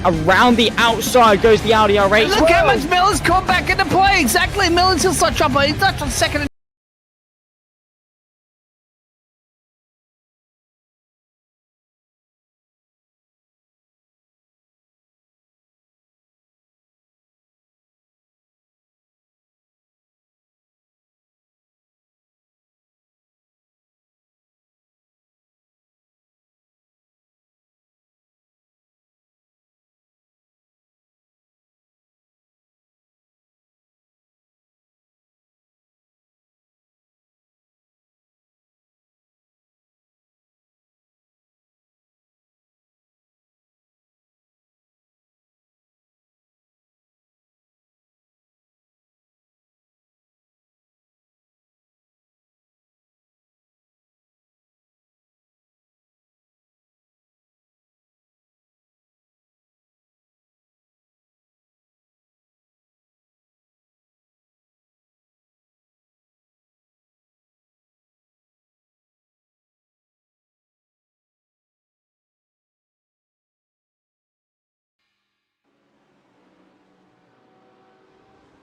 Around the outside goes the Audi R8. Look how much Miller's come back into play. Exactly, Miller's still start trouble. He's not on second.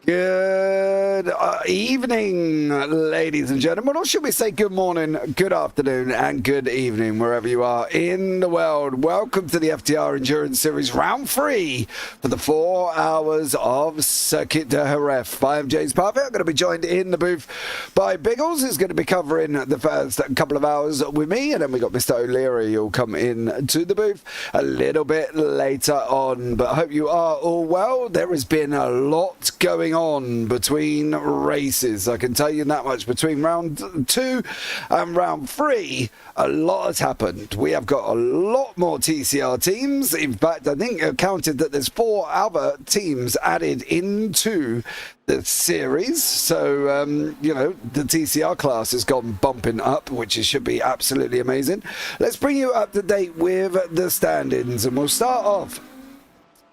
Good evening, ladies and gentlemen, or should we say good morning, good afternoon, and good evening, wherever you are in the world. Welcome to the FTR Endurance Series Round 3 for the 4 hours of Circuit de Jerez. I'm James Parfit. I'm going to be joined in the booth by Biggles, who's going to be covering the first couple of hours with me, and then we got Mr. O'Leary, who'll come in to the booth a little bit later on. But I hope you are all well. There has been a lot going on between races. I can tell you that much. Between round 2 and round 3, a lot has happened. We have got a lot more TCR teams. In fact, I think I've counted that there's 4 other teams added into the series. So, you know, the TCR class has gone bumping up, which should be absolutely amazing. Let's bring you up to date with the standings, and we'll start off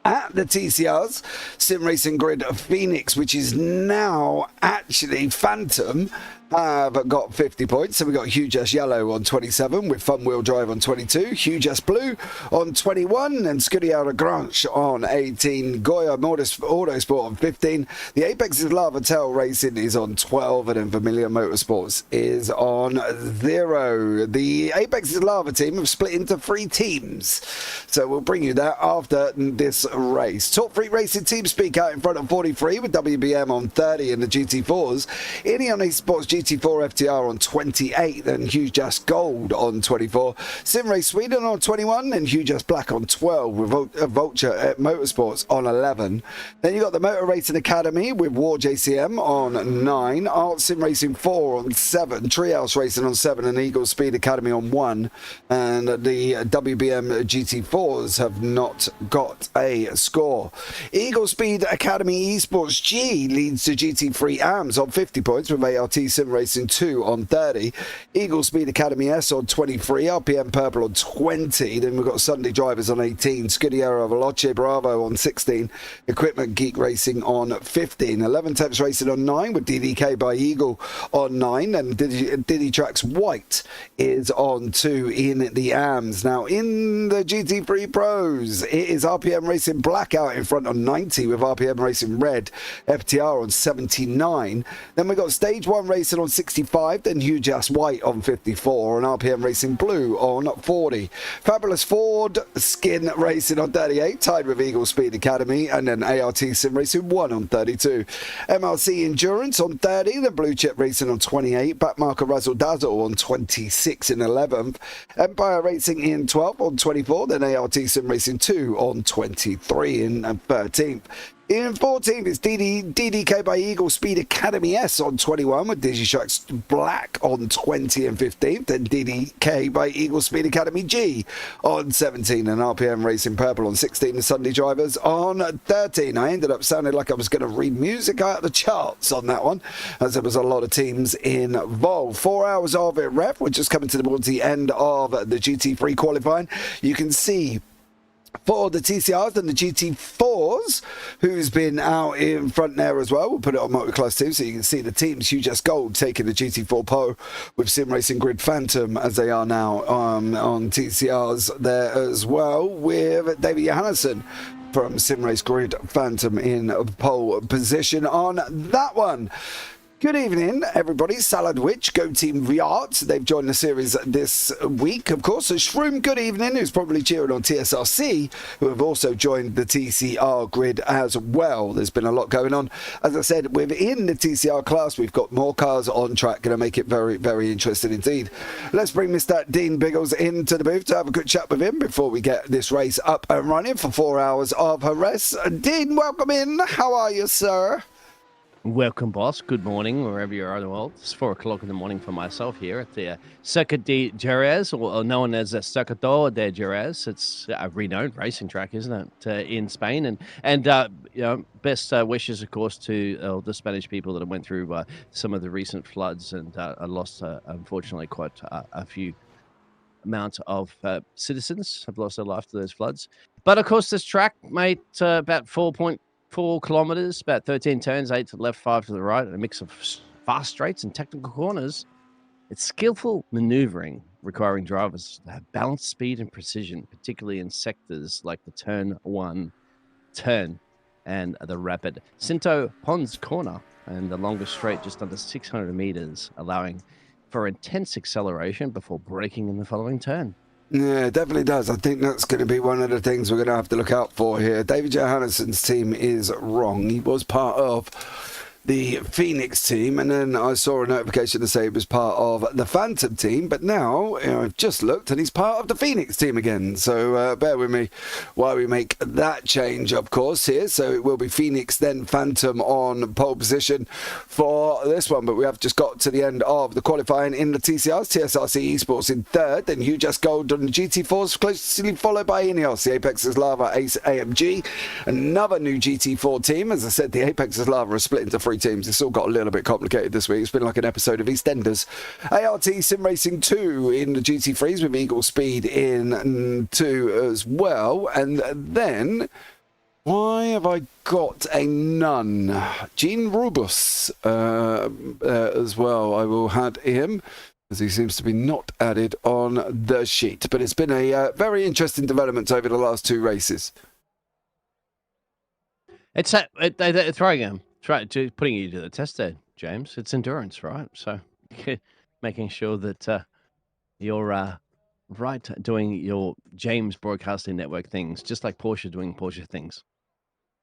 at the TCR's Sim Racing Grid of Phoenix, which is now actually Phantom, have got 50 points. So we've got Huge S Yellow on 27 with Fun Wheel Drive on 22, Huge S Blue on 21, and Scudiera Granch on 18, Goya Autosport on 15, the Apex is Lava Tail Racing is on 12, and then Vermilion Motorsports is on 0. The Apex is Lava team have split into 3 teams, so we'll bring you that after this race. Top 3 Racing Team speak out in front of 43 with WBM on 30 and the GT4s. Ineon Esports GT4 FTR on 28, then Huge Jazz Gold on 24, Simrace Sweden on 21, and Huge Jazz Black on 12 with Vulture Motorsports on 11. Then you got the Motor Racing Academy with War JCM on 9, Art Sim Racing 4 on 7, Treehouse Racing on 7, and Eagle Speed Academy on 1. And the WBM GT4s have not got a score. Eagle Speed Academy Esports G leads to GT3 AMS on 50 points with ART Sim Racing 2 on 30, Eagle Speed Academy S on 23, RPM Purple on 20, then we've got Sunday Drivers on 18, Scudiera Veloce Bravo on 16, Equipment Geek Racing on 15, 11 Temps Racing on 9 with DDK by Eagle on 9, and Diddy Tracks White is on 2 in the AMS. Now in the GT3 Pros, it is RPM Racing Blackout in front on 90 with RPM Racing Red, FTR on 79, then we've got Stage 1 Racing on 65, then Huge Ass White on 54, and RPM Racing Blue on 40. Fabulous Ford Skin Racing on 38, tied with Eagle Speed Academy, and then ART Sim Racing 1 on 32. MLC Endurance on 30, then Blue Chip Racing on 28, Backmarker Razzle Dazzle on 26 in 11th, Empire Racing in 12 on 24, then ART Sim Racing 2 on 23 in 13th. In 14th, it's DDK by Eagle Speed Academy S on 21 with Digitrax Black on 20 and 15th, then DDK by Eagle Speed Academy G on 17, and RPM Racing Purple on 16, the Sunday Drivers on 13. I ended up sounding like I was going to read music out of the charts on that one, as there was a lot of teams involved. 4 hours of it rep. We're just coming towards the end of the GT3 qualifying. You can see for the TCRs and the GT4s, who's been out in front there as well. We'll put it on Motoclass 2 so you can see the teams. Hugh Just Gold taking the GT4 pole with Sim Racing Grid Phantom as they are now on TCRs there as well, with David Johannesson from Sim Race Grid Phantom in pole position on that one. Good evening, everybody. Salad Witch, Go Team Riot. They've joined the series this week, of course. So Shroom, good evening, who's probably cheering on TSRC, who have also joined the TCR grid as well. There's been a lot going on. As I said, within the TCR class, we've got more cars on track. Going to make it very, very interesting indeed. Let's bring Mr. Dean Biggles into the booth to have a good chat with him before we get this race up and running for 4 hours of Jerez. Dean, welcome in. How are you, sir? Welcome, boss. Good morning, wherever you are in the world. It's 4 o'clock in the morning for myself here at the Circuit de Jerez, or known as Circuito de Jerez. It's a renowned racing track, isn't it, in Spain? And you know, best wishes, of course, to the Spanish people that have went through some of the recent floods and lost, unfortunately, quite a few amount of citizens have lost their life to those floods. But, of course, this track, mate, about 4 kilometers, about 13 turns, 8 to the left, 5 to the right, and a mix of fast straights and technical corners. It's skillful maneuvering, requiring drivers to have balanced speed and precision, particularly in sectors like the turn 1 turn and the rapid Cinto Pons corner, and the longest straight just under 600 meters, allowing for intense acceleration before braking in the following turn. Yeah, it definitely does. I think that's going to be one of the things we're going to have to look out for here. David Johannesson's team is wrong. He was part of the Phoenix team, and then I saw a notification to say he was part of the Phantom team, but now I've just looked and he's part of the Phoenix team again. So bear with me while we make that change, of course, here. So it will be Phoenix, then Phantom on pole position for this one, but we have just got to the end of the qualifying in the TCRs. TSRC Esports in third, then Hugh Just Gold on the GT4s, closely followed by Ineos, the Apex's Lava, Ace AMG, another new GT4 team. As I said, the Apex's Lava are split into 3 teams. It's all got a little bit complicated this week. It's been like an episode of EastEnders. ART Sim Racing 2 in the GT3s with Eagle Speed in 2 as well. And then, why have I got a none? Gene Rubus as well. I will add him, as he seems to be not added on the sheet. But it's been a very interesting development over the last 2 races. It's throwing him. Putting you to the test there, James. It's endurance, right? So making sure that you're right doing your James Broadcasting Network things, just like Porsche doing Porsche things.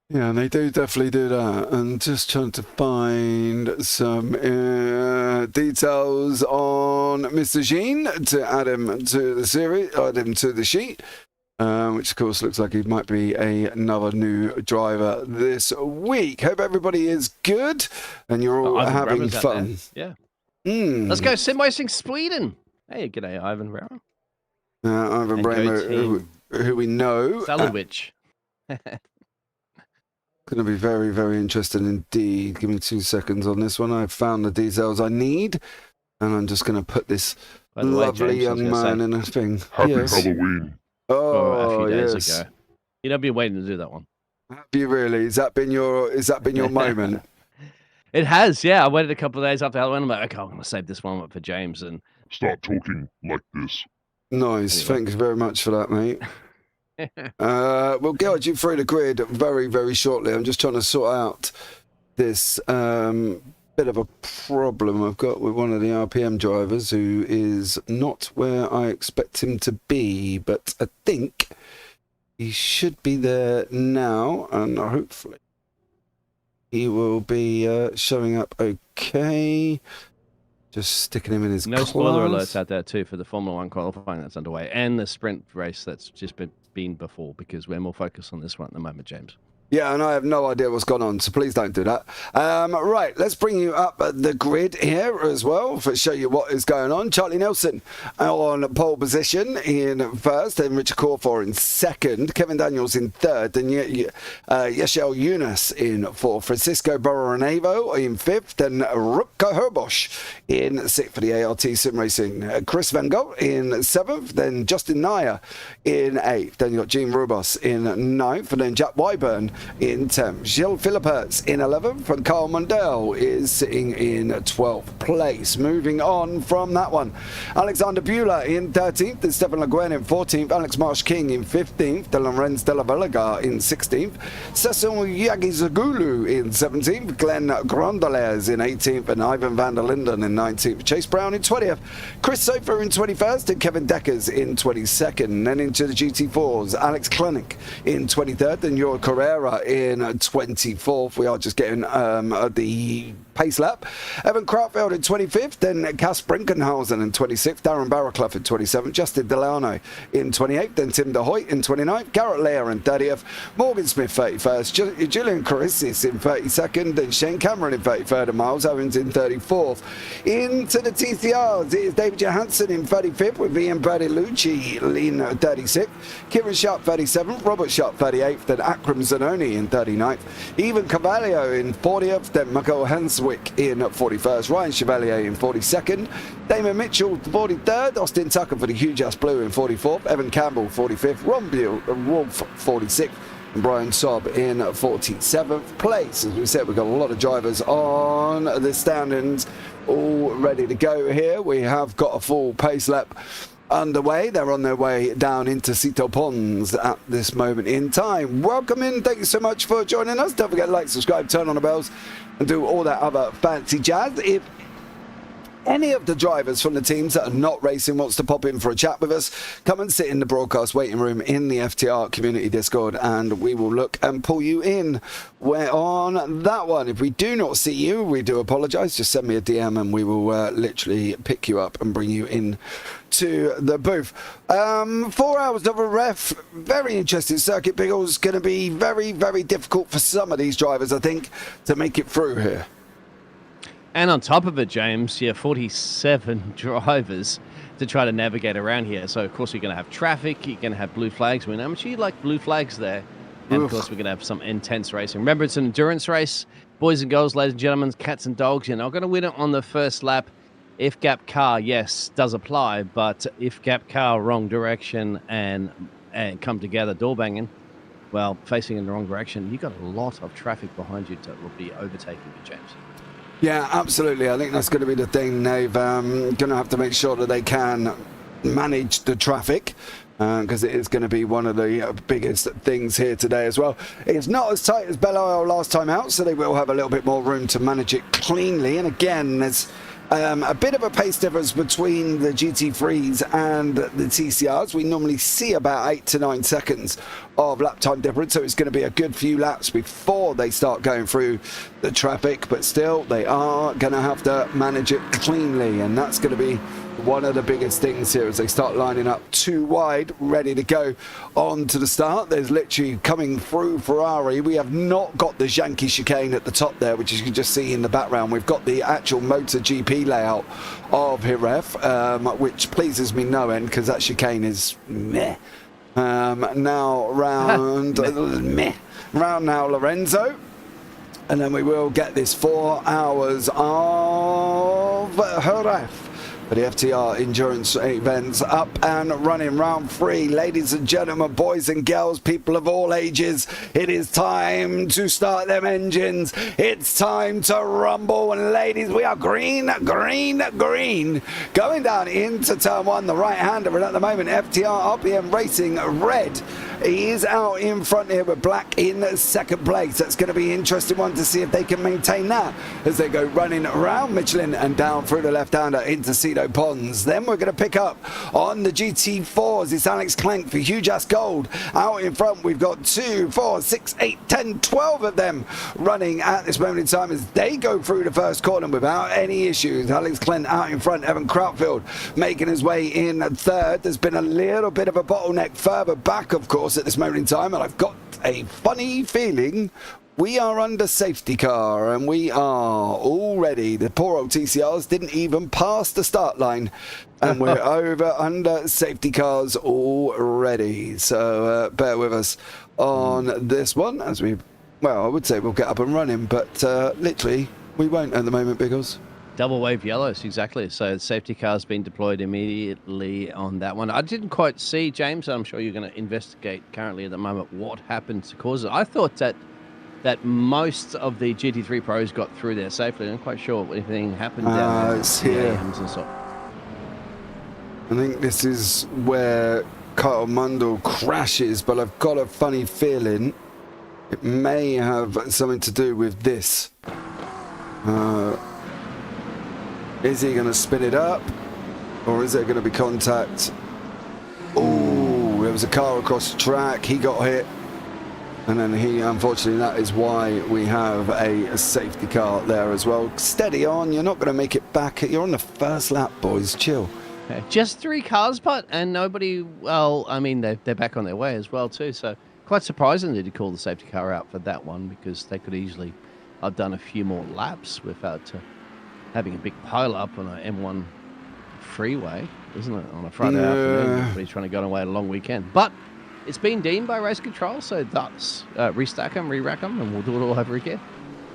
Yeah, they do definitely do that. And just trying to find some details on Mr. Jean to add him to the series, add him to the sheet. Which, of course, looks like he might be another new driver this week. Hope everybody is good and you're all having fun. Yeah. Let's go Sim Racing Sweden. Hey, g'day, Ivan Rara. Ivan Bramer, who we know. Salad Witch. Going to be very, very interesting indeed. Give me 2 seconds on this one. I've found the details I need. And I'm just going to put this lovely young man in a thing. Happy Halloween. Oh, a few days yes. ago. You'd have been waiting to do that one. Have you really? Has that been your moment? It has, yeah. I waited a couple of days after Halloween. I'm like, okay, I'm going to save this one up for James. And stop talking like this. Nice. Anyway. Thank you very much for that, mate. We'll guide you through the grid very, very shortly. I'm just trying to sort out this bit of a problem I've got with one of the RPM drivers who is not where I expect him to be, but I think he should be there now, and hopefully he will be showing up okay. Just sticking him in his class. Spoiler alerts out there too for the Formula 1 qualifying that's underway and the sprint race that's just been before, because we're more focused on this one at the moment, James. Yeah, and I have no idea what's gone on, so please don't do that. Right, let's bring you up the grid here as well to show you what is going on. Charlie Nelson on pole position in first, then Richard Corfor in second, Kevin Daniels in third, then Yeshel Yunus in fourth, Francisco Borronevo in fifth, and Rutger Herbosch in sixth for the ART Sim Racing. Chris Van Gogh in seventh, then Justin Nair in eighth, then you've got Gene Rubos in ninth, and then Jack Wyburn in 10th. Gilles Philippertz in 11th, and Carl Mundell is sitting in 12th place. Moving on from that one, Alexander Bula in 13th, and Stefan Le Guen in 14th, Alex Marsh King in 15th, Dylan Renz de la Velaga in 16th, Cecil Yagizagulu in 17th, Glenn Grondales in 18th, and Ivan van der Linden in 19th, Chase Brown in 20th, Chris Sofer in 21st, and Kevin Deckers in 22nd. Then into the GT4s, Alex Klenik in 23rd, and Euro Carrera in 24th. We are just getting the pace lap. Evan Krautfeld in 25th, then Cass Brinkenhausen in 26th, Darren Barraclough in 27th, Justin Delano in 28th, then Tim De Hoyt in 29th, Garrett Lear in 30th, Morgan Smith 31st, Julian Carissis in 32nd, then Shane Cameron in 33rd, and Miles Owens in 34th. Into the TCRs, it is David Johansson in 35th, with Ian Bertolucci in 36th, Kieran Sharp 37th, Robert Sharp 38th, then Akram Zanoni in 39th, Evan Cavallio in 40th, then Michael Hanswick in 41st, Ryan Chevalier in 42nd, Damon Mitchell 43rd, Austin Tucker for the Huge Ass Blue in 44th, Evan Campbell 45th, Ron Wolf 46th, and Brian Sobb in 47th place. As we said, we've got a lot of drivers on the standings all ready to go here. We have got a full pace lap underway. They're on their way down into Cito Ponds at this moment in time. Welcome in. Thank you so much for joining us. Don't forget to like, subscribe, turn on the bells, and do all that other fancy jazz. If any of the drivers from the teams that are not racing wants to pop in for a chat with us, come and sit in the broadcast waiting room in the FTR community Discord, and we will look and pull you in. We're on that one. If we do not see you, we do apologise. Just send me a DM and we will literally pick you up and bring you in to the booth. 4 hours of a ref. Very interesting circuit. Biggles going to be very, very difficult for some of these drivers, I think, to make it through here. And on top of it, James, 47 drivers to try to navigate around here. So, of course, you're going to have traffic. You're going to have blue flags. I mean, how much do you like blue flags there? And, of course, we're going to have some intense racing. Remember, it's an endurance race. Boys and girls, ladies and gentlemen, cats and dogs, you're not going to win it on the first lap. If gap car, yes, does apply. But if gap car, wrong direction and come together, door banging, well, facing in the wrong direction, you've got a lot of traffic behind you that will be overtaking you, James. Yeah, absolutely. I think that's going to be the thing. They've going to have to make sure that they can manage the traffic, because it is going to be one of the biggest things here today as well. It's not as tight as Belle Isle last time out, so they will have a little bit more room to manage it cleanly. And again, there's a bit of a pace difference between the GT3s and the TCRs. We normally see about 8 to 9 seconds of lap time difference, so it's going to be a good few laps before they start going through the traffic, but still they are going to have to manage it cleanly, and that's going to be one of the biggest things here as they start lining up too wide, ready to go on to the start. There's literally coming through Ferrari. We have not got the Yankee chicane at the top there, which you can just see in the background. We've got the actual MotoGP layout of Jerez, which pleases me no end, because that chicane is meh. Now round meh. Round now Lorenzo, and then we will get this 4 hours of Jerez for the FTR Endurance events up and running. Round 3, ladies and gentlemen, boys and girls, people of all ages, it is time to start them engines. It's time to rumble, and ladies, we are green, green, green. Going down into turn 1, the right-hander, and at the moment, FTR RPM Racing red. He is out in front here with black in second place. That's going to be an interesting one to see if they can maintain that as they go running around Michelin and down through the left-hander into Cedar Torpedo Ponds. Then we're going to pick up on the GT4s. It's Alex Clank for Huge Ass Gold. Out in front, we've got 2, 4, 6, 8, 10, 12 of them running at this moment in time as they go through the first corner without any issues. Alex Clank out in front, Evan Krautfield making his way in third. There's been a little bit of a bottleneck further back, of course, at this moment in time, and I've got a funny feeling we are under safety car, and we are already. The poor old TCRs didn't even pass the start line, and we're over under safety cars already. So bear with us on this one as we, well, I would say we'll get up and running, but literally we won't at the moment, Biggles. Double wave yellows, exactly. So the safety car's been deployed immediately on that one. I didn't quite see, James, I'm sure you're going to investigate currently at the moment what happened to cause it. I thought that most of the GT3 pros got through there safely. I'm not quite sure if anything happened down there. It's here. And so. I think this is where Kyle Mundell crashes, but I've got a funny feeling it may have something to do with this. Is he going to spin it up, or is there going to be contact? Oh, there was a car across the track. He got hit. And then unfortunately, that is why we have a safety car there as well. Steady on, you're not going to make it back. You're on the first lap, boys, chill. Okay. Just 3 cars, but, and nobody, well, I mean, they're back on their way as well, too. So quite surprisingly to call the safety car out for that one, because they could easily have done a few more laps without having a big pile up on an M1 freeway, isn't it, on a Friday afternoon? Everybody's trying to go away a long weekend. But it's been deemed by race control, so that's restack them, re-rack them, and we'll do it all over again.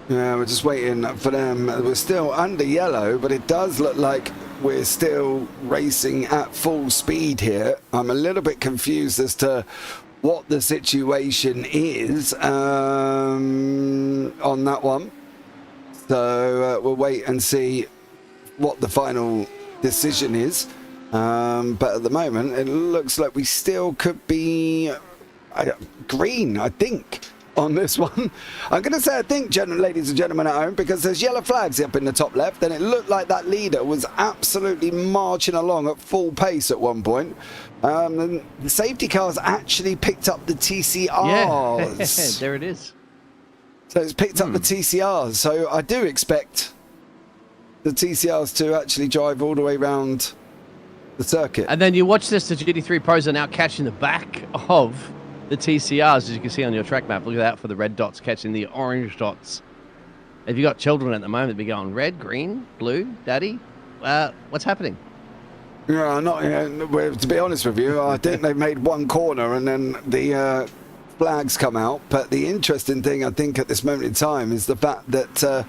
Yeah, we're just waiting for them. We're still under yellow, but it does look like we're still racing at full speed here. I'm a little bit confused as to what the situation is on that one. So we'll wait and see what the final decision is. But at the moment, it looks like we still could be green, I think, on this one. I'm going to say I think, ladies and gentlemen at home, because there's yellow flags up in the top left, and it looked like that leader was absolutely marching along at full pace at one point. And the safety cars actually picked up the TCRs. Yeah, there it is. So it's picked up the TCRs. So I do expect the TCRs to actually drive all the way around the circuit. And then you watch this, the GT3 pros are now catching the back of the TCRs, as you can see on your track map. Look at that for the red dots catching the orange dots. If you've got children at the moment, they'll be going red, green, blue, daddy. What's happening? Yeah, to be honest with you, I think they've made one corner and then the flags come out. But the interesting thing, I think, at this moment in time is the fact that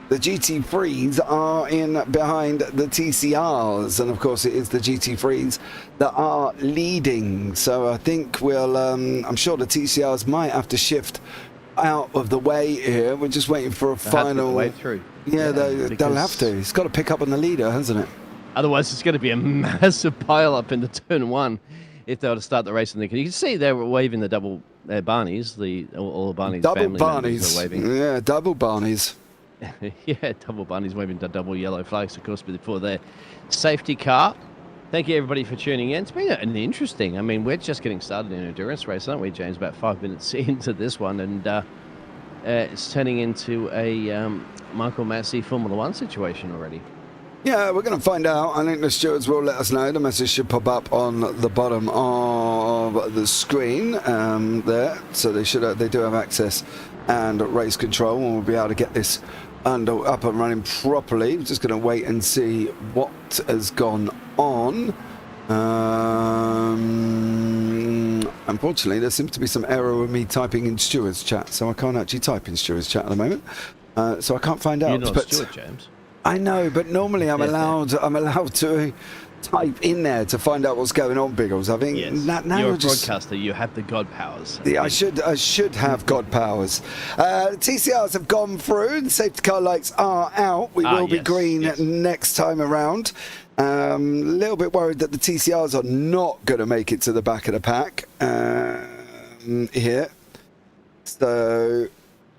the GT3s are in behind the TCRs, and of course it is the GT3s that are leading. So I think we'll I'm sure the TCRs might have to shift out of the way here. We're just waiting for a final way through. Yeah, they'll have to. It's got to pick up on the leader, hasn't it? Otherwise, it's going to be a massive pile up into turn 1 if they were to start the race. And you can see they were waving the double Barneys, all the Barneys family members are waving. Yeah, double Barneys. Yeah, double Barneys waving the double yellow flags, of course, before their safety car. Thank you, everybody, for tuning in. It's been an interesting, I mean, we're just getting started in an endurance race, aren't we, James? About 5 minutes into this one, and it's turning into a Michael Massey Formula One situation already. Yeah, we're going to find out. I think the stewards will let us know. The message should pop up on the bottom of the screen there. So they do have access and race control, and we'll be able to get this up and running properly. We're just going to wait and see what has gone on. Unfortunately, there seems to be some error with me typing in stewards chat, so I can't actually type in stewards chat at the moment. So I can't find out. You're not a steward, James. I know, but normally I'm allowed to type in there to find out what's going on, Biggles. I think now you're a broadcaster. You have the god powers. Yeah, I should have god powers. TCRs have gone through. The safety car lights are out. We will be green next time around. A little bit worried that the TCRs are not going to make it to the back of the pack here. So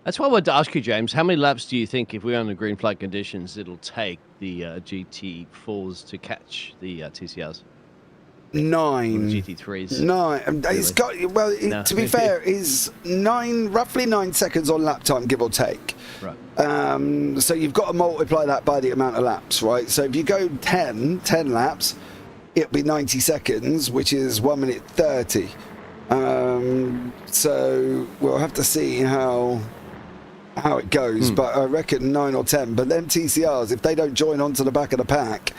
That's why I wanted to ask you, James. How many laps do you think, if we're on the green flag conditions, it'll take the GT4s to catch the TCRs? 9. The GT3s. 9. It's got, well, No. to be fair, is roughly 9 seconds on lap time, give or take. Right. So you've got to multiply that by the amount of laps, right? So if you go 10 laps, it'll be 90 seconds, which is 1 minute 30. So we'll have to see how it goes, but I reckon 9 or 10. But then TCRs, if they don't join onto the back of the pack,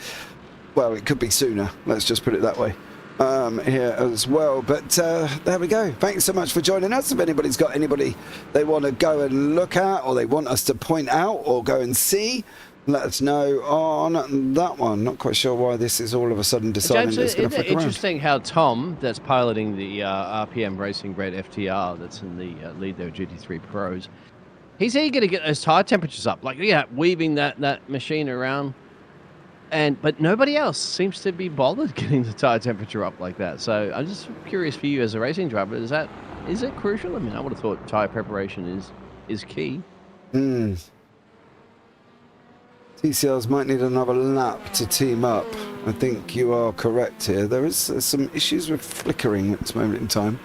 well, it could be sooner. Let's just put it that way. Here as well, but there we go. Thanks so much for joining us. If anybody's got anybody they want to go and look at, or they want us to point out or go and see, let us know on that one. Not quite sure why this is all of a sudden deciding James, it's going to isn't flick it around. interesting how Tom, that's piloting the RPM Racing Red FTR, that's in the lead there, GT3 Pros, he's eager to get those tire temperatures up, like weaving that machine around. But nobody else seems to be bothered getting the tire temperature up like that. So I'm just curious for you as a racing driver, is it crucial? I mean, I would have thought tire preparation is key. TCRs might need another lap to team up. I think you are correct here. There is some issues with flickering at this moment in time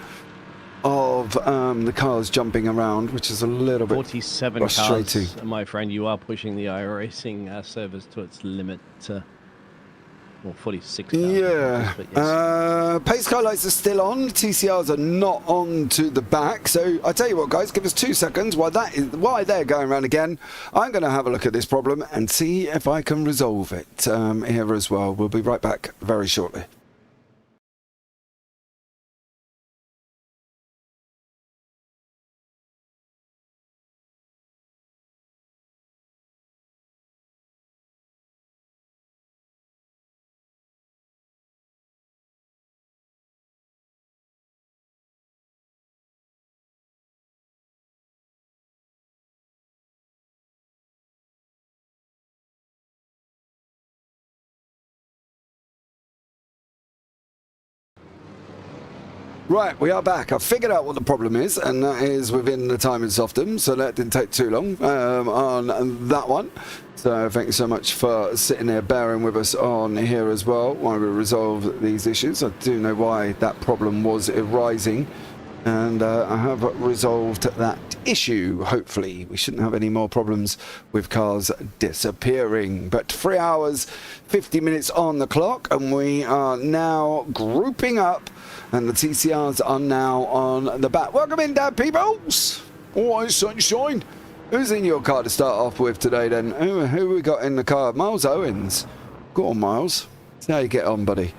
of the cars jumping around, which is a little bit 47 frustrating. cars, my friend. You are pushing the iRacing service to its limit. Well, 46 cars. Yeah. But yes. Pace car lights are still on. TCRs are not on to the back. So I tell you what, guys, give us 2 seconds while they're going around again. I'm going to have a look at this problem and see if I can resolve it here as well. We'll be right back very shortly. Right, we are back. I've figured out what the problem is, and that is within the time in Softum, so that didn't take too long on that one. So thank you so much for sitting there bearing with us on here as well while we resolve these issues. I do know why that problem was arising, and I have resolved that issue. Hopefully we shouldn't have any more problems with cars disappearing. But 3 hours 50 minutes on the clock, and we are now grouping up, and the TCRs are now on the back. Welcome in, Dad Peoples. All right, sunshine. Who's in your car to start off with today then? Who we got in the car? Miles Owens. Go on, Miles. See how you get on, buddy.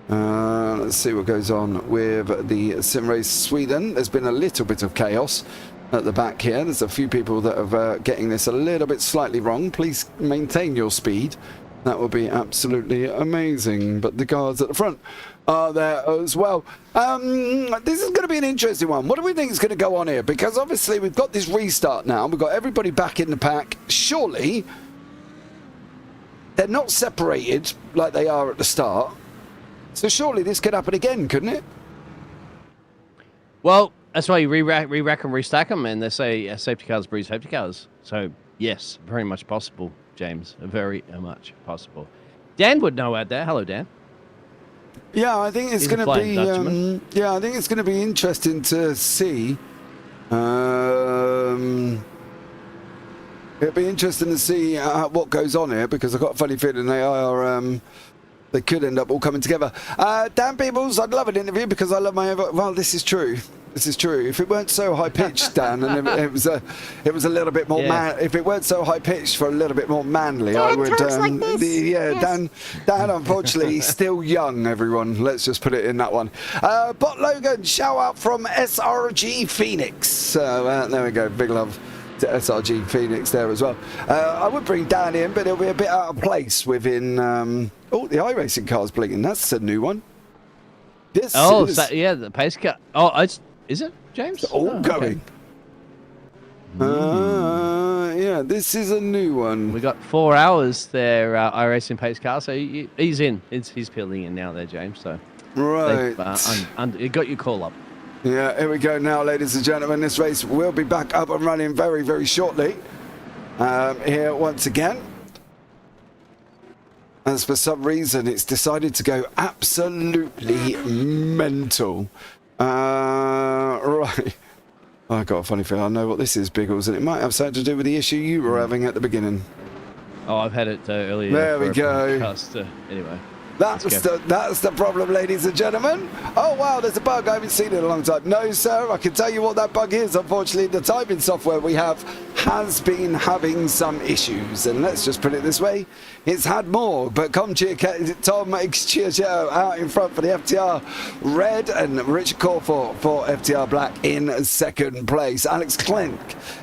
Let's see what goes on with the Sim Race Sweden. There's been a little bit of chaos at the back here. There's a few people that are getting this a little bit slightly wrong. Please maintain your speed. That would be absolutely amazing. But the guards at the front are there as well. This is going to be an interesting one. What do we think is going to go on here? Because obviously we've got this restart now. We've got everybody back in the pack. Surely they're not separated like they are at the start. So surely this could happen again, couldn't it? Well, that's why you re-rack and restack them, and they say safety cars breed safety cars. So yes, very much possible, James. Very much possible. Dan would know out there. Hello, Dan. Yeah, I think it's going to be. Yeah, I think it's going to be interesting to see. It'll be interesting to see what goes on here, because I've got a funny feeling they are. They could end up all coming together. Dan Peebles, I'd love an interview because I love my. Well, this is true. This is true. If it weren't so high pitched, Dan, and it was a little bit more if it weren't so high pitched for a little bit more manly, I would. Like Dan, unfortunately, he's still young. Everyone, let's just put it in that one. Bot Logan, shout out from SRG Phoenix. There we go. Big love to SRG Phoenix there as well. I would bring Dan in, but it'll be a bit out of place within. Oh, the iRacing car's blinking. That's a new one. This is the pace car. Oh, is it, James? All going. Okay. Yeah, this is a new one. We got 4 hours there, iRacing pace car. So he's in. He's peeling in now there, James. So right. you got your call up. Yeah, here we go now, ladies and gentlemen. This race will be back up and running very, very shortly. Here once again. As for some reason, it's decided to go absolutely mental. Right. I got a funny feeling. I know what this is, Biggles, and it might have something to do with the issue you were having at the beginning. Oh, I've had it earlier. There we go. Anyway. That's the problem, ladies and gentlemen. Oh, wow, there's a bug. I haven't seen it in a long time. No, sir, I can tell you what that bug is. Unfortunately, the timing software we have has been having some issues. And let's just put it this way. It's had more. But Tom Chiachero out in front for the FTR Red and Richard Corford for FTR Black in second place. Alex Klenk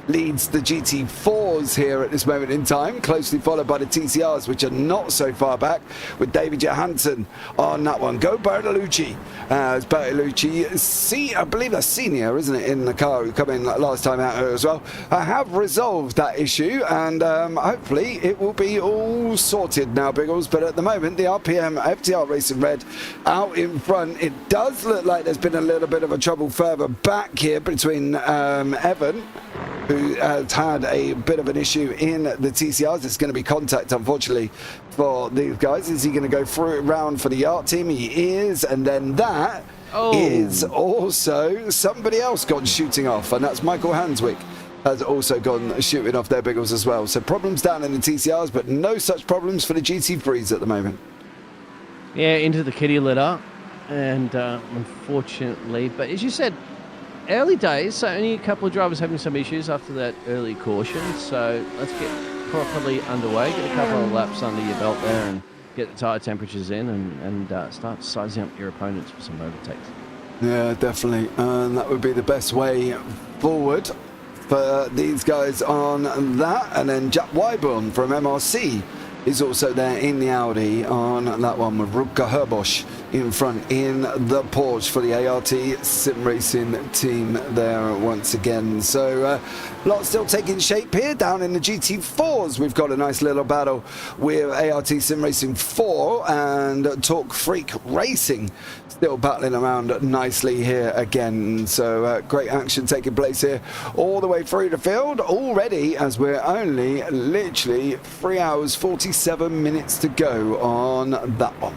leads the GT4s here at this moment in time, closely followed by the TCRs, which are not so far back, with David Johansson on that one. Go Bertolucci. Bertolucci, I believe that's senior, isn't it, in the car who come in last time out here as well. I have resolved that issue, and hopefully it will be all sorted now, Biggles. But at the moment, the RPM FTR Racing Red out in front. It does look like there's been a little bit of a trouble further back here between Evan, who has had a bit of an issue in the TCRs. It's going to be contact, unfortunately, for these guys. Is he going to go through round for the Yard team? He is, and then that is also somebody else gone shooting off, and that's Michael Hanswick has also gone shooting off their Biggles as well. So problems down in the TCRs, but no such problems for the GT3s at the moment. Yeah, into the kitty litter, and unfortunately, but as you said, early days, so only a couple of drivers having some issues after that early caution. So let's get properly underway, get a couple of laps under your belt there, and get the tyre temperatures in, and start sizing up your opponents for some overtakes. Yeah, definitely, and that would be the best way forward for these guys on that. And then Jack Wyburn from MRC is also there in the Audi on that one, with Rutger Herbosch in front in the Porsche for the ART Sim Racing team there once again. So lots still taking shape here down in the GT4s. We've got a nice little battle with ART Sim Racing 4 and Talk Freak Racing still battling around nicely here again. So great action taking place here all the way through the field already, as we're only literally 3 hours 47 minutes to go on that one.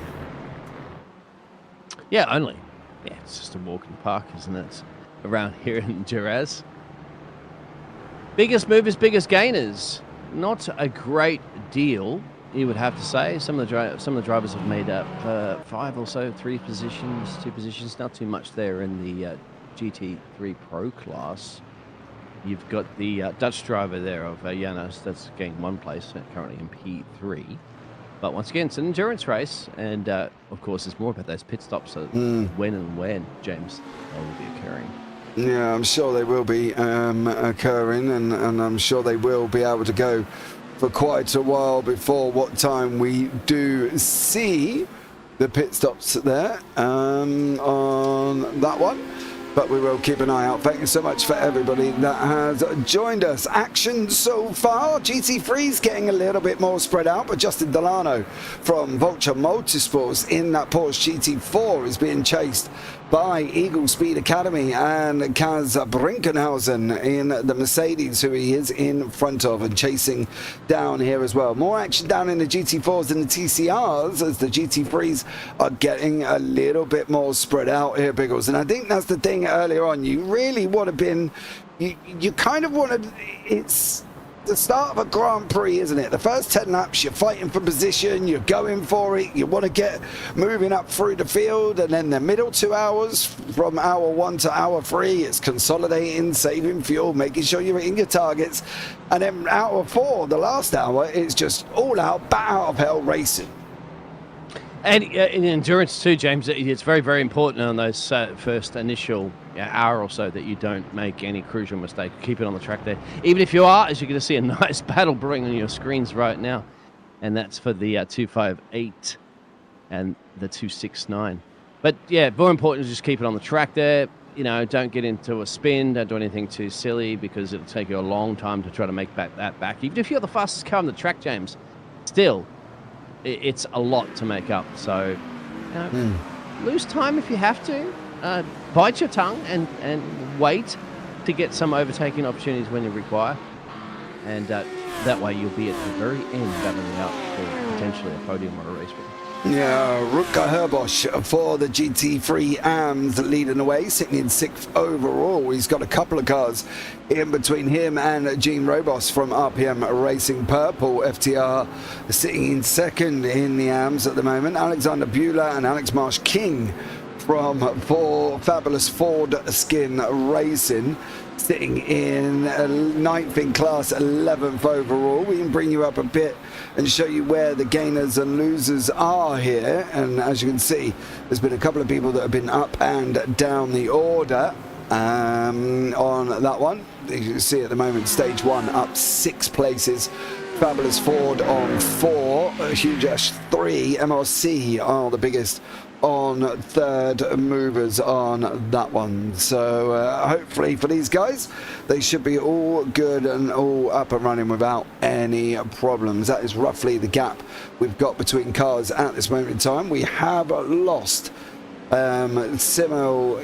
Yeah, only. Yeah, it's just a walk in the park, isn't it? Around here in Jerez. Biggest movers, biggest gainers. Not a great deal, you would have to say. Some of the drivers have made up 5 or so, 3 positions, 2 positions. Not too much there in the GT3 Pro class. You've got the Dutch driver there of Janos that's gained 1 place, currently in P3. But once again, it's an endurance race, and of course, it's more about those pit stops. So when and where, James, they will be occurring. Yeah, I'm sure they will be occurring, and I'm sure they will be able to go for quite a while before what time we do see the pit stops there on that one. But we will keep an eye out. Thank you so much for everybody that has joined us. Action so far. GT3's getting a little bit more spread out, but Justin Delano from Vulture Motorsports in that Porsche GT4 is being chased by Eagle Speed Academy and Kaz Brinkenhausen in the Mercedes, who he is in front of and chasing down here as well. More action down in the GT4s than the TCRs, as the GT3s are getting a little bit more spread out here, Biggles. And I think that's the thing earlier on. You really would have been, you kind of wanted, it's the start of a Grand Prix, isn't it? The first 10 laps, you're fighting for position, you're going for it, you want to get moving up through the field, and then the middle 2 hours, from hour 1 to hour 3, it's consolidating, saving fuel, making sure you're hitting your targets, and then hour 4, the last hour, it's just all out, bat out of hell racing. And in endurance too, James, it's very, very important on those first initial hour or so that you don't make any crucial mistake. Keep it on the track there. Even if you are, as you're going to see a nice battle brewing on your screens right now. And that's for the 258 and the 269. But yeah, more important is just keep it on the track there. You know, don't get into a spin. Don't do anything too silly, because it'll take you a long time to try to make that back. Even if you're the fastest car on the track, James, still, it's a lot to make up. So, you know, lose time if you have to. bite your tongue and wait to get some overtaking opportunities when you require. And that way you'll be at the very end battling out for potentially a podium or a race win. Yeah, Rutger Herbosch for the GT3 AMS leading the way, sitting in 6th overall. He's got a couple of cars in between him and Gene Robos from RPM Racing Purple. FTR sitting in 2nd in the AMS at the moment. Alexander Bueller and Alex Marsh King from Fabulous Ford Skin Racing, sitting in 9th in class, 11th overall. We can bring you up a bit and show you where the gainers and losers are here. And as you can see, there's been a couple of people that have been up and down the order on that one. You can see at the moment, stage 1 up 6 places. Fabulous Ford on 4, Huge Ash 3, MRC are the biggest on 3rd movers on that one. So hopefully for these guys, they should be all good and all up and running without any problems. That is roughly the gap we've got between cars at this moment in time. We have lost Simil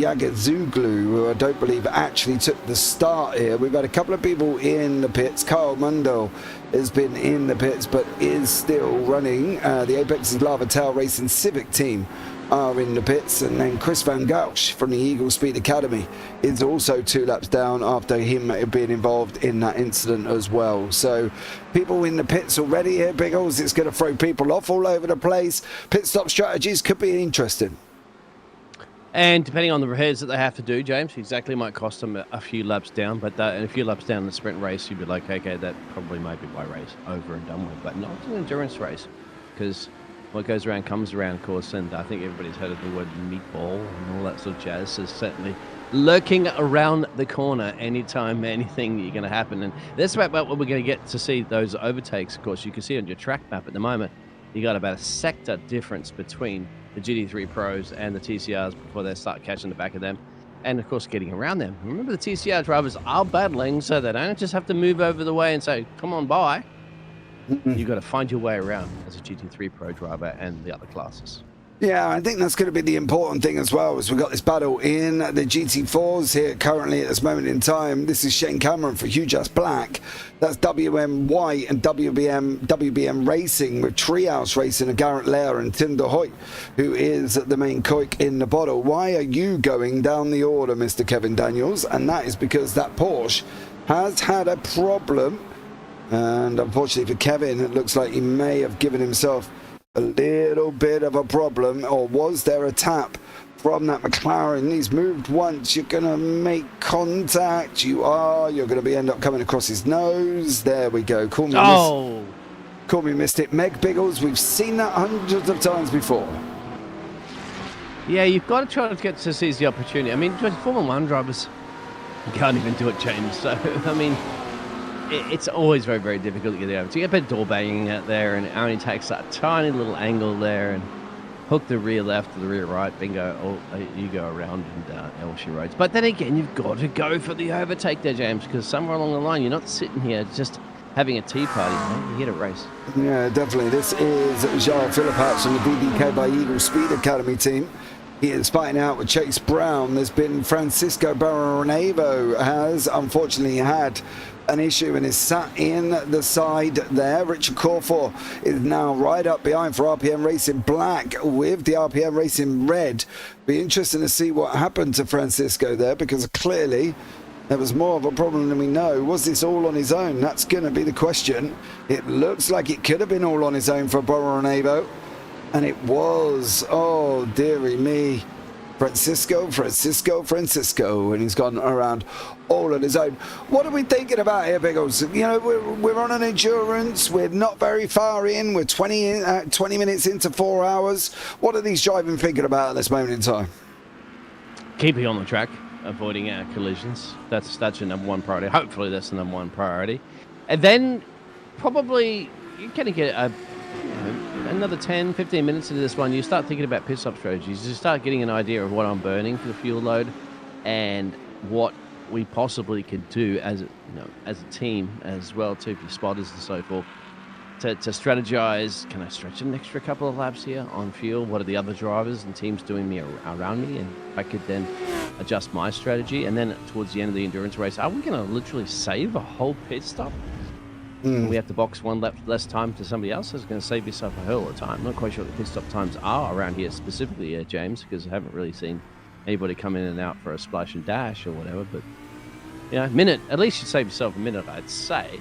Yagazuglu, who I don't believe actually took the start here. We've had a couple of people in the pits. Kyle Mundo has been in the pits but is still running. The Apex's Lava Tail Racing Civic team are in the pits, and then Chris Van Gouch from the Eagle Speed Academy is also 2 laps down after him being involved in that incident as well. So people in the pits already here, Biggles. It's going to throw people off all over the place. Pit stop strategies could be interesting. And depending on the repairs that they have to do, James, exactly might cost them a few laps down. But and a few laps down in the sprint race, you'd be like, okay, that probably might be my race over and done with. But not an endurance race, because what goes around comes around, of course. And I think everybody's heard of the word meatball and all that sort of jazz. So certainly lurking around the corner anytime anything you're going to happen. And that's about what we're going to get to see those overtakes. Of course, you can see on your track map at the moment, you got about a sector difference between the GT3 Pros and the TCRs before they start catching the back of them, and of course getting around them. Remember, the TCR drivers are battling, so they don't just have to move over the way and say, come on by. You've got to find your way around as a GT3 Pro driver and the other classes. Yeah, I think that's going to be the important thing as well, as we've got this battle in the GT4s here currently at this moment in time. This is Shane Cameron for Huge Ass Black. That's WM White and WBM Racing with Treehouse Racing and Garrett Lair and Tim De Hoyt, who is the main coik in the bottle. Why are you going down the order, Mr. Kevin Daniels? And that is because that Porsche has had a problem. And unfortunately for Kevin, it looks like he may have given himself a little bit of a problem. Or was there a tap from that McLaren? He's moved once. You're going to make contact. You are. You're going to end up coming across his nose. There we go. Call me missed it. Meg Biggles, we've seen that hundreds of times before. Yeah, you've got to try to get to seize the opportunity. I mean, Formula 1 drivers can't even do it, James. So, I mean, it's always very, very difficult to get over. So you get a bit of door banging out there, and it only takes that tiny little angle there and hook the rear left to the rear right, bingo, you go around and Elshie roads. But then again, you've got to go for the overtake there, James, because somewhere along the line, you're not sitting here just having a tea party, man. You're here to race. Yeah, definitely. This is João Philippats from the BDK by Eagle Speed Academy team. He is fighting out with Chase Brown. There's been Francisco Baronevo has unfortunately had an issue and is sat in the side there. Richard Corfor is now right up behind for RPM Racing Black with the RPM Racing Red. Be interesting to see what happened to Francisco there, because clearly there was more of a problem than we know. Was this all on his own? That's going to be the question. It looks like it could have been all on his own for Baronevo, and it was. Oh, dearie me. Francisco, and he's gone around all on his own. What are we thinking about here, Biggles? You know, we're on an endurance. We're not very far in. We're 20 minutes into 4 hours. What are these drivers thinking about at this moment in time? Keeping on the track, avoiding collisions. That's your number one priority. Hopefully that's the number one priority. And then probably you're going to get another 10, 15 minutes into this one, you start thinking about pit stop strategies. You start getting an idea of what I'm burning for the fuel load and what we possibly could do as a team as well too, for spotters and so forth, to strategize. Can I stretch an extra couple of laps here on fuel? What are the other drivers and teams doing around me? And I could then adjust my strategy. And then towards the end of the endurance race, are we going to literally save a whole pit stop? We have to box one lap less time to somebody else. It's going to save yourself a hell of a time. I'm not quite sure what the pit stop times are around here specifically, James, because I haven't really seen anybody come in and out for a splash and dash or whatever. But a minute, at least you save yourself a minute, I'd say,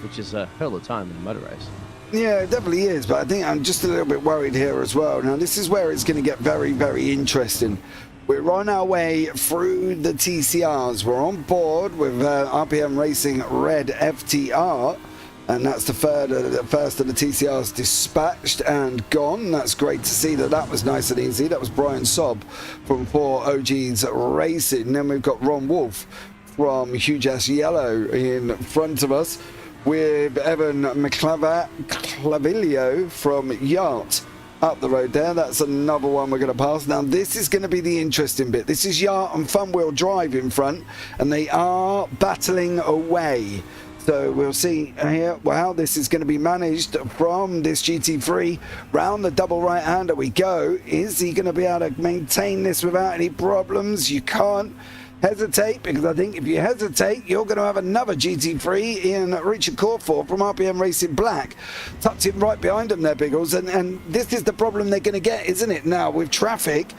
which is a hell of a time in a motor race. Yeah, it definitely is, but I think I'm just a little bit worried here as well. Now, this is where it's going to get very, very interesting. We're on our way through the TCRs. We're on board with RPM Racing Red FTR, and that's the first of the TCRs dispatched and gone. That's great to see that was nice and easy. That was Brian Sobb from 4OG's Racing. Then we've got Ron Wolf from Huge Ass Yellow in front of us, with Evan Clavilio from Yacht up the road there. That's another one we're going to pass. Now, this is going to be the interesting bit. This is Yacht and Fun Wheel Drive in front, and they are battling away. So we'll see here how this is going to be managed from this GT3. Round the double right-hander we go. Is he going to be able to maintain this without any problems? You can't hesitate, because I think if you hesitate, you're going to have another GT3 in Richard Corford from RPM Racing Black tucked in right behind them there, Biggles, and this is the problem they're going to get, isn't it? Now with traffic,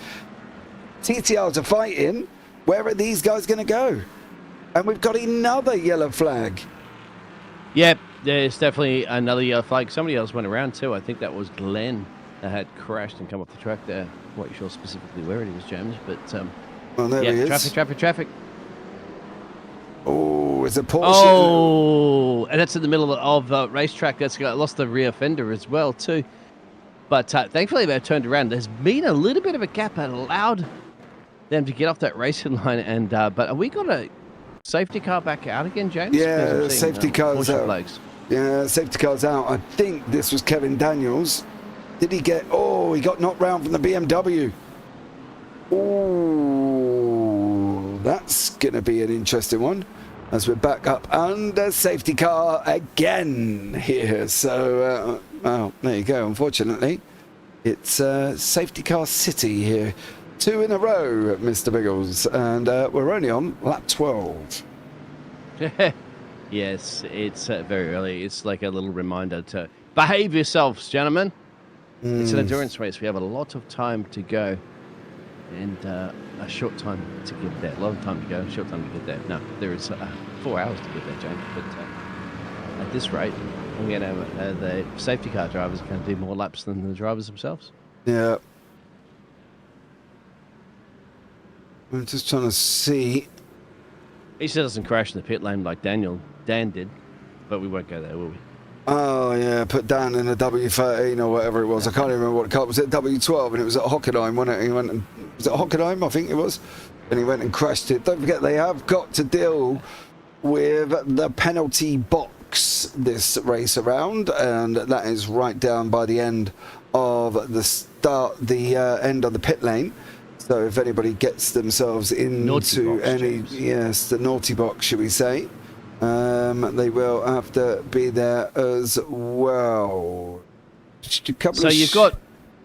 TTRs are fighting. Where are these guys going to go? And we've got another yellow flag. Yep, there's definitely another yellow flag. Somebody else went around too. I think that was Glenn that had crashed and come off the track there. I'm not sure specifically where it is, James, but well, there he is. Traffic. Oh, it's a Porsche. Oh, and that's in the middle of the racetrack. That's lost the rear fender as well too. But thankfully they turned around. There's been a little bit of a gap that allowed them to get off that racing line. And but we got a safety car back out again, James? Yeah, safety car's out. Flags. Yeah, safety car's out. I think this was Kevin Daniels. Did he get... Oh, he got knocked round from the BMW. Oh, that's going to be an interesting one as we're back up under safety car again here. So, well, there you go. Unfortunately, it's safety car city here. 2 in a row, Mr. Biggles, and we're only on lap 12. Yes, it's very early. It's like a little reminder to behave yourselves, gentlemen. It's an endurance race. We have a lot of time to go and a short time to get there. A lot of time to go, a short time to get there. No, there is 4 hours to get there, James. But at this rate, I'm going to have the safety car drivers are going to do more laps than the drivers themselves. Yeah. I'm just trying to see. He still doesn't crash in the pit lane like Dan did, but we won't go there, will we? Oh, yeah, put Dan in the W13 or whatever it was. I can't even remember what car was. It W12, and it was at Hockenheim, wasn't it? He went and, was it Hockenheim, I think it was? And he went and crashed it. Don't forget, they have got to deal with the penalty box this race around, and that is right down by the end of the end of the pit lane. So if anybody gets themselves into any, yes, the naughty box, should we say, they will have to be there as well. So you've got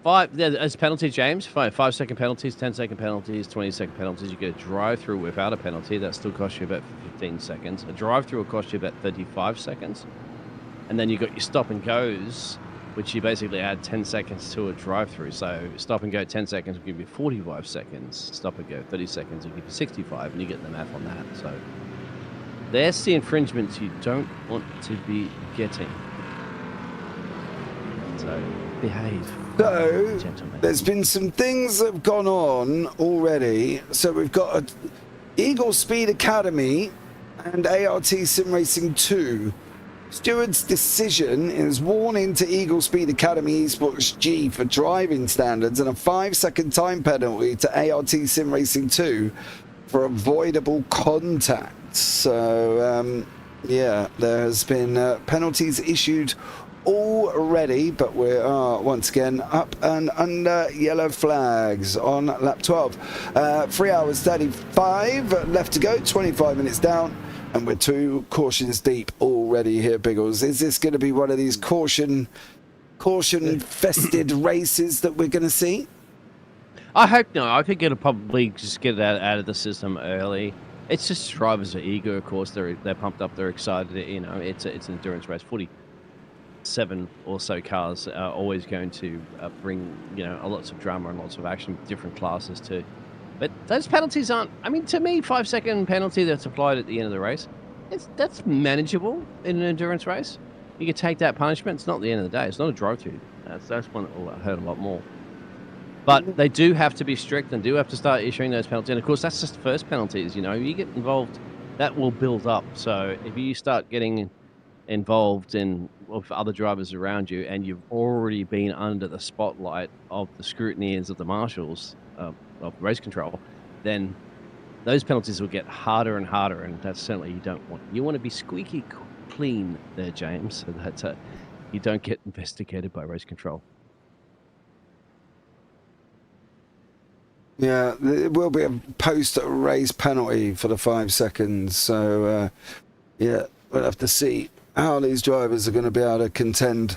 5 as penalties, James. 5-second penalties, 10-second penalties, 20-second penalties. You get a drive-through without a penalty. That still costs you about 15 seconds. A drive-through will cost you about 35 seconds. And then you've got your stop and goes, which you basically add 10 seconds to a drive-through. So stop and go 10 seconds will give you 45 seconds. Stop and go 30 seconds will give you 65, and you get the math on that. So there's the infringements you don't want to be getting. So behave. So gentlemen. There's been some things that have gone on already. So we've got Eagle Speed Academy and ART Sim Racing 2. Steward's decision is warning to Eagle Speed Academy Esports G for driving standards and a 5-second time penalty to ART Sim Racing 2 for avoidable contact. So, yeah, there has been penalties issued already, but we are once again up and under yellow flags on lap 12. 3 hours 35 left to go, 25 minutes down, and we're 2 cautions deep already. already here, Biggles. Is this going to be one of these caution-fested races that we're going to see? I hope not. I think it'll probably just get it out of the system early. It's just drivers are eager, of course. They're pumped up. They're excited. You know, it's an endurance race. 47 or so cars are always going to bring, you know, lots of drama and lots of action, different classes too. But those penalties aren't. I mean, to me, 5-second penalty that's applied at the end of the race, that's manageable in an endurance race. You can take that punishment. It's not the end of the day. It's not a drive-through. That's one that will hurt a lot more. But they do have to be strict and do have to start issuing those penalties. And, of course, that's just the first penalties. You know, you get involved, that will build up. So if you start getting involved with other drivers around you and you've already been under the spotlight of the scrutineers of the marshals of race control, then those penalties will get harder and harder. And that's certainly you don't want. You want to be squeaky clean there, James, so that you don't get investigated by race control. Yeah, there will be a post-race penalty for the 5 seconds. So, yeah, we'll have to see how these drivers are going to be able to contend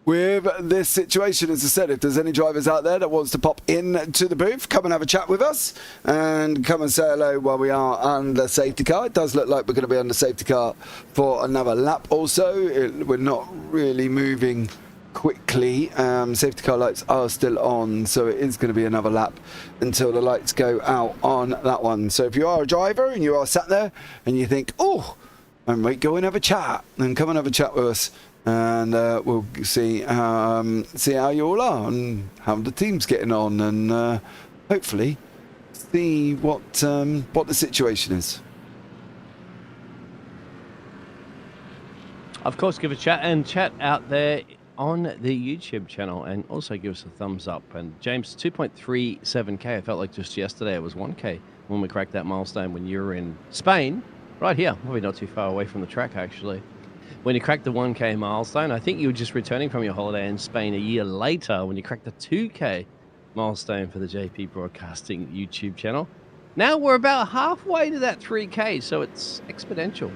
with this situation. As I said, if there's any drivers out there that wants to pop in to the booth, come and have a chat with us and come and say hello while we are on the safety car. It does look like we're going to be on the safety car for another lap also. We're not really moving quickly. Safety car lights are still on, so it is going to be another lap until the lights go out on that one. So if you are a driver and you are sat there and you think, oh, I might go and have a chat, then come and have a chat with us, and we'll see how you all are and how the team's getting on, and hopefully see what the situation is. Of course, give a chat out there on the YouTube channel, and also give us a thumbs up. And James, 2.37k. I felt like just yesterday it was 1k when we cracked that milestone when you were in Spain, right here, probably not too far away from the track actually. When you cracked the 1k milestone, I think you were just returning from your holiday in Spain a year later when you cracked the 2k milestone for the JP Broadcasting YouTube channel. Now we're about halfway to that 3k, so it's exponential,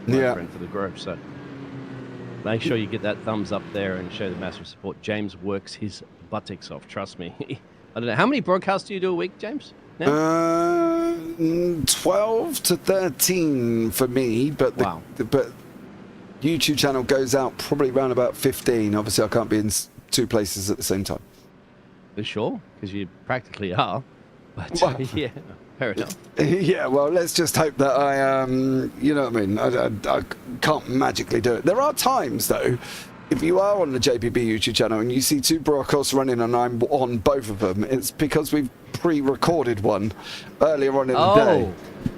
my friend, for the group. So make sure you get that thumbs up there and show the massive support. James works his buttocks off, trust me. I don't know. How many broadcasts do you do a week, James? Now? 12 to 13 for me, but wow. But YouTube channel goes out probably around about 15. Obviously, I can't be in two places at the same time. For sure, because you practically are. But yeah, fair enough. Yeah, well, let's just hope that I, you know what I mean? I can't magically do it. There are times, though, if you are on the JPB YouTube channel and you see two broadcasts running and I'm on both of them, it's because we've pre-recorded one earlier on in the day.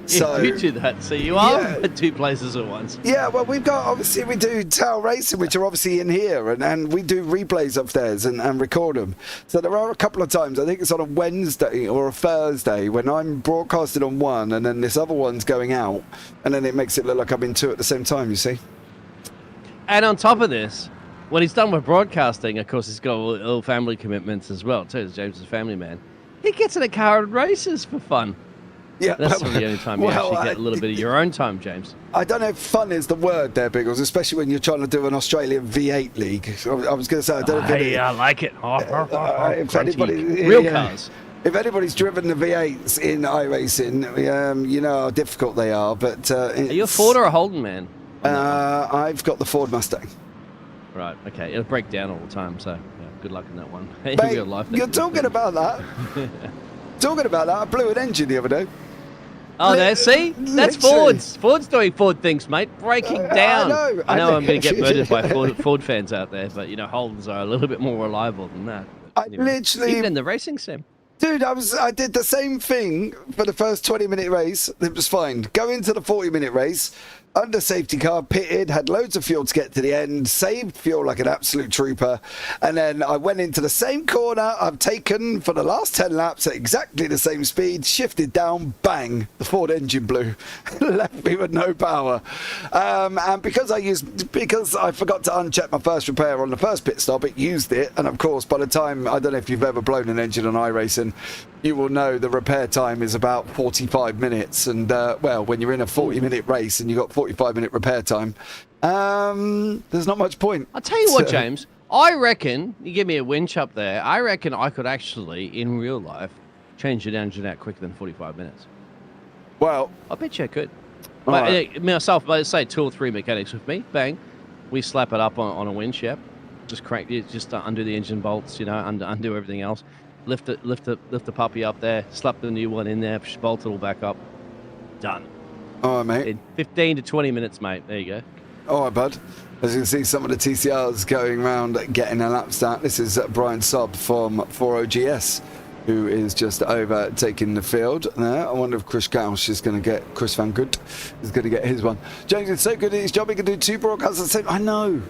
So you do that, so you are at two places at once. Yeah, well, we've got, obviously, we do Tail Racing, which are obviously in here, and we do replays upstairs and record them. So there are a couple of times, I think it's on a Wednesday or a Thursday, when I'm broadcasting on one, and then this other one's going out, and then it makes it look like I'm in two at the same time, you see? And on top of this, when he's done with broadcasting, of course, he's got all family commitments as well, too. James is a family man. He gets in a car and races for fun. Yeah, that's the only time you actually get a little bit of your own time, James. I don't know if fun is the word there, Biggles, especially when you're trying to do an Australian V8 league. I was going to say, I don't know if I like it. If anybody, real cars. If anybody's driven the V8s in iRacing, you know how difficult they are. But are you a Ford or a Holden man? I've got the Ford Mustang. Right, okay. It'll break down all the time, so good luck in that one. Mate, you're talking about that. Talking about that, I blew an engine the other day. Oh, there, see? That's Ford's. Ford's doing Ford things, mate. Breaking down. I know I'm going to get murdered by Ford fans out there, but, you know, Holdens are a little bit more reliable than that. Literally... Even in the racing sim. Dude, I did the same thing for the first 20-minute race. It was fine. Go into the 40-minute race, under safety car, pitted, had loads of fuel to get to the end, saved fuel like an absolute trooper, and then I went into the same corner I've taken for the last 10 laps at exactly the same speed, shifted down, bang, the Ford engine blew, left me with no power. And because I forgot to uncheck my first repair on the first pit stop, it used it, and of course, by the time, I don't know if you've ever blown an engine on iRacing, you will know the repair time is about 45 minutes, and well, when you're in a 40-minute race and you've got 45-minute repair time, there's not much point. I'll tell you what, James. I reckon, you give me a winch up there, I reckon I could actually, in real life, change the engine out quicker than 45 minutes. Well, I bet you I could. But, right. Myself, let's say 2 or 3 mechanics with me, bang, we slap it up on a winch, yep. Just crank it, just undo the engine bolts, undo everything else. Lift the puppy up there, slap the new one in there, bolt it all back up. Done. All right, mate. In 15 to 20 minutes, mate. There you go. All right, bud. As you can see, some of the TCRs going around getting a lap start. This is Brian Sobb from 40GS, who is just over taking the field there. I wonder if Chris Van Gut is going to get his one. James is so good at his job, he can do 2 broadcasts at the same. I know.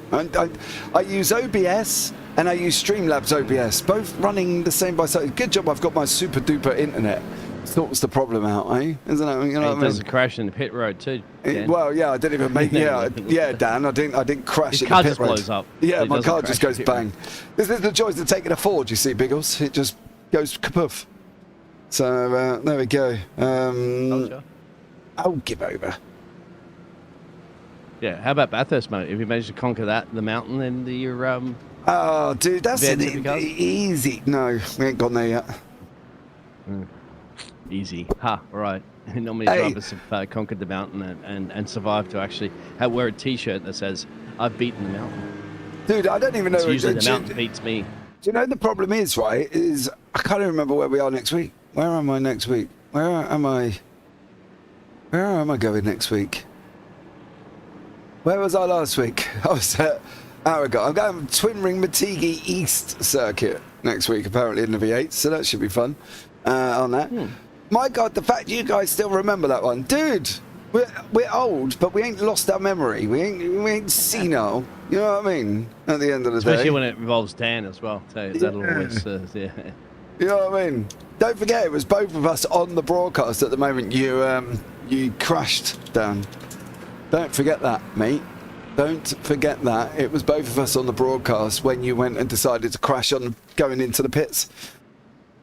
I use OBS and I use Streamlabs OBS, both running the same by side. Good job I've got my super duper internet. Sorts the problem out, eh? Isn't it? You know what I mean? Doesn't crash in the pit road too. Well, yeah, I didn't even make. Yeah, Dan, I didn't crash. His in the car pit just road. Blows up. Yeah, my car crash just goes bang. This is the joys of taking a Ford. You see, Biggles, it just goes kapoof. So there we go. I'll give over. Yeah, how about Bathurst, mate? If you managed to conquer the mountain, then you're Oh, dude, that's easy. No, we ain't gone there yet. Easy. Ha, right. Not many drivers have conquered the mountain and survived to actually wear a T-shirt that says, I've beaten the mountain. Dude, I don't even know. It's usually the mountain beats me. Do you know the problem is, right, is I can't even remember where we are next week. Where am I next week? Where am I going next week? Where was I last week? I was at Aragon. I'm going Twin Ring Matigi East Circuit next week, apparently in the V8, so that should be fun on that. My God, the fact you guys still remember that one. Dude, we're old, but we ain't lost our memory. We ain't senile. You know what I mean? At the end of the day. Especially when it involves Dan as well. So that'll always, yeah. You know what I mean? Don't forget, it was both of us on the broadcast at the moment you crashed, Dan. Don't forget that, mate. Don't forget that. It was both of us on the broadcast when you went and decided to crash on going into the pits.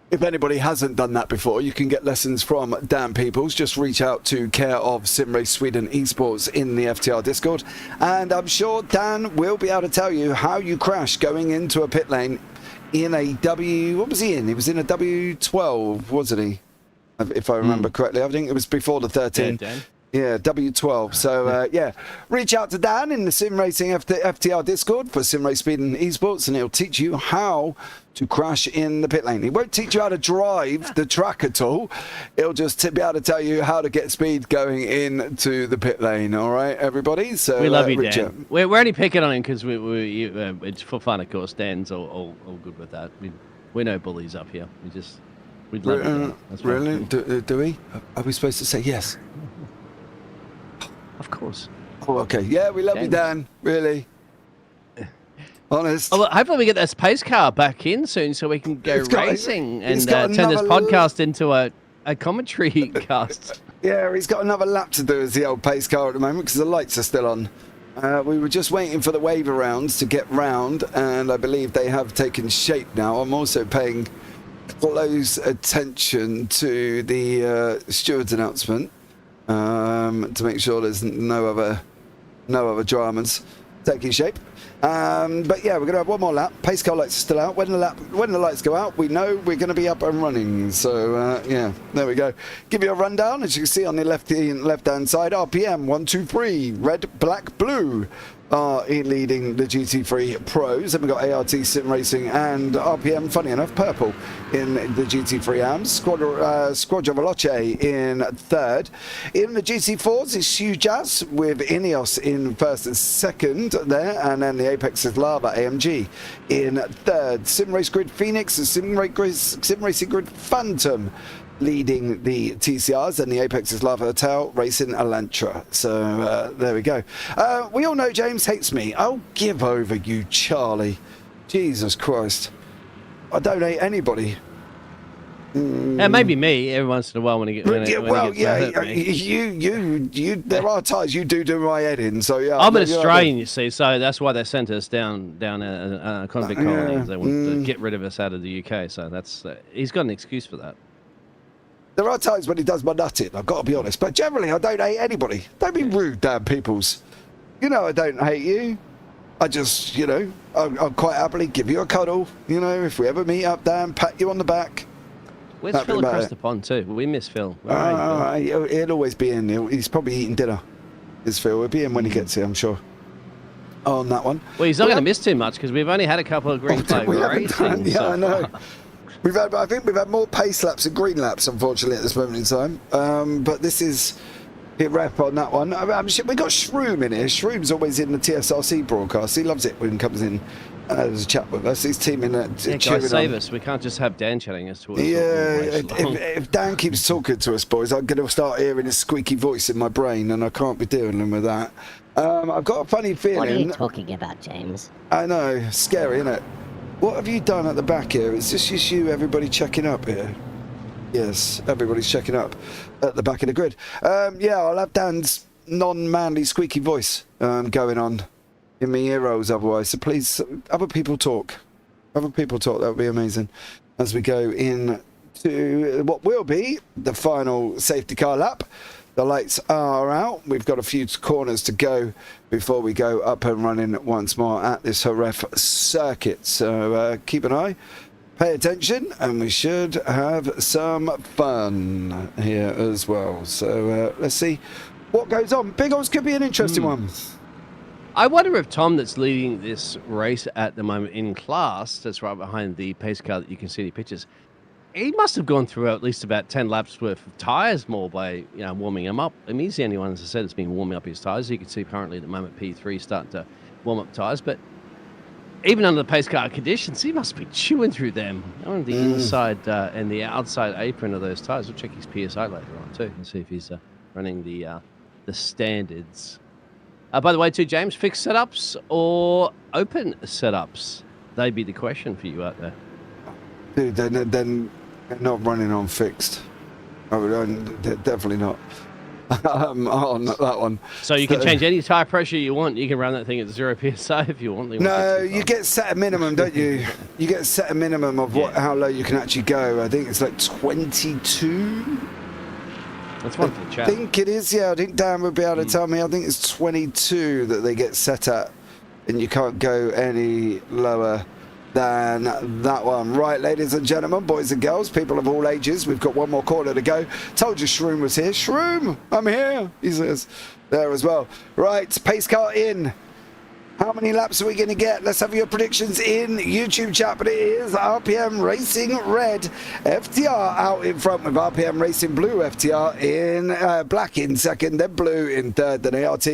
If anybody hasn't done that before, you can get lessons from Dan Peoples. Just reach out to care of Simrace Sweden Esports in the FTR Discord. And I'm sure Dan will be able to tell you how you crash going into a pit lane in a what was he in? He was in a W12, wasn't he? If I remember correctly. I think it was before the 13. Yeah, Dan. Yeah, W12. So, yeah, reach out to Dan in the Sim Racing FTR Discord for Simrace Sweden Esports, and he'll teach you how to crash in the pit lane. He won't teach you how to drive the track at all. He'll just be able to tell you how to get speed going into the pit lane. All right, everybody? So we love you, Dan. We're only picking on him because it's for fun, of course. Dan's all good with that. We're no bullies up here. We'd love you, Dan. That's really? Do we? Are we supposed to say yes? Of course. Oh, okay. Yeah, we love you, Dan. Really. Honest. Oh, well, hopefully we get this pace car back in soon so we can go racing and turn this podcast into a commentary cast. Yeah, he's got another lap to do as the old pace car at the moment because the lights are still on. We were just waiting for the waiver rounds to get round, and I believe they have taken shape now. I'm also paying close attention to the steward's announcement to make sure there's no other dramas taking shape. But yeah, we're gonna have one more lap. Pace car lights are still out. When the lights go out, we know we're gonna be up and running. So yeah, there we go. Give you a rundown. As you can see on the left hand side, RPM 123, red, black, blue are leading the GT3 Pros. Then we've got ART Sim Racing and RPM, funny enough, purple in the GT3 AMS. Squadra Veloce in third. In the GT4s is Hugh Jazz with Ineos in first and second there, and then the Apex is Lava AMG in third. Sim Race Grid Phoenix and Sim Racing Grid Phantom leading the TCRs, and the Apex is Lava Hotel Racing Elantra. So there we go. We all know James hates me. I'll give over, you Charlie. Jesus Christ. I don't hate anybody. Maybe me every once in a while when you get you there are times you do my head in, so yeah. I'm an Australian, you see, so that's why they sent us down a convict colony. They wanted to get rid of us out of the UK, so that's he's got an excuse for that. There are times when he does my nutting, I've got to be honest. But generally, I don't hate anybody. Don't be rude, Dan Peoples. You know I don't hate you. I just, you know, I'll quite happily give you a cuddle. You know, if we ever meet up, Dan, pat you on the back. Where's Phil across the pond too? We miss Phil. He'll always be in. He's probably eating dinner. Is Phil? He'll be in when he gets here, I'm sure. On that one. Well, he's not going to miss too much because we've only had a couple of green flag racing. Yeah, I know. I think we've had more pace laps and green laps, unfortunately, at this moment in time. But this is hit rep on that one. We got Shroom in here. Shroom's always in the TSRC broadcast. He loves it when he comes in as a chat with us. He's teaming guys, save us. We can't just have Dan chatting us to us. Yeah, if Dan keeps talking to us, boys, I'm going to start hearing his squeaky voice in my brain, and I can't be dealing with that. I've got a funny feeling. What are you talking about, James? I know, scary, isn't it? What have you done at the back here? Is this just you, everybody checking up here? Yes, everybody's checking up at the back of the grid. Yeah, I'll have Dan's non-manly squeaky voice going on in my ear rolls otherwise. So please, other people talk. Other people talk, that would be amazing. As we go in to what will be the final safety car lap. The lights are out. We've got a few corners to go before we go up and running once more at this Jerez circuit. So keep an eye, pay attention, and we should have some fun here as well. So let's see what goes on. Big O's could be an interesting one. I wonder if Tom, that's leading this race at the moment in class, that's right behind the pace car that you can see in the pictures, he must have gone through at least about 10 laps worth of tyres more by warming him up. I mean, he's the only one, as I said, that's been warming up his tyres. You can see currently at the moment P3 starting to warm up tyres, but even under the pace car conditions, he must be chewing through them on the inside and the outside apron of those tyres. We'll check his PSI later on too and see if he's running the standards. By the way, too, James, fixed setups or open setups? They'd be the question for you out there. Dude, then not running on fixed. Definitely not. On that one. So you can change any tyre pressure you want. You can run that thing at 0 PSI if you want. No, you get set a minimum, don't you? You get set a minimum of how low you can actually go. I think it's like 22. That's one for the chat. I think it is, yeah. I think Dan would be able to tell me. I think it's 22 that they get set at, and you can't go any lower than that one. Right, ladies and gentlemen, boys and girls, people of all ages, we've got one more corner to go. Told you Shroom was here. Shroom, I'm here, he says there as well. Right, pace car in. How many laps are we going to get? Let's have your predictions in YouTube chat. But it is RPM Racing Red, FTR out in front with RPM Racing Blue, FTR in black in second, then blue in third, then ART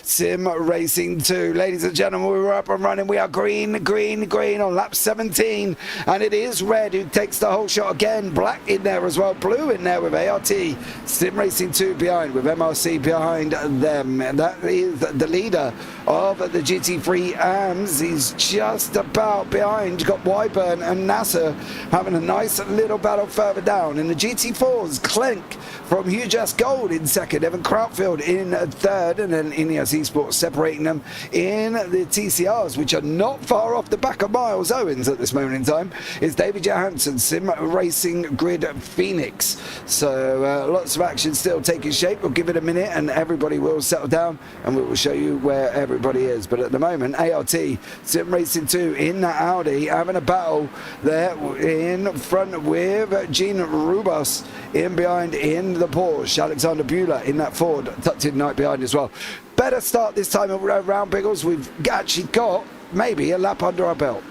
Sim Racing 2. Ladies and gentlemen, we're up and running. We are green on lap 17, and it is Red who takes the whole shot again. Black in there as well, blue in there with ART Sim Racing 2 behind, with MRC behind them. And that is the leader of the GT3 AMS. He's just about behind. You've got Wyburn and Nasser having a nice little battle further down. In the GT4s, Clenk from Hughes Gold in second, Evan Krautfield in third, and then Ineos Esports separating them in the TCRs, which are not far off the back of Miles Owens at this moment in time, is David Johansson, Sim Racing Grid Phoenix. So lots of action still taking shape. We'll give it a minute and everybody will settle down and we will show you where everybody is. But at the moment, ART Sim Racing 2 in that Audi having a battle there in front with Gene Rubas in behind in the Porsche. Alexander Buehler in that Ford tucked in right behind as well. Better start this time around, Biggles. We've actually got maybe a lap under our belt.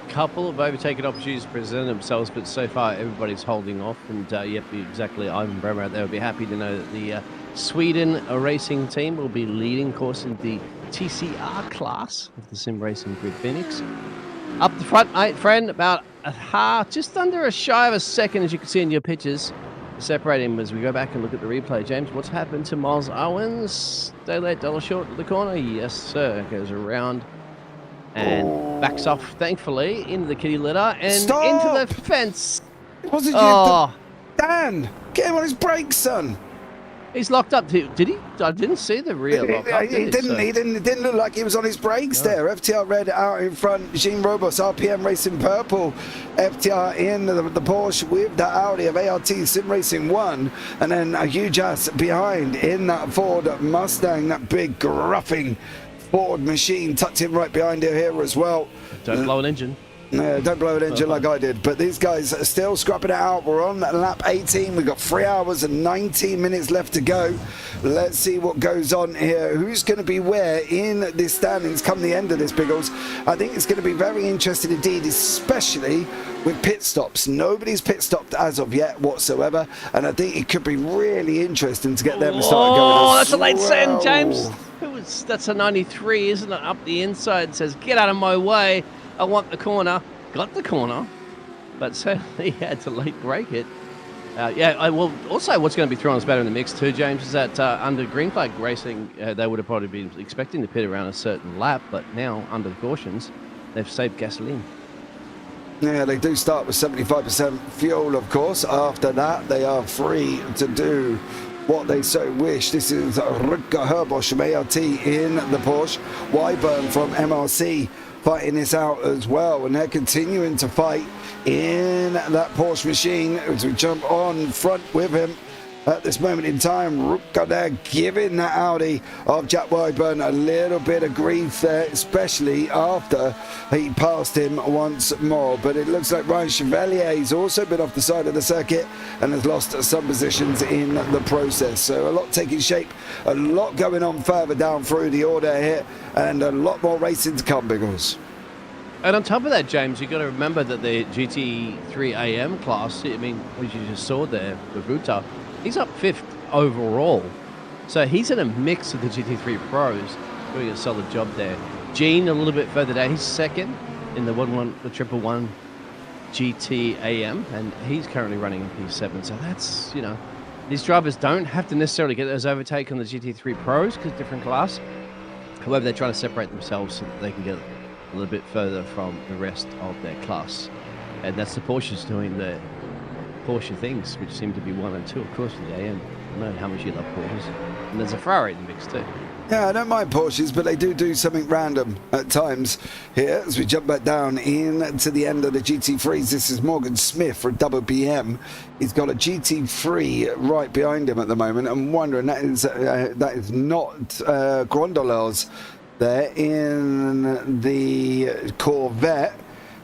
Couple of overtaken opportunities present themselves, but so far everybody's holding off. And yep, exactly. Ivan Bremer out there will be happy to know that the Sweden racing team will be leading course in the TCR class of the Sim Racing Grid Phoenix. Up the front, mate, friend, about just under a shy of a second, as you can see in your pictures. Separate him as we go back and look at the replay. James, what's happened to Miles Owens? Stay late, dollar short at the corner. Yes, sir. Goes around and backs off, thankfully, into the kitty litter and into the fence. It wasn't you. Dan, get him on his brakes, son. He's locked up. Did he? I didn't see the rear lock up. He didn't look like he was on his brakes there. FTR Red out in front, Gene Robos, RPM Racing Purple, FTR in the Porsche with the Audi of ART Sim Racing 1, and then a huge ass behind in that Ford Mustang, that big gruffing Ford machine tucked in right behind here as well. Don't blow an engine. No, don't blow an engine like I did. But these guys are still scrapping it out. We're on lap 18. We've got 3 hours and 19 minutes left to go. Let's see what goes on here. Who's going to be where in the standings come the end of this, Biggles? I think it's going to be very interesting indeed, especially with pit stops. Nobody's pit stopped as of yet whatsoever. And I think it could be really interesting to get them started going. Oh, that's a late send, James. That's a 93, isn't it? Up the inside, says, get out of my way. I want the corner. Got the corner, but certainly had to late break it. Well, also what's going to be throwing us better in the mix too, James, is that under green flag racing, they would have probably been expecting to pit around a certain lap, but now under the cautions, they've saved gasoline. Yeah, they do start with 75% fuel, of course. After that, they are free to do what they so wish. This is Rutger Herbosch from ART in the Porsche. Wyburn from MRC fighting this out as well, and they're continuing to fight in that Porsche machine as we jump on front with him at this moment in time. Rutger there giving that Audi of Jack Wyburn a little bit of grief there, especially after he passed him once more. But it looks like Ryan Chevalier's also been off the side of the circuit and has lost some positions in the process. So a lot taking shape, a lot going on further down through the order here, and a lot more racing to come, Biggles. And on top of that, James, you've got to remember that the GT3 AM class, I mean, as you just saw there with Ruta, he's up 5th overall. So he's in a mix of the GT3 pros, doing a solid job there. Gene, a little bit further down, he's 2nd in the 111 GT AM, and he's currently running in P7. So that's, these drivers don't have to necessarily get those overtake on the GT3 pros because different class. However, they're trying to separate themselves so that they can get a little bit further from the rest of their class. And that's the Porsches doing the Porsche things, which seem to be 1 and 2, of course, for the AM. I know how much you love Porsches. And there's a Ferrari in the mix too. Yeah, I don't mind Porsches, but they do something random at times here as we jump back down into the end of the GT3s. This is Morgan Smith for WBM. He's got a GT3 right behind him at the moment. I'm wondering, that is not Grondoleur's there in the Corvette.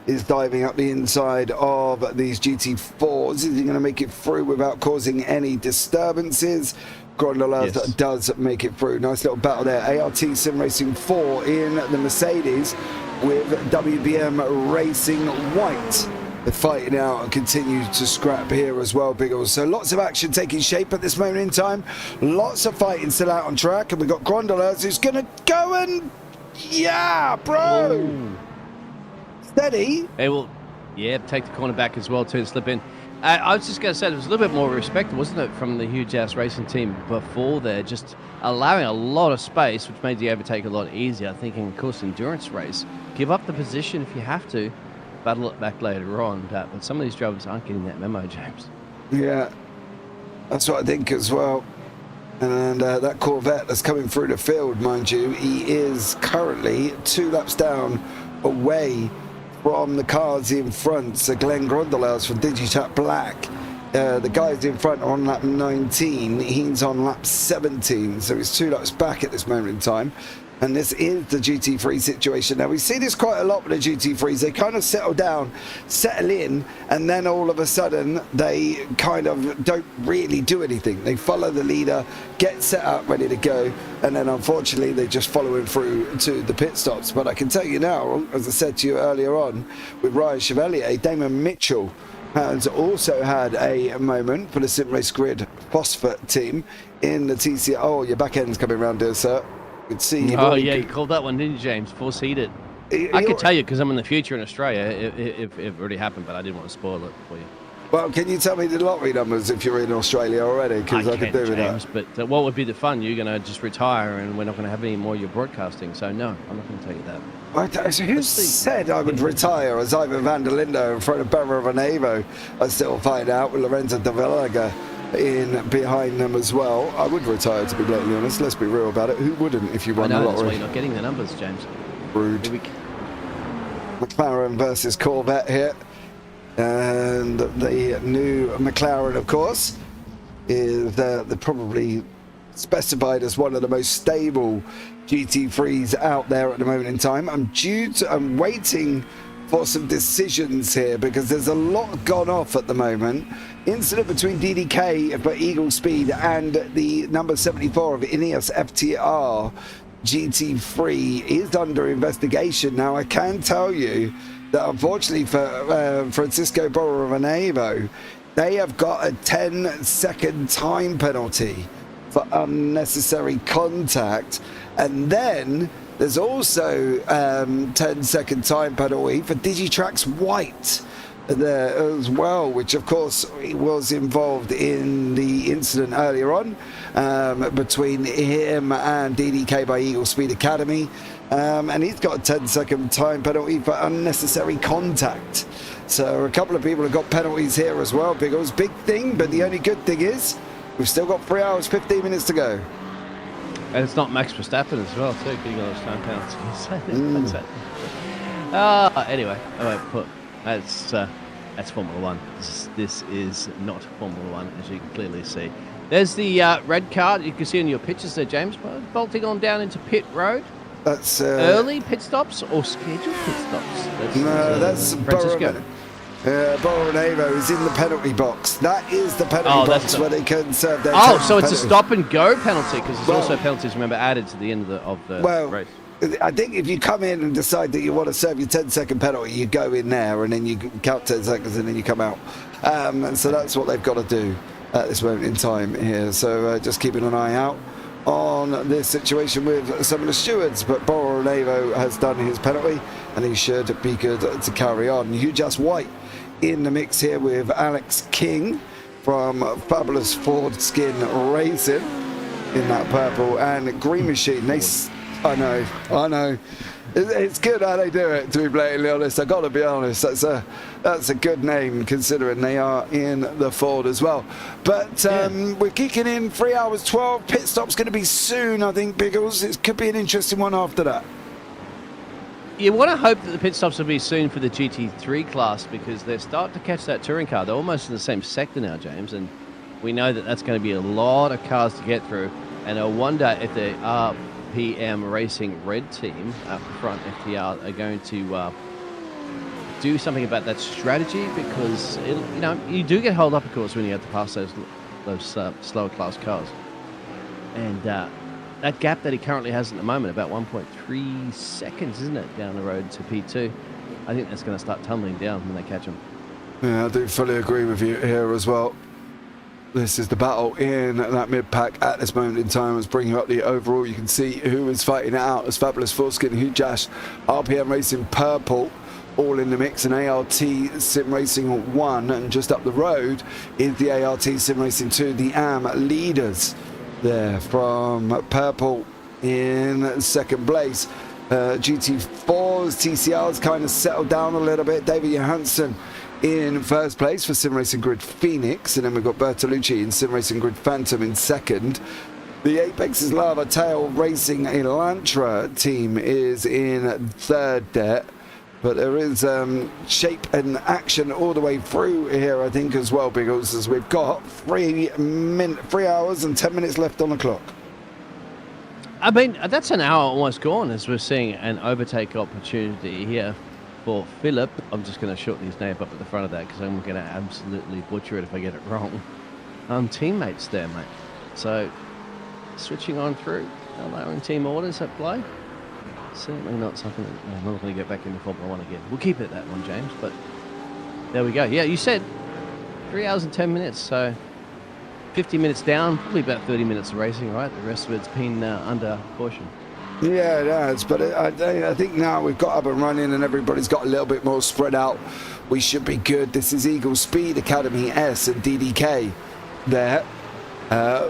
Is diving up the inside of these GT4s. Is he going to make it through without causing any disturbances? Grondola does make it through. Nice little battle there. ART Sim Racing 4 in the Mercedes with WBM Racing White. They're fighting out and continue to scrap here as well, Biggles. So lots of action taking shape at this moment in time. Lots of fighting still out on track. And we've got Grondola who's going to go and... Yeah, bro! Ooh. Steady. They will, take the corner back as well too and slip in. I was just going to say, there was a little bit more respect, wasn't it, from the huge ass racing team before there, just allowing a lot of space, which made the overtake a lot easier. Thinking, of course, endurance race, give up the position if you have to, battle it back later on. But some of these drivers aren't getting that memo, James. Yeah, that's what I think as well. And that Corvette that's coming through the field, mind you, he is currently 2 laps down away from the cars in front. So Glenn Grondoleur's from Digitat Black. The guys in front are on lap 19. He's on lap 17. So he's 2 laps back at this moment in time. And this is the GT3 situation. Now, we see this quite a lot with the GT3s. They kind of settle down, settle in, and then all of a sudden, they kind of don't really do anything. They follow the leader, get set up, ready to go, and then, unfortunately, they just follow him through to the pit stops. But I can tell you now, as I said to you earlier on, with Ryan Chevalier, Damon Mitchell has also had a moment for the Sim Race Grid Phosphate team in the TCR. Oh, your back end's coming around here, sir. Could see. Oh yeah, you called that one, didn't you, James? Force heated. I could tell you because I'm in the future in Australia if it already happened, but I didn't want to spoil it for you. Well, can you tell me the lottery numbers if you're in Australia already? Because I could do with that. But what would be the fun? You're going to just retire and we're not going to have any more of your broadcasting. So no, I'm not going to tell you that. So who said I would retire as Ivan van der Linde in front of Berra of an Evo? I still find out with Lorenzo de Velaga in behind them as well. I would retire, to be blatantly honest. Let's be real about it. Who wouldn't if you won the I know, that's why lottery? you're not getting the numbers, James. Rude. McLaren versus Corvette here. And the new McLaren, of course, is probably specified as one of the most stable GT3s out there at the moment in time. I'm waiting for some decisions here because there's a lot gone off at the moment. Incident between DDK for Eagle Speed and the number 74 of Ineos FTR GT3 is under investigation. Now, I can tell you that unfortunately for Francisco Borronevo, they have got a 10-second time penalty for unnecessary contact, and then there's also 10-second time penalty for Digitrax White there as well, which of course was involved in the incident earlier on between him and DDK by Eagle Speed Academy, and he's got a 10-second time penalty for unnecessary contact. So a couple of people have got penalties here as well. Big thing, but the only good thing is we've still got 3 hours 15 minutes to go. And it's not Max Verstappen as well, too. Getting all those time penalties. Anyway, that's Formula One. This is not Formula One, as you can clearly see. There's the red card. You can see in your pictures there, James, bolting on down into pit road. That's early pit stops or scheduled pit stops? That's Francisco. Borronevo is in the penalty box. That is the penalty box where they can serve their so it's penalty. a stop and go penalty because there's also penalties, remember, added to the end of the race. I think if you come in and decide that you want to serve your 10-second penalty, you go in there and then you count 10 seconds and then you come out. And so that's what they've got to do at this moment in time here. So just keeping an eye out on this situation with some of the stewards, but Borronevo has done his penalty and he should be good to carry on. Just White in the mix here with Alex King from Fabulous Foreskin Racing in that purple and green machine. I know. It's good how they do it, to be blatantly honest. I got to be honest. That's a good name considering they are in the Ford as well. But we're kicking in 3 hours 12. Pit stop's going to be soon, I think, Biggles. It could be an interesting one after that. You want to hope that the pit stops will be soon for the GT3 class because they're starting to catch that touring car. They're almost in the same sector now, James, and we know that that's going to be a lot of cars to get through. And I wonder if the RPM Racing Red Team up front, FTR, are going to do something about that strategy because you do get held up, of course, when you have to pass those slower class cars. And that gap that he currently has at the moment, about 1.3 seconds, isn't it, down the road to P2, I think that's going to start tumbling down when they catch him. Yeah, I do fully agree with you here as well. This is the battle in that mid-pack at this moment in time. It's bringing up the overall. You can see who is fighting it out as Fabulous Foreskin, Hujash, RPM Racing Purple, all in the mix, and ART Sim Racing 1. And just up the road is the ART Sim Racing 2, the AM leaders there from Purple in second place. GT4's TCR's kind of settled down a little bit. David Johansson in first place for Sim Racing Grid Phoenix, and then we've got Bertolucci in Sim Racing Grid Phantom in second. The Apex's Lava Tail Racing Elantra team is in third there, but there is shape and action all the way through here, I think, as well, Biggles, as we've got 3 hours and 10 minutes left on the clock. I mean, that's an hour almost gone as we're seeing an overtake opportunity here for Philip. I'm just going to shorten his name up at the front of that because I'm going to absolutely butcher it if I get it wrong. Teammates there, mate. So, switching on through, allowing team orders at play. Certainly not something that I'm not going to get back into Formula 1 again. We'll keep it at that one, James, but there we go. Yeah, you said 3 hours and 10 minutes, so 50 minutes down, probably about 30 minutes of racing, right? The rest of it's been under caution. Yeah, it has, but I think now we've got up and running and everybody's got a little bit more spread out. We should be good. This is Eagle Speed Academy S and DDK there,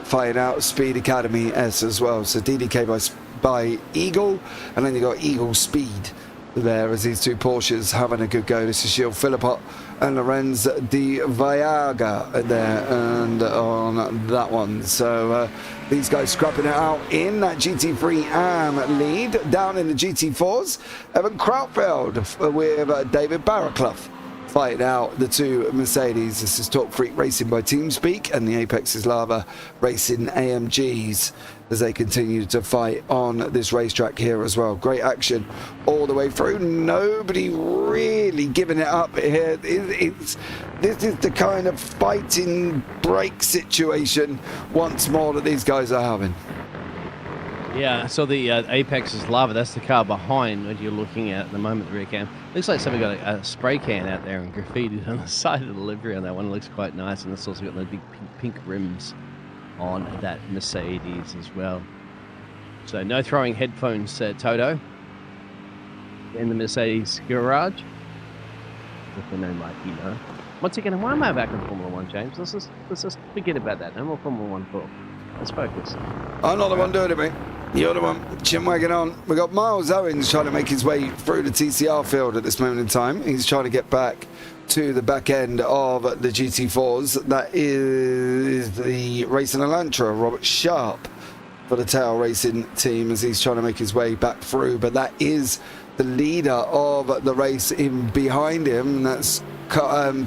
fighting out Speed Academy S as well. So DDK by Eagle, and then you got Eagle Speed there as these two Porsches having a good go. This is Gilles Philippot and Lorenz de Viaga there and on that one. So these guys scrapping it out in that GT3 AM lead. Down in the GT4s, Evan Krautfeld with David Barraclough fighting out the two Mercedes. This is Talk Freak Racing by TeamSpeak and the Apex is Lava Racing AMGs as they continue to fight on this racetrack here as well. Great action all the way through. Nobody really giving it up here. This is the kind of fighting break situation once more that these guys are having. Yeah, so the Apex is Lava, that's the car behind what you're looking at the moment, the rear cam. Looks like somebody got a spray can out there and graffitied on the side of the livery on that one. It looks quite nice, and it's also got the big pink rims on that Mercedes as well. So no throwing headphones, Toto, in the Mercedes garage. If no might, you know. Once again, why am I back in Formula One, James? Let's just forget about that. No more Formula One talk. Let's focus. I'm not the one doing it, mate. You're the one. Chin wagging on. We've got Miles Owens trying to make his way through the TCR field at this moment in time. He's trying to get back to the back end of the GT4s. That is the Racing Elantra, Robert Sharp, for the Tail Racing team as he's trying to make his way back through. But that is the leader of the race in behind him. That's Tom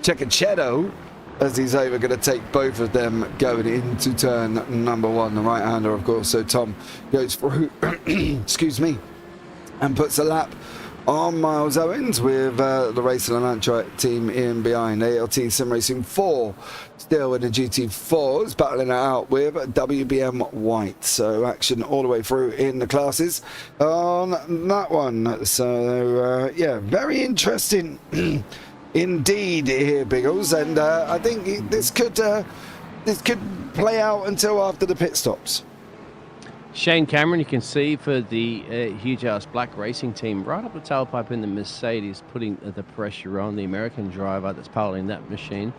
Cecchetto, as he's over going to take both of them going into turn number one, the right-hander, of course. So Tom goes through, excuse me, and puts a lap on Miles Owens with the Racing Elantra team in behind. ALT Sim Racing 4 still in the GT4s, battling it out with WBM White. So action all the way through in the classes on that one. So yeah, very interesting indeed here, Biggles, and I think this could play out until after the pit stops. Shane Cameron, you can see for the Huge Ass Black Racing team, right up the tailpipe in the Mercedes, putting the pressure on the American driver that's piloting that machine.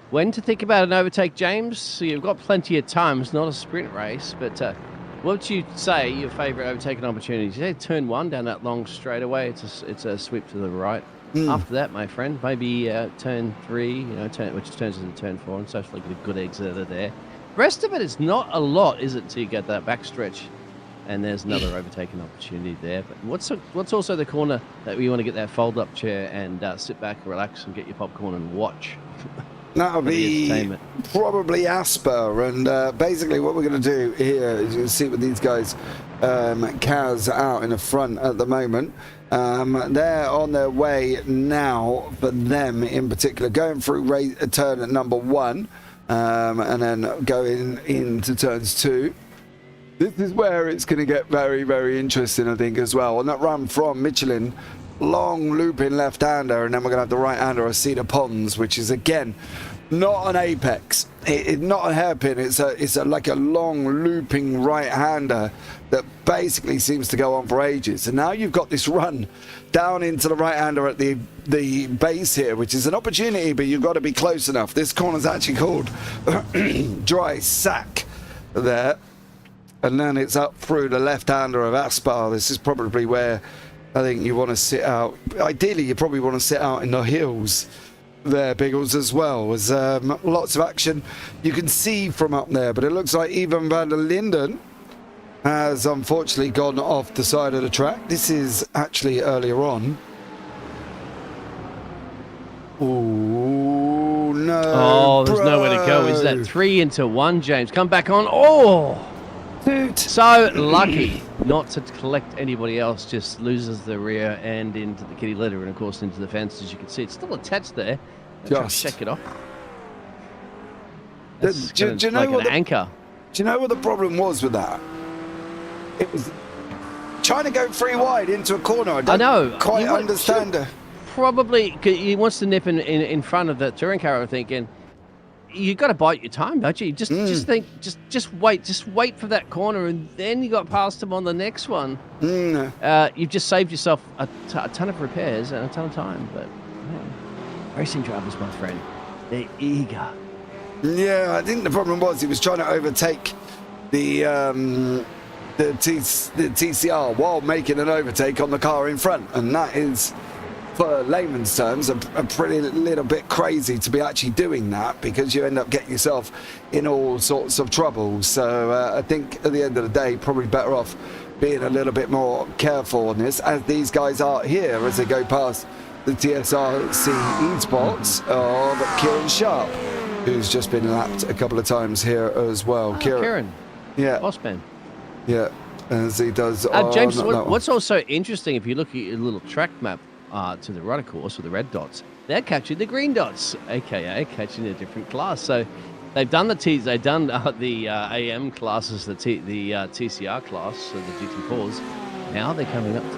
When to think about an overtake, James? So you've got plenty of time. It's not a sprint race, but what would you say your favourite overtaking opportunities? You say turn one down that long straightaway. It's a sweep to the right. After that, my friend, maybe turn three, which turns into turn four, and so it's like a good exit there. Rest of it is not a lot, is it, till you get that backstretch, and there's another overtaking opportunity there. But what's also the corner that we want to get that fold-up chair and sit back, relax, and get your popcorn and watch? That'll be probably Asper, and basically what we're going to do here is you can see with these guys, Kaz out in the front at the moment. They're on their way now, for them in particular, going through turn at number one, and then going into turns two. This is where it's going to get very, very interesting, I think, as well. On that run from Michelin, long looping left-hander, and then we're going to have the right-hander of Cedar Ponds, which is, again, not an apex. It's not a hairpin. It's like a long looping right-hander that basically seems to go on for ages. And now you've got this run down into the right-hander at the base here, which is an opportunity, but you've got to be close enough. This corner's actually called Dry Sack there. And then it's up through the left-hander of Aspar. This is probably where I think you want to sit out. Ideally, you probably want to sit out in the hills there, Biggles, as well. There's lots of action you can see from up there, but it looks like Ivan van der Linden has unfortunately gone off the side of the track. This is actually earlier on. Oh, no. Oh, there's nowhere to go. Is that 3 into 1, James? Come back on. Oh! Dude. So lucky not to collect anybody else, just loses the rear end into the kitty litter and, of course, into the fence. As you can see, it's still attached there. Just check it off. Do you know like what an anchor. Do you know what the problem was with that? It was trying to go 3 wide into a corner. I don't quite understand. Probably he wants to nip in front of the touring car, I think, and you got to bite your time, don't you? Just think, just wait for that corner, and then you got past him on the next one. You've just saved yourself a ton of repairs and a ton of time. But racing drivers, my friend, they're eager. Yeah, I think the problem was he was trying to overtake the TCR while making an overtake on the car in front, and that is for layman's terms, a pretty little bit crazy to be actually doing that, because you end up getting yourself in all sorts of trouble. So I think at the end of the day, probably better off being a little bit more careful on this, as these guys are here as they go past the TSRC e-spots of Kieran Sharp, who's just been lapped a couple of times here as well. Oh, Kieran. Yeah. Bossman. Yeah, as he does. James, what's also interesting, if you look at your little track map to the right, of course, with the red dots, they're catching the green dots, aka catching a different class. So they've done the AM classes, the TCR class, so the GT4s. Now they're coming up to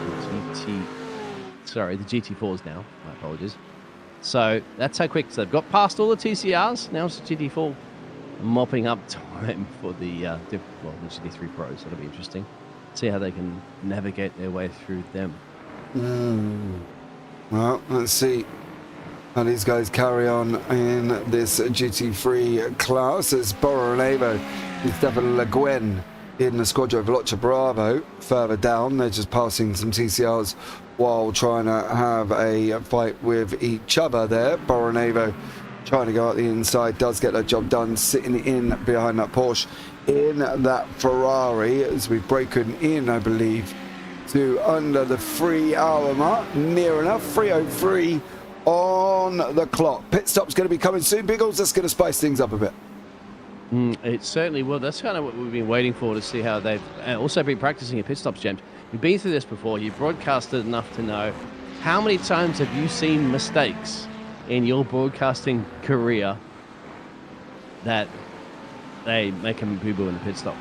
the GT4s now. My apologies. So that's how quick. So they've got past all the TCRs. Now it's the GT4 mopping up time for the GT3 Pros. That'll be interesting. See how they can navigate their way through them. Well, let's see how these guys carry on in this GT3 class. As Borolevo and Stefan Le Guin in the Squadro Veloce Bravo. Further down, they're just passing some TCRs while trying to have a fight with each other there. Borolevo trying to go out the inside, does get that job done, sitting in behind that Porsche in that Ferrari, as we've broken in, I believe, to under the 3 hour mark, near enough, 3:03 on the clock. Pit stop's going to be coming soon, Biggles. That's going to spice things up a bit. It certainly will. That's kind of what we've been waiting for, to see how they've also been practicing at pit stops, James. You've been through this before. You've broadcasted enough to know. How many times have you seen mistakes in your broadcasting career that they make them boo-boo in the pit stop?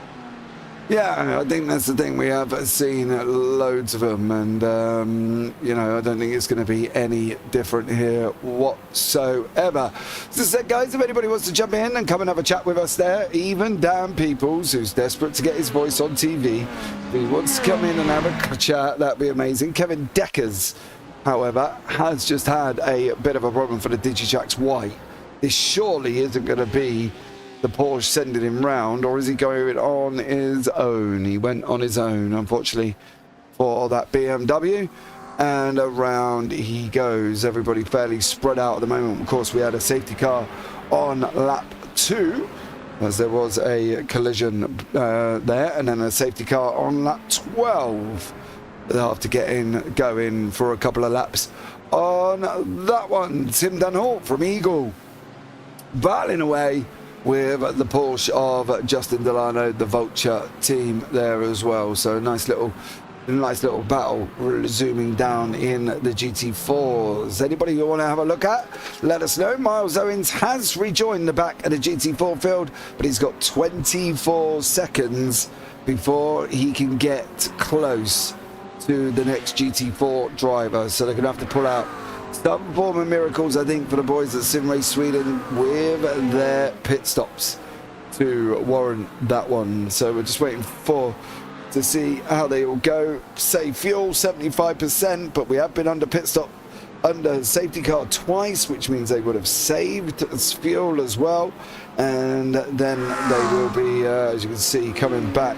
Yeah, I think that's the thing. We have seen loads of them, and I don't think it's going to be any different here whatsoever. As I said, guys, if anybody wants to jump in and come and have a chat with us there, even Dan Peoples, who's desperate to get his voice on TV, if he wants to come in and have a chat, that'd be amazing. Kevin Deckers, however, has just had a bit of a problem for the Digitrax White. This surely isn't going to be the Porsche sending him round, or is he going on his own? He went on his own, unfortunately, for that BMW, and around he goes. Everybody fairly spread out at the moment. Of course, we had a safety car on lap 2, as there was a collision there, and then a safety car on lap 12 after going for a couple of laps on that one. Tim Dunhall from Eagle battling away with the Porsche of Justin Delano, the Vulture team there as well. So a nice little battle zooming down in the GT4s. Anybody you want to have a look at, let us know. Miles Owens has rejoined the back of the GT4 field, but he's got 24 seconds before he can get close to the next GT4 driver. So they're going to have to pull out some form of miracles, I think, for the boys at Sim Race Sweden with their pit stops to warrant that one. So we're just waiting to see how they all go. Save fuel, 75%, but we have been under pit stop, under safety car twice, which means they would have saved fuel as well. And then they will be, as you can see, coming back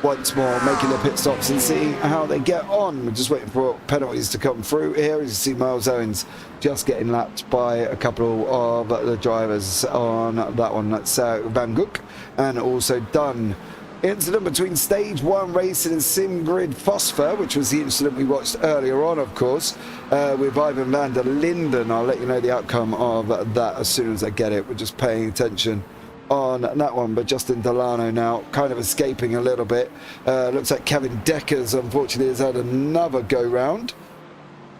once more, making their pit stops and seeing how they get on. We're just waiting for penalties to come through here. As you see, Miles Owens just getting lapped by a couple of the drivers on that one. That's Van Gook and also Dunn. Incident between Stage 1 Racing and SimGrid Phosphor, which was the incident we watched earlier on, of course, with Ivan van der Linden. I'll let you know the outcome of that as soon as I get it. We're just paying attention on that one, but Justin Delano now kind of escaping a little bit. Looks like Kevin Deckers, unfortunately, has had another go-round.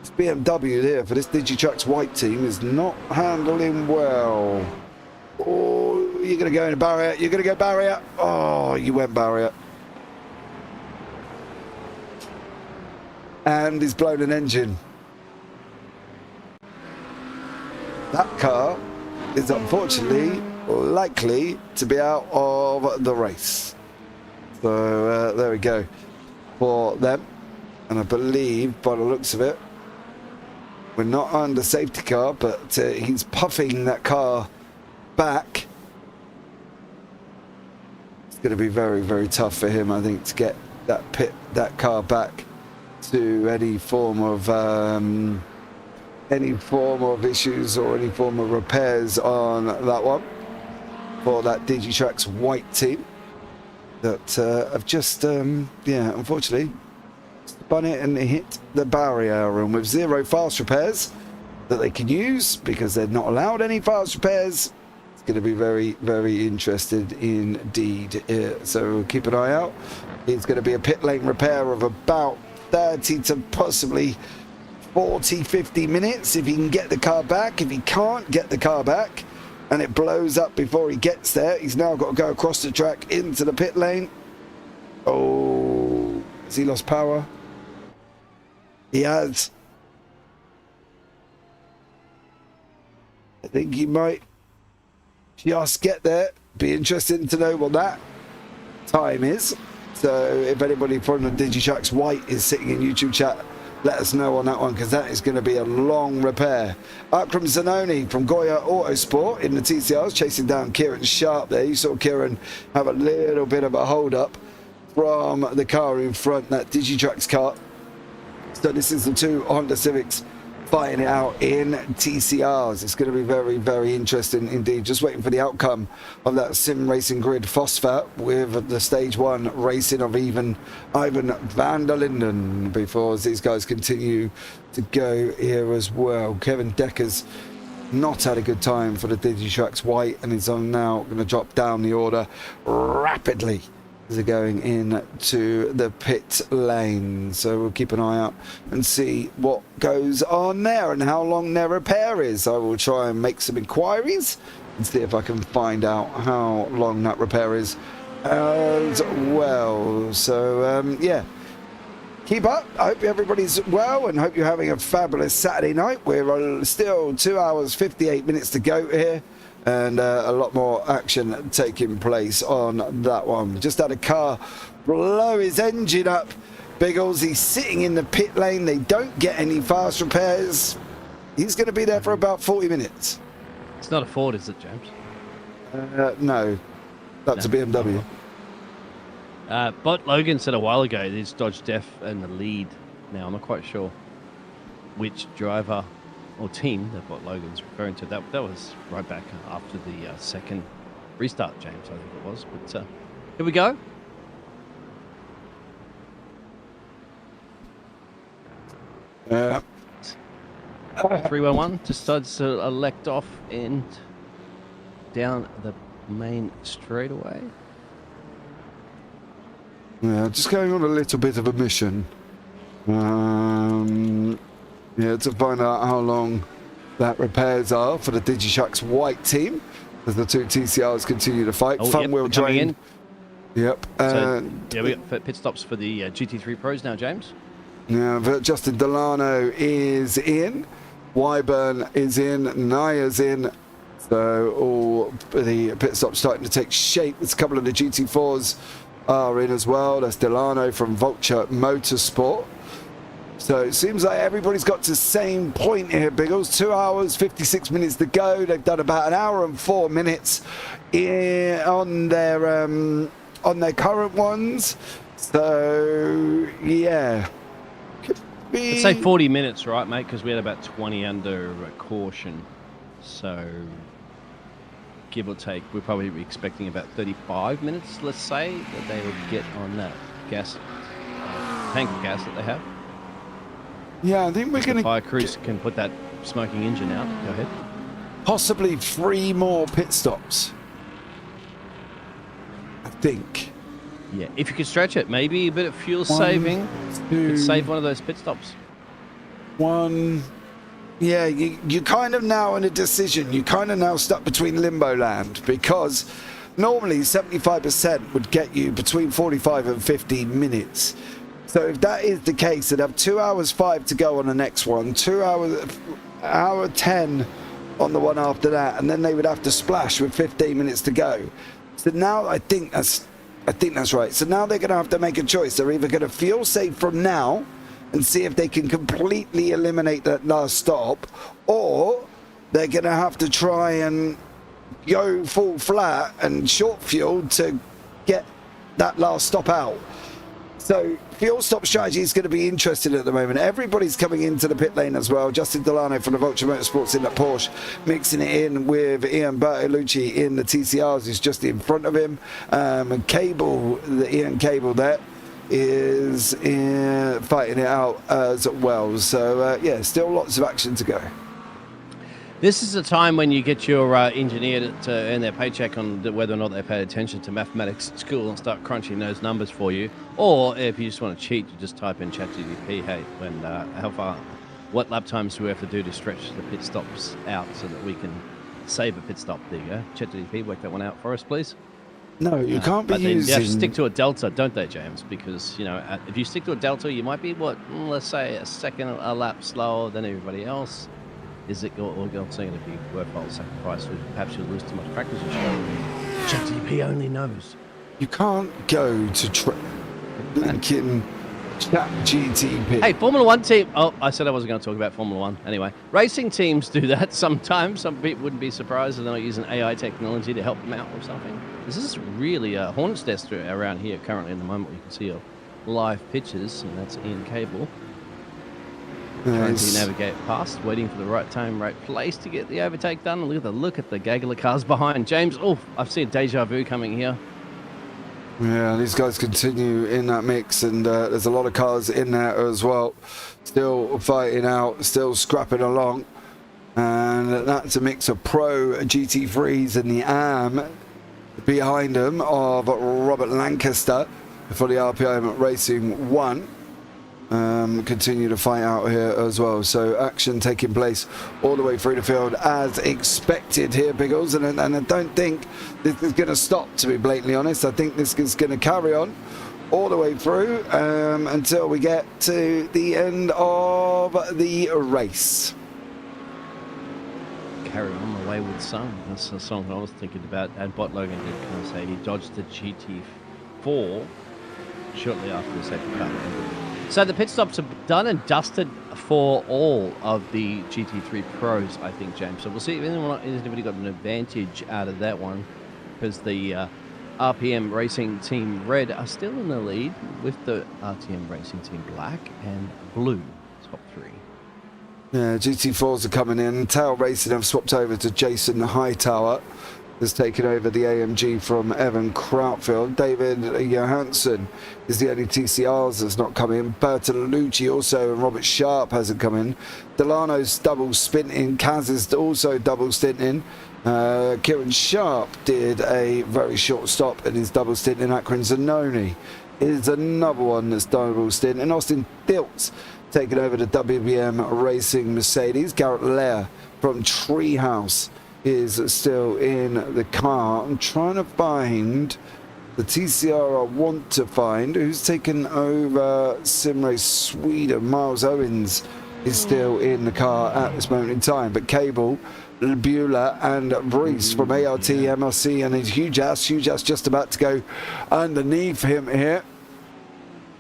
This BMW here for this Digitrax White team is not handling well. Oh, you're going to go in a barrier. You're going to go barrier. Oh, you went barrier. And he's blown an engine. That car is unfortunately likely to be out of the race. So there we go for them. And I believe, by the looks of it, we're not under safety car, but he's puffing that car back. It's going to be very, very tough for him, I think, to get that car back to any form of any form of issues or any form of repairs on that one for that Digitrax white team that have just, unfortunately spun it and hit the barrier, and with 0 fast repairs that they can use because they're not allowed any fast repairs, it's going to be very, very interested indeed. So we'll keep an eye out. It's going to be a pit lane repair of about 30 to possibly 40, 50 minutes if he can get the car back. If he can't get the car back and it blows up before he gets there, he's now got to go across the track into the pit lane. Oh, has he lost power? He has. I think he might just get there. Be interesting to know what that time is. So if anybody from the Digitrax White is sitting in YouTube chat, let us know on that one, because that is going to be a long repair. Akram Zanoni from Goya Autosport in the TCRs chasing down Kieran Sharp there. You saw Kieran have a little bit of a hold up from the car in front, that Digitrax car. So this is the 2 Honda Civics fighting it out in TCRs. It's going to be very, very interesting indeed. Just waiting for the outcome of that sim racing grid phosphate with the stage 1 racing of Ivan van der Linden before these guys continue to go here as well. Kevin Decker's not had a good time for the Digitrax White and is now going to drop down the order rapidly as they're going into the pit lane. So we'll keep an eye out and see what goes on there and how long their repair is. I will try and make some inquiries and see if I can find out how long that repair is as well. So yeah, keep up. I hope everybody's well and hope you're having a fabulous Saturday night. We're still 2 hours 58 minutes to go here, and a lot more action taking place on that one. Just had a car blow his engine up. Biggles, he's sitting in the pit lane. They don't get any fast repairs. He's going to be there for about 40 minutes. It's not a Ford, is it, James? No, that's a BMW. But Logan said a while ago, it's Dodge Def in the lead. Now, I'm not quite sure which driver or team that what Logan's referring to. That was right back after the second restart, James, I think it was. But here we go. Yeah. 311 decides to elect off and down the main straightaway. Yeah, just going on a little bit of a mission. Yeah, to find out how long that repairs are for the Digitrax White team as the 2 TCRs continue to fight. Front wheel drain. Yep. So, yeah, we got pit stops for the GT3 Pros now, James. Yeah, Justin Delano is in. Wyburn is in. Naya's in. So all the pit stops starting to take shape. There's a couple of the GT4s are in as well. That's Delano from Vulture Motorsport. So it seems like everybody's got to the same point here, Biggles. 2 hours, 56 minutes to go. They've done about 1 hour and 4 minutes on their current ones. So yeah, could be... I'd say 40 minutes, right, mate? Because we had about 20 under caution. So give or take, we're probably expecting about 35 minutes, let's say, that they would get on that gas tank of gas that they have. Yeah, I think we're going to... Fire crews can put that smoking engine out. Go ahead. Possibly 3 more pit stops, I think. Yeah, if you could stretch it, maybe a bit of fuel saving. Could save one of those pit stops. 1... Yeah, you kind of now in a decision. You kind of now stuck between limbo land, because normally 75% would get you between 45 and 50 minutes. So if that is the case, they'd have 2 hours 5 to go on the next one, 2 hours, hour 10 on the one after that, and then they would have to splash with 15 minutes to go. So now I think that's right. So now they're going to have to make a choice. They're either going to fuel save from now and see if they can completely eliminate that last stop, or they're going to have to try and go full flat and short fuel to get that last stop out. So fuel stop strategy is going to be interesting at the moment. Everybody's coming into the pit lane as well. Justin Delano from the Vulture Motorsports in the Porsche, mixing it in with Ian Bertolucci in the TCRs, who's just in front of him. And Cable, the Ian Cable there, is fighting it out as well. So yeah, still lots of action to go. This is a time when you get your engineer to earn their paycheck on whether or not they paid attention to mathematics at school and start crunching those numbers for you. Or if you just want to cheat, you just type in ChatGPT, hey, what lap times do we have to do to stretch the pit stops out so that we can save a pit stop? There you go. ChatGPT, work that one out for us, please. No, you can't be using... They have to stick to a delta, don't they, James? Because, you know, if you stick to a delta, you might be, let's say a second a lap slower than everybody else. Is it also going to be worthwhile sacrifice? Perhaps you'll lose too much practice and show. ChatGPT only knows. You can't go to linking ChatGPT. Hey, Formula One team. Oh, I said I wasn't going to talk about Formula One. Anyway, racing teams do that sometimes. Some people wouldn't be surprised if they're not using AI technology to help them out with something. This is really a hornet's nest around here currently in the moment. You can see live pictures, and that's Ian Cable. Trying to navigate past, waiting for the right time, right place to get the overtake done. Look at the gaggle of cars behind. James, I've seen deja vu coming here. Yeah, these guys continue in that mix, and there's a lot of cars in there as well. Still fighting out, still scrapping along. And that's a mix of Pro GT3s and the AM behind them of Robert Lancaster for the RPM Racing 1. Continue to fight out here as well. So action taking place all the way through the field as expected here, Biggles. And I don't think this is going to stop, to be blatantly honest. I think this is going to carry on all the way through until we get to the end of the race. Carry on the wayward son. That's the song I was thinking about. And Bot Logan did kind of say he dodged the GT4 shortly after the safety car. So the pit stops are done and dusted for all of the GT3 Pros, I think, James. So we'll see if anybody got an advantage out of that one, because the RPM Racing Team Red are still in the lead with the RTM Racing Team Black and Blue top three. Yeah, GT4s are coming in. Tail Racing have swapped over to Jason Hightower. Has taken over the AMG from Evan Krautfield. David Johansson is the only TCRs that's not come in. Bertolucci also, and Robert Sharp hasn't come in. Delano's double stinting. Kaz is also double stinting. Kieran Sharp did a very short stop in his double stint in Akron. Zanoni is another one that's double stint. And Austin Diltz taking over the WBM Racing Mercedes. Garrett Lair from Treehouse is still in the car. I'm trying to find the TCR I want to find. Who's taken over Simrace Sweden? Miles Owens is still in the car at this moment in time. But Cable, Beulah and Brees from ART, MLC, and his Huge Ass just about to go underneath him here.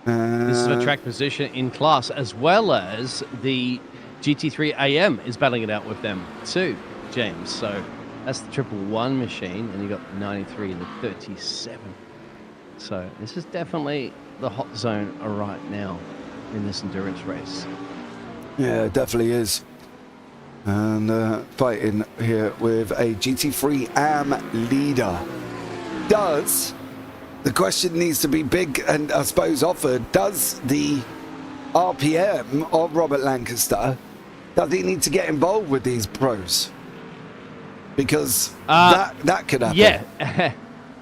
This is a track position in class, as well as the GT3 AM is battling it out with them too, James. So that's the 111 machine, and you got the 93 and the 37. So this is definitely the hot zone right now in this endurance race. Yeah, it definitely is. And fighting here with a GT3 AM leader. The question needs to be big and I suppose offered, does the RPM of Robert Lancaster, does he need to get involved with these pros? Because that could happen. Yeah.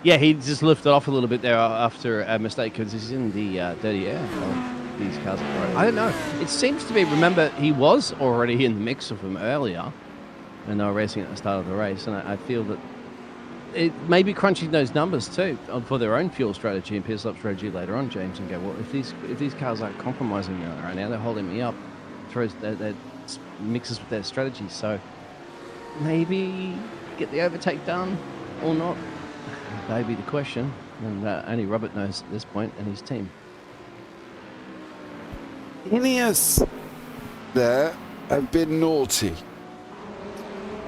Yeah, he just lifted off a little bit there after a mistake because he's in the dirty air of these cars. I don't know. It seems to be, remember, he was already in the mix of them earlier when they were racing at the start of the race, and I feel that it may be crunching those numbers too for their own fuel strategy and pit stop strategy later on, James, and go, well, if these cars are compromising me right now, they're holding me up, throws that mixes with their strategy. So maybe get the overtake done or not. That would be the question, and only Robert knows at this point, and his team. Ineos there have been naughty.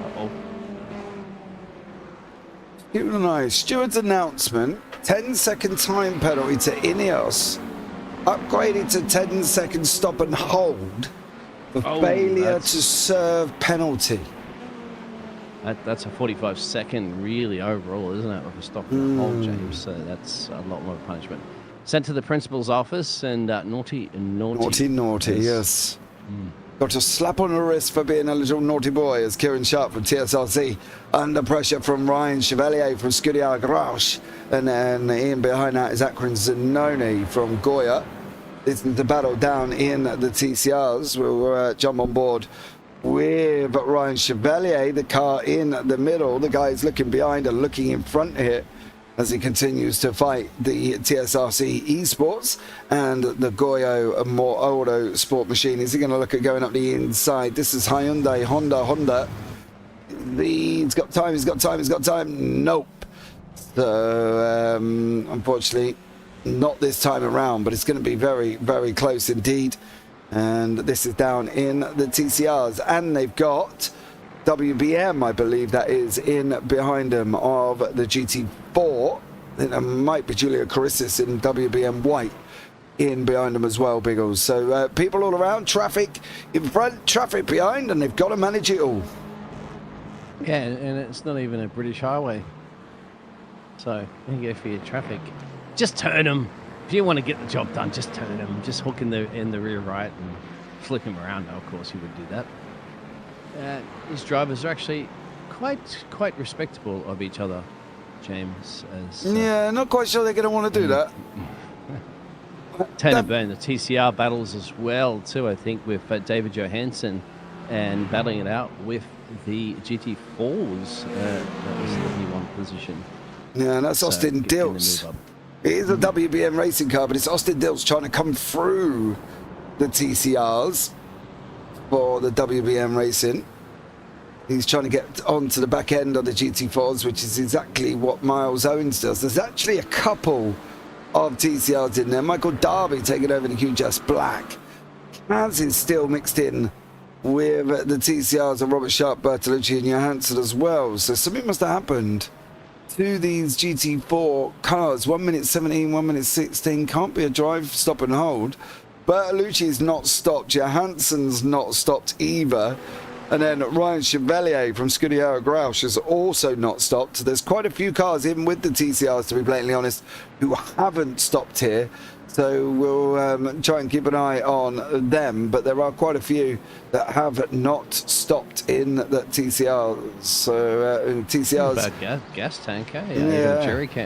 Uh-oh. Keep an eye. Steward's announcement, 10-second time penalty to Ineos upgraded to 10-second stop and hold for Oh, failure that's- to serve penalty. That's a 45-second really overall, isn't it, of a stop and hold, James? So that's a lot more punishment. Sent to the principal's office and naughty. Naughty, yes. Got a slap on the wrist for being a little naughty boy as Kieran Sharp from TSRC under pressure from Ryan Chevalier from Scuderia Garage. And then in behind that is Akron Zanoni from Goya. It's the battle down in the TCRs. We'll jump on board with Ryan Chevalier, the car in the middle. The guy is looking behind and looking in front here as he continues to fight the TSRC Esports and the Goyo Moto Sport Machine. Is he going to look at going up the inside? This is Hyundai, Honda. He's got time. Nope. So, unfortunately, not this time around, but it's going to be very, very close indeed. And this is down in the TCRs. And they've got WBM, I believe that is, in behind them of the GT4. I think there might be Julia Carissis in WBM white in behind them as well, Biggles. So people all around, traffic in front, traffic behind, and they've got to manage it all. Yeah, and it's not even a British highway. So you go for your traffic. Just turn them. If you want to get the job done, just turn them. Just hook in the rear right and flip him around. Now, of course, he would do that. These drivers are actually quite respectable of each other, James. Yeah, not quite sure they're going to want to do that. Turn and burn the TCR battles as well too. I think with David Johansson and battling it out with the GT4s. That was the P1 position. Yeah, that's Austin Dilts. It is a WBM racing car, but it's Austin Dilts trying to come through the TCRs for the WBM racing. He's trying to get onto the back end of the GT4s, which is exactly what Miles Owens does. There's actually a couple of TCRs in there. Michael Darby taking over the QJS Black. Kaz is still mixed in with the TCRs of Robert Sharp, Bertolucci and Johansson as well. So something must have happened to these GT4 cars. 1 minute 17, 1 minute 16. Can't be a drive, stop and hold. Bertolucci's not stopped. Johansson's not stopped either. And then Ryan Chevalier from Scuderia Grouch has also not stopped. There's quite a few cars, even with the TCRs, to be blatantly honest, who haven't stopped here. So we'll try and keep an eye on them. But there are quite a few that have not stopped in the TCRs. So TCRs... Bad gas tank, eh? Yeah.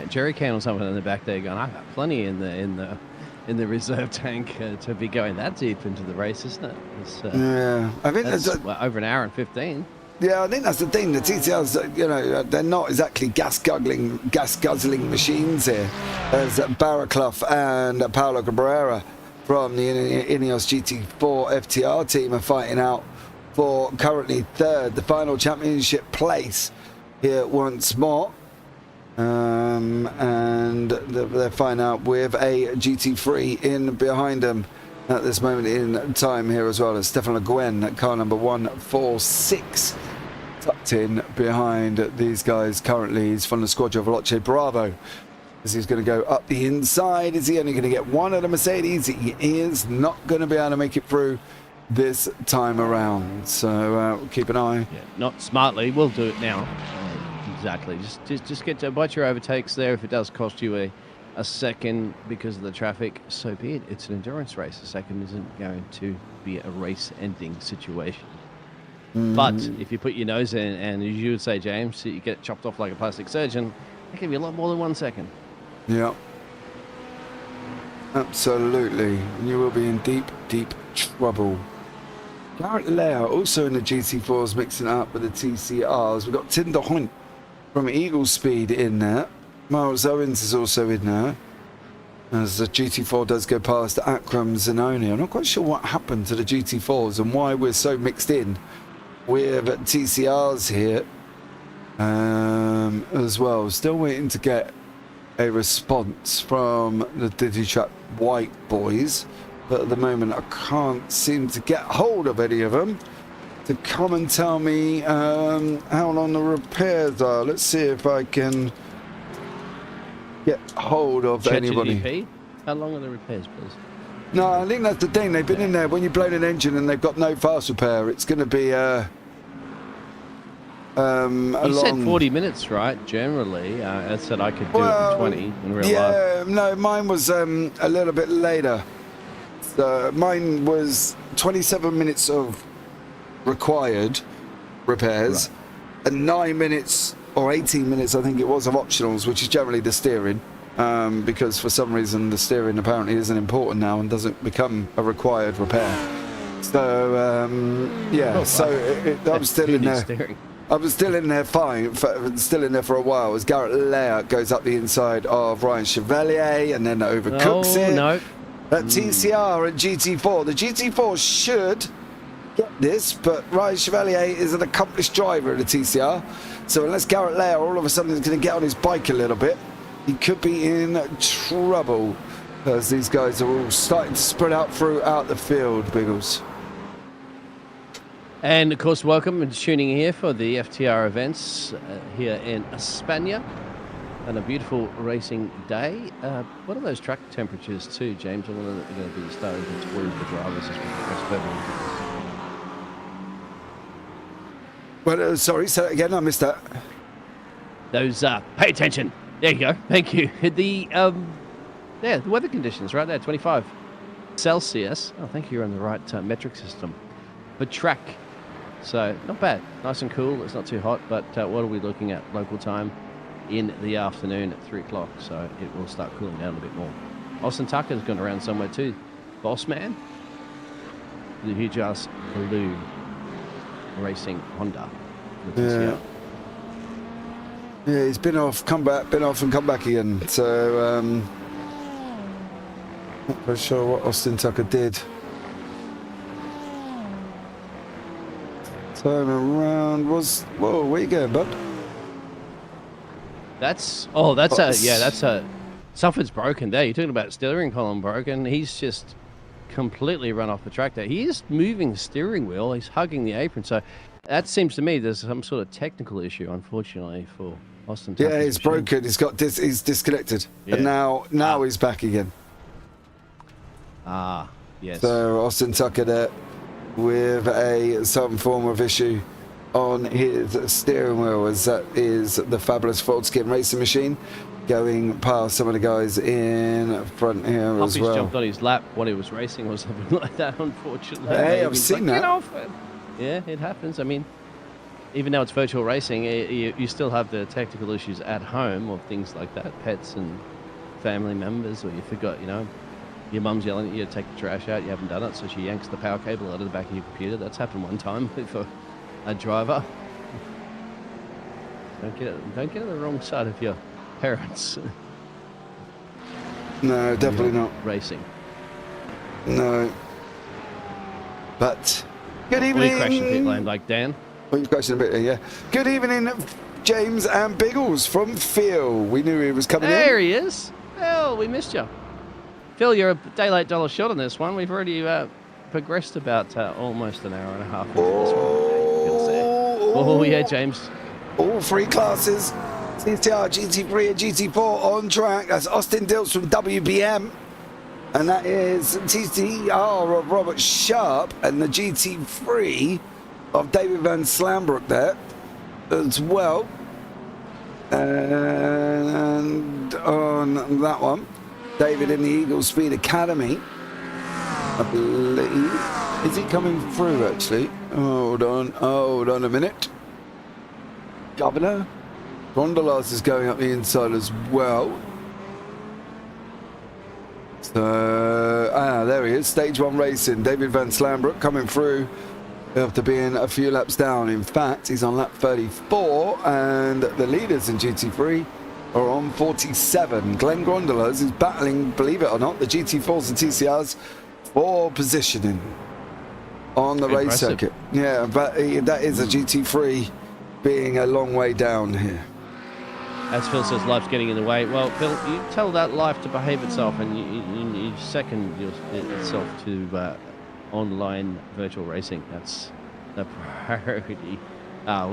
Jerry can or something in the back there going, I've got plenty in the reserve tank to be going that deep into the race, isn't it? Yeah, I think that's over an hour and 15. Yeah, I think that's the thing. The TCRs, you know, they're not exactly gas guzzling machines here. There's Barraclough and Paolo Cabrera from the Ineos GT4 FTR team are fighting out for currently third, the final championship place here once more. And they're fighting out with a GT3 in behind them at this moment in time here as well as Stefan Le Guin at car number 146 tucked in behind these guys currently. He's from the squadron of Veloce Bravo as he's going to go up the inside. Is he only going to get one of the Mercedes? He is not going to be able to make it through this time around, so keep an eye. Yeah, not smartly, we'll do it now. Exactly. Just get to bite your overtakes there. If it does cost you a second because of the traffic, so be it. It's an endurance race. A second isn't going to be a race-ending situation. But if you put your nose in, and as you would say, James, you get chopped off like a plastic surgeon, that can be a lot more than 1 second. Yeah. Absolutely. You will be in deep, deep trouble. Garrett Lair also in the GT4s mixing it up with the TCRs. We've got Tinder Hunt from Eagle Speed in there. Miles Owens is also in there as the GT4 does go past Akram Zanoni. I'm not quite sure what happened to the GT4s and why we're so mixed in with TCRs here as well. Still waiting to get a response from the Digitrack White boys, but at the moment I can't seem to get hold of any of them to come and tell me how long the repairs are. Let's see if I can get hold of anybody. GDP? How long are the repairs, please? No, I think that's the thing. They've been in there when you've blown an engine and they've got no fast repair. It's going to be You said 40 minutes, right? Generally, I said I could do it in 20 in real life. Yeah, no, mine was a little bit later. So mine was 27 minutes of required repairs, and 9 minutes or 18 minutes, I think it was, of optionals, which is generally the steering. Because for some reason the steering apparently isn't important now and doesn't become a required repair. So I was still in there. Steering. I was still in there fine, still in there for a while as Garrett Layout goes up the inside of Ryan Chevalier and then overcooks it. No. At TCR and GT4. The GT4 should get this, but Ryan Chevalier is an accomplished driver in the TCR. So unless Garrett Layout all of a sudden is going to get on his bike a little bit, he could be in trouble as these guys are all starting to spread out throughout the field, Biggles. And of course, welcome and tuning here for the FTR events here in España, and a beautiful racing day. What are those track temperatures too, James? I wonder that they're going to be starting to worry the drivers as we progress further. Well, sorry, say that again. I missed that. Those pay attention. There you go. Thank you. The weather conditions right there, 25 Celsius. Oh, thank you. You're on the right metric system. But track. So not bad. Nice and cool. It's not too hot. But what are we looking at local time in the afternoon at 3 o'clock? So it will start cooling down a bit more. Austin Tucker's gone around somewhere too. Boss man. The huge ass blue racing Honda. Yeah, he's been off and come back again. So, not very sure what Austin Tucker did. Time around was... Whoa, where you going, bud? Something's broken there. You're talking about steering column broken. He's just completely run off the track there. He is moving the steering wheel. He's hugging the apron. So that seems to me there's some sort of technical issue, unfortunately, for Austin Tucker's it's machine. broken. He's disconnected. Yeah. And now he's back again. Ah, yes. So Austin Tucker there with some form of issue on his steering wheel, as that is the fabulous Fold Skin Racing machine going past some of the guys in front here as well. Jumped on his lap when he was racing or something like that, unfortunately. Hey, I've seen that. Get off it. Yeah, it happens. I mean, even though it's virtual racing, you still have the technical issues at home of things like that, pets and family members, or you forgot, your mum's yelling at you to take the trash out, you haven't done it, so she yanks the power cable out of the back of your computer. That's happened one time with a driver. Don't get on the wrong side of your parents. No, definitely not. Racing. No. But, good evening. We're crashing pit lane like Dan. Well, you're crashing a bit there, yeah. Good evening, James and Biggles from Phil. We knew he was coming in. There he is. Phil, we missed you. Phil, you're a day late, dollar short on this one. We've already progressed about almost an hour and a half into this one. Oh, yeah, James. All three classes, CTR, GT3 and GT4 on track. That's Austin Dilts from WBM. And that is TCR of Robert Sharp and the GT3 of David Van Slambrook there as well. And on that one, David in the Eagle Speed Academy, I believe. Is he coming through, actually? Hold on a minute. Governor Rondalas is going up the inside as well. So, there he is. Stage 1 racing. David Van Slambrook coming through after being a few laps down. In fact, he's on lap 34, and the leaders in GT3 are on 47. Glenn Grondolas is battling, believe it or not, the GT4s and TCRs for positioning on the race circuit. Yeah, but that is a GT3 being a long way down here. As Phil says, life's getting in the way. Well, Phil, you tell that life to behave itself, and you second itself to online virtual racing. That's the priority. We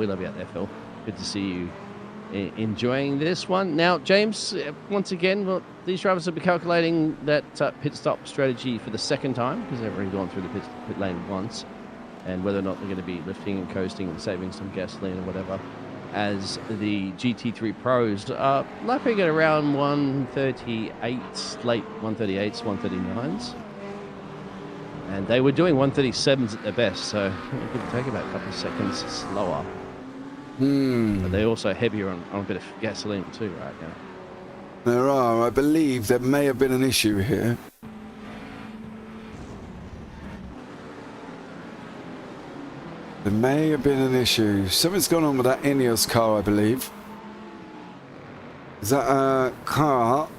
love you out there, Phil. Good to see you enjoying this one. Now, James, once again, well, these drivers will be calculating that pit stop strategy for the second time because they've already gone through the pit lane once, and whether or not they're going to be lifting and coasting and saving some gasoline or whatever. As the GT3 Pros are lapping at around 138, late 138s, 139s. And they were doing 137s at their best, so give or take about a couple of seconds slower. But they're also heavier on a bit of gasoline too right now. There are. I believe there may have been an issue here. There may have been an issue. Something's gone on with that Ineos car, I believe. Is that a car?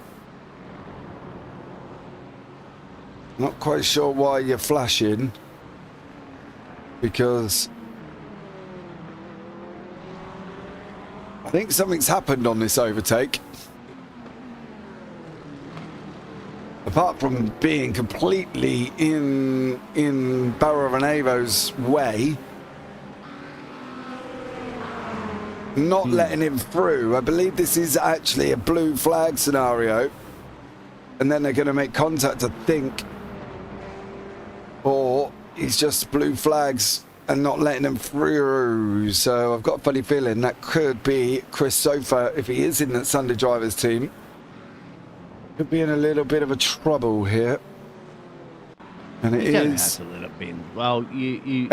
Not quite sure why you're flashing. Because I think something's happened on this overtake. Apart from being completely in Barrow-Avo's way, not letting him through. I believe this is actually a blue flag scenario, and then they're going to make contact, I think, or he's just blue flags and not letting him through. So I've got a funny feeling that could be Chris Sofa, if he is in the Sunday Drivers team. Could be in a little bit of a trouble here. And it is. Have to let it be. Well, you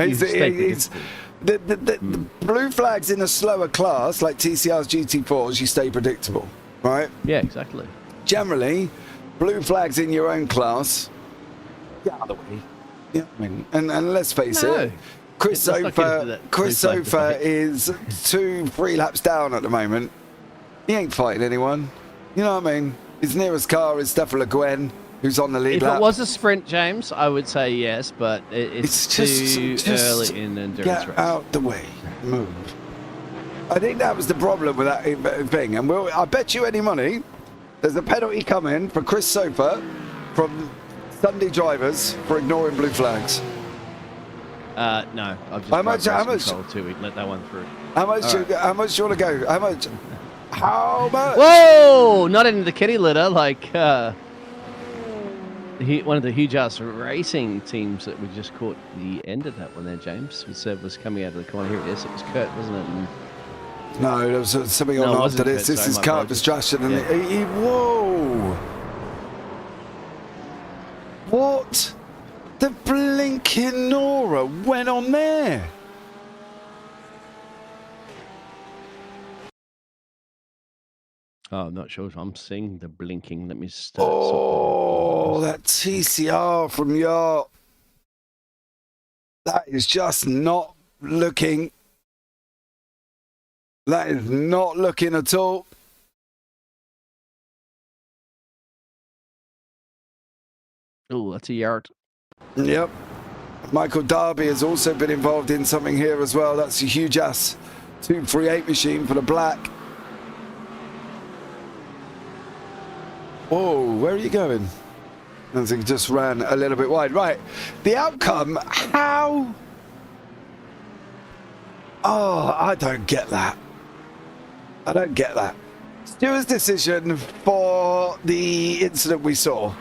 the blue flags in a slower class, like TCR's GT4s, you stay predictable, right? Yeah, exactly. Generally, blue flags in your own class, get out of the way. Yeah, I mean, and let's face it, Chris Sofa is 2-3 laps down at the moment. He ain't fighting anyone. You know what I mean? His nearest car is Stefan Le Guin, who's on the lead lap. If it was a sprint, James, I would say yes, but it's too early in the endurance race. Get out the way. Move. I think that was the problem with that thing. And I bet you any money, there's a penalty coming for Chris Sofa from Sunday Drivers for ignoring blue flags. No, I've just how much? 2 week, let that one through. How much do you want to go? How much? How much? Whoa! Not into the kitty litter, like one of the huge ass racing teams that we just caught the end of that one there, James. We said was coming out of the corner. Here it is. It was Kurt, wasn't it? And no, there was something on after this. This is Kurt Distraction. And whoa! What? The blinking Nora went on there. Oh, I'm not sure if I'm seeing the blinking. Let me just. Oh, that TCR from your. That is just not looking. That is not looking at all. Oh, that's a yard. Yep. Michael Darby has also been involved in something here as well. That's a huge ass 238 machine for the black. Whoa, where are you going? I think just ran a little bit wide. Right, the outcome, how? Oh, I don't get that. I don't get that. Stewart's decision for the incident we saw.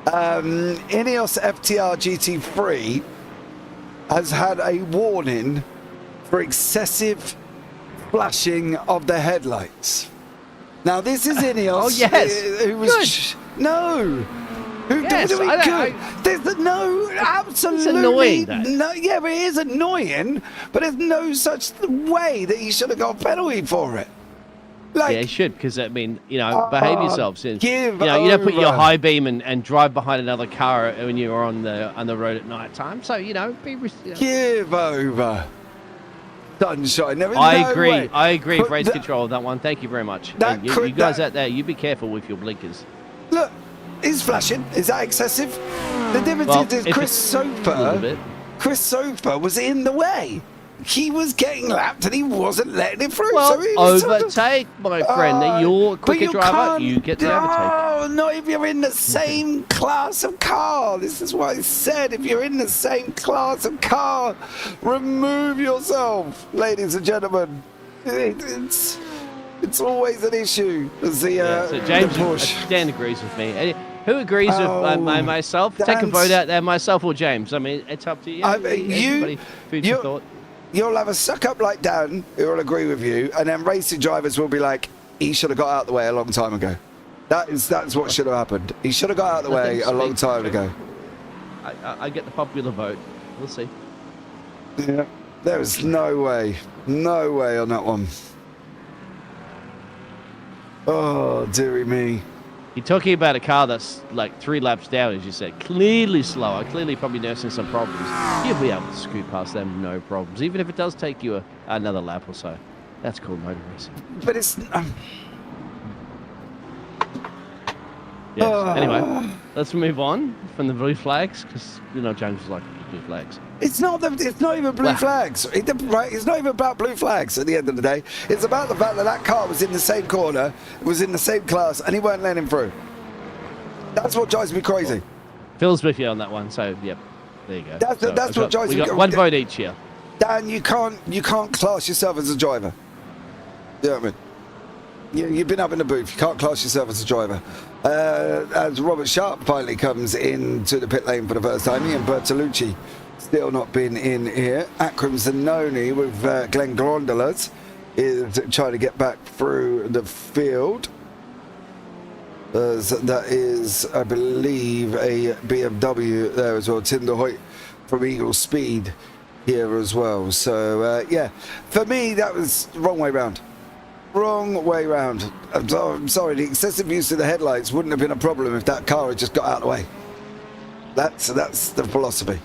Ineos FTR GT3 has had a warning for excessive flashing of the headlights. Now this is Ineos. Oh yes. Who was no. Yes, There's no absolutely it's annoying, though. no. Yeah, but it is annoying. But there's no such way that he should have got a penalty for it. Like, yeah, he should, because I mean, behave yourselves. You don't put your high beam and drive behind another car when you're on the road at night time. So give over. Sunshine. I agree with race control on that one. Thank you very much. You guys out there, you be careful with your blinkers. Look, he's flashing. Is that excessive? The difference is Chris Sofa was in the way. He was getting lapped and he wasn't letting it through. Well, so he was overtake, my friend. You're a quicker driver. You get the overtake. No, not if you're in the same class of car. This is what I said. If you're in the same class of car, remove yourself, ladies and gentlemen. It's always an issue. So James, the Porsche. Dan agrees with me. Who agrees with myself? Take a vote out there, myself or James. I mean, it's up to you. Everybody, food for thought. You'll have a suck up like Dan who will agree with you, and then racing drivers will be like, he should have got out of the way a long time ago. That's what should have happened. He should have got out of the way a long time ago. I get the popular vote. We'll see. Yeah, there is no way on that one. Oh, dearie me. You're talking about a car that's like 3 laps down, as you said. Clearly slower, clearly probably nursing some problems. You'll be able to scoot past them, no problems. Even if it does take you another lap or so. That's called motor racing. But it's... Yes. Anyway, let's move on from the blue flags, because, James was like, blue flags. It's not even blue flags. It's not even about blue flags at the end of the day. It's about the fact that car was in the same corner, was in the same class, and he weren't letting him through. That's what drives me crazy. Well, Phil's with you on that one, so, yep, there you go. That's what drives me crazy. We got one vote each here. Dan, you can't class yourself as a driver. You know what I mean? You've been up in the booth. You can't class yourself as a driver. As Robert Sharp finally comes into the pit lane for the first time, Ian Bertolucci still not been in here. Akram Zanoni with Glenn Grondolas is trying to get back through the field. That is, I believe, a BMW there as well. Tim de Hoyt from Eagle Speed here as well. So, yeah, for me, that was the wrong way round. Wrong way round. I'm sorry, the excessive use of the headlights wouldn't have been a problem if that car had just got out of the way. That's the philosophy.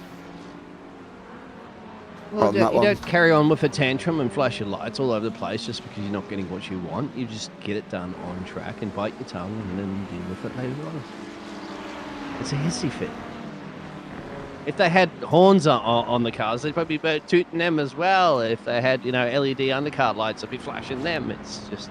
Well, you don't carry on with a tantrum and flash your lights all over the place just because you're not getting what you want. You just get it done on track and bite your tongue and then deal with it later on. It's a hissy fit. If they had horns on the cars, they'd probably be tooting them as well. If they had, LED undercar lights, they'd be flashing them. It's just,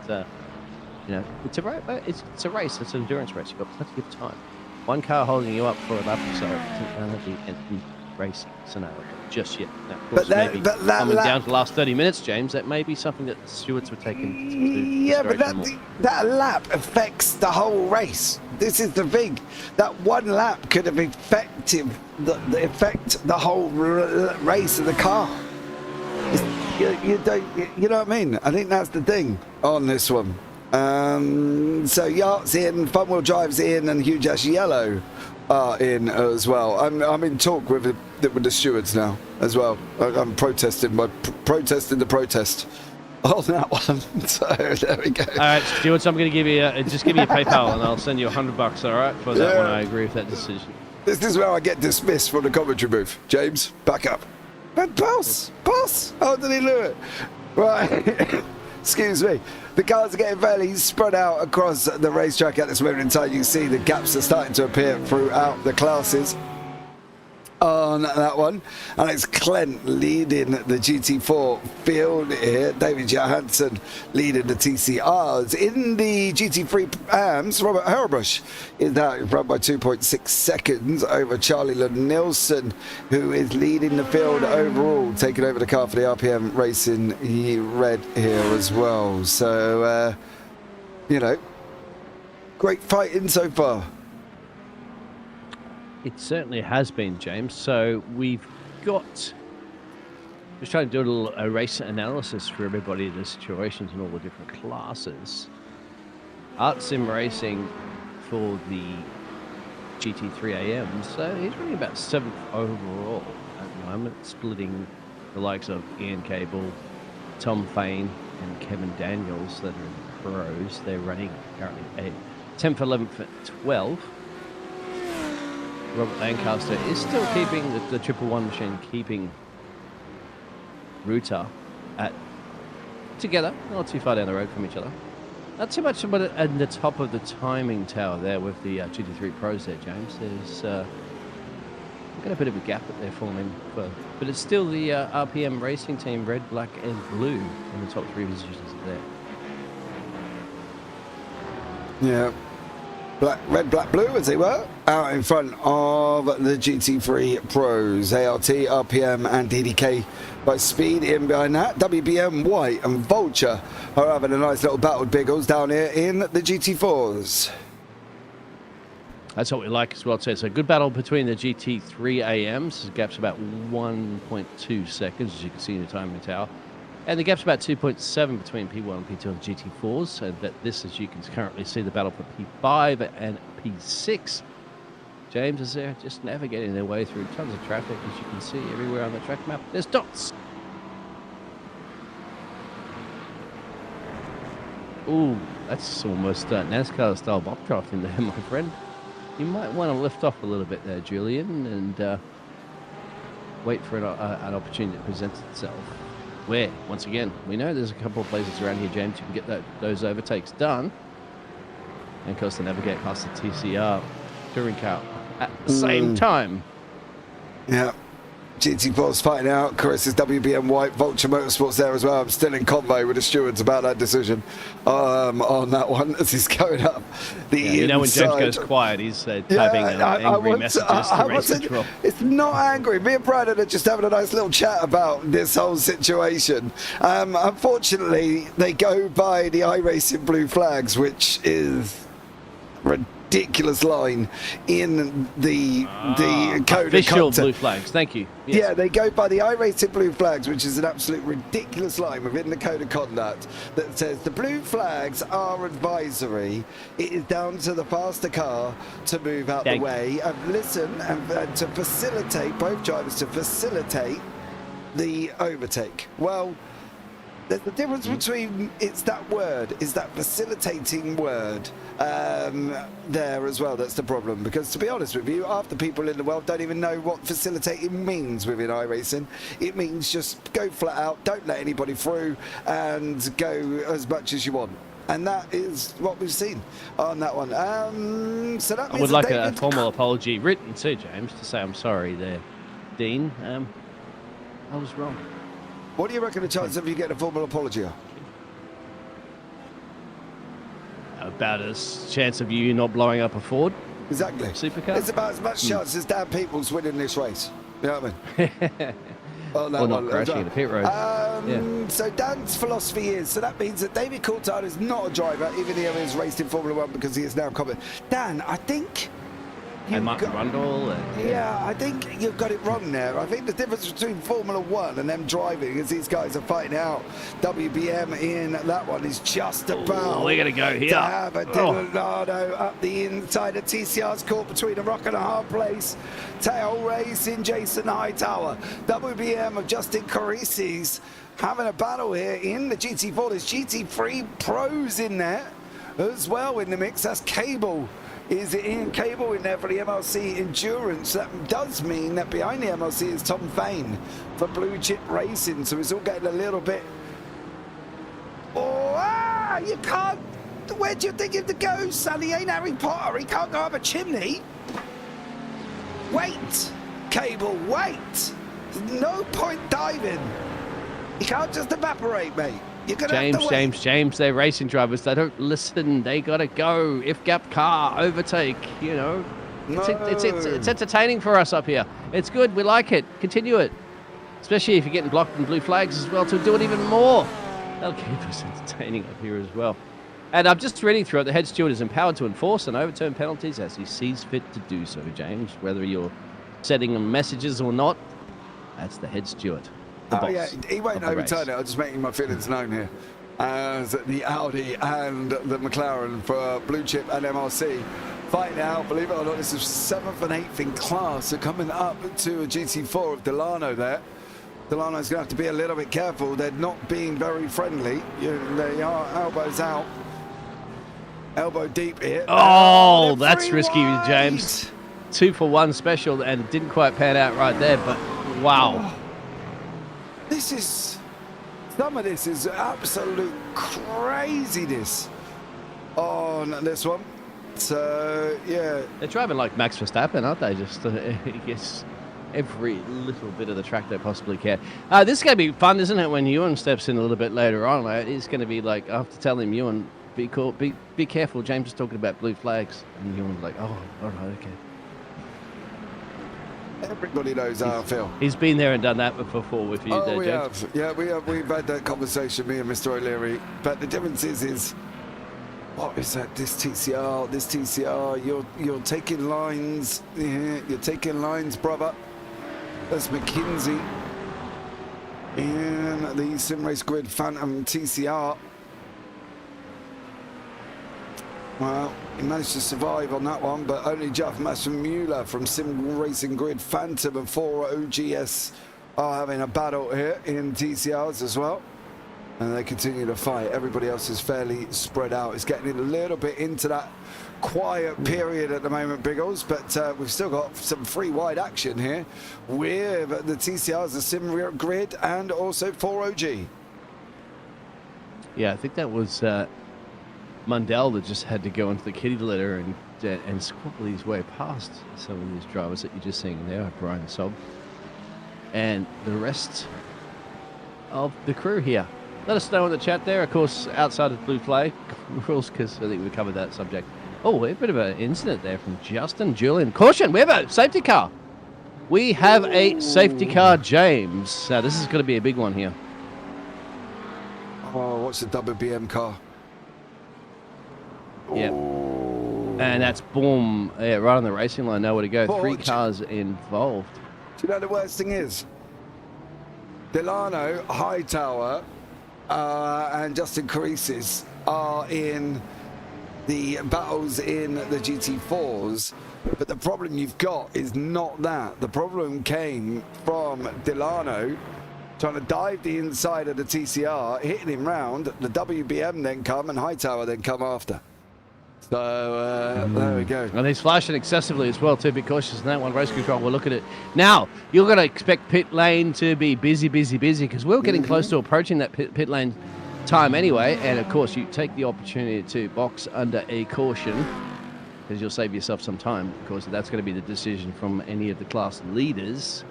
it's a race. It's an endurance race. You've got plenty of time. One car holding you up for a lap or so isn't the end racing scenario just yet. Now, of course, maybe coming down to the last 30 minutes, James, that may be something that the stewards were taking into consideration. Yeah, but that lap affects the whole race. This is the thing. That one lap could have affected the whole race of the car. You know what I mean? I think that's the thing on this one. So Yacht's in, Fun Wheel Drive's in, and Hugh Jash Yellow are in as well. I'm in talk with the stewards now as well. I'm protesting the protest on that one. So there we go. All right, stewards, I'm going to give you just give me a PayPal and I'll send you $100. All right, for that one. I agree with that decision. This is where I get dismissed from the commentary booth. James, back up. But pass. How did he do it? Right. Excuse me. The cars are getting fairly spread out across the racetrack at this moment in time. You can see the gaps are starting to appear throughout the classes on that one. And it's Clint leading the GT4 field here. David Johansson leading the TCRs. In the GT3 AMs, Robert Harabush is now in front by 2.6 seconds over Charlie Nilsson, who is leading the field overall, taking over the car for the RPM Racing Red here as well. So, great fighting so far. It certainly has been, James. So we've got, just trying to do a little race analysis for everybody, the situations in all the different classes. Art Sim Racing for the GT3 AM, so he's running about 7th overall at the moment, splitting the likes of Ian Cable, Tom Fain, and Kevin Daniels that are in the pros. They're running currently 10th, 11th, at 12th. Robert Lancaster is still keeping the 111 machine, keeping Ruta together, not too far down the road from each other. Not too much about it at the top of the timing tower there with the GT3 Pros there, James. There's got a bit of a gap that they're forming, but it's still the RPM Racing Team, red, black, and blue in the top 3 positions there. Yeah. red, black, blue, as they were, out in front of the GT3 Pros. ART, RPM, and DDK by speed in behind that. WBM, White, and Vulture are having a nice little battle with Biggles down here in the GT4s. That's what we like as well, too. It's a good battle between the GT3 AMs. The gap's about 1.2 seconds, as you can see in the timing tower. And the gap's about 2.7 between P1 and P2 and GT4s. And that this, as you can currently see, the battle for P5 and P6. James is there, just navigating their way through tons of traffic, as you can see everywhere on the track map. There's dots. Ooh, that's almost NASCAR-style bop draft in there, my friend. You might want to lift off a little bit there, Julian, and wait for an opportunity to present itself. Where, once again, we know there's a couple of places around here, James, you can get those overtakes done. And, of course, to navigate past the TCR touring car at the same time. Yeah. GT4's fighting out. Carissa's WBM White. Vulture Motorsports there as well. I'm still in convo with the stewards about that decision on that one as he's going up the inside. You know when James goes quiet, he's typing angry messages to race control. It's not angry. Me and Brandon are just having a nice little chat about this whole situation. Unfortunately, they go by the iRacing blue flags, which is ridiculous line in the code official of content. blue flags. Thank you. Yes. Yeah, they go by the iRacing blue flags, which is an absolute ridiculous line within the code of conduct that says the blue flags are advisory. It is down to the faster car to move out the way and listen and to facilitate both drivers to facilitate the overtake. Well, there's the difference between it's that word, is that facilitating word there as well. That's the problem, because to be honest with you, half the people in the world don't even know what facilitating means within iRacing. It means just go flat out, don't let anybody through, and go as much as you want. And that is what we've seen on that one. So that means I would like a formal apology written too, James, to say I'm sorry there, Dean. I was wrong. What do you reckon the chance of you getting a formal apology are? About a chance of you not blowing up a Ford? Exactly. Supercar? It's about as much chance as Dan Peoples winning this race. You know what I mean? Or not crashing in the pit road. So Dan's philosophy is, so that means that David Coulthard is not a driver, even though he has raced in Formula 1 because he is now coming. Dan, I think... And Martin Rundle. Yeah, I think you've got it wrong there. I think the difference between Formula 1 and them driving is these guys are fighting out. WBM in that one is just about we're going to go here. To have a Delgado up the inside of TCR's caught between a rock and a hard place. Tail racing Jason Hightower. WBM of Justin Carissa's having a battle here in the GT4. There's GT3 Pros in there as well in the mix. That's Cable. Is in Cable in there for the MLC Endurance. That does mean that behind the MLC is Tom Fain for Blue Chip Racing. So it's all getting a little bit... Oh, you can't... Where do you think him to go, son? He ain't Harry Potter. He can't go up a chimney. Wait, Cable, wait. There's no point diving. You can't just evaporate, mate. James, they're racing drivers. They don't listen. They got to go. If gap car, overtake, you know. No. It's entertaining for us up here. It's good. We like it. Continue it. Especially if you're getting blocked and blue flags as well, to do it even more. That'll keep us entertaining up here as well. And I'm just reading through it. The head steward is empowered to enforce and overturn penalties as he sees fit to do so, James. Whether you're setting them messages or not, that's the head steward. Yeah, he won't overturn it. I'm just making my feelings known here. As the Audi and the McLaren for Blue Chip and MRC fighting out. Believe it or not, this is 7th and 8th in class. So coming up to a GT4 of Delano there. Delano's going to have to be a little bit careful. They're not being very friendly. They are elbows out. Elbow deep here. Oh, that's risky, James. 2-for-1 special, and it didn't quite pan out right there, but wow. Some of this is absolute craziness on this one. So, yeah. They're driving like Max Verstappen, aren't they? Just, I guess, every little bit of the track they possibly can. This is going to be fun, isn't it, when Ewan steps in a little bit later on? It's going to be like, after telling Ewan Be careful. James is talking about blue flags, and you're like, oh, all right, okay. Everybody knows how I feel. He's been there and done that before with you, Oh, we James. have. Yeah, we've had that conversation, me and Mr. O'Leary. But the difference is what is that? This TCR. You're taking lines. Yeah, you're taking lines, brother. That's McKinsey in the Sim Race Grid Phantom TCR. Well, he managed to survive on that one, but only Jeff Massimula from Sim Racing Grid Phantom and 4 OGS are having a battle here in TCRs as well. And they continue to fight. Everybody else is fairly spread out. It's getting a little bit into that quiet period at the moment, Biggles, but we've still got some free wide action here with the TCRs, the Sim Grid, and also 4OG. Yeah, I think that was Mundell that just had to go into the kitty litter and squabble his way past some of these drivers that you're just seeing there, Brian Sob, and the rest of the crew here. Let us know in the chat there, of course, outside of blue flag rules, because I think we covered that subject. Oh, a bit of an incident there from Justin Julian. Caution, we have a safety car. We have a safety car, James. Now, this is going to be a big one here. Oh, what's the WBM car? Yeah. And that's boom, yeah, right on the racing line, nowhere to go. Oh, 3 cars involved. Do you know the worst thing is? Delano, Hightower, and Justin Carices are in the battles in the GT4s, but the problem you've got is not that. The problem came from Delano trying to dive the inside of the TCR, hitting him round, the WBM then come, and Hightower then come after. So there we go. And he's flashing excessively as well, too. Be cautious in that one. Race control, we'll look at it. Now, you're going to expect pit lane to be busy, because we're getting close to approaching that pit lane time anyway. And, of course, you take the opportunity to box under a caution because you'll save yourself some time. Of course, that's going to be the decision from any of the class leaders,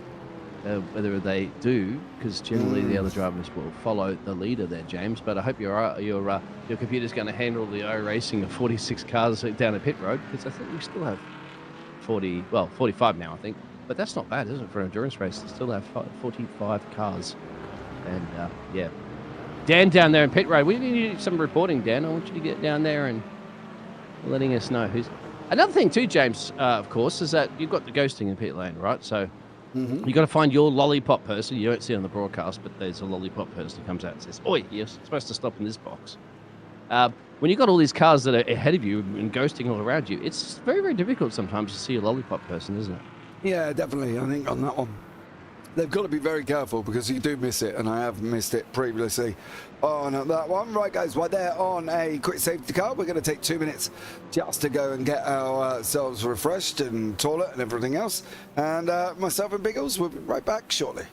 whether they do, because generally the other drivers will follow the leader there, James. But I hope your computer's going to handle the racing of 46 cars down a pit road, because I think we still have 45 now, I think. But that's not bad, is it, for an endurance race? They still have 45 cars. And, yeah. Dan down there in pit road. We need some reporting, Dan. I want you to get down there and letting us know who's... Another thing too, James, of course, is that you've got the ghosting in pit lane, right? So you got to find your lollipop person. You don't see it on the broadcast, but there's a lollipop person who comes out and says, "Oi, you're supposed to stop in this box." When you've got all these cars that are ahead of you and ghosting all around you, it's very, very difficult sometimes to see a lollipop person, isn't it? Yeah, definitely. I think on that one, they've got to be very careful because you do miss it, and I have missed it previously on that one. Right, guys, while they're on a quick safety car, we're going to take 2 minutes just to go and get ourselves refreshed and toilet and everything else. And myself and Biggles will be right back shortly.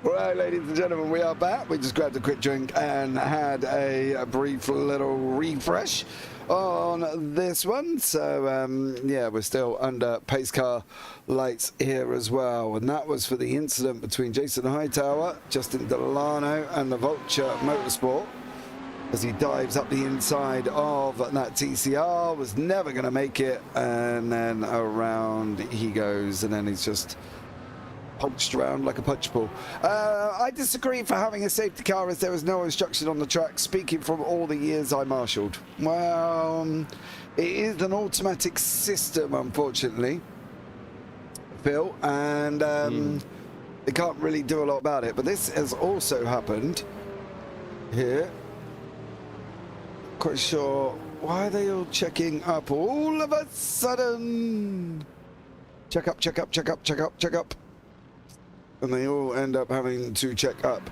Right, ladies and gentlemen, we are back. We just grabbed a quick drink and had a brief little refresh on this one. So, yeah, we're still under pace car lights here as well. And that was for the incident between Jason Hightower, Justin Delano, and the Vulture Motorsport. As he dives up the inside of that TCR, was never going to make it. And then around he goes, and then he's just punched around like a punch ball. I disagree for having a safety car as there was no instruction on the track, speaking from all the years I marshalled. Well, it is an automatic system, unfortunately, Phil, and they can't really do a lot about it. But this has also happened here. Quite sure why are they all checking up all of a sudden. Check up, check up, check up, check up, check up. And they all end up having to check up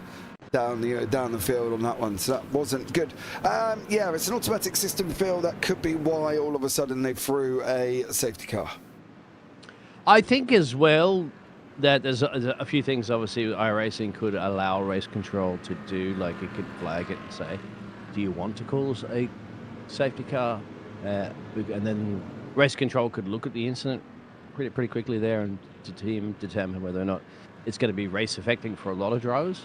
down the field on that one, so that wasn't good. Yeah, it's an automatic system, Phil. That could be why all of a sudden they threw a safety car. I think as well that there's a few things obviously iRacing could allow race control to do, like it could flag it and say, do you want to call a safety car? And then race control could look at the incident pretty quickly there and determine whether or not it's going to be race affecting for a lot of drivers,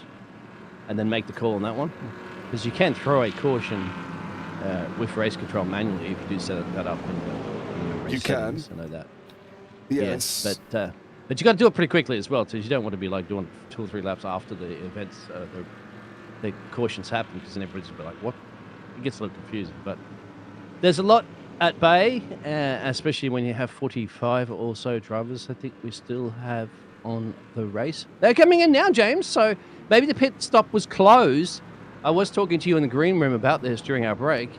and then make the call on that one. Because you can throw a caution with race control manually if you do set that up in your race settings. I know that. Yes. Yeah, but you got to do it pretty quickly as well, because you don't want to be like doing 2 or 3 laps after the events, the cautions happen, because then everybody's be like, what? It gets a little confusing. But there's a lot at bay, especially when you have 45 or so drivers. I think we still have on the race. They're coming in now, James, so maybe the pit stop was closed. I was talking to you in the green room about this during our break,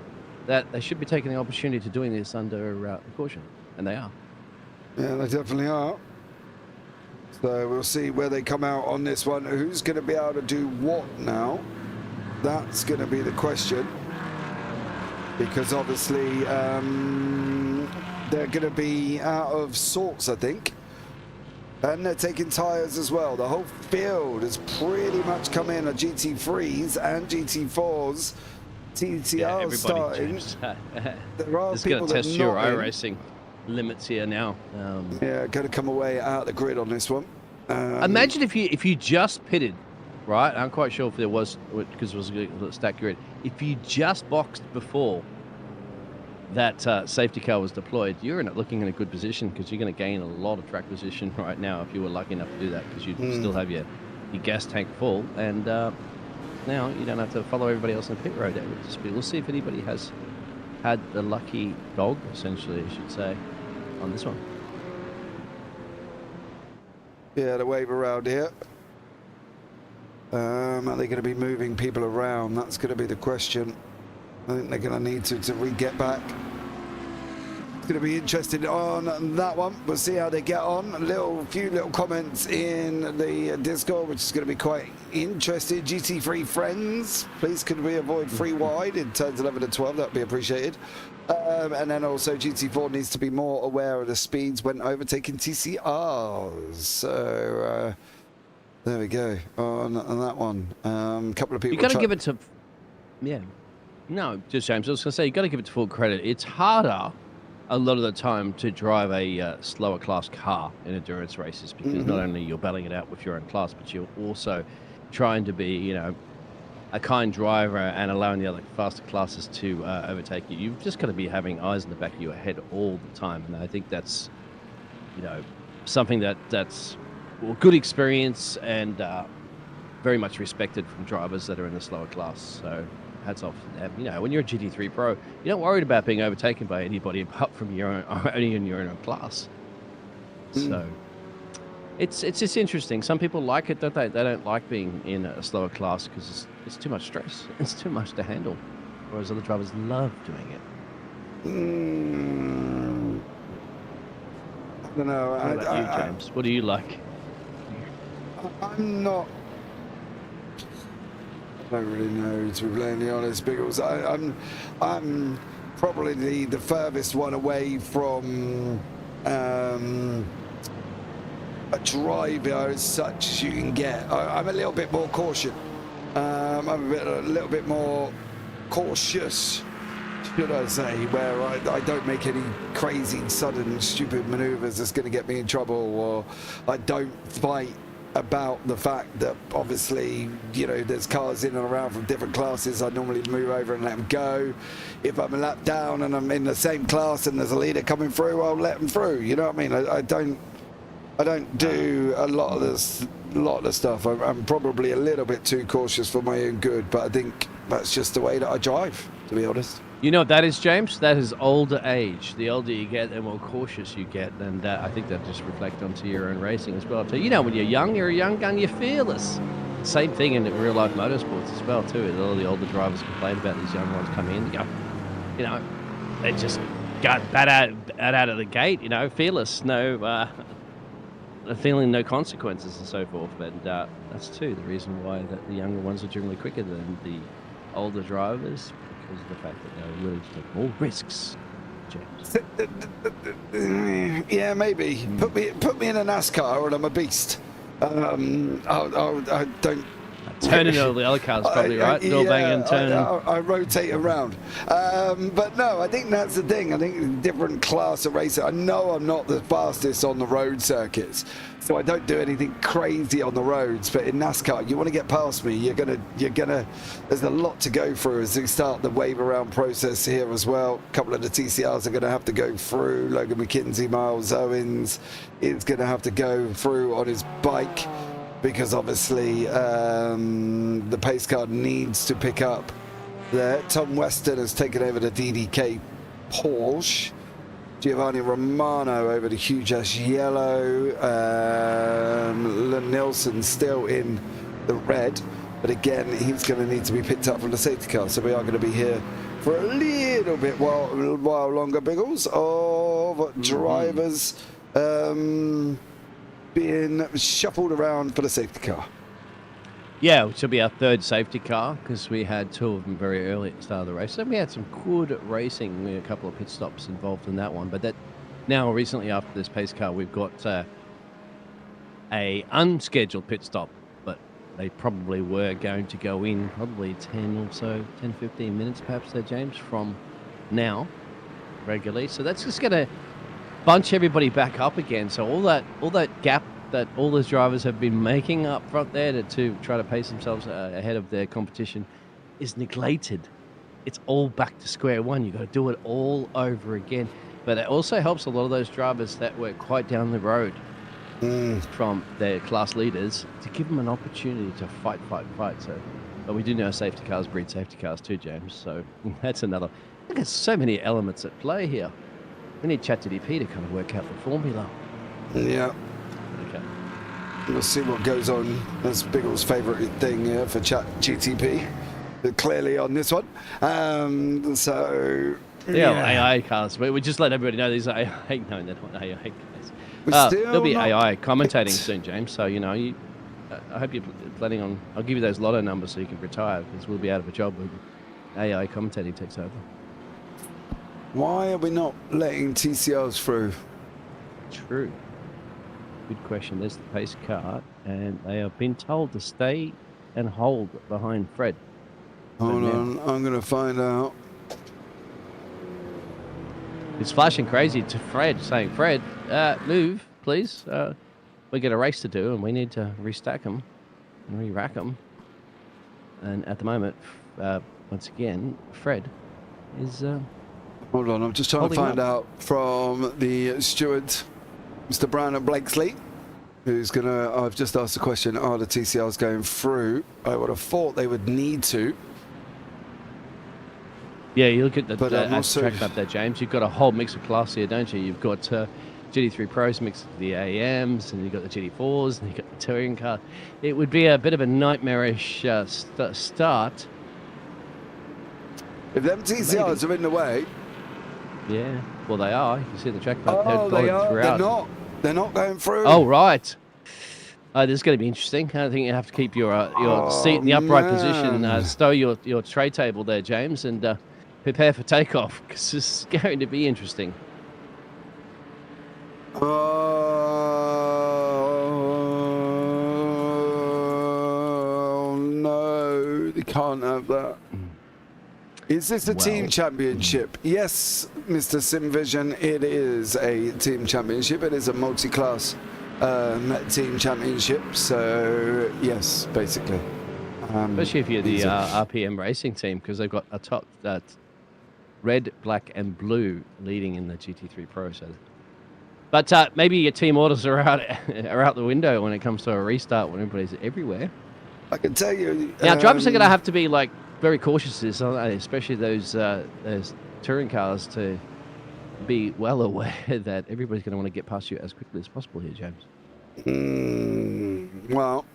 that they should be taking the opportunity to doing this under caution, and they are. Yeah, they definitely are. So we'll see where they come out on this one. Who's going to be able to do what now? That's going to be the question, because obviously they're going to be out of sorts, I think. And they're taking tyres as well. The whole field has pretty much come in. A GT3s and GT4s. TTR starting. There are it's people going to that test your not in. iRacing limits here now. Yeah, going to come away out the grid on this one. Imagine if you just pitted, right? I'm quite sure if there was, because it was a stacked grid. If you just boxed before that safety car was deployed, you're looking in a good position, because you're going to gain a lot of track position right now if you were lucky enough to do that, because you still have your gas tank full, and now you don't have to follow everybody else on the pit road. We'll see if anybody has had the lucky dog, essentially, I should say, on this one. Yeah, the wave around here. Are they going to be moving people around? That's going to be the question. I think they're going to need to re-get back. It's going to be interesting on that one. We'll see how they get on. A few little comments in the Discord, which is going to be quite interesting. GT3 friends, please could we avoid free wide in turns 11 and 12? That'd be appreciated. And then also GT4 needs to be more aware of the speeds when overtaking TCRs. So there we go on that one. A couple of people. You got to give it to, No, just James. I was going to say, you got to give it to full credit. It's harder a lot of the time to drive a slower class car in endurance races, because not only you're battling it out with your own class, but you're also trying to be, a kind driver and allowing the other faster classes to overtake you. You've just got to be having eyes in the back of your head all the time, and I think that's, something that's good experience and very much respected from drivers that are in the slower class. So hats off to them. When you're a GT3 Pro, you're not worried about being overtaken by anybody apart from your own, only in your own class. So it's just interesting. Some people like it, don't they? They don't like being in a slower class because it's too much stress. It's too much to handle. Whereas other drivers love doing it. I don't know. What about you, James? What do you like? I'm not. I don't really know, to be plainly honest, because I'm probably the furthest one away from a driver as such as you can get. I'm a little bit more cautious. I'm a little bit more cautious, should I say, where I don't make any crazy, sudden, stupid maneuvers that's going to get me in trouble, or I don't fight about the fact that obviously, you know, there's cars in and around from different classes. I normally move over and let them go. If I'm a lap down and I'm in the same class and there's a leader coming through, I'll let them through. You know what I mean? I don't do a lot of this. A lot of the stuff. I'm probably a little bit too cautious for my own good, but I think that's just the way that I drive, to be honest. You know what that is, James? That is older age. The older you get, the more cautious you get, and I think that just reflects onto your own racing as well. So, you know, when you're a young gun, you're fearless. Same thing in real life motorsports as well too. A lot of the older drivers complain about these young ones coming in. They go, you know, they just got bat out of the gate. You know, fearless, no. Feeling no consequences and so forth, and that's too the reason why that the younger ones are generally quicker than the older drivers, because of the fact that they're willing to take more risks. James. Yeah, maybe. Put me in a NASCAR and I'm a beast. I don't. Turning all the other cars, probably right. Door banging, turning. I rotate around, but no, I think that's the thing. I think different class of racer. I know I'm not the fastest on the road circuits, so I don't do anything crazy on the roads. But in NASCAR, you want to get past me, you're gonna. There's a lot to go through as we start the wave around process here as well. A couple of the TCRs are going to have to go through. Logan McKenzie, Miles Owens is going to have to go through on his bike, because obviously the pace car needs to pick up there. Tom Weston has taken over the DDK Porsche. Giovanni Romano over the Huge S Yellow. Nilsson still in the red, but again, he's going to need to be picked up from the safety car. So we are going to be here for a little bit while longer, Biggles, of drivers being shuffled around for the safety car. Yeah, which will be our third safety car, because we had two of them very early at the start of the race. And we had some good racing. We had a couple of pit stops involved in that one. But that now recently after this pace car, we've got a unscheduled pit stop. But they probably were going to go in probably 10 or so, 10, 15 minutes perhaps there, James, from now regularly. So that's just going to bunch everybody back up again. So all that gap that all those drivers have been making up front there to try to pace themselves ahead of their competition is neglected. It's all back to square one. You've got to do it all over again. But it also helps a lot of those drivers that were quite down the road from their class leaders to give them an opportunity to fight. So, but we do know safety cars breed safety cars too, James. So that's another. Look, there's so many elements at play here. We need ChatGPT to kind of work out the formula. Yeah. Okay. We'll see what goes on. That's Biggles' favourite thing for ChatGPT. Clearly on this one. So. Yeah, AI cars. We just let everybody know these are AI. No, they're not AI cars. There'll be AI commentating soon, James. So, you know, I hope you're planning on. I'll give you those lotto numbers so you can retire, because we'll be out of a job when AI commentating takes over. Why are we not letting TCRs through? True. Good question. There's the pace car, and they have been told to stay and hold behind Fred. Hold on, I'm going to find out. It's flashing crazy to Fred, saying, Fred, move, please. We got a race to do, and we need to restack them and re-rack them. And at the moment, once again, Fred is... Hold on, I'm just trying to find out from the steward, Mr. Brandon Blakesley, who's going to... I've just asked the question, are the TCRs going through? I would have thought they would need to. Yeah, you look at the also... track map there, James. You've got a whole mix of class here, don't you? You've got GT3 Pros mixed with the AMs, and you've got the GT4s, and you've got the touring car. It would be a bit of a nightmarish start. If them TCRs are in the way... Yeah, well, they are. You can see the track map. Oh, they are. They're not going through. Oh, right. This is going to be interesting. I think you have to keep your seat in the upright position. Stow your tray table there, James, and prepare for takeoff, because this is going to be interesting. Oh Can't have that. Is this a team championship? Yes, Mr. Simvision, it is a team championship. It is a multi-class team championship. So, yes, basically. Especially if you're the RPM racing team, because they've got a top that red, black, and blue leading in the GT3 Pro. So, but maybe your team orders are out the window when it comes to a restart when everybody's everywhere. I can tell you. Now, drivers are going to have to be like very cautious of this, aren't they? Especially those touring cars, to be well aware that everybody's going to want to get past you as quickly as possible here, James. Well,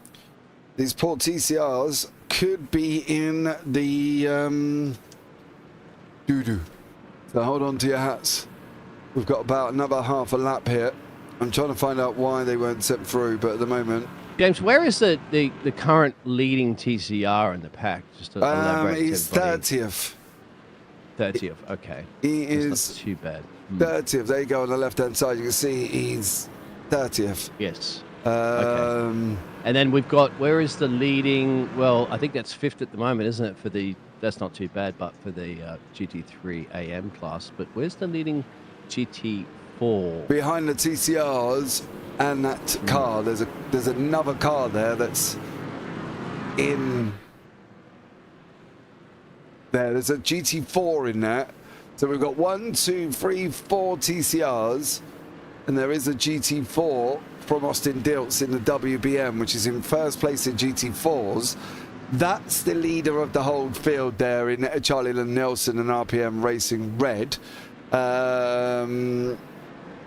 these poor TCRs could be in the doo-doo. So hold on to your hats. We've got about another half a lap here. I'm trying to find out why they weren't sent through, but at the moment... James, where is the current leading TCR in the pack? Just to elaborate. He's 30th. 30th, okay. He That's is not too bad. 30th. There you go on the left-hand side. You can see he's 30th. Yes. Okay. And then we've got, where is the leading? Well, I think that's 5th at the moment, isn't it? For the, that's not too bad, but for the GT3 AM class. But where's the leading GT4? Behind the TCRs and that car, there's another car there that's in there. There's a GT4 in there. So we've got 1, 2, 3, 4 TCRs, and there is a GT4 from Austin Dilts in the WBM, which is in first place in GT4s. That's the leader of the whole field there in Charlie Lynn Nelson and RPM Racing Red.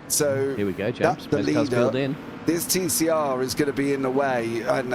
So here we go, James. That's the leader. In. This TCR is going to be in the way, and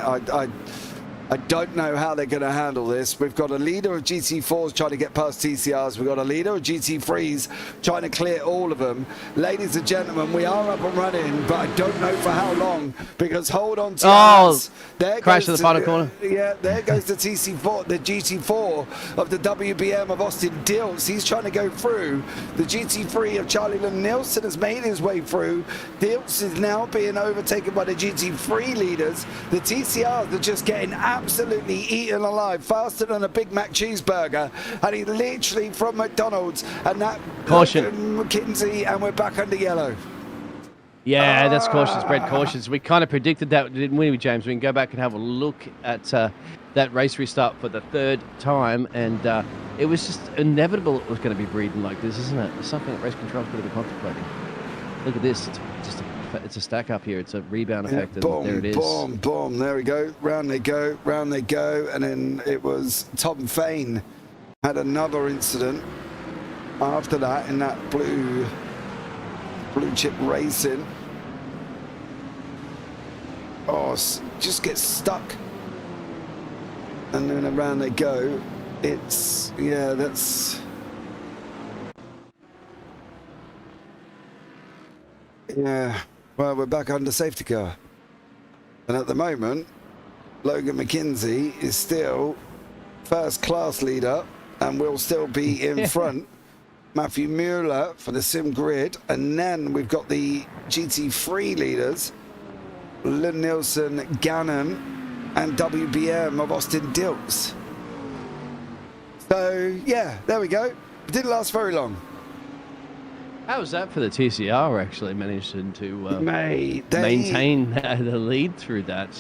I don't know how they're going to handle this. We've got a leader of GT4s trying to get past TCRs. We've got a leader of GT3s trying to clear all of them. Ladies and gentlemen, we are up and running, but I don't know for how long, because hold on to us. There crash to the final corner. Yeah, there goes the TC4, the GT4 of the WBM of Austin Dilts. He's trying to go through. The GT3 of Charlie Lynn Nelson has made his way through. Dilts is now being overtaken by the GT3 leaders. The TCRs are just getting absolutely eaten alive, faster than a Big Mac cheeseburger, and he literally from McDonald's, and that caution McKinsey, and we're back under yellow. Yeah, that's cautions, Brett, cautions. We kind of predicted that, didn't we, James? We can go back and have a look at that race restart for the 3rd time, and it was just inevitable it was going to be breeding like this, isn't it? It's something that race control's got to be contemplating. Look at this. It's a stack up here. It's a rebound effect. Boom, and there it is. Boom, boom. There we go. Round they go. Round they go. And then it was Tom Fain had another incident after that in that blue chip racing. Oh, just get stuck. And then around they go. It's, yeah, that's... Yeah. Well, we're back under safety car. And at the moment, Logan McKinsey is still first class leader and will still be in front. Matthew Mueller for the Sim Grid. And then we've got the GT3 leaders, Lynn Nielsen, Gannon, and WBM of Austin Dilts. So, yeah, there we go. It didn't last very long. How was that for the TCR actually managing to maintain the lead through that?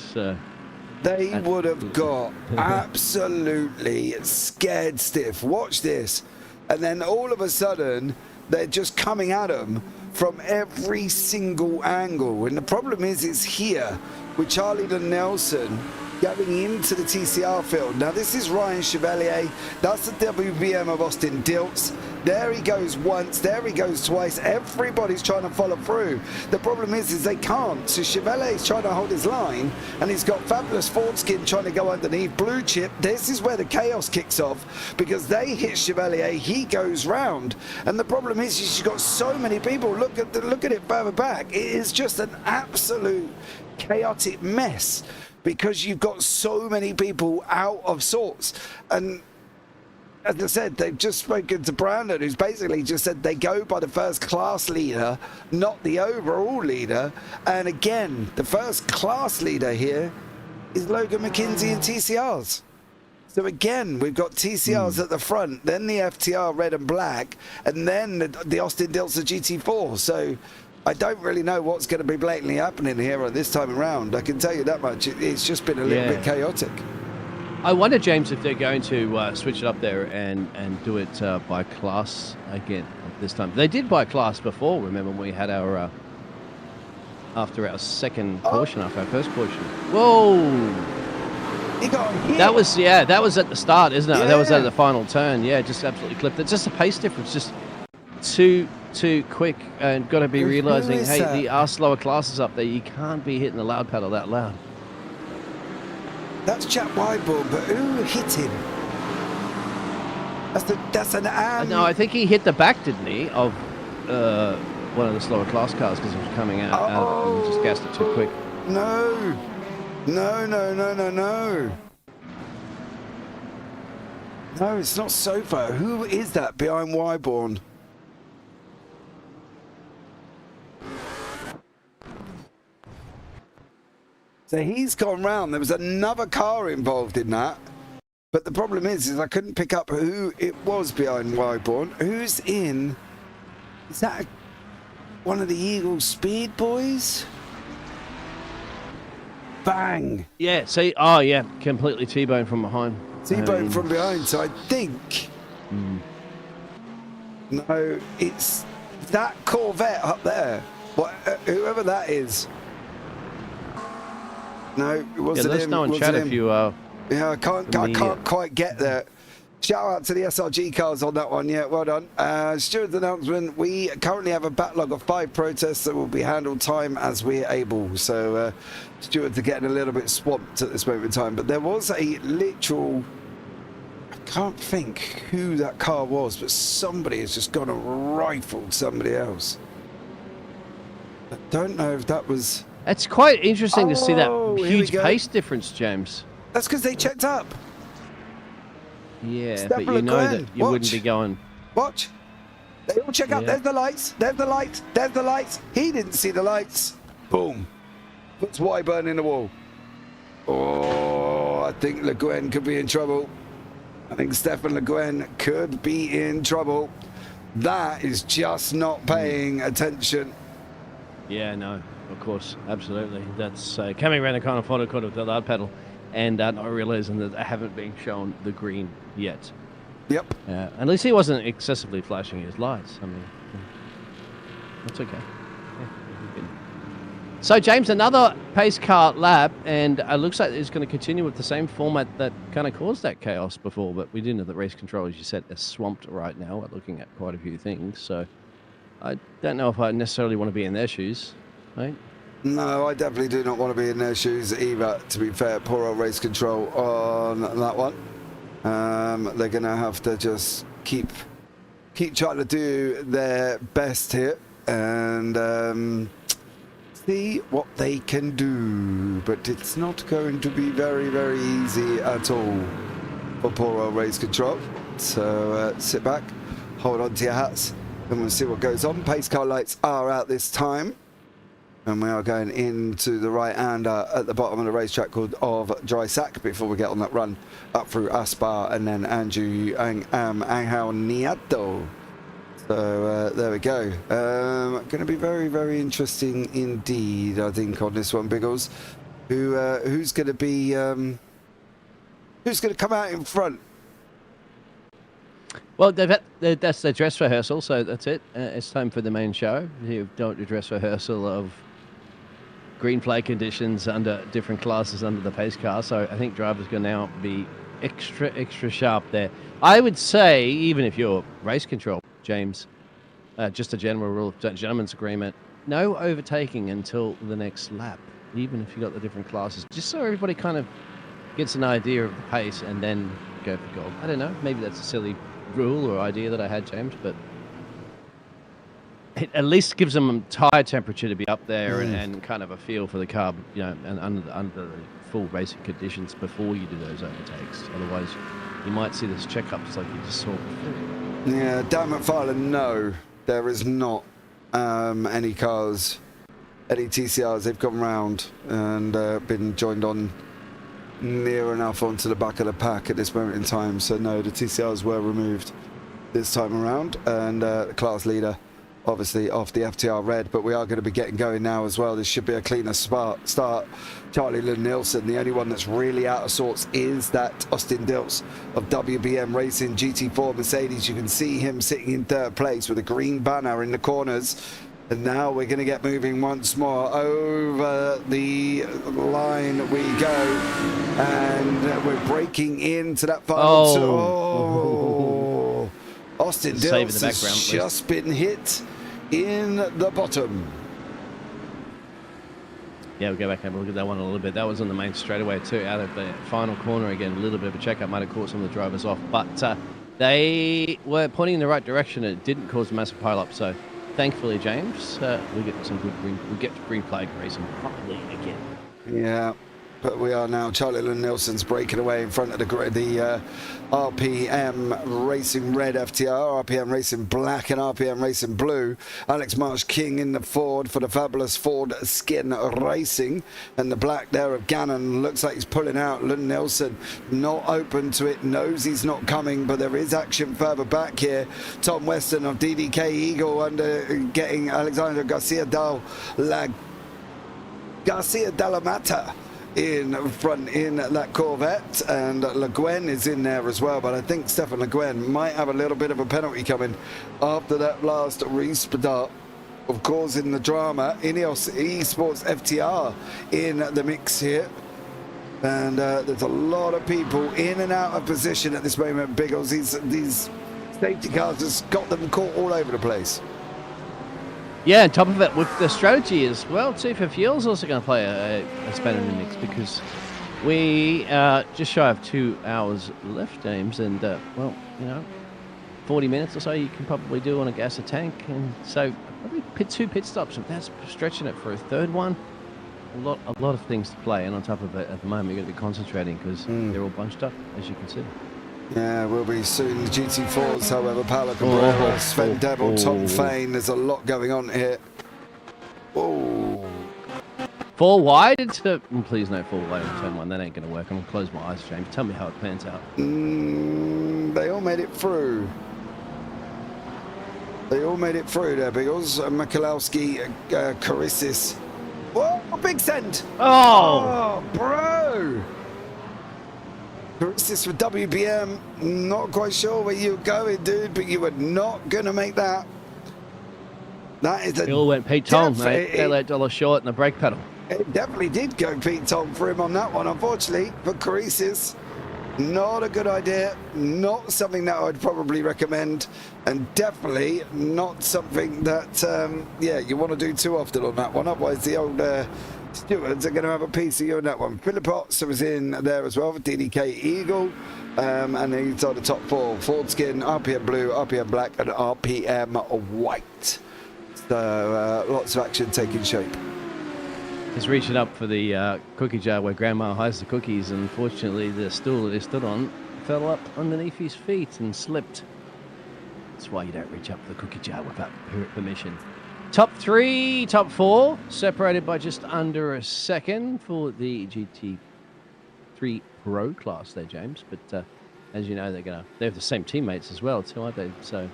They would have got absolutely scared stiff. Watch this. And then all of a sudden, they're just coming at them from every single angle. And the problem is, it's here with Charlie Lynn Nelson going into the TCR field. Now, this is Ryan Chevalier. That's the WBM of Austin Dilts. There he goes once, there he goes twice. Everybody's trying to follow through. The problem is they can't. So Chevalier's trying to hold his line, and he's got Fabulous Fordskin trying to go underneath. Blue Chip, this is where the chaos kicks off, because they hit Chevalier, he goes round. And the problem is you've got so many people. Look at it further back. It is just an absolute chaotic mess, because you've got so many people out of sorts. And as I said, they've just spoken to Brandon, who's basically just said they go by the first class leader, not the overall leader. And again, the first class leader here is Logan McKinsey and TCRs. So again, we've got TCRs at the front, then the FTR red and black, and then the Austin Dilsa GT4. So I don't really know what's going to be blatantly happening here this time around. I can tell you that much. It's just been a little bit chaotic. I wonder, James, if they're going to switch it up there and do it by class again this time. They did by class before. Remember when we had our after our second portion, after our first portion. Whoa! He got hit. That was at the start, isn't it? Yeah. That was at the final turn. Yeah, just absolutely clipped it. Just a pace difference, just too quick, and got to be realizing, hey, the slower classes up there. You can't be hitting the loud pedal that loud. That's Jack Wyborn, but who hit him? That's an No, I think he hit the back, didn't he, of one of the slower class cars because it was coming out and just gassed it too quick. No. No, it's not Sofa. Who is that behind Wyborn? So he's gone round. There was another car involved in that. But the problem is I couldn't pick up who it was behind Wyborn. Who's in? Is that one of the Eagle Speed boys? Bang! Yeah, see, completely T-bone from behind. T-bone from behind, so I think... No, it's that Corvette up there. Whoever that is. No, it wasn't him. Let us know in chat if you Yeah, I can't quite get there. Shout out to the SRG cars on that one. Yeah, well done. Stuart's announcement. We currently have a backlog of 5 protests that will be handled time as we're able. So Stuart's getting a little bit swamped at this moment in time. But there was a literal... I can't think who that car was, but somebody has just gone and rifled somebody else. I don't know if that was... It's quite interesting to see that huge go. pace difference, James. That's because they checked up. Yeah, Step but you know that you wouldn't be going... Watch. They all check up. There's the lights. There's the lights. There's the lights. He didn't see the lights. Boom. Puts Wyburn in the wall. Oh, I think Le Guin could be in trouble. I think Stefan Le Guin could be in trouble. That is just not paying attention. Yeah, no, of course, absolutely. That's coming around the corner with the loud pedal and not realizing that I haven't been shown the green yet. Yep. At least he wasn't excessively flashing his lights. I mean, that's okay. Yeah, so, James, another pace car lap, and it looks like it's going to continue with the same format that kind of caused that chaos before, but we do know that race control, as you said, is swamped right now. We're looking at quite a few things, so I don't know if I necessarily want to be in their shoes, right? No, I definitely do not want to be in their shoes either, to be fair. Poor old race control on that one. They're going to have to just keep trying to do their best here and see what they can do. But it's not going to be very, very easy at all for poor old race control. So sit back, hold on to your hats, and we'll see what goes on. Pace car lights are out this time. And we are going into the right-hander at the bottom of the racetrack called of Dry Sack before we get on that run up through Aspar and then Angel Nieto. So there we go. Going to be very, very interesting indeed, I think, on this one, Biggles. Who's going to be... who's going to come out in front? Well, that's their dress rehearsal, so that's it. It's time for the main show. You don't do dress rehearsal of green flag conditions under different classes under the pace car, so I think drivers going to now be extra sharp there. I would say, even if you're race control, James, just a general rule of gentleman's agreement, no overtaking until the next lap, even if you've got the different classes, just so everybody kind of gets an idea of the pace and then go for gold. I don't know, maybe that's a silly rule or idea that I had, James, but it at least gives them a tire temperature to be up there and kind of a feel for the car, you know, and under the full racing conditions before you do those overtakes. Otherwise, you might see this checkups like you just saw before. Yeah, Dan McFarlane, no, there is not any cars, any TCRs. They've gone round and been joined on near enough onto the back of the pack at this moment in time. So no, the TCRs were removed this time around, and the class leader obviously off the FTR red, but we are going to be getting going now as well. This should be a cleaner start. Charlie Lynn Nielsen, the only one that's really out of sorts is that Austin Dilts of WBM Racing GT4 Mercedes. You can see him sitting in third place with a green banner in the corners. And now we're going to get moving once more. Over the line we go, and we're breaking into that final. Austin Dilts has just been hit in the bottom. Yeah, we'll go back and have a look at that one a little bit. That was on the main straightaway too, out of the final corner again. A little bit of a checkup, might have caught some of the drivers off, but they were pointing in the right direction. It didn't cause a massive pile-up, so thankfully, James, we get some good green flag racing properly again. Yeah. But we are now, Charlie Lynn Nielsen's breaking away in front of the RPM Racing Red FTR, RPM Racing Black and RPM Racing Blue. Alex Marsh King in the Ford for the fabulous Ford Skin Racing. And the black there of Gannon looks like he's pulling out. Lynn Nielsen not open to it, knows he's not coming, but there is action further back here. Tom Weston of DDK Eagle under getting Alexander Garcia Della Mata in front in that Corvette, and Le Guin is in there as well, but I think Stefan Le Guin might have a little bit of a penalty coming after that last restart of causing the drama. Ineos Esports FTR in the mix here, and there's a lot of people in and out of position at this moment. Biggles, these safety cars just got them caught all over the place. Yeah, on top of it, with the strategy as well, too, for Fuel's also going to play a spanner in the mix, because we just shy of 2 hours left, James, and, 40 minutes or so you can probably do on a gas tank, and so probably two pit stops, if that's stretching it for a third one. A lot of things to play, and on top of it, at the moment, you're going to be concentrating, because they're all bunched up, as you can see. Yeah, we'll be soon. The GT4s, however, Paolo Cabrera, Sven Devil, Tom Fain. There's a lot going on here. Oh. Fall wide into... Please no fall wide in turn one. That ain't going to work. I'm going to close my eyes, James. Tell me how it pans out. They all made it through. They all made it through there, Biggles. Mikulowski, Carissis. Whoa, big send. Oh, bro. Carissis for WBM, not quite sure where you're going, dude, but you were not going to make that. That is a... It all went Pete Tom, mate. $8 short and the brake pedal. It definitely did go Pete Tom for him on that one, unfortunately. For Carissis, not a good idea. Not something that I would probably recommend. And definitely not something that, you want to do too often on that one. Otherwise, the old... stewards are going to have a piece of you on that one. Philip Potts was in there as well for DDK Eagle, and these are the top four: Ford Skin, RPM Blue, RPM Black, and RPM White. So lots of action taking shape. He's reaching up for the cookie jar where Grandma hides the cookies, and unfortunately the stool that he stood on fell up underneath his feet and slipped. That's why you don't reach up for the cookie jar without permission. Top 4, separated by just under a second for the GT3 Pro class there, James. But as you know, they have the same teammates as well, too, aren't they? So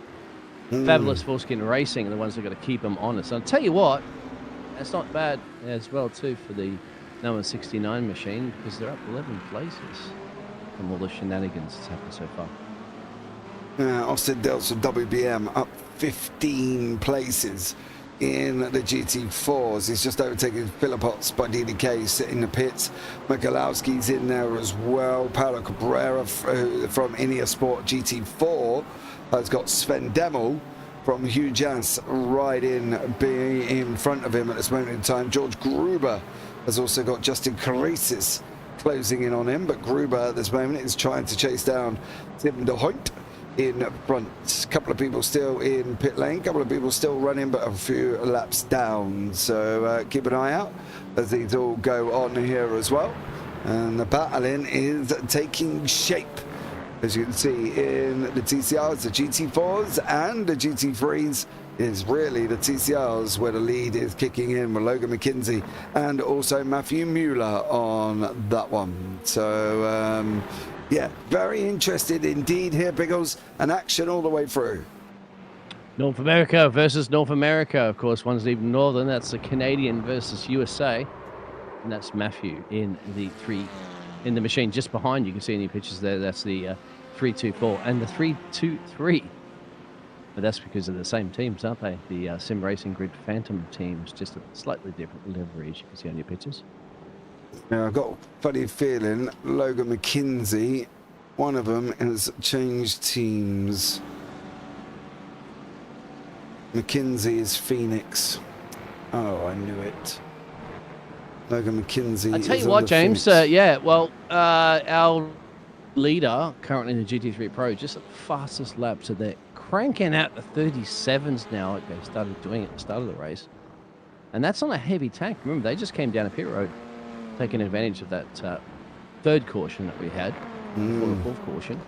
fabulous Foreskin Racing are the ones that are going to keep them honest. And I'll tell you what, that's not bad as well, too, for the number 69 machine, because they're up 11 places from all the shenanigans that's happened so far. Austin Dilts from WBM up 15 places in the GT4s. He's just overtaken Philip Potts by DDK, sitting in the pits. Mikulowski's in there as well. Paolo Cabrera from Ineos Sport GT4 has got Sven Demel from Hugh Jass right being in front of him at this moment in time. George Gruber has also got Justin Carissis closing in on him, but Gruber at this moment is trying to chase down Tim de Hoyt in front. A couple of people still in pit lane, a couple of people still running, but a few laps down. So keep an eye out as these all go on here as well. And the battling is taking shape, as you can see in the TCRs, the GT4s and the GT3s is really the TCRs where the lead is kicking in with Logan McKenzie and also Matthew Mueller on that one. So, yeah, very interested indeed here, Biggles, and action all the way through. North America versus North America. Of course, one's even northern. That's the Canadian versus USA. And that's Matthew in the machine just behind. You can see any pictures there. That's the 324 and the 323. But that's because of the same teams, aren't they? The Sim Racing Grid Phantom teams, just a slightly different livery, as you can see on your pictures. Now, I've got a funny feeling Logan McKenzie, one of them has changed teams. McKenzie is Phoenix. Oh, I knew it. Logan McKenzie. I tell you what, James. Yeah, well, our leader currently in the GT3 Pro, just at the fastest lap, so they're cranking out the 37s now. They started doing it at the start of the race, and that's on a heavy tank. Remember, they just came down a pit road, taking advantage of that third caution that we had, before the fourth caution.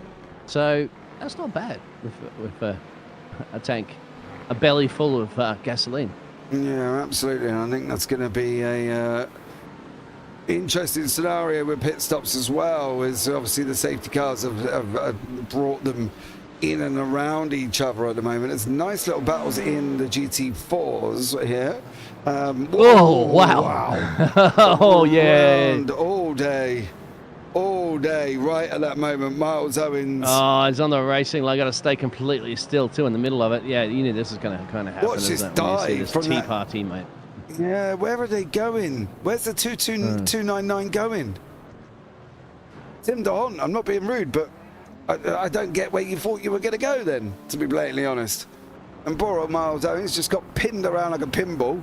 So that's not bad with a tank, a belly full of gasoline. Yeah, absolutely. And I think that's going to be a interesting scenario with pit stops as well, as obviously the safety cars have brought them in and around each other at the moment. There's nice little battles in the GT4s here. Oh, wow. Oh, yeah. All day, right at that moment. Miles Owens. Oh, he's on the racing line. Got to stay completely still, too, in the middle of it. Yeah, you knew this is going to kind of happen. Watch this dive from tea that party, mate. Yeah, where are they going? Where's the 299 going? Tim Don, I'm not being rude, but I don't get where you thought you were going to go then, to be blatantly honest. And poor old Miles Owens just got pinned around like a pinball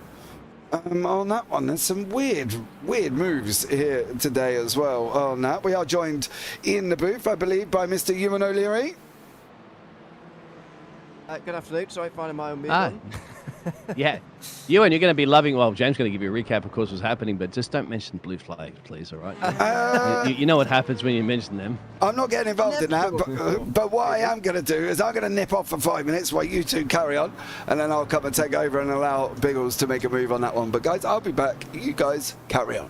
on that one. There's some weird moves here today as well on that. We are joined in the booth, I believe, by Mr. Ewan O'Leary. Good afternoon. Sorry, finding my own mute on. Yeah, Ewan, you're going to be loving. Well, James going to give you a recap, of course, what's happening, but just don't mention blue flags, please. All right? You know what happens when you mention them. I'm not getting involved in that, but what I am going to do is I'm going to nip off for 5 minutes while you two carry on, and then I'll come and take over and allow Biggles to make a move on that one. But guys, I'll be back. You guys carry on.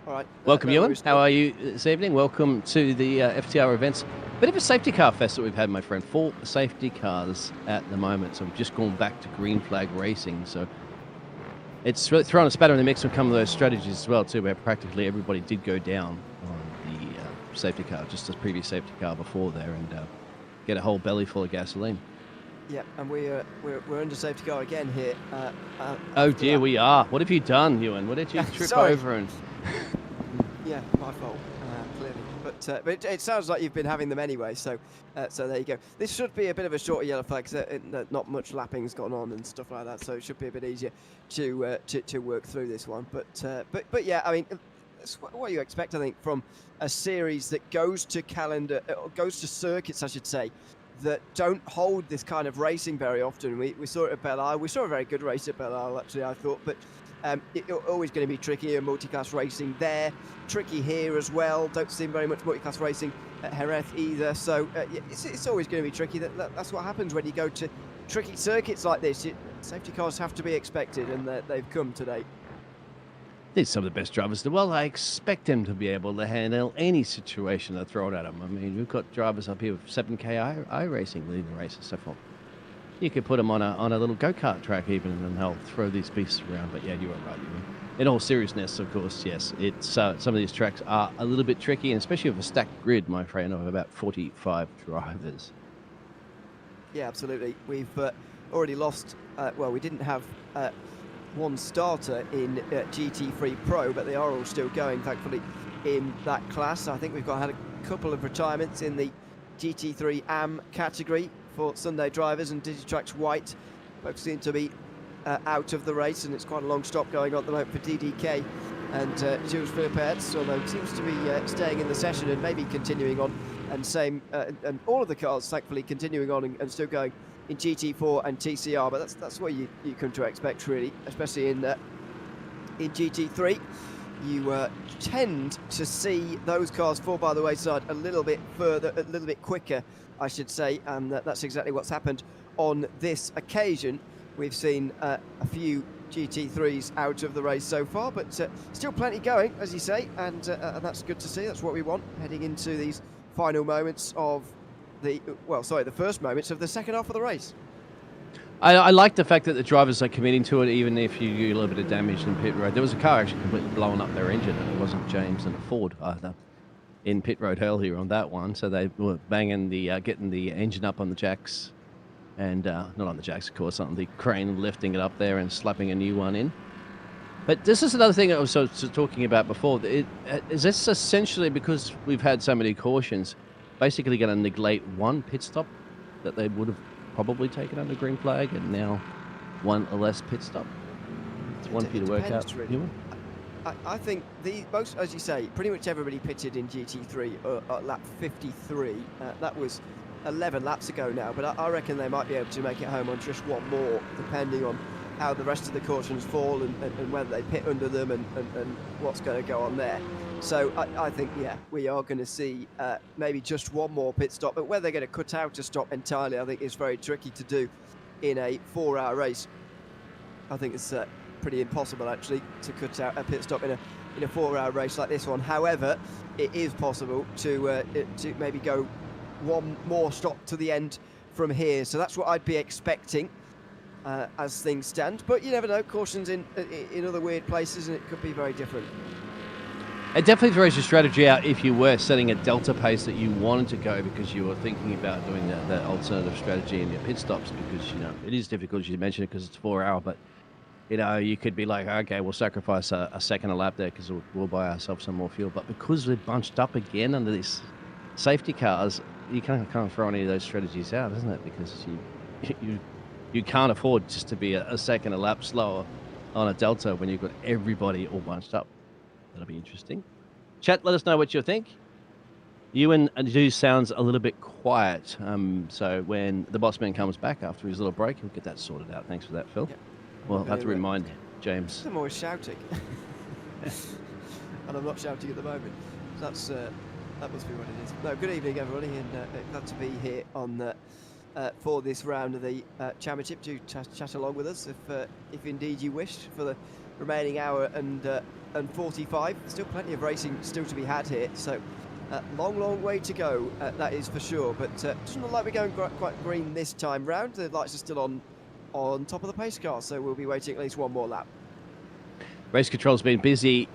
All right. Welcome, Ewan. How are you this evening? Welcome to the FTR events. Bit of a safety car fest that we've had, my friend. 4 safety cars at the moment. So we've just gone back to green flag racing. So it's really thrown a spatter in the mix when it comes to those strategies as well, too, where practically everybody did go down on the safety car, just as previous safety car before there, and get a whole belly full of gasoline. Yeah, and we're under safety car again here. Oh dear, we are. What have you done, Ewan? What did you trip over and? Yeah, my fault, clearly. But it sounds like you've been having them anyway, so there you go. This should be a bit of a shorter yellow flag, because not much lapping's gone on and stuff like that, so it should be a bit easier to work through this one. But yeah, I mean, that's what you expect, I think, from a series that goes to circuits, I should say, that don't hold this kind of racing very often. We saw it at Belle Isle. We saw a very good race at Belle Isle, actually, I thought, but it's always going to be tricky, multi-class racing there. Tricky here as well. Don't see very much multi-class racing at Jerez either. So it's always going to be tricky. That's what happens when you go to tricky circuits like this. Safety cars have to be expected, and they've come today. These are some of the best drivers in the world. I expect them to be able to handle any situation they're thrown at them. I mean, we've got drivers up here with 7K iRacing leading races and stuff. You could put them on a little go-kart track even, and they'll throw these beasts around. But yeah, you are right. In all seriousness, of course, yes, it's some of these tracks are a little bit tricky, and especially with a stacked grid, my friend, of about 45 drivers. Yeah, absolutely. We've already lost. Well, we didn't have one starter in GT3 Pro, but they are all still going, thankfully, in that class. I think we've had a couple of retirements in the GT3 AM category for Sunday drivers, and Digitrax White both seem to be out of the race, and it's quite a long stop going on at the moment for DDK and Jules Philippets, although it seems to be staying in the session and maybe continuing on, and all of the cars thankfully continuing on and still going in GT4 and TCR, but that's what you come to expect, really, especially in GT3. You tend to see those cars fall by the wayside a little bit further, a little bit quicker, I should say, and that's exactly what's happened on this occasion. We've seen a few GT3s out of the race so far, but still plenty going, as you say, and that's good to see. That's what we want heading into these final moments of the first moments of the second half of the race. I like the fact that the drivers are committing to it, even if you do a little bit of damage in pit road. There was a car actually completely blowing up their engine, and it wasn't James and a Ford either in pit road hell here on that one. So they were banging getting the engine up on the jacks. And not on the jacks, of course, on the crane, lifting it up there and slapping a new one in. But this is another thing I was talking about before. Is this essentially, because we've had so many cautions, basically going to neglect one pit stop that they would have probably taken under green flag, and now one less pit stop? It's one for you to work out. Really. I think most, as you say, pretty much everybody pitted in GT3 at lap 53. That was 11 laps ago now, but I reckon they might be able to make it home on just one more, depending on how the rest of the cautions fall and whether they pit under them and what's going to go on there. So I think, yeah, we are going to see maybe just one more pit stop, but whether they're going to cut out a stop entirely, I think is very tricky to do in a 4-hour race. I think it's pretty impossible, actually, to cut out a pit stop in a 4-hour race like this one. However, it is possible to maybe go one more stop to the end from here, so that's what I'd be expecting as things stand. But you never know, cautions in other weird places, and it could be very different. It definitely throws your strategy out if you were setting a delta pace that you wanted to go, because you were thinking about doing that alternative strategy in your pit stops, because it is difficult, as you mentioned, because it's 4-hour. But you could be like, okay, we'll sacrifice a second a lap there because we'll buy ourselves some more fuel. But because we're bunched up again under these safety cars, you can't throw any of those strategies out, isn't it? Because you can't afford just to be a second a lap slower on a delta when you've got everybody all bunched up. That'll be interesting. Chat, let us know what you think. Ewan do sounds a little bit quiet. So when the boss man comes back after his little break, he'll get that sorted out. Thanks for that, Phil. Yep. Well, I'll have to remind James. I'm always shouting. And I'm not shouting at the moment. That must be what it is. No, good evening, everybody, and glad to be here on for this round of the championship. Do chat along with us if indeed you wish for the remaining hour and 45. There's still plenty of racing still to be had here, so long way to go, that is for sure. But it doesn't look like we're going quite green this time round. The lights are still on top of the pace car, so we'll be waiting at least one more lap. Race control's been busy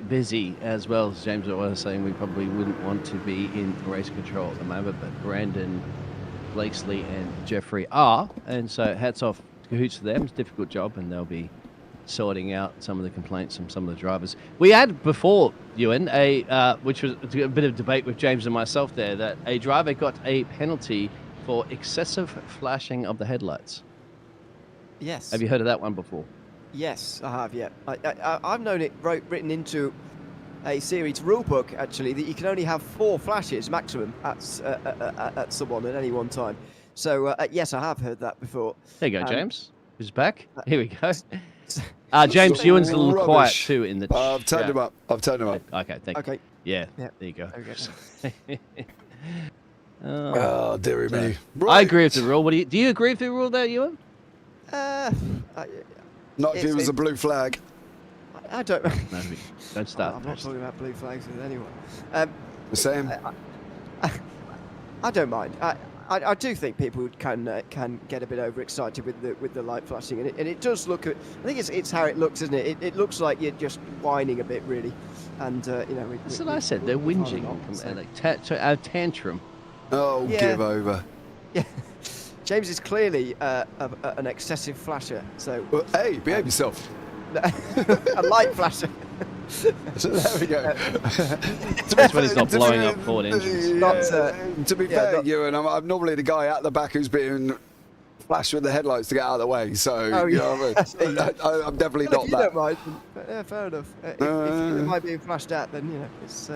as well. As James was saying, we probably wouldn't want to be in race control at the moment, but Brandon, Blakesley and Jeffrey are, and so hats off, cahoots to them. It's a difficult job, and they'll be sorting out some of the complaints from some of the drivers. We had before, Ewan, which was a bit of debate with James and myself there, that a driver got a penalty for excessive flashing of the headlights. Yes. Have you heard of that one before? Yes, I have, yeah. I've known it written into a series rulebook, actually, that you can only have 4 flashes maximum at someone at any one time. So, yes, I have heard that before. There you go, James. Who's back? Here we go. James, Ewan's a little quiet too in the chat. I've turned him up. Okay, thank you. Okay. Yeah, there you go. Okay. Oh, dearie me. Right. I agree with the rule. Do you agree with the rule there, Ewan? Not if it was a blue flag. I don't. No, don't start. I'm not talking about blue flags with anyone. The same. I don't mind. I do think people can get a bit overexcited with the light flashing, and it does look. I think it's how it looks, isn't it? It looks like you're just whining a bit, really, and That's what I said. They're whinging a tantrum. Oh, yeah. Give over. Yeah. James is clearly an excessive flasher, so... Well, hey, behave yourself. A light flasher. So there we go. That's when he's not blowing up Ford engines. To be fair, Ewan, I'm normally the guy at the back who's being flashed with the headlights to get out of the way, so you know what I mean? I'm definitely not if you that. don't mind, yeah, fair enough. If you mind being flashed at, then, it's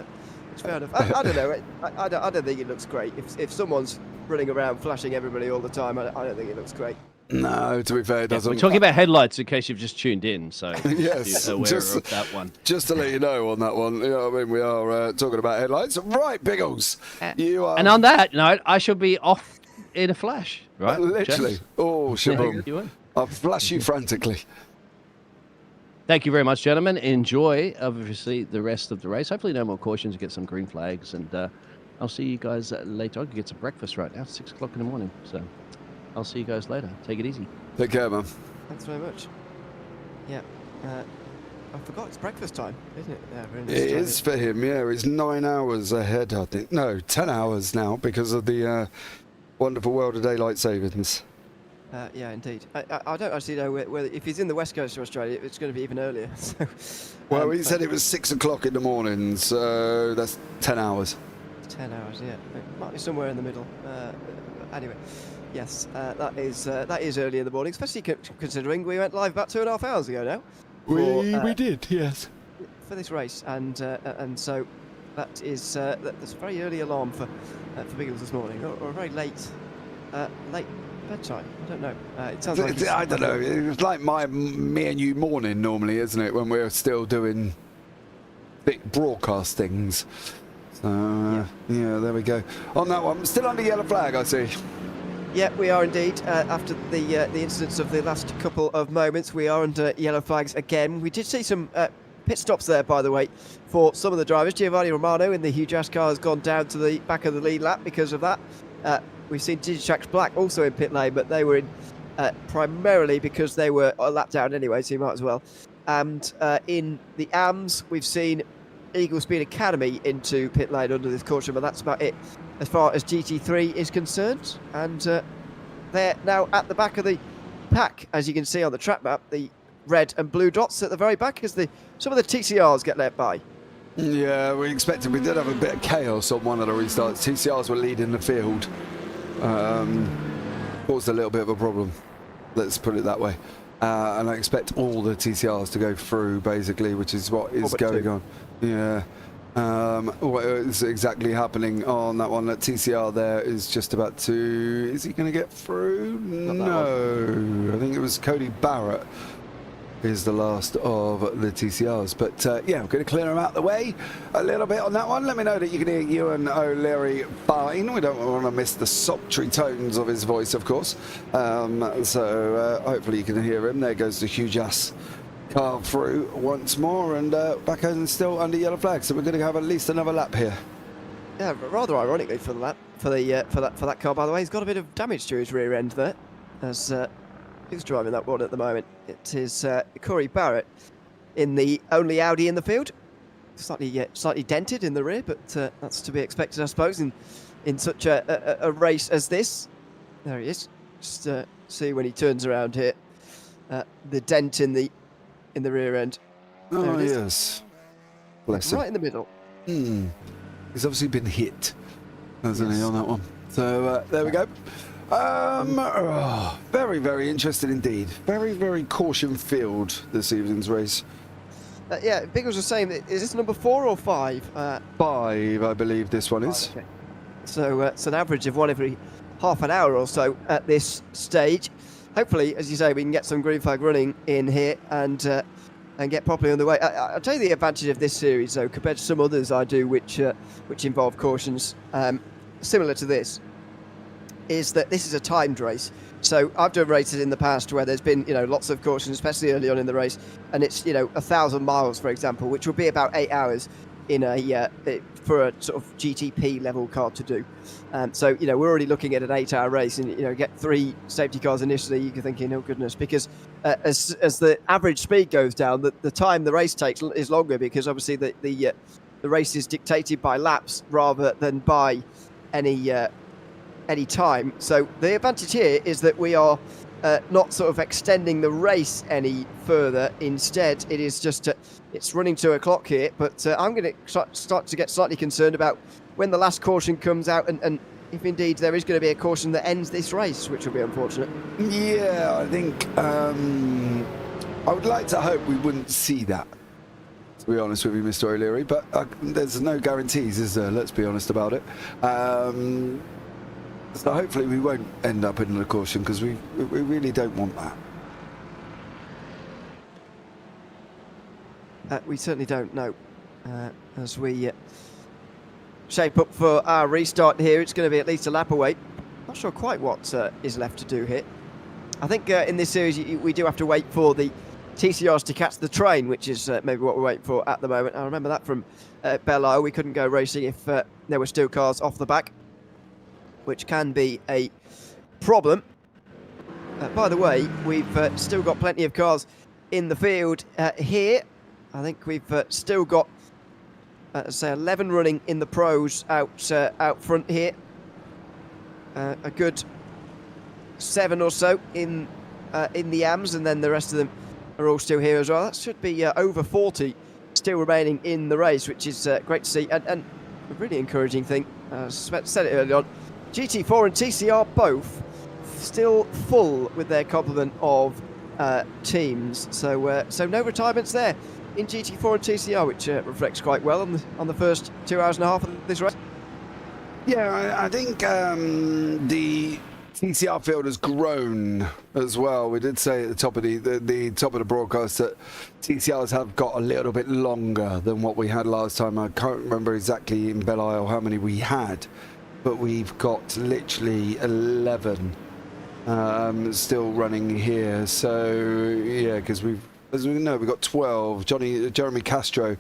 fair enough. I don't know. I don't think it looks great. If someone's running around flashing everybody all the time, I don't think it looks great. No, to be fair, it doesn't. We're talking about headlights in case you've just tuned in, so yes, you're aware of that one. Just to let you know on that one, you know what I mean, we are talking about headlights. Right, Biggles, you are... And on that note, I shall be off in a flash, right? Literally. Jess? Oh, shaboom. You win. I'll flash you frantically. Thank you very much, gentlemen. Enjoy, obviously, the rest of the race. Hopefully no more cautions, get some green flags, and I'll see you guys later. I can get some breakfast right now. It's 6 o'clock in the morning, so I'll see you guys later. Take it easy. Take care, man. Thanks very much. Yeah. I forgot it's breakfast time, isn't it? Yeah, we're in It is for him, yeah. He's 9 hours ahead, I think. No, 10 hours now because of the wonderful world of daylight savings. Yeah, indeed. I don't actually know whether if he's in the west coast of Australia, it's going to be even earlier. So, Well, he said it was 6 o'clock in the morning, so that's 10 hours. 10 hours, yeah. It might be somewhere in the middle. Anyway, yes, that is early in the morning, especially considering we went live about 2.5 hours ago now. We did, yes. For this race, and so that's a very early alarm for Biggles this morning, or a very late bedtime. I don't know. It sounds like I don't know. It's like me and you morning normally, isn't it? When we're still doing big broadcastings. So yeah, there we go. On that one, still under yellow flag, I see. Yeah, we are indeed. After the incidents of the last couple of moments, we are under yellow flags again. We did see some pit stops there, by the way, for some of the drivers. Giovanni Romano in the Hugh Jass car has gone down to the back of the lead lap because of that. We've seen Digitrax Black also in pit lane, but they were in primarily because they were a lap down anyway, so you might as well. And in the AMS, we've seen Eagle Speed Academy into pit lane under this caution, but that's about it as far as GT3 is concerned. And they're now at the back of the pack, as you can see on the track map, the red and blue dots at the very back as some of the TCRs get let by. Yeah, we did have a bit of chaos on one of the restarts. TCRs were leading the field. Caused a little bit of a problem, let's put it that way. And I expect all the TCRs to go through, basically, which is what is going on. Yeah. What is exactly happening on that one? That TCR there is just about to... Is he going to get through? No. I think it was Cody Barrett is the last of the TCRs. But yeah, we're going to clear them out the way a little bit on that one. Let me know that you can hear Ewan O'Leary fine. We don't want to miss the sultry tones of his voice, of course. So hopefully you can hear him. There goes the Hugh Jass car through once more, and back and still under yellow flag. So we're going to have at least another lap here. Yeah, rather ironically for the lap for that car. By the way, he's got a bit of damage to his rear end there, as who's driving that one at the moment? It is Corey Barrett in the only Audi in the field. Slightly dented in the rear, but that's to be expected, I suppose, in such a race as this. There he is. Just see when he turns around here, the dent in the rear end. Oh yes, bless him. Right in the middle. He's obviously been hit, hasn't he, on that one? So there we go. Very, very interesting indeed. Very, very caution-filled this evening's race. Yeah, Biggles was saying that, is this number 4 or 5? 5, I believe this one is. Okay. So it's an average of one every half an hour or so at this stage. Hopefully, as you say, we can get some green flag running in here and get properly underway. I'll tell you the advantage of this series, though, compared to some others I do, which involve cautions similar to this, is that this is a timed race. So I've done races in the past where there's been, lots of cautions, especially early on in the race, and it's, 1,000 miles, for example, which would be about 8 hours in for a sort of GTP level car to do. So, we're already looking at an 8-hour race, and, get 3 safety cars initially, you're thinking, oh goodness, because as the average speed goes down, the time the race takes is longer, because obviously the race is dictated by laps rather than by any time. So the advantage here is that we are not sort of extending the race any further. Instead, it is just it's running 2 o'clock here, but I'm going to start to get slightly concerned about when the last caution comes out, and if indeed there is going to be a caution that ends this race, which will be unfortunate. Yeah, I think I would like to hope we wouldn't see that, to be honest with you, Mr. O'Leary, but there's no guarantees, is there? Let's be honest about it. So hopefully we won't end up in a caution, because we really don't want that. We certainly don't know. As we shape up for our restart here, it's going to be at least a lap away. not sure quite what is left to do here. I think in this series we do have to wait for the TCRs to catch the train, which is maybe what we're waiting for at the moment. I remember that from Belle Isle. We couldn't go racing if there were still cars off the back, which can be a problem. By the way, we've still got plenty of cars in the field here. I think we've still got, say, 11 running in the pros out front here. A good 7 or so in the AMs, and then the rest of them are all still here as well. That should be over 40 still remaining in the race, which is great to see, and a really encouraging thing. Said it early on, GT4 and TCR both still full with their complement of teams, so no retirements there in GT4 and TCR, which reflects quite well on the first 2 hours and a half of this race. Yeah, I think the TCR field has grown as well. We did say at the top of the top of the broadcast that TCRs have got a little bit longer than what we had last time. I can't remember exactly in Belle Isle how many we had, but we've got literally 11 still running here. So yeah, because as we know, we've got 12. Jeremy Castro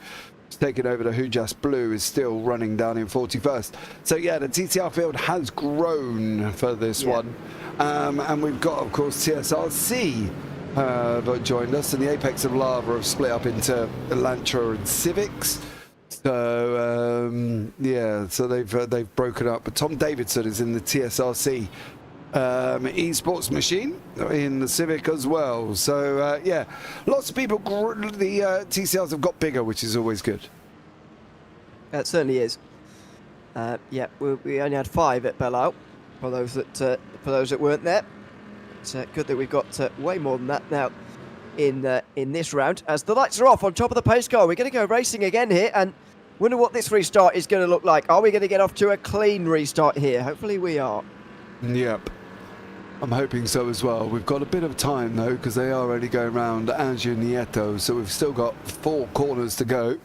taking over the Hujas Blue is still running down in 41st. So yeah, the TCR field has grown for this one. And we've got, of course, TSRC that joined us, and the Apex of Lava have split up into Elantra and Civics. So yeah, so they've broken up. But Tom Davidson is in the TSRC esports machine in the Civic as well. So yeah, lots of people. The TCRs have got bigger, which is always good. It certainly is. Yeah, we only had 5 at Belle Isle for those that weren't there. It's good that we've got way more than that now in this round. As the lights are off on top of the pace car, we're going to go racing again here, and wonder what this restart is going to look like. Are we going to get off to a clean restart here? Hopefully we are. Yep. I'm hoping so as well. We've got a bit of time though, because they are only going round Angier Nieto, so we've still got 4 corners to go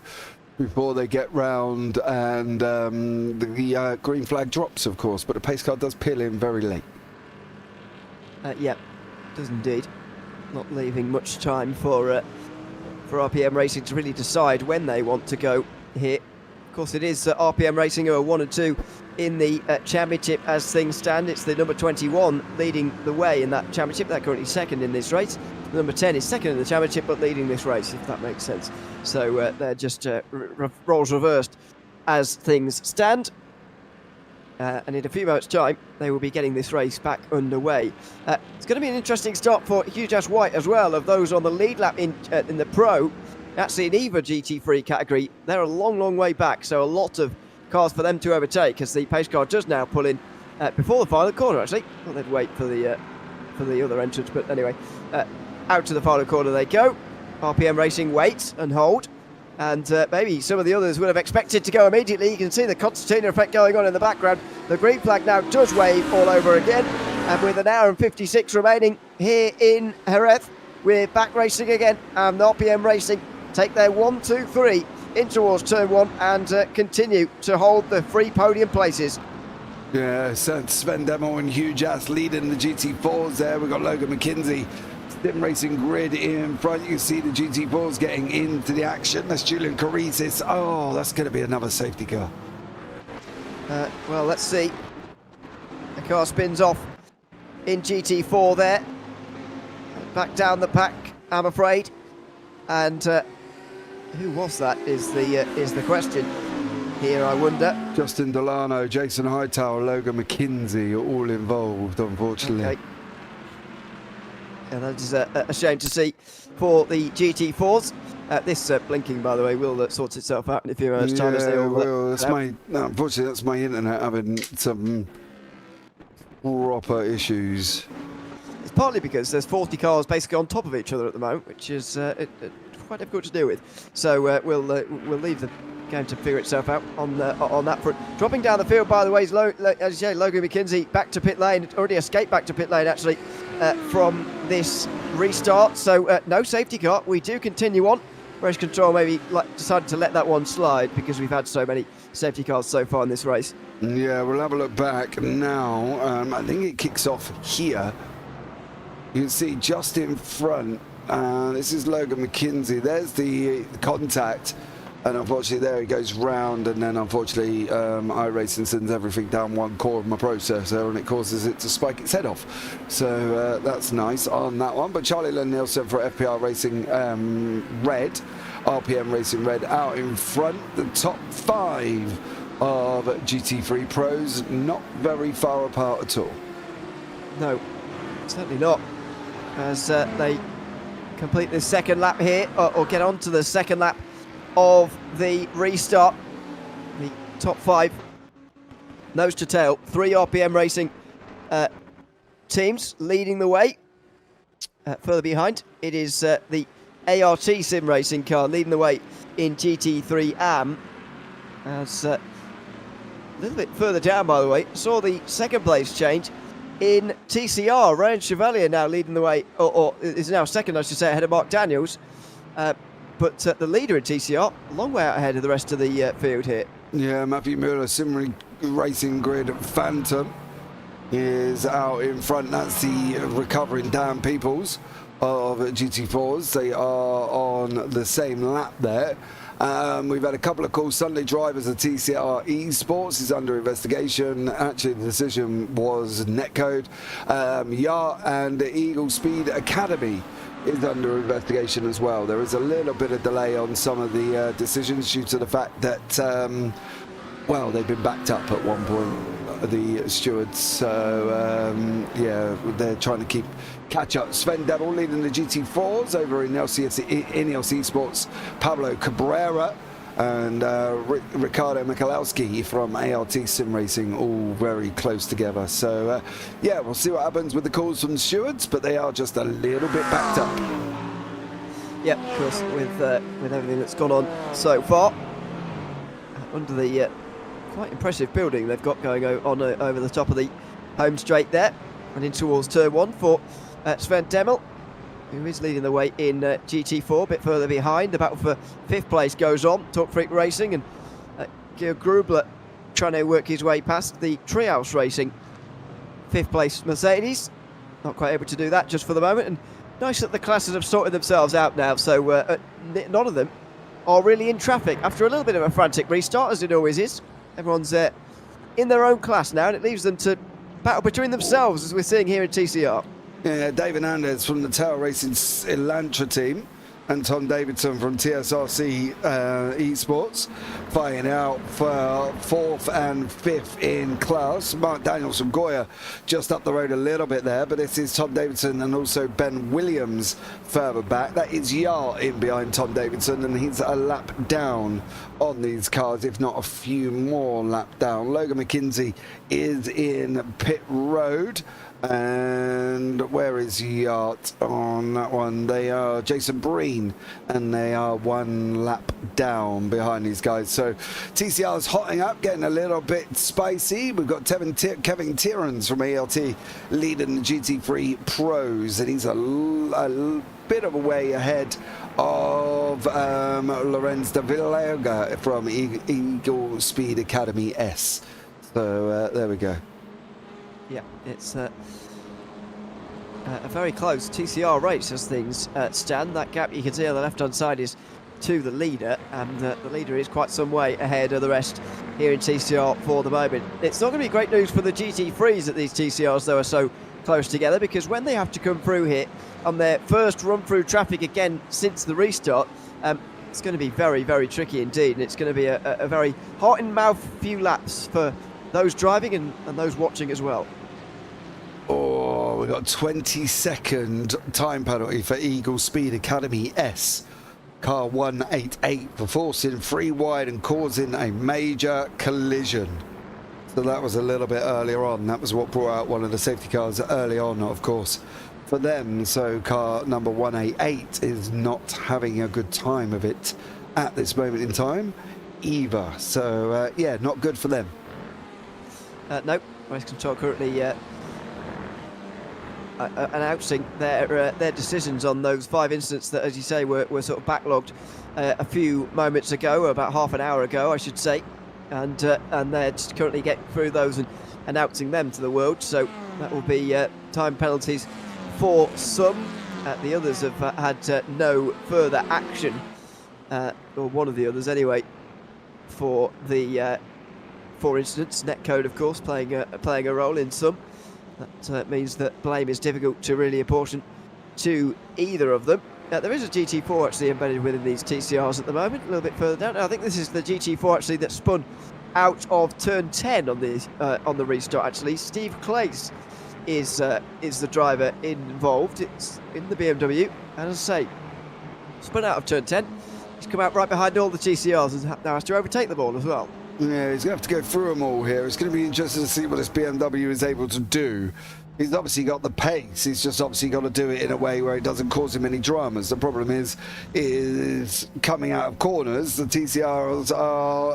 before they get round, and the green flag drops, of course, but the pace car does peel in very late. Yeah, does indeed. Not leaving much time for RPM Racing to really decide when they want to go here. Of course, it is RPM Racing who are 1 and 2 in the championship as things stand. It's the number 21 leading the way in that championship. They're currently second in this race. The number 10 is second in the championship but leading this race, if that makes sense. So they're just roles reversed as things stand. And in a few moments' time, they will be getting this race back underway. It's going to be an interesting start for Hujas White as well, of those on the lead lap in the Pro. Actually, in either GT3 category, they're a long, long way back, so a lot of cars for them to overtake, as the pace car does now pull in before the final corner, actually. Well, they'd wait for the other entrance, but anyway, out to the final corner they go. RPM Racing waits and hold, and maybe some of the others would have expected to go immediately. You can see the concertina effect going on in the background. The green flag now does wave all over again, and with an hour and 56 remaining here in Jerez, we're back racing again, and RPM Racing take their 1, 2, 3 in towards turn 1 and continue to hold the 3 podium places. Yeah, so Sven Demo and Hugh Jass leading the GT4s there. We've got Logan McKinsey, Sim Racing Grid in front. You can see the GT4s getting into the action. That's Julian Carisis. Oh, that's going to be another safety car. Well, let's see. The car spins off in GT4 there. Back down the pack, I'm afraid. And who was that is the question here, I wonder. Justin Delano, Jason Hightower, Logan McKinsey are all involved, unfortunately. Okay. Yeah, that is a shame to see for the GT4s. This blinking, by the way, will sort itself out in a few hours' time. As they all well, unfortunately, that's my internet having some proper issues. It's partly because there's 40 cars basically on top of each other at the moment, which is quite difficult to deal with. So we'll leave the game to figure itself out on that front. Dropping down the field, by the way, is as you say, Logan McKinsey back to pit lane. Already escaped back to pit lane, actually, from this restart. So no safety car. We do continue on. Race control maybe decided to let that one slide because we've had so many safety cars so far in this race. Yeah, we'll have a look back now. I think it kicks off here. You can see just in front, this is Logan McKinsey. There's the contact. And unfortunately there he goes round, and then unfortunately iRacing sends everything down one core of my processor and it causes it to spike its head off. So that's nice on that one. But Charlie Len Nielsen for FPR Racing Red, RPM Racing Red out in front. The top 5 of GT3 Pros not very far apart at all. No, certainly not. As they complete the second lap here, or get on to the second lap of the restart. The top 5 nose to tail, 3 RPM Racing teams leading the way. Further behind, it is the ART Sim Racing car leading the way in GT3 AM. As a little bit further down, by the way, saw the second place change in TCR. Ryan Chevalier now leading the way, or is now second, I should say, ahead of Mark Daniels. But the leader in TCR, a long way out ahead of the rest of the field here. Yeah, Matthew Mueller, Sim Racing Grid Phantom is out in front. That's the recovering Dan Peoples of GT4s. They are on the same lap there. We've had a couple of calls. Sunday drivers of TCR Esports is under investigation. Actually, the decision was netcode. Yacht and Eagle Speed Academy is under investigation as well. There is a little bit of delay on some of the decisions due to the fact that, well, they've been backed up at one point, the stewards. So, yeah, they're trying to catch up. Sven Devil leading the GT4s over in Ineos Esports. Pablo Cabrera and Ricardo Michalowski from ART Sim Racing, all very close together. So, yeah, we'll see what happens with the calls from the stewards, but they are just a little bit backed up. Yeah, of course, with everything that's gone on so far. Under the quite impressive building they've got going on over the top of the home straight there, and in towards turn 1 for Sven Demmel, who is leading the way in GT4, a bit further behind. The battle for 5th place goes on. Talk Freak Racing and Georg Grubler trying to work his way past the Treehouse Racing 5th place Mercedes. Not quite able to do that just for the moment. And nice that the classes have sorted themselves out now, so none of them are really in traffic after a little bit of a frantic restart, as it always is. Everyone's in their own class now, and it leaves them to battle between themselves, as we're seeing here in TCR. Yeah, David Andes from the Tower Racing Elantra team and Tom Davidson from TSRC Esports fighting out for 4th and 5th in class. Mark Daniels from Goya just up the road a little bit there, but this is Tom Davidson and also Ben Williams further back. That is Yar in behind Tom Davidson, and he's a lap down on these cars, if not a few more lap down. Logan McKinsey is in pit road. And where is Yacht on that one? They are Jason Breen, and they are 1 lap down behind these guys. So TCR is hotting up, getting a little bit spicy. We've got Kevin Tierans from ALT leading the GT3 Pros, and he's a bit of a way ahead of Lorenz de Villega from Eagle Speed Academy S. So there we go. Yeah, it's a very close TCR race as things stand. That gap you can see on the left-hand side is to the leader, and the leader is quite some way ahead of the rest here in TCR for the moment. It's not going to be great news for the GT3s that these TCRs, though, are so close together, because when they have to come through here on their first run-through traffic again since the restart, it's going to be very, very tricky indeed, and it's going to be a very heart-in-mouth few laps for those driving and those watching as well. Oh, we've got 20-second time penalty for Eagle Speed Academy S. Car 188 for forcing 3 wide and causing a major collision. So that was a little bit earlier on. That was what brought out one of the safety cars early on, of course, for them. So car number 188 is not having a good time of it at this moment in time either. So, yeah, not good for them. No, Race Control currently announcing their decisions on those 5 incidents that, as you say, were sort of backlogged a few moments ago, about half an hour ago, I should say. and they're just currently getting through those and announcing them to the world. So that will be time penalties for some. The others have had no further action, or one of the others anyway, for the 4 incidents. Netcode, of course, playing a role in some. That means that blame is difficult to really apportion to either of them. There is a GT4 actually embedded within these TCRs at the moment, a little bit further down. I think this is the GT4 actually that spun out of turn 10 on the restart. Actually, Steve Clace is the driver involved. It's in the BMW, and as I say, spun out of turn 10. He's come out right behind all the TCRs and now has to overtake them all as well. Yeah, he's going to have to go through them all here. It's going to be interesting to see what this BMW is able to do. He's obviously got the pace. He's just obviously got to do it in a way where it doesn't cause him any dramas. The problem is coming out of corners. The TCRs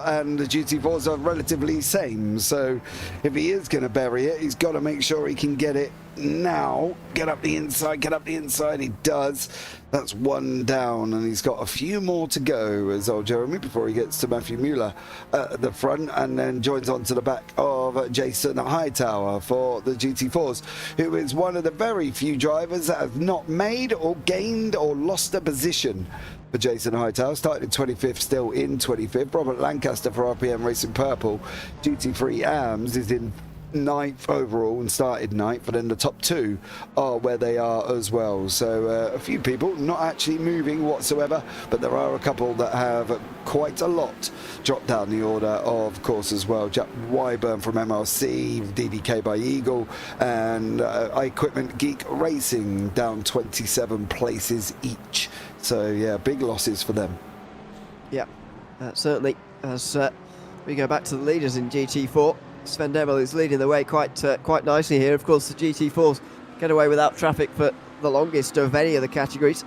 and the GT4s are relatively same. So if he is going to bury it, he's got to make sure he can get it now. Get up the inside, get up the inside. He does. That's one down, and he's got a few more to go as old Jeremy before he gets to Matthew Mueller at the front, and then joins onto the back of Jason Hightower for the GT4s, who is one of the very few drivers that have not made or gained or lost a position. For Jason Hightower, started in 25th, still in 25th. Robert Lancaster for RPM Racing Purple. GT3 AMS is in 9th overall and started 9th, but then the top 2 are where they are as well. So a few people not actually moving whatsoever, but there are a couple that have quite a lot dropped down the order, of course, as well. Jack Wyburn from MRC, DDK by Eagle, and Equipment Geek Racing down 27 places each. So yeah, big losses for them. Yeah, certainly. As we go back to the leaders in GT4, Sven Demel is leading the way quite nicely here. Of course, the GT4s get away without traffic for the longest of any of the categories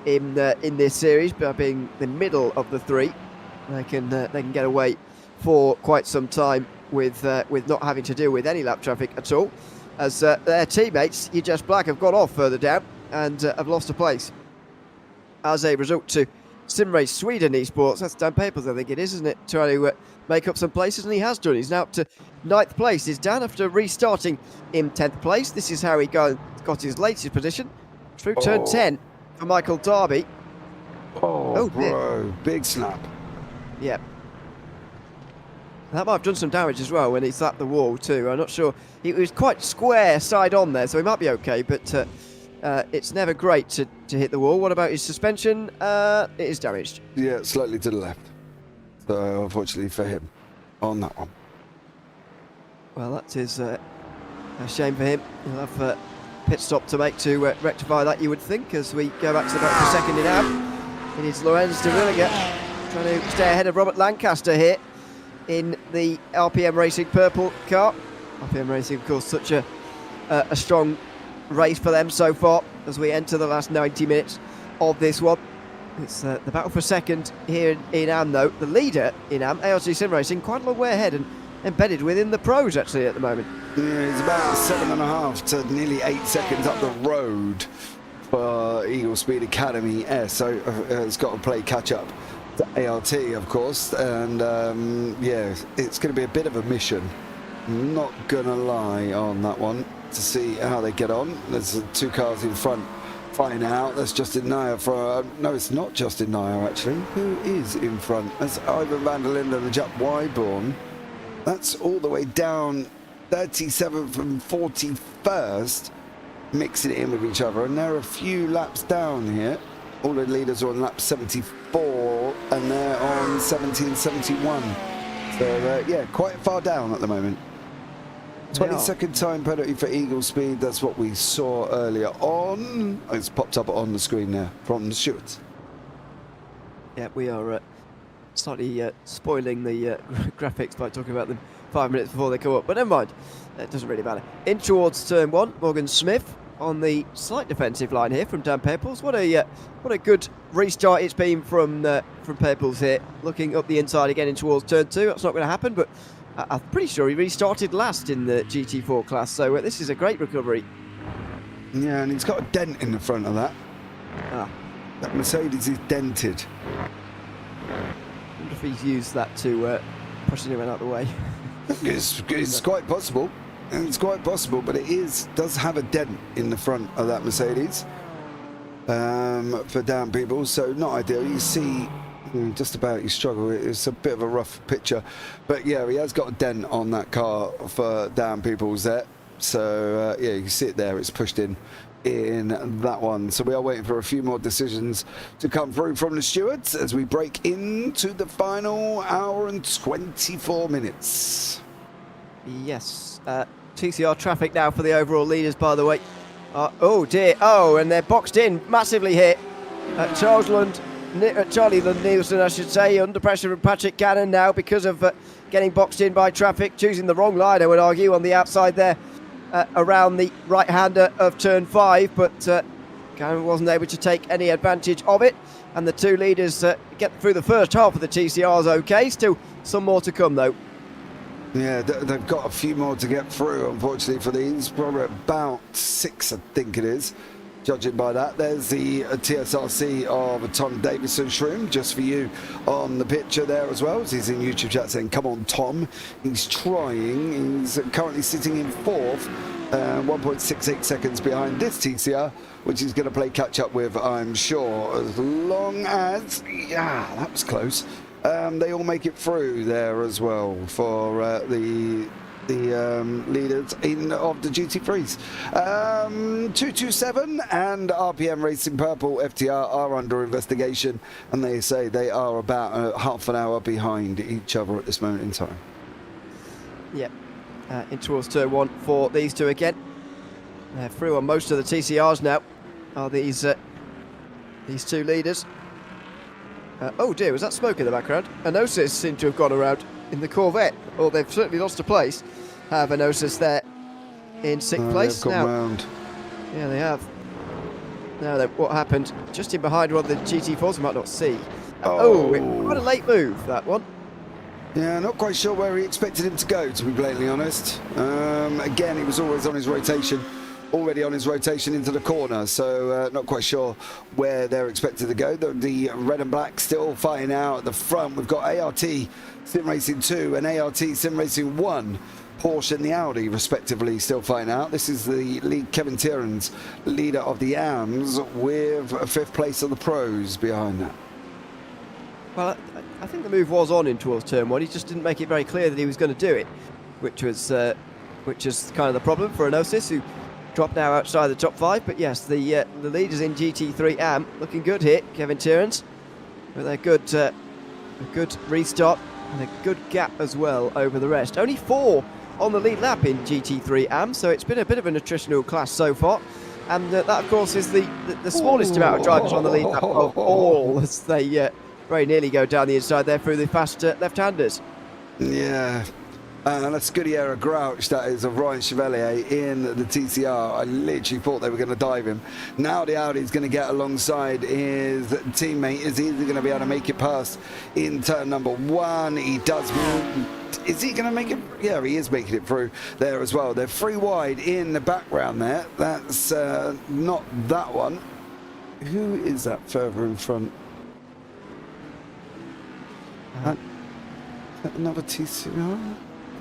in this series, by being the middle of the 3. They can get away for quite some time with not having to deal with any lap traffic at all, as their teammates, Just Black, have gone off further down and have lost a place as a result to Simrace Sweden Esports. That's Dan Papers, I think it is, isn't it? Trying to make up some places, and he has done. He's now up to 9th place. He's down after restarting in 10th place. This is how he got his latest position through turn 10 for Michael Darby. Oh bro, big snap. Yeah. That might have done some damage as well when he slapped the wall too. I'm not sure. He was quite square side on there, so he might be okay, but it's never great to hit the wall. What about his suspension? It is damaged. Yeah, slightly to the left. So unfortunately for him on that one. Well, that is a shame for him. He'll have a pit stop to make to rectify that, you would think, as we go back to the back for second in AM. It is Lorenz de Williger trying to stay ahead of Robert Lancaster here in the RPM Racing purple car. RPM Racing, of course, such a strong race for them so far as we enter the last 90 minutes of this one. It's the battle for second here in AM, though. The leader in AM, ARC Sim Racing, quite a long way ahead and embedded within the pros actually at the moment. Yeah, he's about 7.5 to nearly 8 seconds up the road for Eagle Speed Academy S. So it's got to play catch up to ART, of course, and yeah, it's going to be a bit of a mission. Not gonna lie on that one, to see how they get on. There's 2 cars in front fighting out. That's Justin Nair for no, it's not Justin Nair actually. Who is in front? That's Ivan van der Linden and Jack Wyborn. That's all the way down 37th and 41st, mixing it in with each other, and they're a few laps down here. All the leaders are on lap 74 and they're on 1771. So yeah, quite far down at the moment. 20-second time penalty for Eagle Speed. That's what we saw earlier on. It's popped up on the screen there from the stewards. Yeah, we are slightly spoiling the graphics by talking about them 5 minutes before they come up, but never mind. It doesn't really matter. In towards turn 1, Morgan Smith on the slight defensive line here from Dan Paples. What a good restart it's been from Paples here. Looking up the inside again in towards turn 2. That's not going to happen, but I'm pretty sure he restarted last in the GT4 class, so this is a great recovery. Yeah, and he's got a dent in the front of that. That Mercedes is dented. I wonder if he's used that to pushing him out of the way. It's quite possible. It's quite possible, but it does have a dent in the front of that Mercedes for down people, so not ideal. You see just about you struggle. It's a bit of a rough picture, but yeah, he has got a dent on that car for down people's there. So yeah, you can see it there. It's pushed in that one. So we are waiting for a few more decisions to come through from the stewards as we break into the final hour and 24 minutes. Yes, TCR traffic now for the overall leaders, by the way. Oh dear, and they're boxed in, massively hit. Charlie Lund Nielsen, I should say, under pressure from Patrick Cannon now because of getting boxed in by traffic, choosing the wrong line, I would argue, on the outside there around the right-hander of turn 5, but Cannon wasn't able to take any advantage of it, and the two leaders get through the first half of the TCRs okay. Still some more to come though. Yeah, they've got a few more to get through, unfortunately, for these. Probably about 6, I think it is, judging by that. There's the TSRC of Tom Davison Shroom, just for you on the picture there as well. He's in YouTube chat saying, come on, Tom. He's trying. He's currently sitting in 4th, 1.68 seconds behind this TCR, which he's going to play catch-up with, I'm sure, as long as... Yeah, that was close. They all make it through there as well for the leaders of the GT3s. 227 and RPM Racing Purple FTR are under investigation, and they say they are about half an hour behind each other at this moment in time. Yep, in towards turn 1 for these two again. They're through on most of the TCRs now, are these two leaders. Oh dear, was that smoke in the background? Enosis seemed to have gone around in the Corvette, or they've certainly lost a place. Have Enosis there in 6th place they've now. gone round. Yeah, they have. Now then, what happened? Just in behind one of the GT4s, we might not see. Quite a late move, that one. Yeah, not quite sure where he expected him to go, to be blatantly honest. Again, he was always on his rotation. Already on his rotation into the corner, so not quite sure where they're expected to go. The red and black still fighting out at the front. We've got ART Sim Racing 2 and ART Sim Racing 1, Porsche and the Audi respectively still fighting out. This is the lead, Kevin Tierans, leader of the AMs, with a 5th place of the pros behind that. Well, I think the move was on in towards turn 1. He just didn't make it very clear that he was going to do it, which is kind of the problem for Enosis, who dropped now outside the top 5. But yes, the leaders in GT3 AM looking good here. Kevin Tierans with a good restart and a good gap as well over the rest. Only 4 on the lead lap in GT3 AM, so it's been a bit of an attritional class so far. And that, of course, is the smallest amount of drivers on the lead lap of all, as they very nearly go down the inside there through the fast left-handers. Yeah. And that's Goodyear Grouch, that is, of Ryan Chevalier in the TCR. I literally thought they were going to dive him. Now the Audi's going to get alongside his teammate. Is he going to be able to make it past in turn number 1? He does. Is he going to make it? Yeah, he is making it through there as well. They're 3 wide in the background there. That's not that one. Who is that further in front? Another TCR?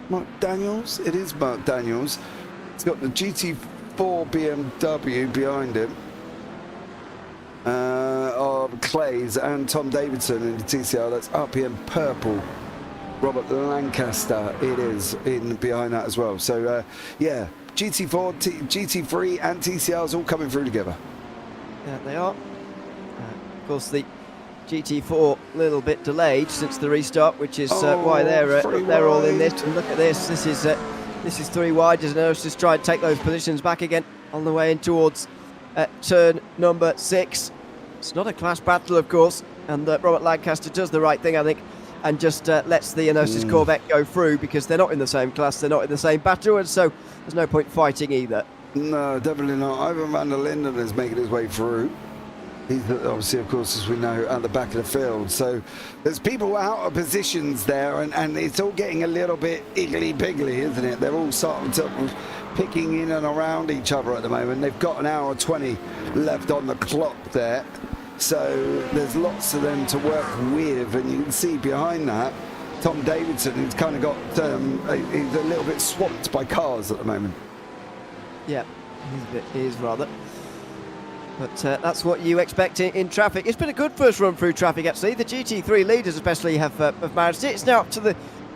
Mark Daniels? It is Mark Daniels. It's got the GT4 BMW behind him. Of Clays and Tom Davidson in the TCR. That's RPM Purple. Robert Lancaster, it is in behind that as well. So, yeah, GT4, GT3 and TCRs all coming through together. Yeah, they are. Of course, the GT4 a little bit delayed since the restart, which is why they're all in this. And look at this. This is 3 wide. As Enosis try and take those positions back again on the way in towards turn number 6. It's not a class battle, of course, and Robert Lancaster does the right thing, I think, and just lets the Enosis Corvette go through, because they're not in the same class, they're not in the same battle, and so there's no point fighting either. No, definitely not. Ivan van der Linden is making his way through. He's obviously, of course, as we know, at the back of the field. So there's people out of positions there, and it's all getting a little bit iggly-piggly, isn't it? They're all starting to picking in and around each other at the moment. They've got an hour 20 left on the clock there. So there's lots of them to work with, and you can see behind that Tom Davidson, who's kind of got, he's a little bit swamped by cars at the moment. Yeah, he is rather. But that's what you expect in traffic. It's been a good first run through traffic, actually. The GT3 leaders especially have managed it. It's now up to the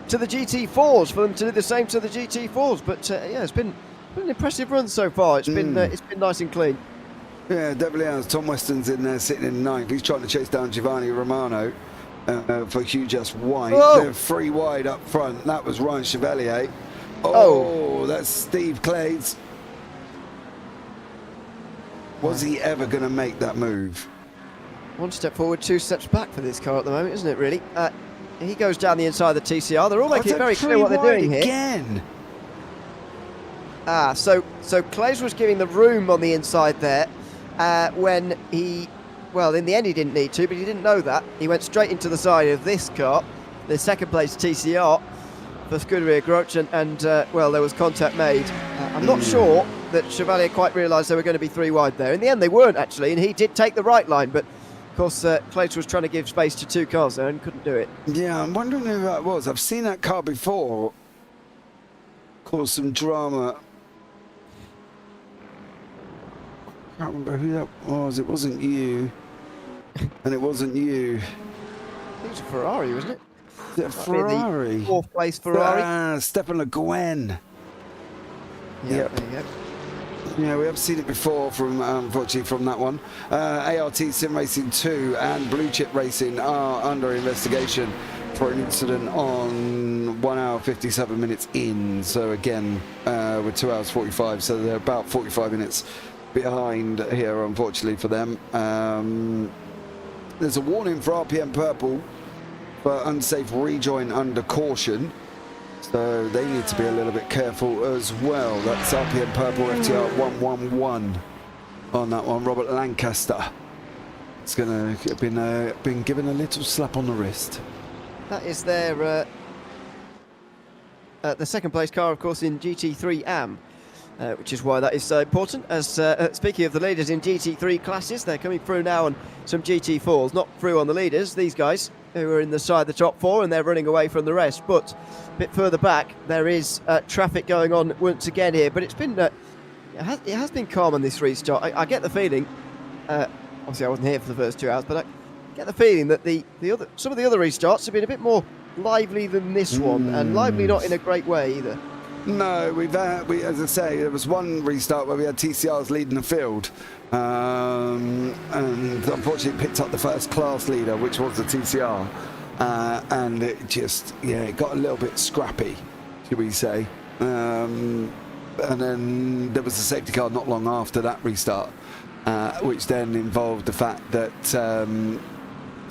GT4s for them to do the same to the GT4s. But yeah, it's been an impressive run so far. It's been nice and clean. Yeah, definitely has. Tom Weston's in there sitting in ninth. He's trying to chase down Giovanni Romano for Hugh Just White. Oh. They're 3 wide up front. That was Ryan Chevalier. Oh, that's Steve Clays. Was he ever going to make that move? 1 step forward, 2 steps back for this car at the moment, isn't it, really? He goes down the inside of the TCR. They're all making it very clear what they're doing here. Again. So Clays was giving the room on the inside there when he, well, in the end he didn't need to, but he didn't know that. He went straight into the side of this car, the second place TCR for Scuderia Groch, and well, there was contact made. I'm not sure that Chevalier quite realised they were going to be 3 wide there. In the end they weren't, actually, and he did take the right line, but of course Clays was trying to give space to 2 cars there and couldn't do it. Yeah, I'm wondering who that was. I've seen that car before. Caused some drama. I can't remember who that was. It wasn't you. And it wasn't you. I think it was a Ferrari, wasn't it? Is it a Ferrari? The 4th place Ferrari. Stefan Le Guen. Yeah, Yep. there you go. Yeah, we have seen it before from, unfortunately, from that one. ART Sim Racing 2 and Blue Chip Racing are under investigation for an incident on 1 hour 57 minutes in. So again, with 2 hours 45, so they're about 45 minutes behind here, unfortunately for them. There's a warning for RPM Purple for unsafe rejoin under caution. So they need to be a little bit careful as well. That's RPM Purple FTR 111 on that one. Robert Lancaster. It's gonna been given a little slap on the wrist. That is their the second place car, of course, in GT3 AM, which is why that is so important. As speaking of the leaders in GT3 classes, they're coming through now on some GT4s, not through on the leaders. These guys who are in the side of the top 4, and they're running away from the rest. But a bit further back, there is traffic going on once again here. But it's been it has been calm on this restart. I get the feeling, obviously I wasn't here for the first 2 hours, but I get the feeling that some of the other restarts have been a bit more lively than this one, and lively not in a great way either. No, as I say, there was one restart where we had TCRs leading the field, and unfortunately picked up the first class leader, which was the TCR, and it just, it got a little bit scrappy, should we say. And then there was a safety car not long after that restart, which then involved the fact that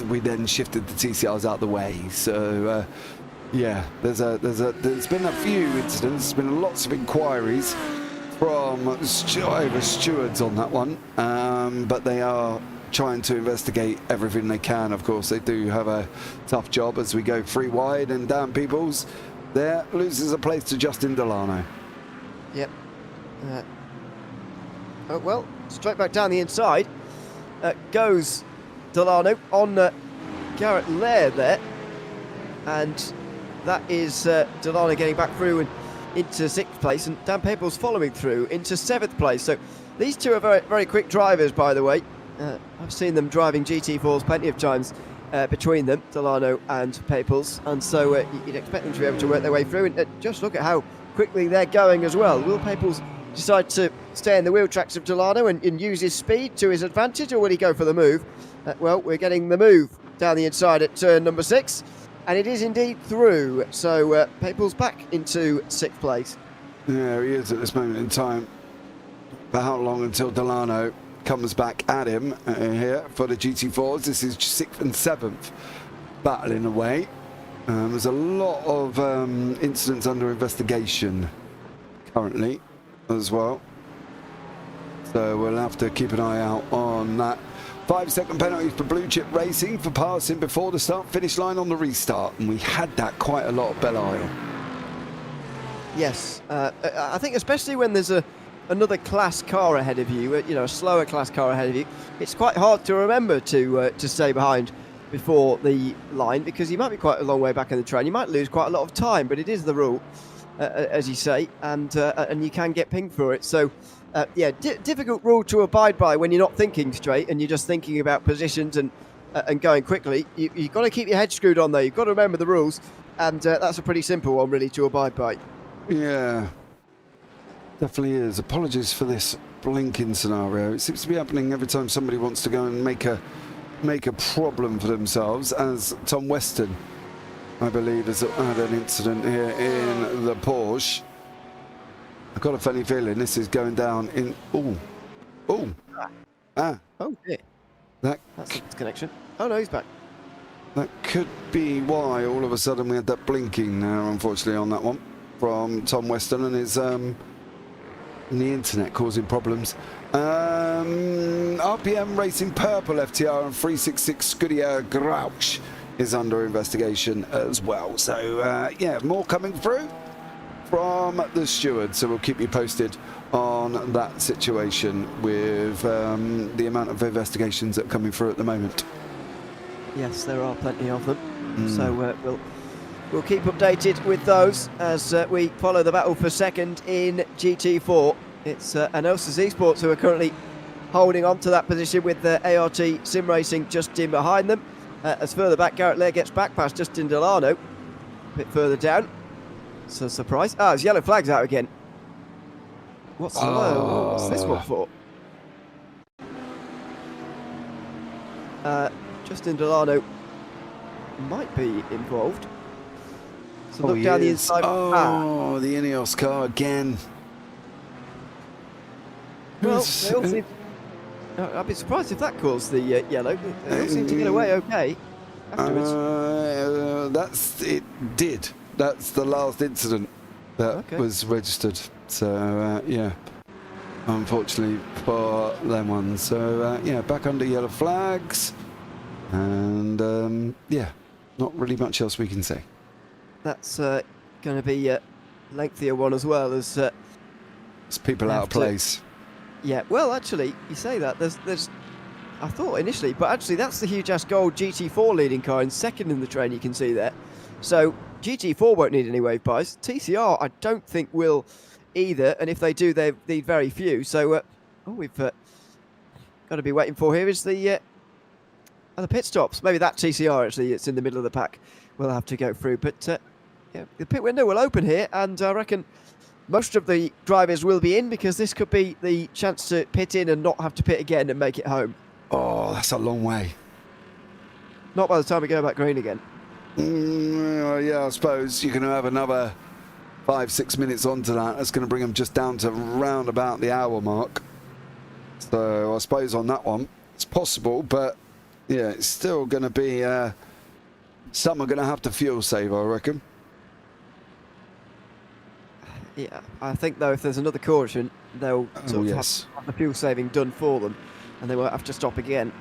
we then shifted the TCRs out of the way. So yeah, there's been a few incidents. There's been lots of inquiries from over stewards on that one, but they are trying to investigate everything they can. Of course, they do have a tough job as we go 3 wide, and Dan Peebles there loses a place to Justin Delano. Yep. Oh, well, straight back down the inside goes Delano on Garrett Laird there, and that is Delano getting back through and into 6th place, and Dan Peebles following through into 7th place. So these two are very, very quick drivers, by the way. I've seen them driving GT4s plenty of times between them, Delano and Peebles, and so you'd expect them to be able to work their way through. And just look at how quickly they're going as well. Will Peebles decide to stay in the wheel tracks of Delano and use his speed to his advantage, or will he go for the move? Well, we're getting the move down the inside at turn number 6, and it is indeed through. So Peebles back into 6th place. Yeah, he is at this moment in time. But how long until Delano comes back at him here for the GT4s? This is 6th and 7th battling away. There's a lot of incidents under investigation currently as well, so we'll have to keep an eye out on that. 5-second penalty for Blue Chip Racing for passing before the start-finish line on the restart, and we had that quite a lot at Belle Isle. Yes, I think especially when there's another class car ahead of you, a slower class car ahead of you, it's quite hard to remember to stay behind before the line, because you might be quite a long way back in the train. You might lose quite a lot of time, but it is the rule, as you say, and you can get pinged for it. So, yeah, difficult rule to abide by when you're not thinking straight and you're just thinking about positions and going quickly. You've got to keep your head screwed on there. You've got to remember the rules, and that's a pretty simple one, really, to abide by. Yeah, definitely is. Apologies for this blinking scenario. It seems to be happening every time somebody wants to go and make a problem for themselves, as Tom Weston, I believe, has had an incident here in the Porsche. I've got a funny feeling this is going down in... Oh, dear. That's a disconnection. Oh, no, he's back. That could be why all of a sudden we had that blinking now, unfortunately, on that one from Tom Weston and his the internet causing problems. RPM Racing Purple FTR and 366 Scuderia Grouch is under investigation as well. So, yeah, more coming through from the steward. So we'll keep you posted on that situation with the amount of investigations that are coming through at the moment. Yes, there are plenty of them. So we'll keep updated with those as we follow the battle for second in GT4. It's Anosas Esports who are currently holding on to that position with the ART Sim Racing just in behind them. As further back, Garrett Lair gets back past Justin Delano. A bit further down. It's a surprise. His yellow flag's out again. What's this one for? Justin Delano might be involved. So look down the inside. The Ineos car again. Well, they all seem... I'd be surprised if that caused the yellow. They all seem to get away okay afterwards. It did. That's the last incident that was registered. So, yeah, unfortunately for them ones. So, yeah, back under yellow flags. And, yeah, not really much else we can say. That's going to be a lengthier one as well as... It's people out of place. Yeah, well, actually, you say that. There's I thought initially, but actually that's the huge-ass gold GT4 leading car in second in the train, you can see there. So GT4 won't need any wave bars. TCR, I don't think will either, and if they do, they need very few. So all we've got to be waiting for here is the pit stops. Maybe that TCR, actually, it's in the middle of the pack. We'll have to go through. But yeah, the pit window will open here, and I reckon most of the drivers will be in because this could be the chance to pit in and not have to pit again and make it home. Oh, that's a long way. Not by the time we go back green again. Yeah, I suppose you can have another 5-6 minutes onto that. That's going to bring them just down to round about the hour mark. So I suppose on that one, it's possible, but yeah, it's still going to be... some are going to have to fuel save, I reckon. Yeah, I think, though, if there's another caution, they'll sort of have the fuel saving done for them, and they won't have to stop again.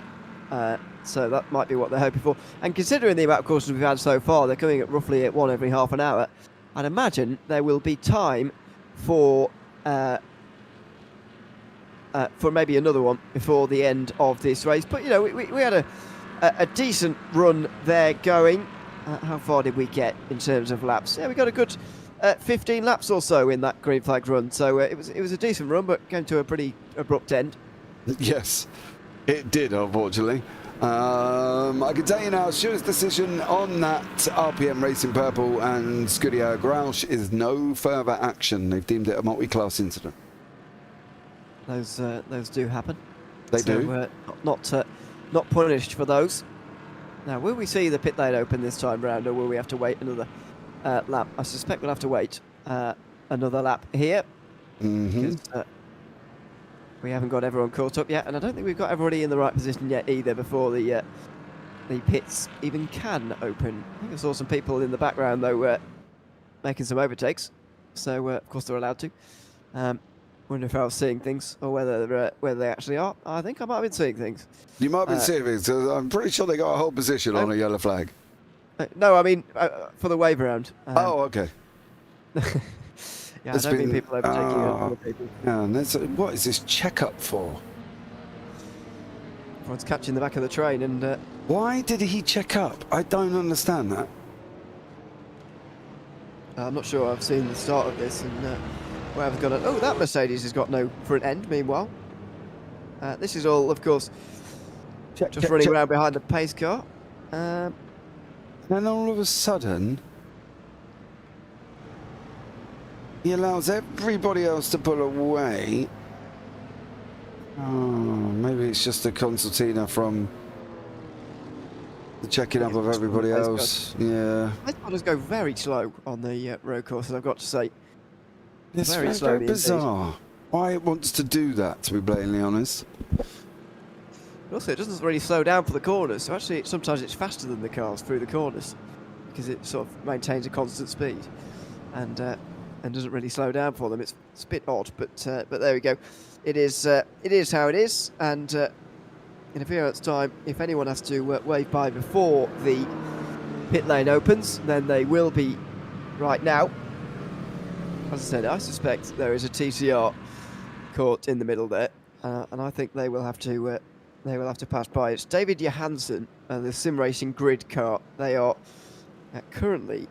So that might be what they're hoping for. And considering the amount of cautions we've had so far, they're coming at roughly at one every half an hour. I'd imagine there will be time for maybe another one before the end of this race. But, you know, we had a decent run there going. How far did we get in terms of laps? Yeah, we got a good 15 laps or so in that green flag run. So it was a decent run, but came to a pretty abrupt end. Yes, it did, unfortunately. I can tell you now, Stewart's decision on that RPM Racing Purple and Scuderia Grouch is no further action. They've deemed it a multi-class incident. Those do happen. They do. Not punished for those. Now, will we see the pit lane open this time round, or will we have to wait another lap? I suspect we'll have to wait another lap here. Because we haven't got everyone caught up yet, and I don't think we've got everybody in the right position yet either before the pits even can open. I think I saw some people in the background, though, making some overtakes. So, of course, they're allowed to. Wonder if I was seeing things, or whether they actually are. I think I might have been seeing things. You might have been seeing things. I'm pretty sure they got a whole position on a yellow flag. No, I mean for the wave round. Oh, okay. Yeah, I don't mean people overtaking other people. Yeah, and what is this checkup for? Everyone's catching the back of the train and Why did he check up? I don't understand that. I'm not sure. I've seen the start of this and where I've gone. Oh, that Mercedes has got no front end. Meanwhile, this is all, of course, just running around behind the pace car. Then all of a sudden, he allows everybody else to pull away. Oh, maybe it's just a concertina from the checking up of everybody else. Yeah. Pace cars go very slow on the road courses, I've got to say. It's Very very, slowly very bizarre. Why it wants to do that, to be blatantly honest. But also, it doesn't really slow down for the corners, so actually sometimes it's faster than the cars through the corners because it sort of maintains a constant speed and doesn't really slow down for them. It's a bit odd, but there we go. It is how it is, and in a few minutes' time, if anyone has to wave by before the pit lane opens, then they will be right now. As I said, I suspect there is a TCR caught in the middle there, and I think they will have to pass by. It's David Johansson and the Sim Racing Grid car. They are currently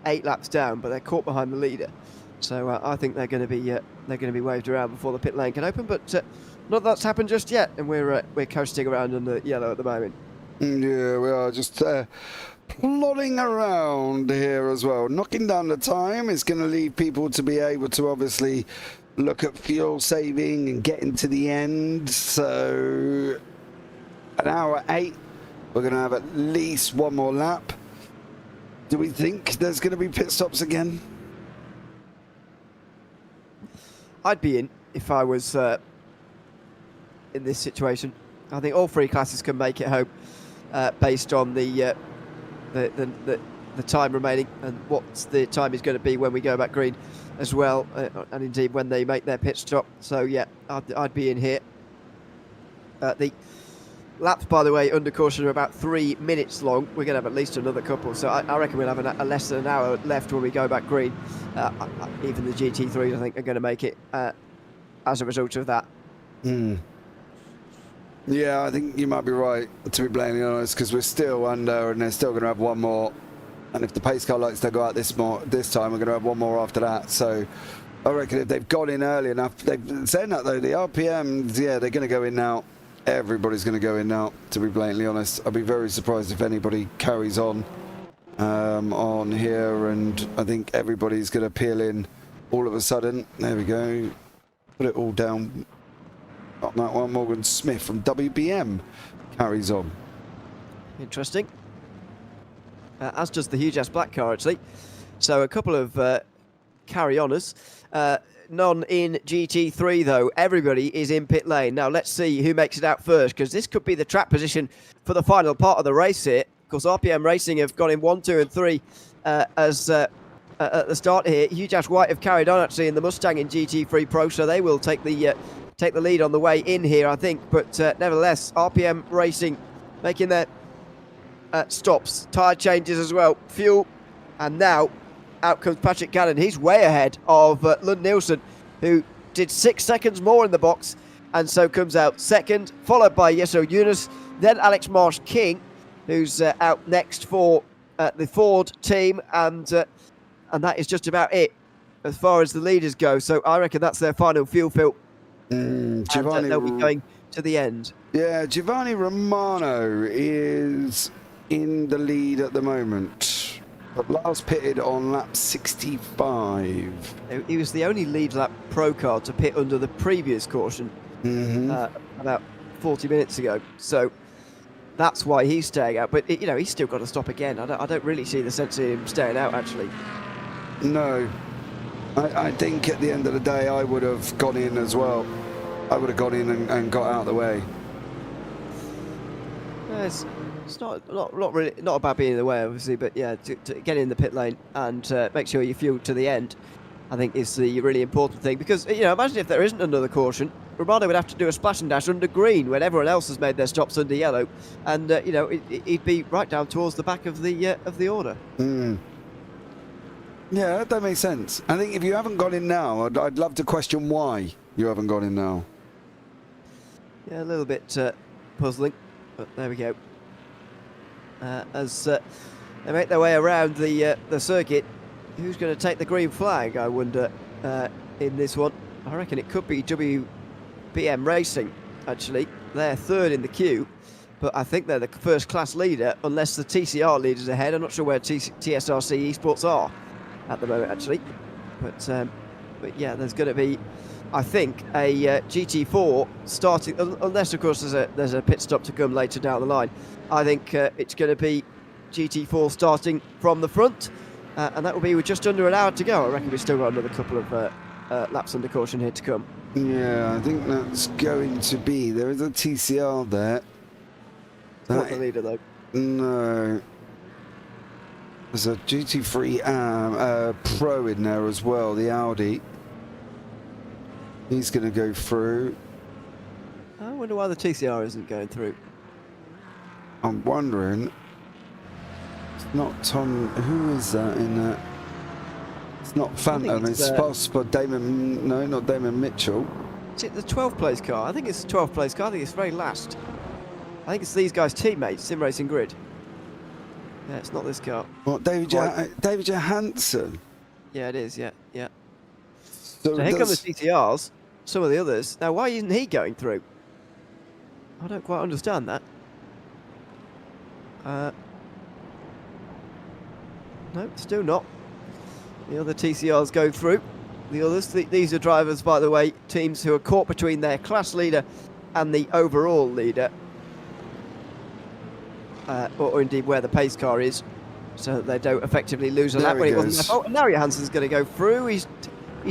8 laps down, but they're caught behind the leader. So I think they're going to be waved around before the pit lane can open. But not that's happened just yet, and we're coasting around in the yellow at the moment. Yeah, we are just plodding around here as well. Knocking down the time is going to leave people to be able to obviously look at fuel saving and getting to the end. So an hour 8, we're going to have at least one more lap. Do we think there's going to be pit stops again? I'd be in if I was in this situation. I think all 3 classes can make it home based on the time remaining and what the time is going to be when we go back green as well, and indeed when they make their pit stop. So yeah, I'd be in here. The laps, by the way, under caution are about 3 minutes long. We're going to have at least another couple, so I reckon we'll have a less than an hour left when we go back green. Even the GT3s, I think, are going to make it as a result of that. Yeah, I think you might be right, to be blatantly honest, because we're still under and they're still going to have one more. And if the pace car lights don't go out this time, we're going to have one more after that. So I reckon if they've gone in early enough, they've said that though, the RPMs, yeah, they're going to go in now. Everybody's going to go in now, to be blatantly honest. I'd be very surprised if anybody carries on here, and I think everybody's going to peel in all of a sudden. There we go. Put it all down. Not that one. Morgan Smith from WBM carries on. Interesting. As does the huge ass black car, actually. So a couple of carry-oners. None in GT3 though. Everybody is in pit lane. Now let's see who makes it out first, because this could be the track position for the final part of the race here. Of course, RPM Racing have gone in 1, 2 and 3 at the start here. Huge Ash White have carried on actually in the Mustang in GT3 Pro, so they will take the lead on the way in here, I think. But nevertheless, RPM Racing making their stops, tyre changes as well, fuel, and now out comes Patrick Gannon. He's way ahead of Lund Nielsen, who did 6 seconds more in the box, and so comes out second, followed by Yeso Yunus, then Alex Marsh King, who's out next for the Ford team, and that is just about it as far as the leaders go. So I reckon that's their final fuel fill. Giovanni, and they'll be going to the end. Yeah, Giovanni Romano is in the lead at the moment, but last pitted on lap 65. He was the only lead lap pro car to pit under the previous caution about 40 minutes ago, so that's why he's staying out. But you know, he's still got to stop again. I don't really see the sense of him staying out, actually. No, I think at the end of the day I would have gone in as well. I would have gone in and got out of the way. It's not really not about being in the way, obviously, but yeah, to get in the pit lane and make sure you fuel to the end, I think is the really important thing. Because, you know, imagine if there isn't another caution, Romano would have to do a splash and dash under green when everyone else has made their stops under yellow, and you know, he'd be right down towards the back of the order. Yeah, that makes sense. I think if you haven't gone in now, I'd love to question why you haven't gone in now. Yeah, a little bit puzzling. But there we go. As they make their way around the circuit, who's going to take the green flag, I wonder, in this one? I reckon it could be JPBroadcasting Racing, actually. They're third in the queue, but I think they're the first class leader, unless the TCR leader's ahead. I'm not sure where TSRC Esports are at the moment, actually. But yeah, there's going to be, I think, a GT4 starting, unless of course there's a pit stop to come later down the line. I think it's going to be GT4 starting from the front, and that will be with just under an hour to go. I reckon we've still got another couple of laps under caution here to come. Yeah, I think that's going to be. There is a TCR there. Not the leader though. No. There's a GT3 Pro in there as well, the Audi. He's going to go through. I wonder why the TCR isn't going through. I'm wondering. It's not Tom. Who is that in that? It's not Phantom. It's possible Damon. No, not Damon Mitchell. Is it the 12th place car? I think it's the 12th place car. I think it's very last. I think it's these guys' teammates, Sim Racing Grid. Yeah, it's not this car. What, David Johansson? Yeah, it is. Yeah. So here come the TCRs. Some of the others. Now, why isn't he going through? I don't quite understand that. No, still not. The other TCRs go through. The others, these are drivers, by the way, teams who are caught between their class leader and the overall leader. Or indeed where the pace car is, so that they don't effectively lose a lap when it wasn't their fault. And now Johansson's going to go through. He's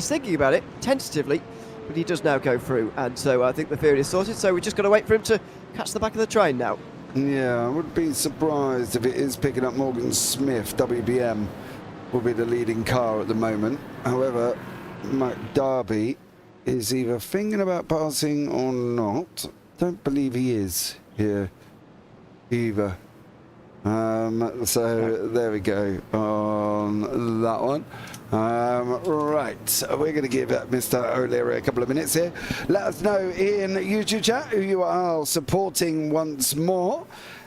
thinking about it, tentatively, but he does now go through. And so I think the field is sorted, so we're just going to wait for him to catch the back of the train now. Yeah, I would be surprised if it is picking up Morgan Smith. WBM will be the leading car at the moment. However, Matt Darby is either thinking about passing or not. Don't believe he is here either. So there we go on that one. Right, we're going to give Mr. O'Leary a couple of minutes here. Let us know in YouTube chat who you are supporting once more,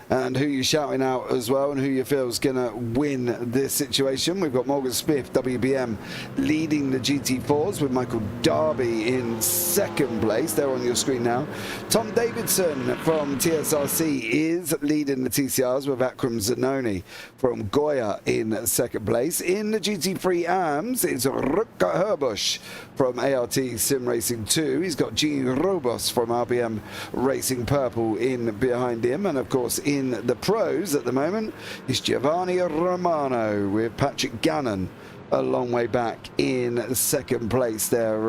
and who you're shouting out as well, and who you feel is going to win this situation. We've got Morgan Smith, WBM, leading the GT4s with Michael Darby in second place. They're on your screen now. Tom Davidson from TSRC is leading the TCRs with Akram Zanoni from Goya in second place. In the GT3 AMS, it's Rutger Herbusch from ART Sim Racing 2. He's got Gene Robos from RBM Racing Purple in behind him. And of course, in the pros at the moment is Giovanni Romano with Patrick Gannon a long way back in second place there,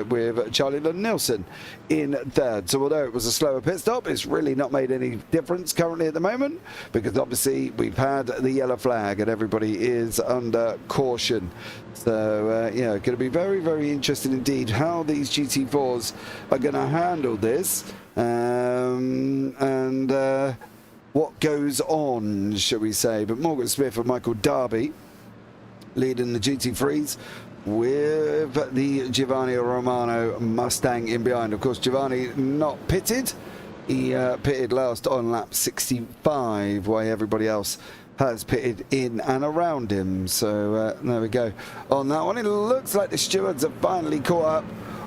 with Charlie Lund Nilsson in third. So although it was a slower pit stop, it's really not made any difference currently at the moment, because obviously we've had the yellow flag and everybody is under caution. So yeah, going to be very, very interesting indeed how these GT4s are going to handle this, and what goes on, shall we say. But Morgan Smith and Michael Darby leading the GT3s with the Giovanni Romano Mustang in behind. Of course, Giovanni not pitted. He pitted last on lap 65, while everybody else has pitted in and around him. So there we go on that one. It looks like the stewards have finally caught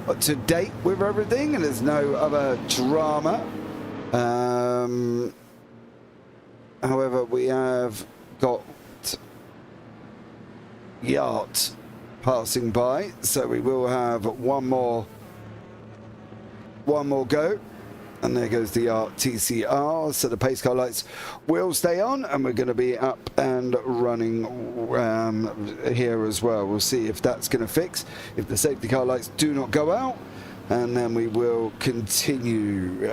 up to date with everything, and there's no other drama. However, we have got Yacht passing by, so we will have one more go, and there goes the Yacht TCR. So the pace car lights will stay on, and we're going to be up and running here as well. We'll see if that's going to fix, if the safety car lights do not go out, and then we will continue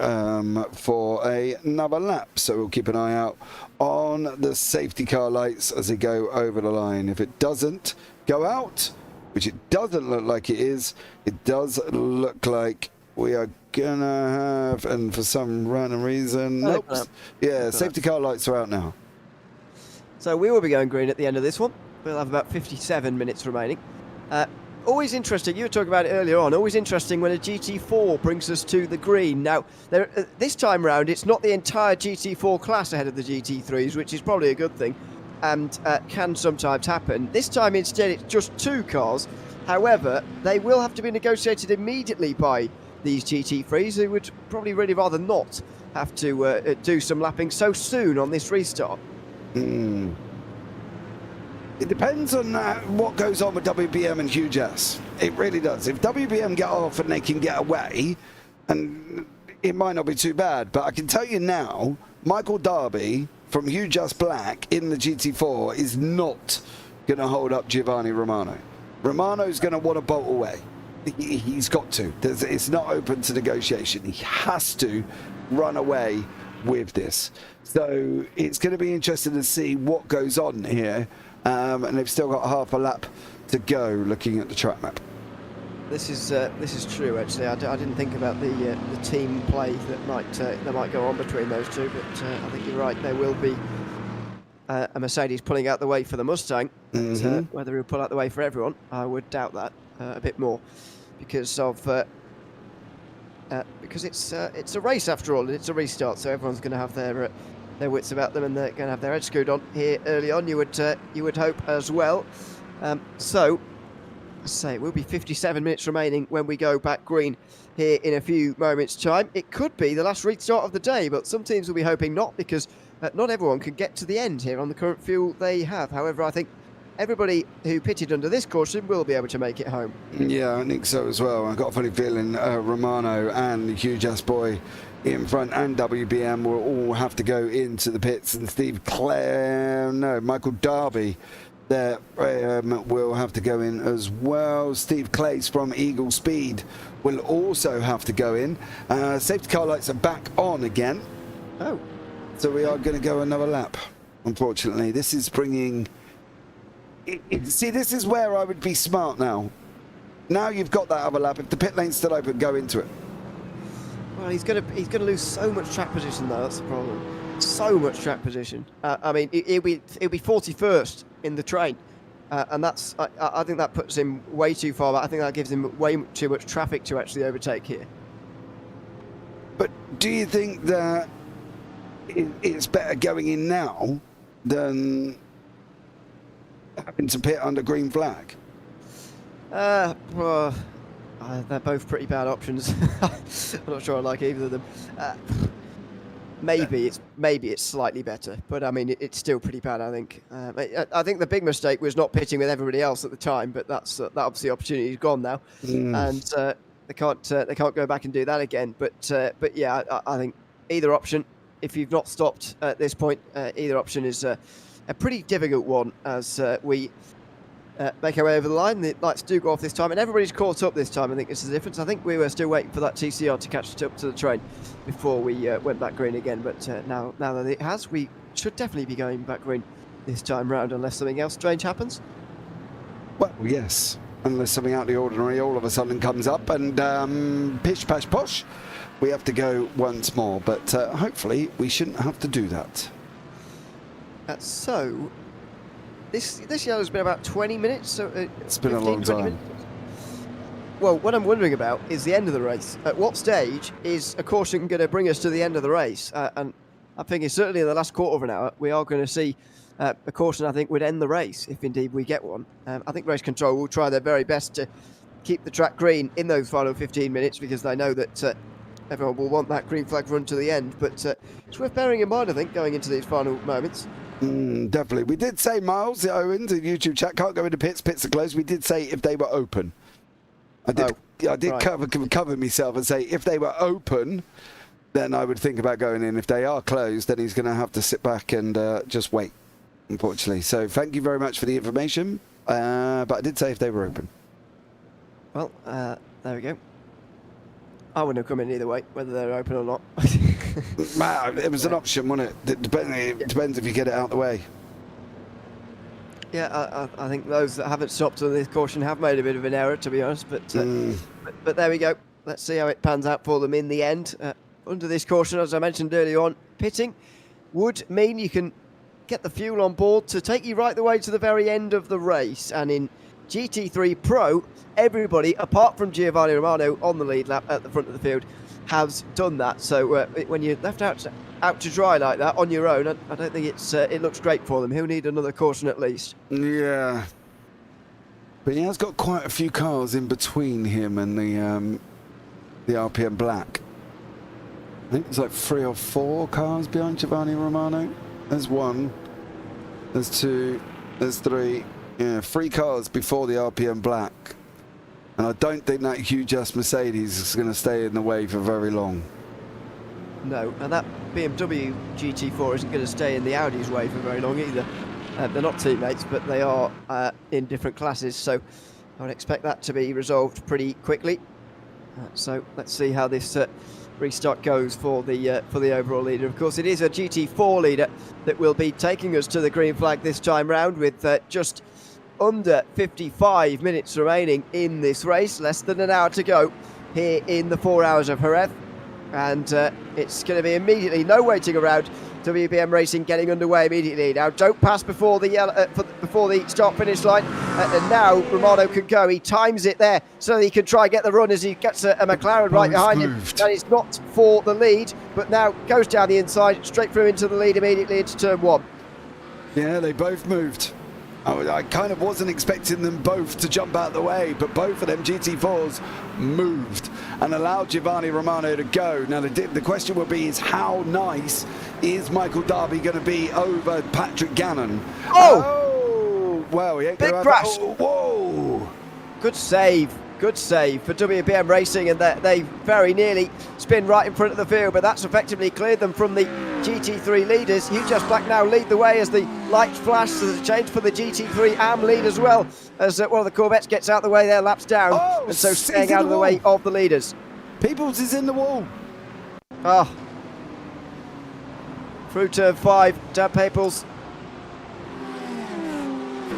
for another lap. So we'll keep an eye out on the safety car lights as they go over the line. If it doesn't go out, which it doesn't look like it is, it does look like we are gonna have, and for some random reason, nope. Yeah, safety car lights are out now. So we will be going green at the end of this one. We'll have about 57 minutes remaining. always interesting. You were talking about it earlier on. Always interesting when a GT4 brings us to the green. Now, this time round, it's not the entire GT4 class ahead of the GT3s, which is probably a good thing, and can sometimes happen. This time, instead, it's just 2 cars. However, they will have to be negotiated immediately by these GT3s, who would probably really rather not have to do some lapping so soon on this restart. It depends on what goes on with WBM and Huge S. It really does. If WBM get off and they can get away, and it might not be too bad, but I can tell you now, Michael Darby from Huge S Black in the GT4 is not going to hold up Giovanni Romano. Romano's going to want to bolt away. He's got to. It's not open to negotiation. He has to run away with this. So it's going to be interesting to see what goes on here. And they've still got half a lap to go looking at the track map. This is true, actually. I didn't think about the team play that might go on between those two, but I think you're right. There will be a Mercedes pulling out the way for the Mustang. Whether he'll pull out the way for everyone, I would doubt that a bit more, because it's a race after all, and it's a restart, so everyone's going to have their wits about them, and they're going to have their head screwed on here early on. You would hope as well. So, let's say it will be 57 minutes remaining when we go back green here in a few moments' time. It could be the last restart of the day, but some teams will be hoping not, because not everyone can get to the end here on the current fuel they have. However, I think everybody who pitted under this caution will be able to make it home. Yeah, I think so as well. I've got a funny feeling Romano and the Huge S Boy in front and WBM will all have to go into the pits, and Michael Darby there will have to go in as well. Steve Clays from Eagle Speed will also have to go in. Safety car lights are back on again. Oh. So we are going to go another lap, unfortunately. This is bringing... See, this is where I would be smart now. Now you've got that other lap. If the pit lane's still open, go into it. Well, he's gonna lose so much track position, though. That's the problem. So much track position. I mean, he'll be 41st in the train, and that's. I think that puts him way too far back. I think that gives him way too much traffic to actually overtake here. But do you think that it's better going in now than having to pit under green flag? Well, they're both pretty bad options. I'm not sure I like either of them. Maybe it's slightly better, but I mean it's still pretty bad. I think. I think the big mistake was not pitting with everybody else at the time, but that's that obviously opportunity's gone now, and they can't go back and do that again. But yeah, I think either option, if you've not stopped at this point, either option is a pretty difficult one as we. Make our way over the line. The lights do go off this time, and everybody's caught up this time. I think this is the difference. I think we were still waiting for that TCR to catch up to the train before we went back green again. But now that it has, we should definitely be going back green this time round, unless something else strange happens. Well, yes, unless something out of the ordinary all of a sudden comes up, and pish pash posh, we have to go once more. But hopefully, we shouldn't have to do that. So. This yellow's been about 20 minutes, so it's been a long time. Well, what I'm wondering about is the end of the race. At what stage is a caution going to bring us to the end of the race? And I'm thinking certainly in the last quarter of an hour, we are going to see a caution I think would end the race, if indeed we get one. I think race control will try their very best to keep the track green in those final 15 minutes, because they know that everyone will want that green flag run to the end. But it's worth bearing in mind, I think, going into these final moments. Definitely. We did say, Miles Owens in YouTube chat, can't go into pits are closed. We did say if they were open. I did cover myself and say if they were open, then I would think about going in. If they are closed, then he's going to have to sit back and just wait, unfortunately. So thank you very much for the information. But I did say if they were open. Well, there we go. I wouldn't have come in either way, whether they're open or not. It was an option, wasn't it? It depends if you get it out of the way. Yeah, I think those that haven't stopped on this caution have made a bit of an error, to be honest. But there we go. Let's see how it pans out for them in the end. Under this caution, as I mentioned earlier on, pitting would mean you can get the fuel on board to take you right the way to the very end of the race. And in GT3 Pro, everybody, apart from Giovanni Romano on the lead lap at the front of the field, has done that. So when you're left out to dry like that on your own, I don't think it looks great for them. He'll need another caution at least. Yeah. But he has got quite a few cars in between him and the RPM Black. I think there's like 3 or 4 cars behind Giovanni Romano. There's 1, there's 2, there's 3. Yeah, 3 cars before the RPM Black. And I don't think that huge-ass Mercedes is going to stay in the way for very long. No, and that BMW GT4 isn't going to stay in the Audi's way for very long either. They're not teammates, but they are in different classes, so I would expect that to be resolved pretty quickly. So let's see how this restart goes for the overall leader. Of course, it is a GT4 leader that will be taking us to the green flag this time round, with just under 55 minutes remaining in this race, less than an hour to go here in the 4 hours of Jerez. And it's going to be immediately, no waiting around. WBM Racing getting underway immediately. Now, don't pass before the start-finish line. And now Romano can go. He times it there so that he can try and get the run as he gets a McLaren right behind him. That is not for the lead, but now goes down the inside, straight through into the lead immediately into turn 1. Yeah, they both moved. I kind of wasn't expecting them both to jump out of the way, but both of them GT4s moved and allowed Giovanni Romano to go. Now, the question will be is how nice is Michael Darby going to be over Patrick Gannon? Oh! Well, yeah, big crash. Whoa! Good save for WBM Racing, and they very nearly spin right in front of the field, but that's effectively cleared them from the GT3 leaders. Hugh Just Black now lead the way as the lights flash. So there's a change for the GT3 AM lead as well, as one of the Corvettes gets out of the way there, laps down, and so staying out of the way of the leaders. Peoples is in the wall. Oh. Through turn 5, Dan Peoples.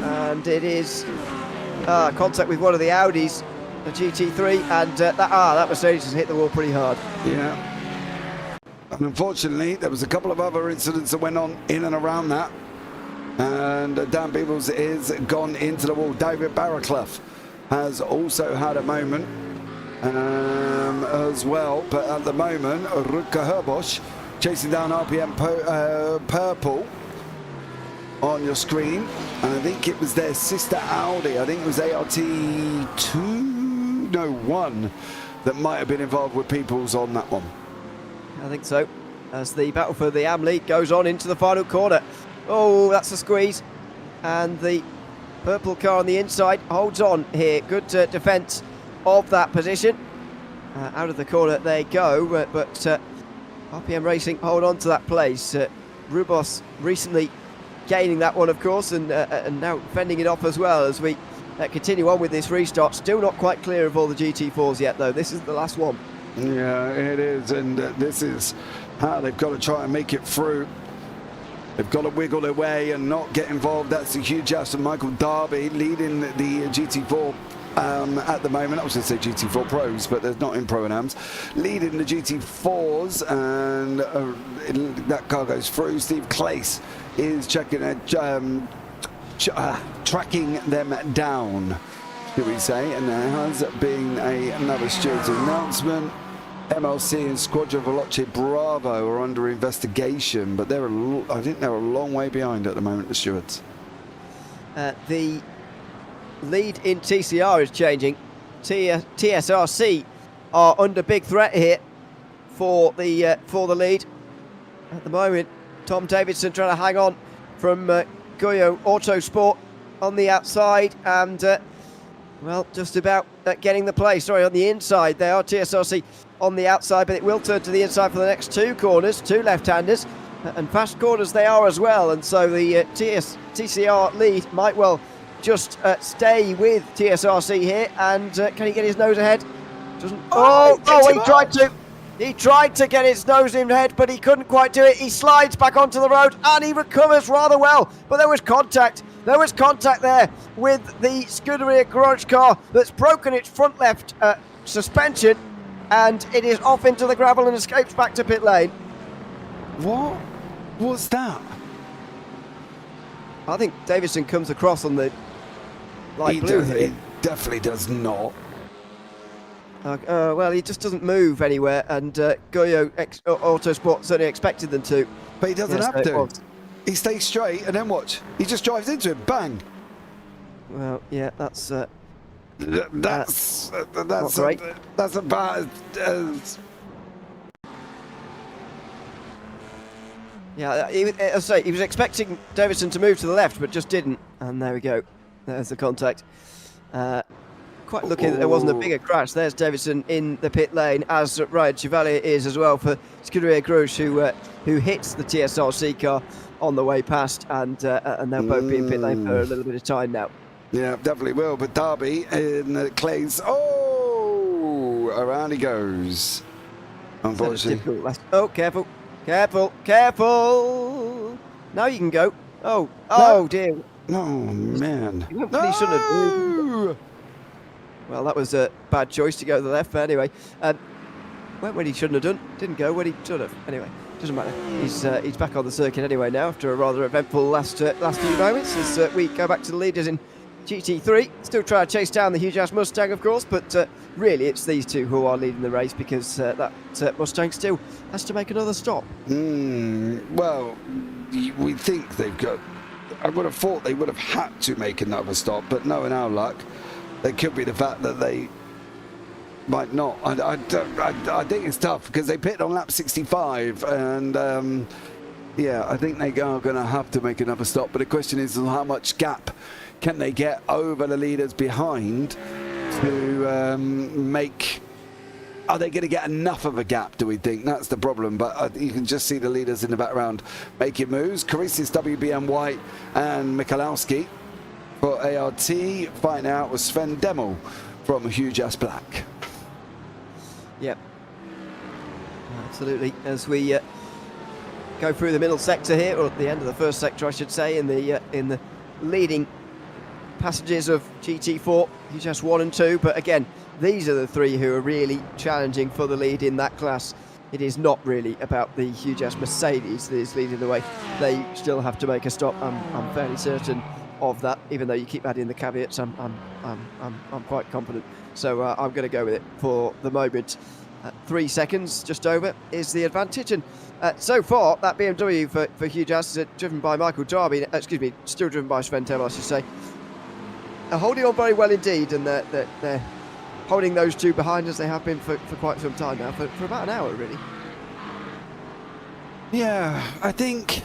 And it is contact with one of the Audis, the GT3, and that Mercedes has hit the wall pretty hard. Yeah. And unfortunately, there was a couple of other incidents that went on in and around that. And Dan Peoples is gone into the wall. David Barraclough has also had a moment as well. But at the moment, Rutger Herbosch chasing down RPM Purple on your screen. And I think it was their sister Audi. I think it was ART1 that might have been involved with Peoples on that one. I think so, as the battle for the AM lead goes on into the final corner. Oh, that's a squeeze, and the purple car on the inside holds on here. Good defence of that position. Out of the corner they go, but RPM Racing hold on to that place. Rubos recently gaining that one, of course, and now fending it off as well as we continue on with this restart. Still not quite clear of all the GT4s yet, though. This is the last one. Yeah, it is, and this is how they've got to try and make it through. They've got to wiggle their way and not get involved. That's a huge ask from Michael Darby leading the GT4 at the moment. I was going to say GT4 Pros, but they're not in Pro-Ams. Leading the GT4s, and that car goes through. Steve Clace is checking tracking them down, do we say? And there has been another steward's announcement. MLC and Squadra Veloce Bravo are under investigation, but I think they're a long way behind at the moment, the stewards. The lead in TCR is changing. TSRC are under big threat here for the lead. At the moment, Tom Davidson trying to hang on from Goyo Autosport on the outside, and well, just about getting the place. Sorry, on the inside they are TSRC on the outside, but it will turn to the inside for the next 2 corners, 2 left-handers, and fast corners they are as well, and so the TCR lead might well just stay with TSRC here. And can he get his nose ahead? Doesn't. He tried to get his nose in ahead, but he couldn't quite do it. He slides back onto the road and he recovers rather well, but there was contact. There was contact there with the Scuderia garage car that's broken its front left suspension, and it is off into the gravel and escapes back to pit lane. What was that? I think Davison comes across on the light blue here. He definitely does not. Well, he just doesn't move anywhere, and Goyo Autosport certainly expected them to. But he doesn't Yes, have it to. was. He stays straight, and then watch. He just drives into it. Bang. Well, yeah, that's That's not great. That's about Yeah, as I say, he was expecting Davison to move to the left, but just didn't. And there we go. There's the contact. Quite lucky that there wasn't a bigger crash. There's Davison in the pit lane, as Ryan Chevalier is as well for Scuderia Grouch, who hits the TSRC car on the way past, and they'll both be in pit lane for a little bit of time now. Yeah, definitely will. But Derby in the Clays. Oh, around he goes. Unfortunately. Oh, careful, careful, careful! Now you can go. Oh dear. Oh man. He shouldn't have moved. Well, that was a bad choice to go to the left, but anyway, went when he shouldn't have done. Didn't go when he should have. Anyway, doesn't matter. He's back on the circuit anyway now after a rather eventful last few moments as we go back to the leaders in GT3. Still trying to chase down the huge-ass Mustang, of course, but really it's these two who are leading the race because that Mustang still has to make another stop. Well, we think they've got... I would have thought they would have had to make another stop, but knowing our luck, it could be the fact that they might not. I think it's tough because they pit on lap 65 and yeah, I think they are going to have to make another stop, but the question is how much gap can they get over the leaders behind to make... Are they going to get enough of a gap, do we think? That's the problem, but you can just see the leaders in the background making moves. Caricis, WBM White and Michalowski for ART. Fighting out with Sven Demmel from Huge Ass Black. Yep. Absolutely. As we go through the middle sector here, or at the end of the first sector, I should say, in the leading passages of GT4, Huge Ass 1 and 2, but again, these are the three who are really challenging for the lead in that class. It is not really about the Huge Ass Mercedes that is leading the way. They still have to make a stop. I'm fairly certain of that, even though you keep adding the caveats. I'm quite confident. So I'm going to go with it for the moment. 3 seconds, just over, is the advantage. And so far, that BMW for Huge Ass is driven by Michael Darby. Still driven by Sven Demmel, I should say. Are holding on very well indeed, and they're holding those two behind as they have been for quite some time now, for about an hour really. Yeah, I think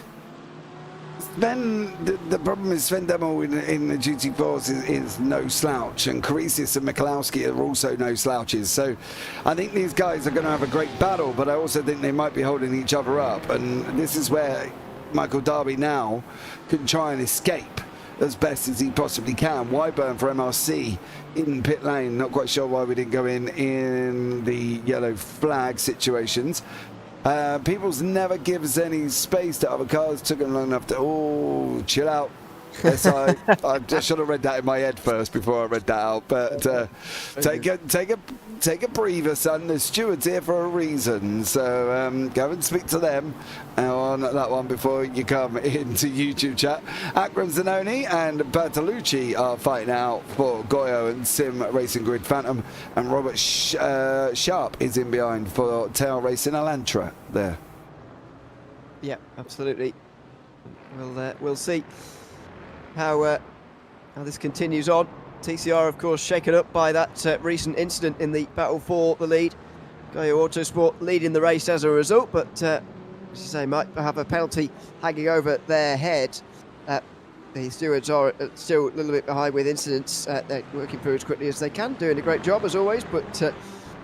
the problem is Sven Demmel in the GT4s is no slouch, and Caricis and Michalowski are also no slouches. So I think these guys are going to have a great battle, but I also think they might be holding each other up, and this is where Michael Darby now can try and escape as best as he possibly can. Wyburn for MRC in pit lane. Not quite sure why we didn't go in the yellow flag situations. Peoples never gives any space to other cars. Took them long enough to... Oh, chill out. Yes, I just should have read that in my head first before I read that out. But take a breather, son. The steward's here for a reason. So go and speak to them on that one before you come into YouTube chat. Akram Zanoni and Bertolucci are fighting out for Goyo and Sim Racing Grid Phantom. And Robert Sharp is in behind for Tail Racing Elantra there. Yeah, absolutely. We'll see how this continues on. TCR, of course, shaken up by that recent incident in the battle for the lead. Goyo Autosport leading the race as a result, but as you say, might have a penalty hanging over their head. The stewards are still a little bit behind with incidents. They're working through as quickly as they can, doing a great job as always, but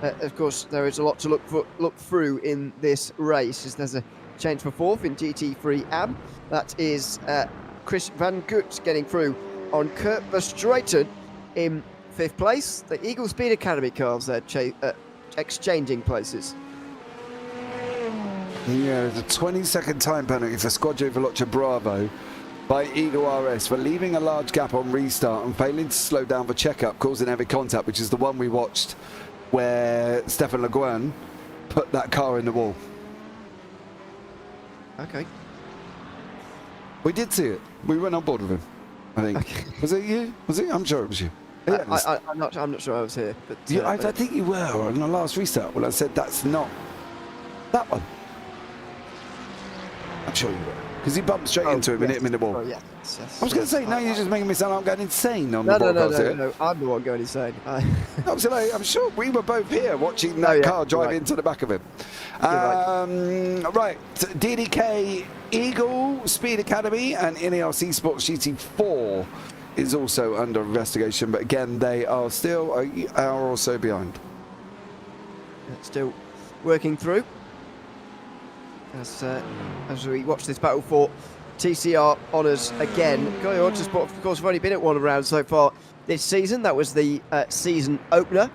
of course there is a lot to look through in this race, as there's a change for fourth in GT3 AM. That is Chris Van Goot getting through on Kurt Verstraeten in 5th place. The Eagle Speed Academy cars there exchanging places. Yeah, the 20-second time penalty for Squadro Veloce Bravo by Eagle RS for leaving a large gap on restart and failing to slow down for checkup, causing heavy contact, which is the one we watched where Stefan Le Guin put that car in the wall. Okay. We did see it. We went on board with him. I think. Okay. Was it you? Was it? I'm sure it was you. Yeah, I'm not sure I was here, but I but- think you were on the last restart when I said that's not that one. I'm sure you were. Because he bumped straight into him and hit him in the ball. Oh, yes. I was going to say, now you're just making me sound like I'm going insane on No, the no, broadcast here. no. I'm the one going insane. I'm sure we were both here watching that Oh, yeah, car drive right. into the back of him. Right. Right, DDK Eagle Speed Academy and NERC Sports GT4 is also under investigation, but again, they are still an hour or so behind. Still working through as we watch this battle for TCR honours again. Guy Autosport, of course, have only been at one round so far this season. That was the season opener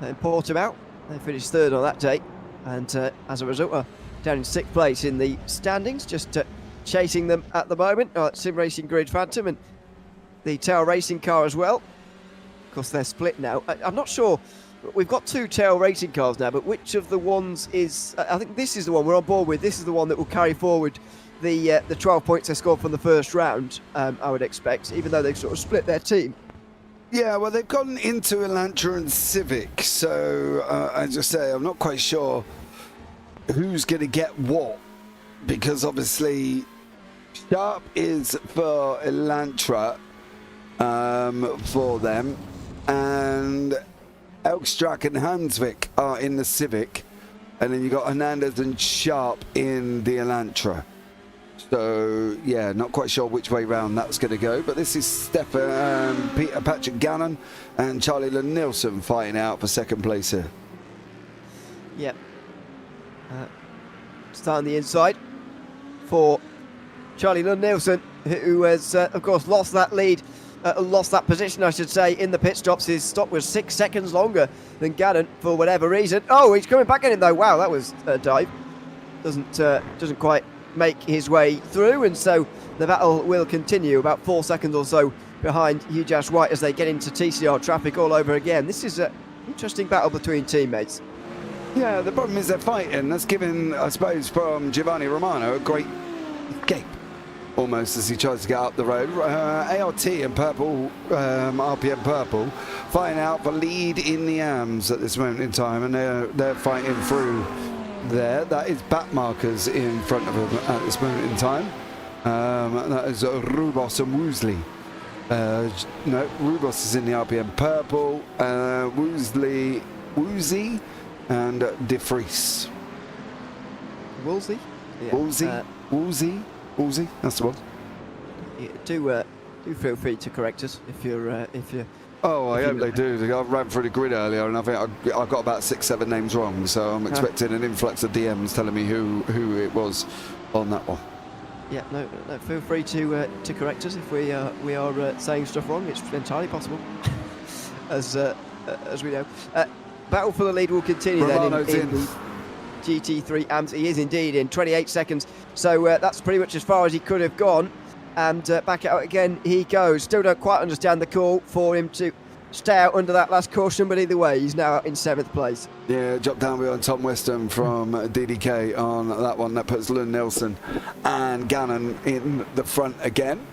in Portimao. They finished third on that day, and as a result, are down in sixth place in the standings, just chasing them at the moment. Sim Racing Grid Phantom and the Tail Racing car as well. Of course, they're split now. I'm not sure. We've got two Tail Racing cars now, but which of the ones is... I think this is the one we're on board with. This is the one that will carry forward the 12 points they scored from the first round, I would expect, even though they've sort of split their team. Yeah, well, they've gone into Elantra and Civic, so as I say, I'm not quite sure who's going to get what, because obviously Sharp is for Elantra for them, and Elkstrack and Hansvik are in the Civic, and then you got Hernandez and Sharp in the Elantra. So yeah, not quite sure which way round that's going to go, but this is Stefan, Peter Patrick Gannon and Charlie Lund Nielsen fighting out for second place here. Yep. Start on the inside for Charlie Lund Nielsen, who has, of course, lost that lead. Lost that position, I should say, in the pit stops. His stop was 6 seconds longer than Gannon for whatever reason. Oh, he's coming back in it though. Wow, that was a dive. Doesn't quite make his way through, and so the battle will continue. About 4 seconds or so behind Ujas White as they get into TCR traffic all over again. This is an interesting battle between teammates. Yeah, the problem is they're fighting. That's given, I suppose, from Giovanni Romano a great escape, almost, as he tries to get up the road. ART and Purple, RPM Purple, fighting out for lead in the AMs at this moment in time, and they're fighting through there. That is back markers in front of them at this moment in time. That is Rubos and Woosley. No, Rubos is in the RPM Purple, Woozy and De Vries. Woolsey? Yeah. Woolsey, that's the one. Yeah, do feel free to correct us if you're Oh, I hope they do. I ran through the grid earlier, and I think I got about 6-7 names wrong. So I'm expecting an influx of DMs telling me who it was on that one. Yeah, no, feel free to correct us if we are saying stuff wrong. It's entirely possible, as we know. Battle for the lead will continue Romano's then in the GT3 AMS. He is indeed in 28 seconds. So that's pretty much as far as he could have gone. And back out again he goes. Still don't quite understand the call for him to stay out under that last caution, but either way, he's now in 7th place. Yeah, drop down behind Tom Weston from DDK on that one. That puts Lund Nielsen and Gannon in the front again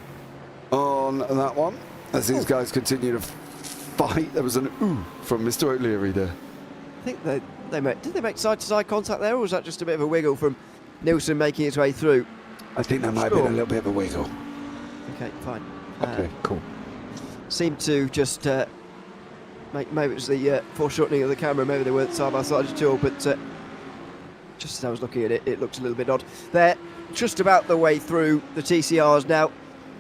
on that one. As these guys continue to fight. There was an ooh from Mr. O'Leary there. I think did they make side-to-side contact there, or was that just a bit of a wiggle from Nielsen making his way through? I think that might have been a little bit of a wiggle. Okay, fine. Okay, cool. Seemed to just maybe it was the foreshortening of the camera, maybe they weren't side by side at all, but just as I was looking at it, it looked a little bit odd. They're just about the way through the TCRs now.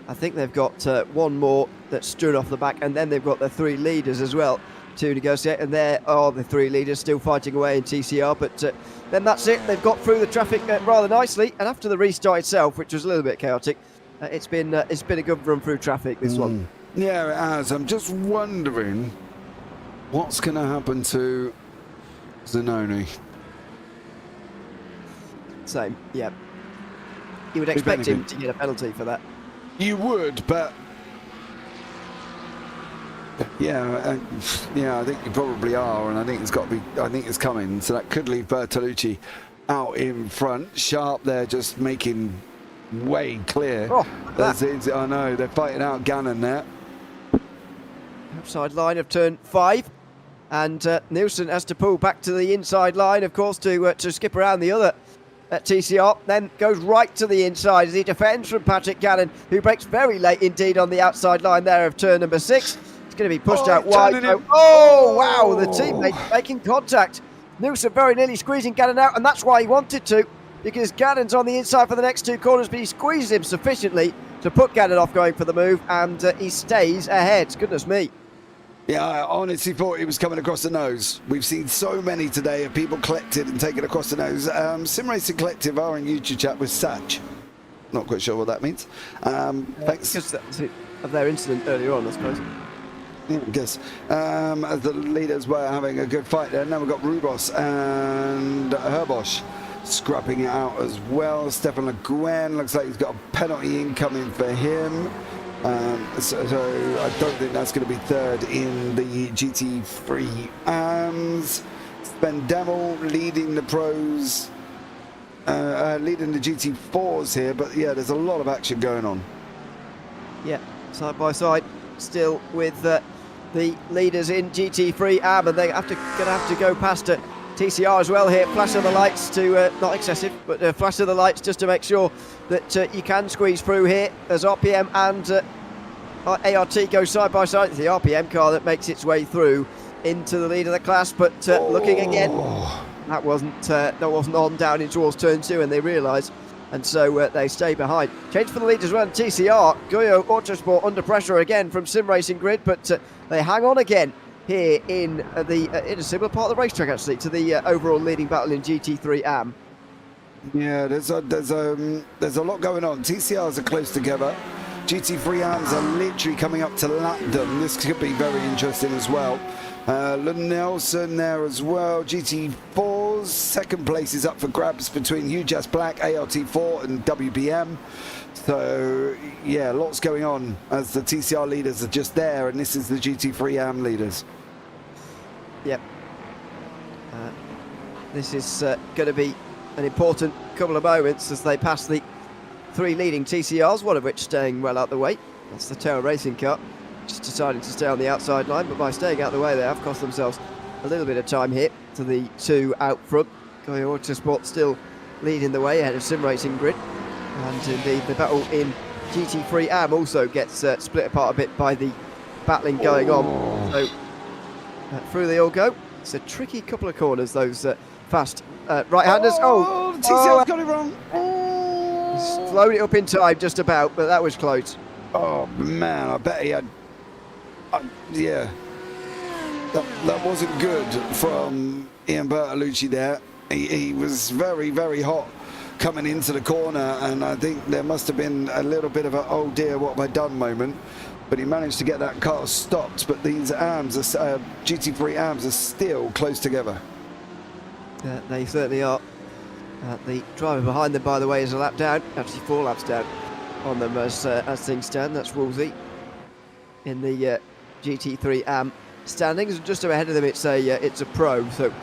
I think they've got one more that's strewn off the back, and then they've got their 3 leaders as well to negotiate, and there are the 3 leaders still fighting away in TCR, but then that's it. They've got through the traffic rather nicely, and after the restart itself, which was a little bit chaotic, it's been a good run through traffic, this one. Yeah, it has. I'm just wondering what's going to happen to Zanoni. Same, yeah. You would expect him to get a penalty for that. You would, but yeah, I think you probably are, and I think it's got to be. I think it's coming, so that could leave Bertolucci out in front. Sharp there, just making way clear. Oh, I know, they're fighting out Gannon there. Outside line of turn 5. And Nielsen has to pull back to the inside line, of course, to skip around the other TCR. Then goes right to the inside as he defends from Patrick Gannon, who breaks very late indeed on the outside line there of turn number 6. It's going to be pushed out wide. Oh, wow, the teammate making contact. Nielsen very nearly squeezing Gannon out, and that's why he wanted to, because Gannon's on the inside for the next 2 corners, but he squeezes him sufficiently to put Gannon off going for the move, and he stays ahead. Goodness me. Yeah, I honestly thought he was coming across the nose. We've seen so many today of people collected and taken across the nose. Sim Racing Collective are in YouTube chat with Satch. Not quite sure what that means. Thanks. Because of their incident earlier on, I suppose. Yeah, I guess. As the leaders were having a good fight there. Now we've got Rubos and Herbosch scrapping it out as well. Stefan Le Guen looks like he's got a penalty incoming for him. So I don't think that's going to be third in the GT3 AMS. Sven Demel leading the pros, leading the GT4s here, but yeah, there's a lot of action going on. Yeah, side by side, still with the leaders in GT3 AM, and they're going to have to go past TCR as well here. Flash of the lights to, not excessive, but flash of the lights just to make sure that you can squeeze through here as RPM and ART go side by side. It's the RPM car that makes its way through into the lead of the class, but looking again, that wasn't on down in towards turn 2, and they realise, and so they stay behind. Change for the lead as well. TCR, Goyo Autosport under pressure again from Sim Racing Grid, but they hang on again here in a similar part of the racetrack actually to the overall leading battle in GT3 AM. Yeah, there's a lot going on. TCRs are close together. GT3 AMs are literally coming up to lap them. This could be very interesting as well. Nelson there as well. GT4s, second place is up for grabs between UJAS Black, ART4 and WBM. So yeah, lots going on as the TCR leaders are just there, and this is the GT3 AM leaders. Yep. This is going to be an important couple of moments as they pass the 3 leading TCRs, one of which staying well out the way. That's the Tail Racing car, just deciding to stay on the outside line, but by staying out the way they have cost themselves a little bit of time here to the 2 out front. Goyo Autosport still leading the way ahead of Sim Racing Grid, and indeed the battle in GT3 AM also gets split apart a bit by the battling going on. So through they all go. It's a tricky couple of corners, those fast right-handers. TCR got it wrong. Slowed it up in time just about, but that was close. Oh man, I bet he had. Yeah, that wasn't good from Ian Bertolucci there. He was very, very hot coming into the corner, and I think there must have been a little bit of a oh dear, what have I done moment. But he managed to get that car stopped. But these AMs, GT3 AMs, are still close together. They certainly are. The driver behind them, by the way, is a lap down, actually 4 laps down on them as things stand. That's Woolsey in the GT3 AM standings. Just ahead of them, it's a pro, so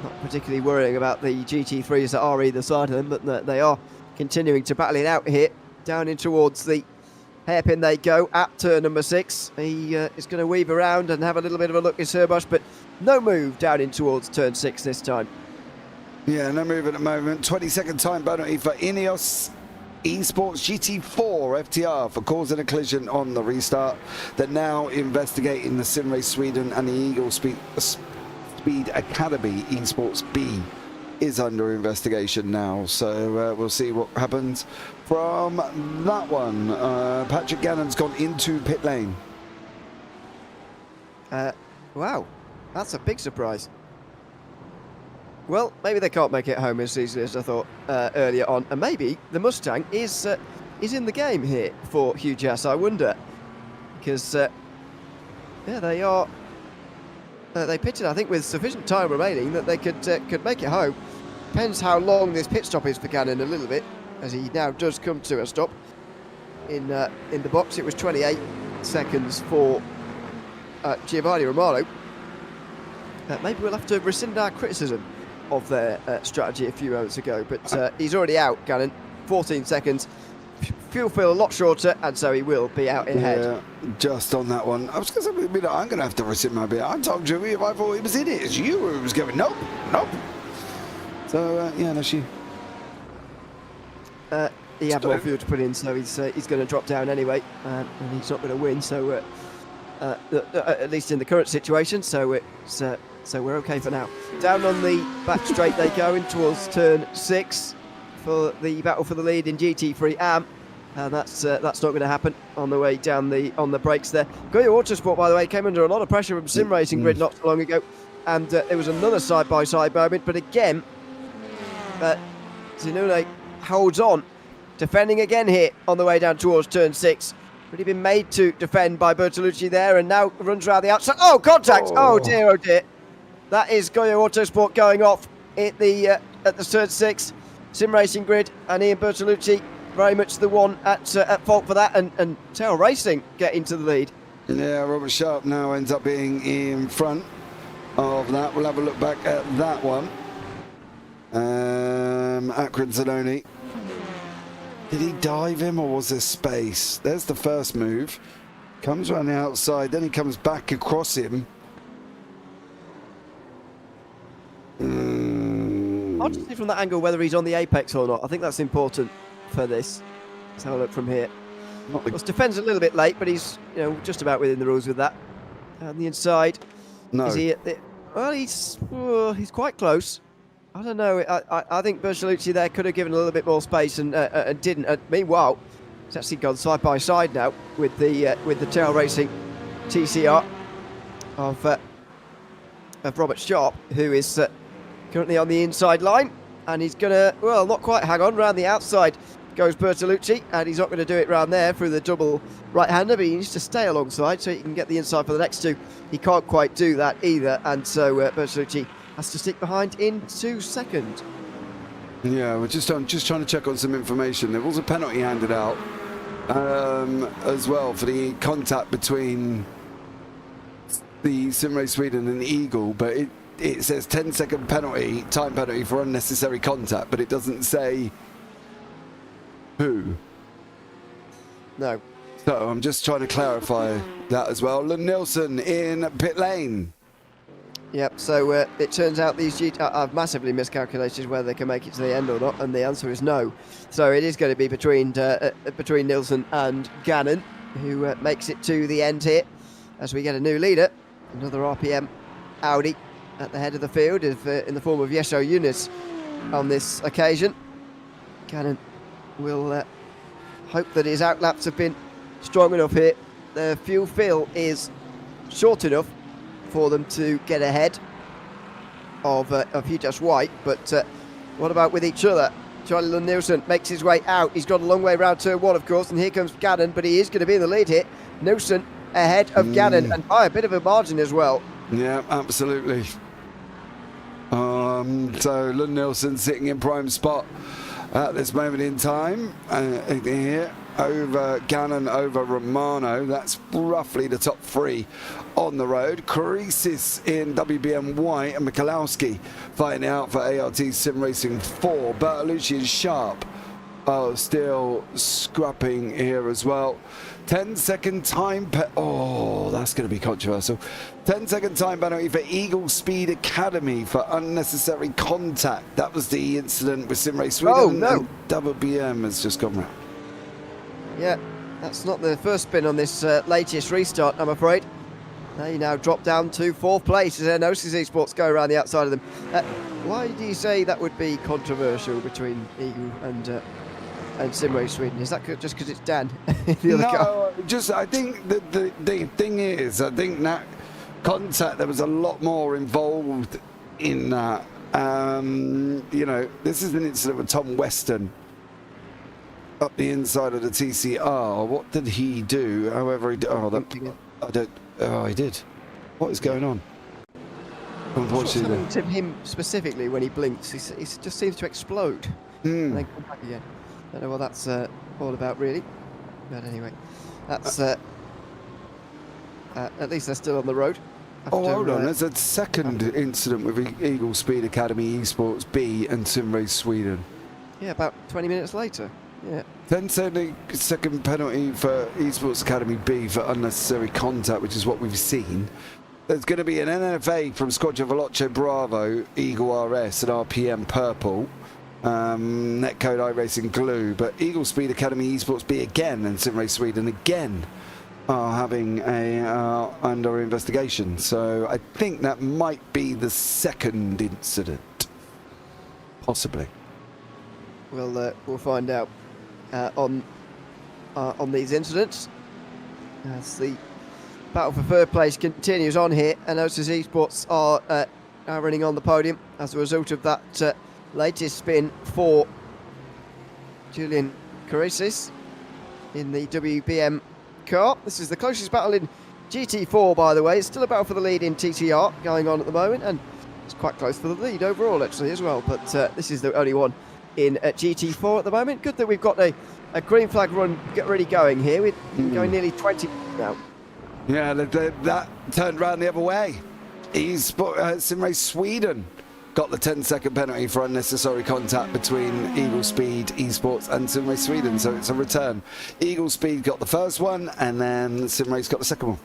not particularly worrying about the GT3s that are either side of them, but they are continuing to battle it out here. Down in towards the hairpin they go at turn number 6. He is going to weave around and have a little bit of a look at Herbosch, but no move down in towards turn 6 this time. Yeah, no move at the moment. 22nd time penalty for Ineos Esports GT4 FTR for causing a collision on the restart. They're now investigating the Sim Race Sweden, and the Eagle Speed Academy Esports B is under investigation now. So we'll see what happens from that one. Patrick Gannon's gone into pit lane. Wow, that's a big surprise. Well, maybe they can't make it home as easily as I thought earlier on, and maybe the Mustang is in the game here for UJAS. I wonder, because yeah, they are. They pitted, I think, with sufficient time remaining that they could make it home. Depends how long this pit stop is for Gannon a little bit, as he now does come to a stop in the box. It was 28 seconds for Giovanni Romano. Maybe we'll have to rescind our criticism of their strategy a few moments ago, but he's already out, Gannon. 14 seconds fuel fill a lot shorter, and so he will be out ahead. Yeah, just on that one. I was going to say, I'm going to have to rescind my bit. I told you if I thought he was in it, it's you who was going, nope. So, yeah, no, she... He had more fuel to put in, so he's going to drop down anyway, and he's not going to win. So at least in the current situation, so we're okay for now. Down on the back straight they go in towards turn 6 for the battle for the lead in GT3 AM, and that's not going to happen on the way down on the brakes there. Goya Autosport, by the way, came under a lot of pressure from Sim Racing Grid not so long ago, and there was another side-by-side moment, but again, Zinone holds on. Defending again here on the way down towards turn 6. Really been made to defend by Bertolucci there, and now runs around the outside. Oh, contact! Oh dear, oh dear. That is Goya Autosport going off at the turn 6. Sim Racing Grid and Ian Bertolucci very much the one at fault for that, and Tail Racing get into the lead. Yeah, Robert Sharp now ends up being in front of that. We'll have a look back at that one. Akron Zanoni. Did he dive him, or was there space? There's the first move. Comes around the outside, then he comes back across him. I'll just see from that angle whether he's on the apex or not. I think that's important for this. Let's have a look from here. Of course, defends a little bit late, but he's just about within the rules with that. On the inside, No. is he at the... Well, he's quite close. I don't know. I think Bertolucci there could have given a little bit more space and didn't. Meanwhile, it's actually gone side by side now with the Tail Racing TCR of Robert Sharp, who is currently on the inside line, and he's gonna not quite hang on round the outside. Goes Bertolucci, and he's not going to do it round there through the double right-hander, but he needs to stay alongside so he can get the inside for the next two. He can't quite do that either, and so Bertolucci has to stick behind into second. Yeah, we're just trying to check on some information. There was a penalty handed out as well for the contact between the Simrace Sweden and Eagle, but it says 10-second penalty, time penalty for unnecessary contact, but it doesn't say who. No. So I'm just trying to clarify that as well. Lund Nielsen in pit lane. Yep, so it turns out I've massively miscalculated whether they can make it to the end or not, and the answer is no. So it is going to be between Nielsen and Gannon, who makes it to the end here, as we get a new leader. Another RPM Audi at the head of the field in the form of Yeso Yunus on this occasion. Gannon will hope that his outlaps have been strong enough here. The fuel fill is short enough for them to get ahead of Hugh White, but what about with each other? Charlie Lund Nielsen makes his way out. He's got a long way round turn 1, of course, and here comes Gannon, but he is going to be in the lead here. Nielsen ahead of Gannon, and by a bit of a margin as well. Yeah, absolutely. So Lund Nielsen sitting in prime spot at this moment in time here, over Gannon, over Romano. That's roughly the top 3 on the road. Creases in WBM White and Mikulowski fighting out for ART Sim Racing 4. Bertolucci and Sharp are still scrapping here as well. 10-second time that's going to be controversial. 10-second time penalty for Eagle Speed Academy for unnecessary contact. That was the incident with Sim Race Sweden. Oh, no. And WBM has just gone round. Yeah, that's not the first spin on this latest restart, I'm afraid. They now drop down to 4th place as NOCC Sports go around the outside of them. Why do you say that would be controversial between Eagle and Sim Race Sweden? Is that just because it's Dan? The other car? I think the thing is, I think that contact, there was a lot more involved in that. This is an incident with Tom Weston up the inside of the TCR. What did he do? However, he did. He did. What is going on? What's happening to him specifically when he blinks? He just seems to explode and then come back again. Don't know what that's all about, really. But anyway, that's at least they're still on the road. Hold on. There's a second incident with Eagle Speed Academy Esports B and Sim Race Sweden. Yeah, about 20 minutes later. Yeah. 10-second penalty for Esports Academy B for unnecessary contact, which is what we've seen. There's going to be an NFA from Squadron Veloce Bravo, Eagle RS, and RPM Purple. Netcode iRacing Glue, but Eagle Speed Academy Esports B again and Sim Race Sweden again are having a under investigation. So I think that might be the second incident, possibly. We'll find out on these incidents as the battle for third place continues on here, and Otis Esports are now running on the podium as a result of that latest spin for Julian Caricis in the WBM car. This is the closest battle in GT4, by the way. It's still a battle for the lead in TTR going on at the moment, and it's quite close for the lead overall actually as well, but this is the only one in GT4 at the moment. Good that we've got a green flag run really going here. We're going nearly 20 now. Yeah, that turned around the other way. Sim Race Sweden got the 10-second penalty for unnecessary contact between Eagle Speed Esports and Sim Race Sweden, so it's a return. Eagle Speed got the first one, and then Sim Race got the second one.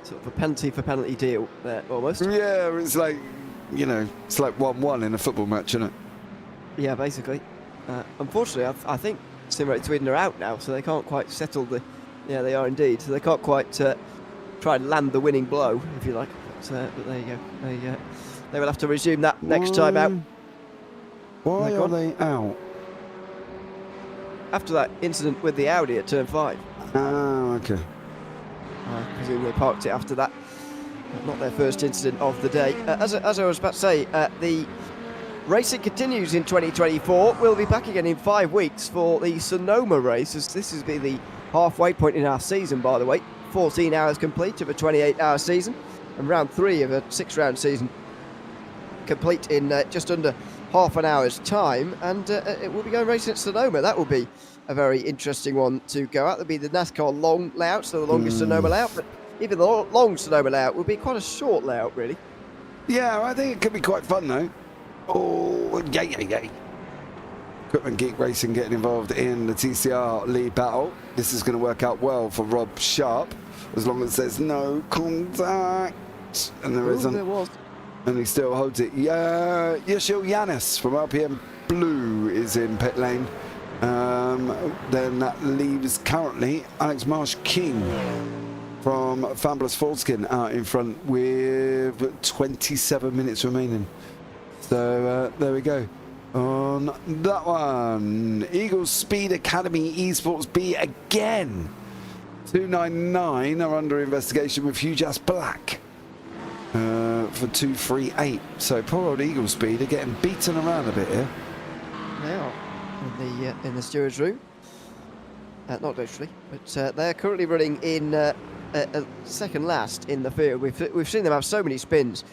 Sort of a penalty for penalty deal there, almost. Yeah, it's like, you know, it's like 1-1 in a football match, isn't it? Yeah, basically. Unfortunately, I think Sim Race Sweden are out now, so they can't quite settle the... Yeah, they are indeed. So they can't quite try and land the winning blow, if you like. But there you go. They will have to resume that next time out. Why are they out? After that incident with the Audi at turn 5. Oh, okay. I presume they parked it after that. Not their first incident of the day. As I was about to say, the racing continues in 2024. We'll be back again in 5 weeks for the Sonoma race, as this has been the halfway point in our season, by the way. 14 hours complete of a 28-hour season, and round 3 of a 6-round season complete in just under half an hour's time, and it will be going racing at Sonoma. That will be a very interesting one to go out. There'll be the NASCAR long layout, so the longest Sonoma layout, but even the long Sonoma layout will be quite a short layout, really. Yeah, I think it could be quite fun, though. Oh, yay. Equipment Geek Racing getting involved in the TCR lead battle. This is going to work out well for Rob Sharp, as long as there's no contact. And there isn't. There was. And he still holds it. Yeah, Yashil Yanis from RPM Blue is in pit lane. Then that leaves currently Alex Marsh King from Fabulous Foreskin out in front with 27 minutes remaining. So there we go. On that one, Eagle Speed Academy Esports B again. 299 are under investigation with Huge Ass Black for 238. So poor old Eagle Speed are getting beaten around a bit here. They are in the stewards room. Not literally, but they're currently running in second last in the field. We've seen them have so many spins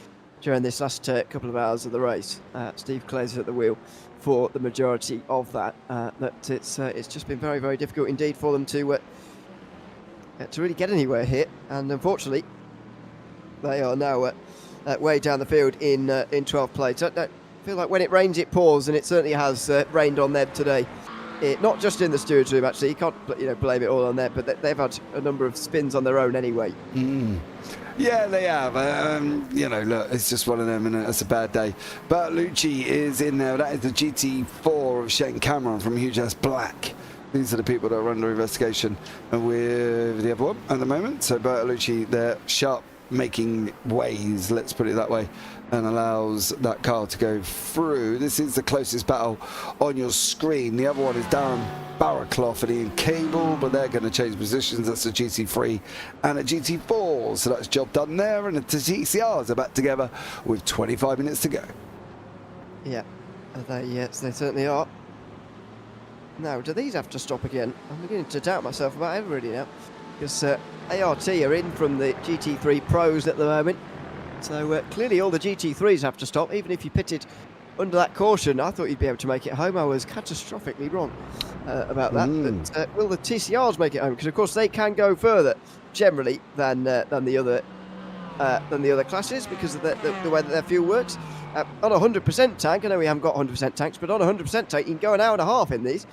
during this last couple of hours of the race. Steve Clay's at the wheel for the majority of that. That it's just been very, very difficult indeed for them to really get anywhere here. And unfortunately, they are now way down the field in 12th place. I feel like when it rains, it pours, and it certainly has rained on them today. Not just in the stewards room, actually. You can't blame it all on them, but they've had a number of spins on their own anyway. Yeah, they have. Look, it's just one of them, and it's a bad day. Bertolucci is in there. That is the GT4 of Shane Cameron from Huge Ass Black. These are the people that are under investigation with the other one at the moment. So Bertolucci, they're sharp making ways, let's put it that way, and allows that car to go through. This is the closest battle on your screen. The other one is Darren Barraclough and Ian Cable, but they're going to change positions. That's a GT3 and a GT4, so that's job done there, and the TCRs are back together with 25 minutes to go. Yeah, they certainly are. Now, do these have to stop again? I'm beginning to doubt myself about everybody now, because ART are in from the GT3 Pros at the moment. So clearly all the GT3s have to stop, even if you pitted under that caution. I thought you'd be able to make it home. I was catastrophically wrong about that. But will the TCRs make it home? Because of course they can go further generally than the other classes, because of the way that their fuel works. On a 100% tank, I know we haven't got 100% tanks, but on a 100% tank you can go an hour and a half in these,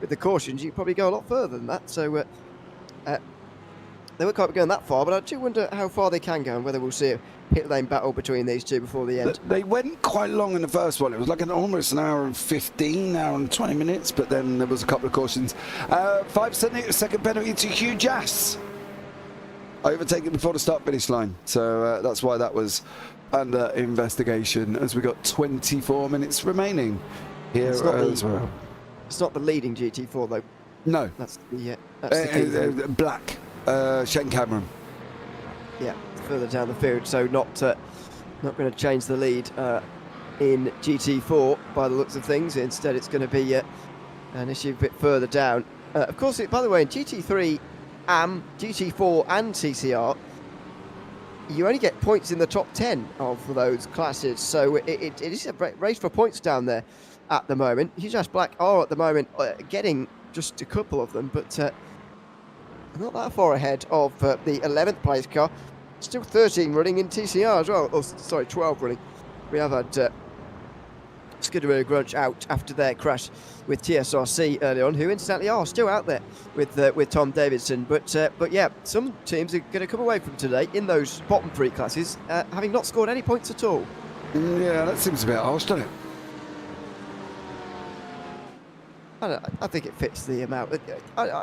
the cautions, you probably go a lot further than that. So they won't quite be going that far, but I do wonder how far they can go and whether we'll see a pit lane battle between these two before the end. They went quite long in the first one. It was like almost an hour and 15, hour and 20 minutes, but then there was a couple of cautions. 5-second penalty to Hugh Jass. Overtaken before the start-finish line. So that's why that was under investigation, as we got 24 minutes remaining here as well. It's not the leading GT4, though. No. That's the key. Black. Shane Cameron. Yeah, further down the field, so not going to change the lead in GT4 by the looks of things. Instead, it's going to be an issue a bit further down. Of course, by the way, in GT3, GT4 and TCR, you only get points in the top 10 of those classes, so it is a race for points down there at the moment. Hugh Jass Black are at the moment getting just a couple of them, but not that far ahead of the 11th place car. Still 13 running in TCR as well. Oh, sorry, 12 running. We have had Scudero Grunch out after their crash with TSRC early on, who incidentally are still out there with Tom Davidson. But yeah, some teams are going to come away from today in those bottom three classes having not scored any points at all. Yeah, that seems a bit harsh, doesn't it? I think it fits the amount. I don't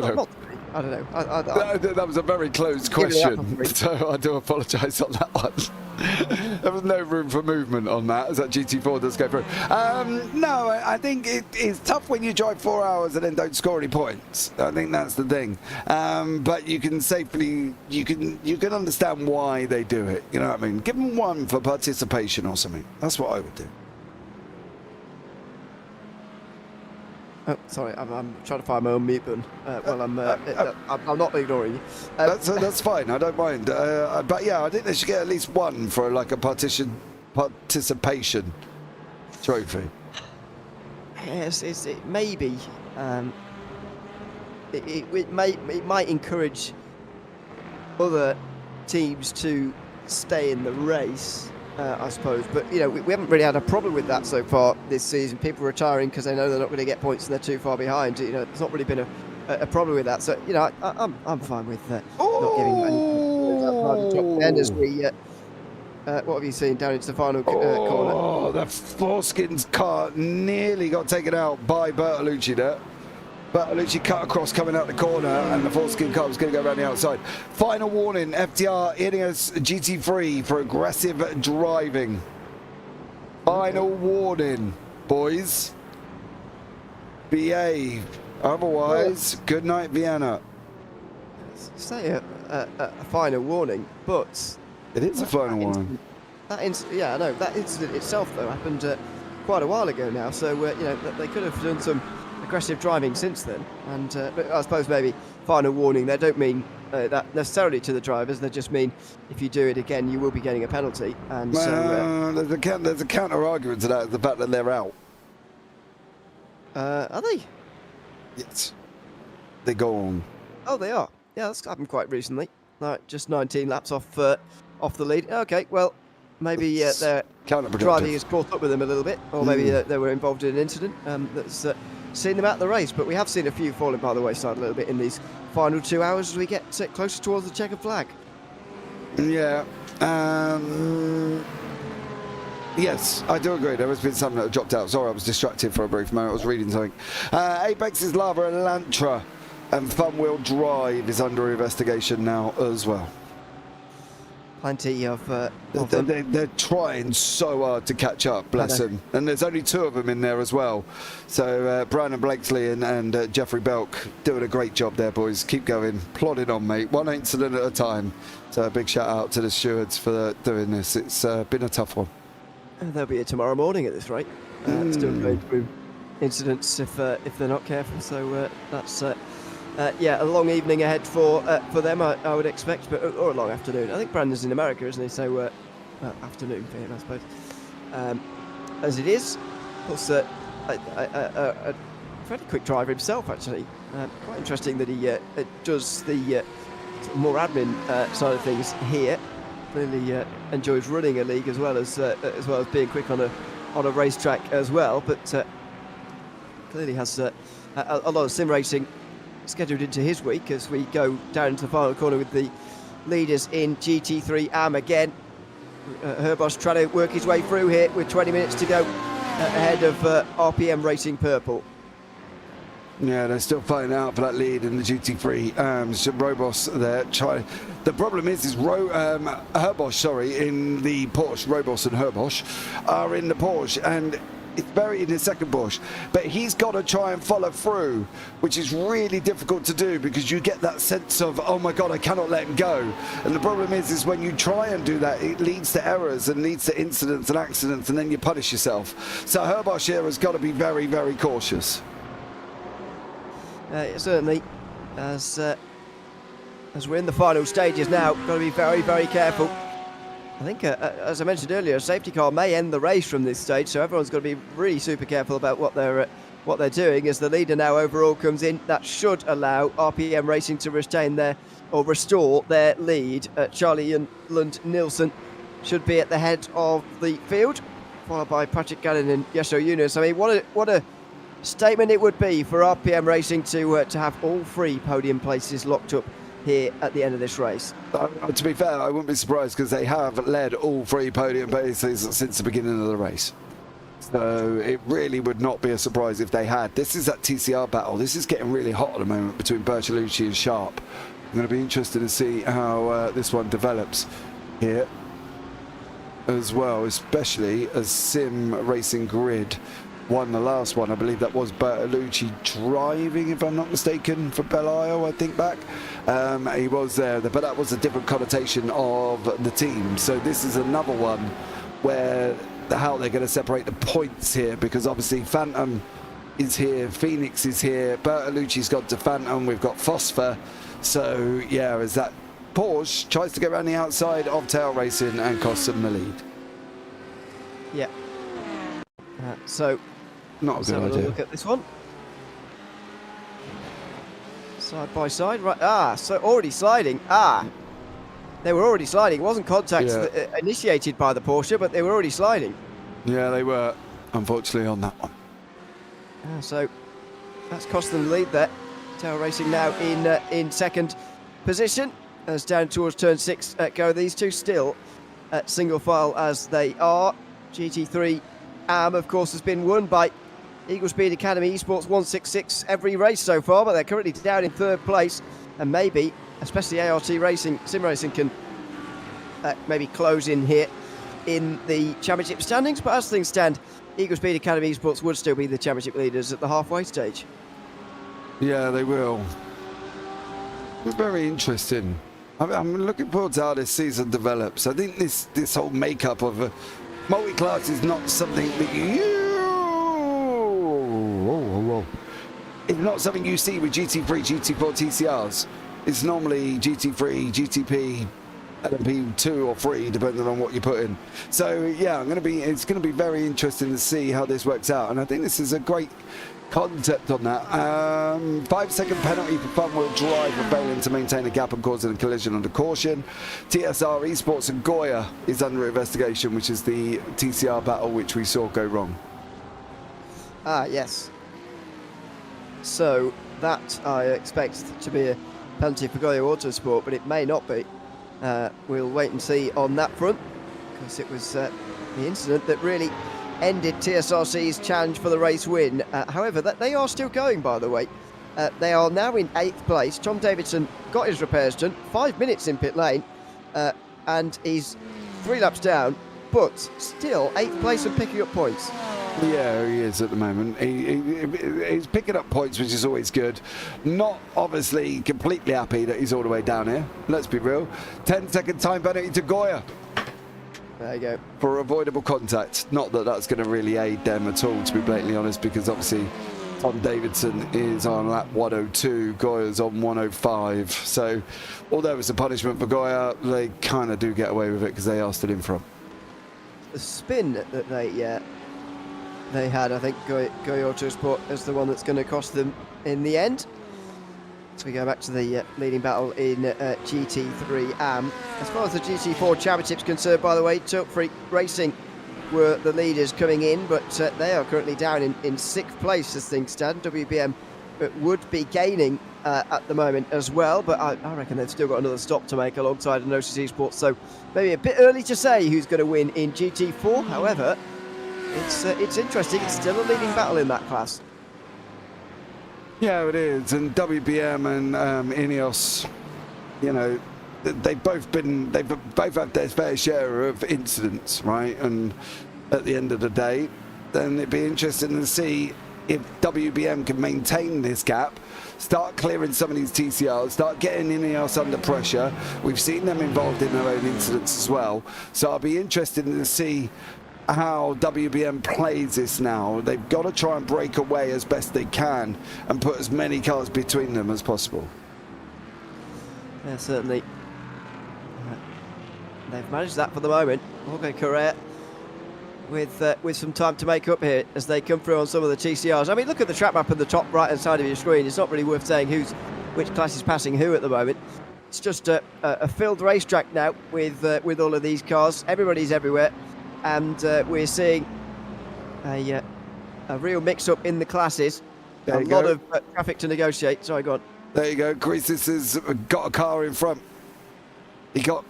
know. I don't know. That was a very closed question, so I do apologise on that one. There was no room for movement on that, as that GT4 does go through. No, I think it is tough when you drive 4 hours and then don't score any points. I think that's the thing. But you can safely, you can understand why they do it. You know what I mean? Give them one for participation or something. That's what I would do. Oh, sorry, I'm trying to find my own mute button. Well, I'm not ignoring you. That's fine. I don't mind. But yeah, I think they should get at least one for like a participation trophy. Yes, it may be. It might encourage other teams to stay in the race, I suppose. But you know, we haven't really had a problem with that so far this season. People retiring because they know they're not going to get points and they're too far behind. You know, there's not really been a problem with that. So you know, I'm fine with not giving any top 10 as we. What have you seen down into the final corner? Oh, the Foreskins car nearly got taken out by Bertolucci there. Bertolucci cut across coming out the corner, and the Foreskin car was going to go around the outside. Final warning, FTR hitting us GT3 for aggressive driving. Final warning, boys. Behave. Otherwise, good night, Vienna. Say a final warning, but... It is a final warning. That incident itself, though, happened quite a while ago now, so, you know, they could have done some aggressive driving since then, and but I suppose maybe final warning, they don't mean that necessarily to the drivers, they just mean if you do it again you will be getting a penalty, and so there's a counter argument to that, the fact that they're out. Are they? Yes, they're gone. Oh, they are. Yeah, that's happened quite recently, like just 19 laps off the lead. Okay, well, maybe their driving has caught up with them a little bit, or maybe they were involved in an incident that's seen them out the race. But we have seen a few falling by the wayside a little bit in these final 2 hours as we get closer towards the checkered flag. Yeah. Yes, I do agree. There has been some that have dropped out. Sorry, I was distracted for a brief moment. I was reading something. Apex's Lava Elantra and Fun Wheel Drive is under investigation now as well. Plenty of they're trying so hard to catch up, bless them. And there's only two of them in there as well. So Brandon Blakesley and Jeffrey Belk doing a great job there, boys. Keep going, plodding on, mate. One incident at a time. So a big shout out to the stewards for doing this. It's been a tough one. They'll be here tomorrow morning at this rate. Still going through incidents if they're not careful. So that's yeah, a long evening ahead for them, I would expect, but or a long afternoon. I think Brandon's in America, isn't he? So afternoon for him, I suppose. As it is, of course, a fairly quick driver himself, actually. Quite interesting that he does the more admin side of things here. Clearly enjoys running a league as well as being quick on a racetrack as well. But clearly has a lot of sim racing scheduled into his week as we go down into the final corner with the leaders in GT3 AM again. Herbosch trying to work his way through here with 20 minutes to go ahead of RPM Racing Purple. Yeah, they're still fighting out for that lead in the GT3. Robos there trying. The problem is Herbosch, sorry, in the Porsche. Robos and Herbosch are in the Porsche, and it's buried in the second Porsche. But he's got to try and follow through, which is really difficult to do because you get that sense of, oh my God, I cannot let him go. And the problem is when you try and do that, it leads to errors and leads to incidents and accidents, and then you punish yourself. So Herbosch here has got to be very, very cautious. Certainly, as we're in the final stages now, got to be very, very careful. I think, as I mentioned earlier, a safety car may end the race from this stage, so everyone's got to be really super careful about what they're doing. As the leader now overall comes in, that should allow RPM Racing to restore their lead. Charlie Lund Nielsen should be at the head of the field, followed by Patrick Gannon and Yeso Yunus. I mean, what a statement it would be for RPM Racing to have all 3 podium places locked up here at the end of this race. To be fair, I wouldn't be surprised because they have led all 3 podium places since the beginning of the race. So it really would not be a surprise if they had. This is that TCR battle. This is getting really hot at the moment between Bertolucci and Sharp. I'm going to be interested to see how this one develops here as well, especially as Sim Racing Grid won the last one. I believe that was Bertolucci driving, if I'm not mistaken, for Belle-Isle, I think back. He was there, but that was a different connotation of the team. So this is another one where how they're going to separate the points here, because obviously Phantom is here, Phoenix is here, Bertolucci's gone to Phantom, we've got Phosphor. So yeah, as that Porsche tries to get around the outside of Tail Racing and costs them the lead. Yeah. So not a good idea. Look at this one. Side by side, right? So already sliding. They were already sliding. It wasn't contact initiated by the Porsche, but they were already sliding. Yeah, they were, unfortunately, on that one. So that's cost them the lead there. Tail Racing now in second position. As down towards turn 6 go. These two still at single file as they are. GT3 AM, of course, has been won by Eagle Speed Academy Esports 166 every race so far, but they're currently down in 3rd place, and maybe, especially ART Racing, Sim Racing can maybe close in here in the championship standings, but as things stand, Eagle Speed Academy Esports would still be the championship leaders at the halfway stage. Yeah, they will. It's very interesting. I'm looking forward to how this season develops. I think this whole makeup of a multi-class is not something that it's not something you see with GT3, GT4 TCRs. It's normally GT3, GTP, LMP 2 or 3, depending on what you put in. So yeah, it's going to be very interesting to see how this works out, and I think this is a great concept on that. 5-second penalty for front-wheel drive for failing to maintain a gap and causing a collision under caution. TSR Esports and Goya is under investigation, which is the TCR battle which we saw go wrong. Yes. So that I expect to be a penalty for Goya Autosport, but it may not be. We'll wait and see on that front, because it was the incident that really ended TSRC's challenge for the race win. However, they are still going, by the way. They are now in 8th place. Tom Davidson got his repairs done, 5 minutes in pit lane, and he's 3 laps down, but still 8th place and picking up points. Yeah, he is at the moment. He's picking up points, which is always good. Not obviously completely happy that he's all the way down here. Let's be real. 10-second time penalty to Goya. There you go. For avoidable contact. Not that that's going to really aid them at all, to be blatantly honest, because obviously Tom Davidson is on lap 102, Goya's on 105. So although it's a punishment for Goya, they kind of do get away with it because they are still in front. The spin that they had, I think Goya Autosport is the one that's going to cost them in the end. So we go back to the leading battle in GT3 AM. As far as the GT4 Championship's concerned, by the way, Tilk Freak Racing were the leaders coming in, but they are currently down in 6th place as things stand. WBM would be gaining at the moment as well, but I reckon they've still got another stop to make alongside an OCC Sports, so maybe a bit early to say who's going to win in GT4. However, it's interesting. It's still a leading battle in that class. Yeah, it is. And WBM and Ineos, you know, they've both had their fair share of incidents, right? And at the end of the day, then it'd be interesting to see if WBM can maintain this gap, start clearing some of these TCRs, start getting Ineos under pressure. We've seen them involved in their own incidents as well. So I'll be interested to see how WBM plays this now. They've got to try and break away as best they can and put as many cars between them as possible. Yeah, certainly. They've managed that for the moment. Jorge Correa with some time to make up here as they come through on some of the TCRs. I mean, look at the track map on the top right-hand side of your screen. It's not really worth saying which class is passing who at the moment. It's just a filled racetrack now with all of these cars. Everybody's everywhere, and we're seeing a real mix-up in the classes. A lot of traffic to negotiate. Sorry, go on. There you go. Greasis has got a car in front. He got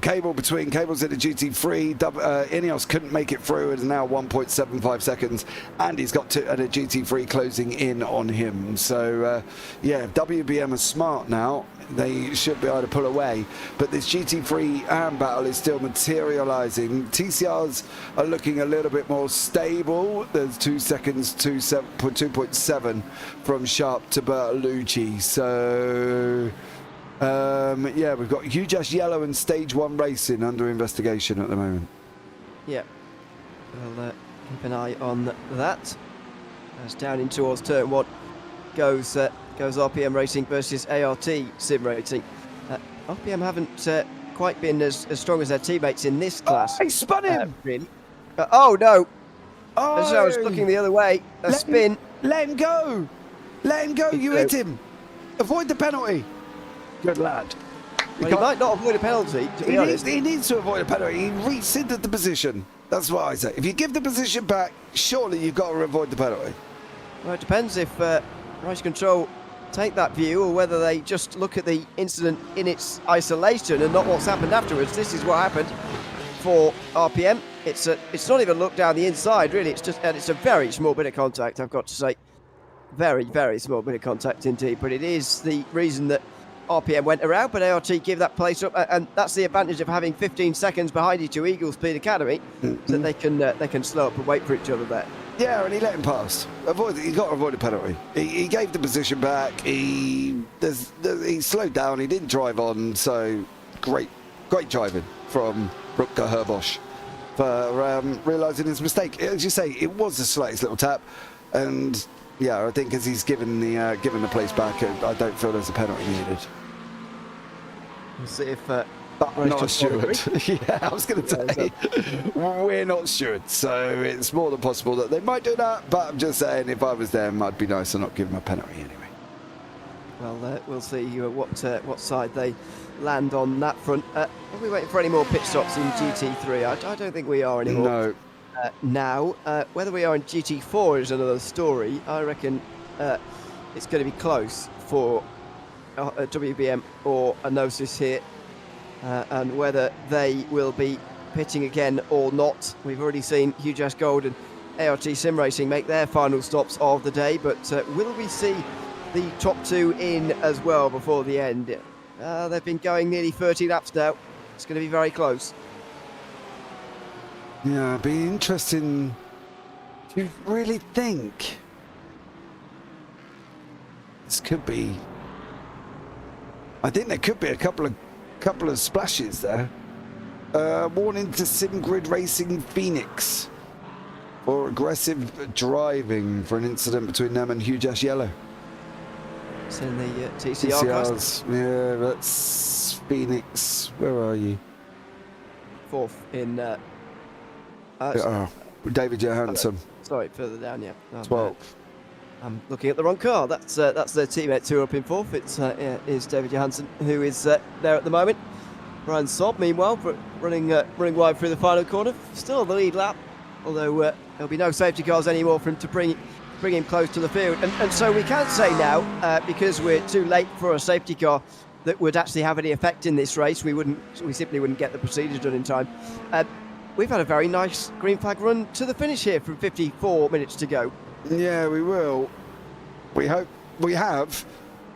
cable between cables in the GT3. Ineos couldn't make it through. It is now 1.75 seconds, and he's got a GT3 closing in on him. So yeah, WBM are smart now. They should be able to pull away, but this GT3 AM battle is still materializing. TCRs are looking a little bit more stable. There's 2 seconds, 2.7 from Sharp to Bertolucci. So yeah, we've got Huge Yellow and Stage 1 Racing under investigation at the moment. Yeah, we'll keep an eye on that. As down in towards turn 1 goes RPM Racing versus ART Sim Racing. RPM haven't quite been as strong as their teammates in this class. He spun him! Really. Oh, no. Oh, As I was looking the other way, spin. Let him go! Let him go, you hit him! Avoid the penalty! Good lad. Well, he might not avoid a penalty, to be honest. He needs to avoid a penalty. He rescinded the position. That's what I say. If you give the position back, surely you've got to avoid the penalty. Well, it depends if Race Control take that view or whether they just look at the incident in its isolation and not what's happened afterwards. This is what happened for RPM. It's not even a look down the inside, really. It's a very small bit of contact, I've got to say. Very, very small bit of contact indeed. But it is the reason that RPM went around, but ART give that place up, and that's the advantage of having 15 seconds behind you to Eagle Speed Academy, so they can slow up and wait for each other there. Yeah, and he let him pass. He got to avoid a penalty. He gave the position back. He slowed down. He didn't drive on. So great driving from Rutger Herbosch for realising his mistake. As you say, it was the slightest little tap, and yeah, I think as he's given the place back, I don't feel there's a penalty needed. We'll see if not a steward. Yeah, I was going to say, we're not stewards, so it's more than possible that they might do that, but I'm just saying, if I was them, I'd be nice to not give them a penalty anyway. Well, we'll see what side they land on that front. Are we waiting for any more pit stops in GT3? I don't think we are anymore. No. Now, whether we are in GT4 is another story. I reckon it's going to be close for WBM or Anosis here. And whether they will be pitting again or not. We've already seen Huge Gold and ART Sim Racing make their final stops of the day, but will we see the top two in as well before the end? They've been going nearly 30 laps now. It's going to be very close. Yeah, it'd be interesting. Do you really think this could be? I think there could be a couple of splashes there. Warning to SimGrid Racing Phoenix for aggressive driving for an incident between them and Huge Yellow. It's in the TCR class. Yeah, that's Phoenix. Where are you? Fourth in. David Johansson. Sorry, further down. Yeah. 12th. I'm looking at the wrong car. That's their teammates who are up in fourth. It's is David Johansson who is there at the moment. Brian Sob, meanwhile, running wide through the final corner. Still on the lead lap, although there'll be no safety cars anymore for him to bring him close to the field. And so we can say now, because we're too late for a safety car that would actually have any effect in this race, we simply wouldn't get the procedures done in time. We've had a very nice green flag run to the finish here from 54 minutes to go. Yeah, we will. We hope we have.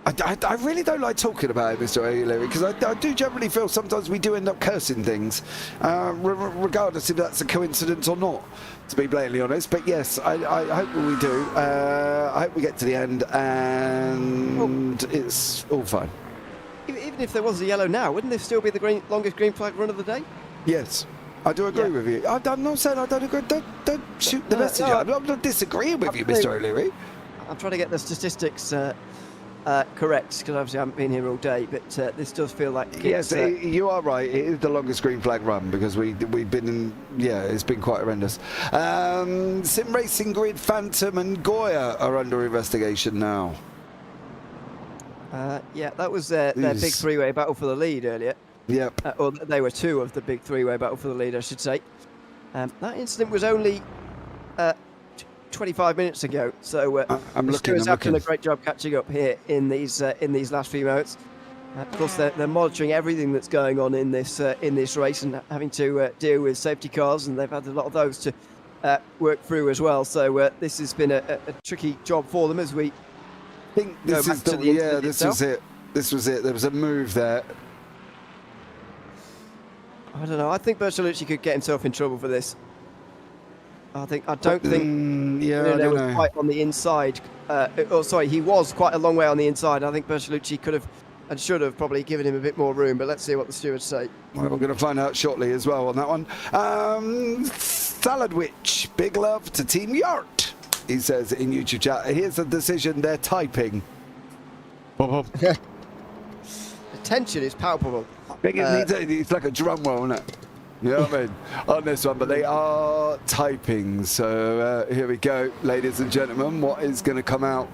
I really don't like talking about it, Mr. O'Leary, because I do generally feel sometimes we do end up cursing things, regardless if that's a coincidence or not, to be blatantly honest. But yes, I hope we do. I hope we get to the end and it's all fine. Even if there was a yellow now, wouldn't this still be the longest green flag run of the day? Yes. I do agree with you. I'm not saying I don't agree. Don't shoot the messenger. I'm not disagreeing with you, Mr. O'Leary. I'm trying to get the statistics correct, because obviously I haven't been here all day, but this does feel like yes, you are right. It is the longest green flag run because we've been in. Yeah, it's been quite horrendous. Sim Racing Grid, Phantom, and Goya are under investigation now. Yeah, that was their big three-way battle for the lead earlier. Yep. Or they were two of the big three-way battle for the lead, I should say. That incident was only 25 minutes ago, so I'm looking. done a great job catching up here in these last few moments. Of course, they're monitoring everything that's going on in this race and having to deal with safety cars, and they've had a lot of those to work through as well. So this has been a tricky job for them as we think this is the this was it. This was it. There was a move there. I don't know. I think Bertolucci could get himself in trouble for this. I don't think. Yeah, I don't know. Quite on the inside. He was quite a long way on the inside. I think Bertolucci could have and should have probably given him a bit more room. But let's see what the stewards say. Well, we're going to find out shortly as well on that one. Saladwich, big love to Team Yart. He says in YouTube chat. Here's a decision they're typing. The tension is palpable. It's like a drum roll, isn't it? You know what I mean? On this one, but they are typing. So here we go, ladies and gentlemen. What is going to come out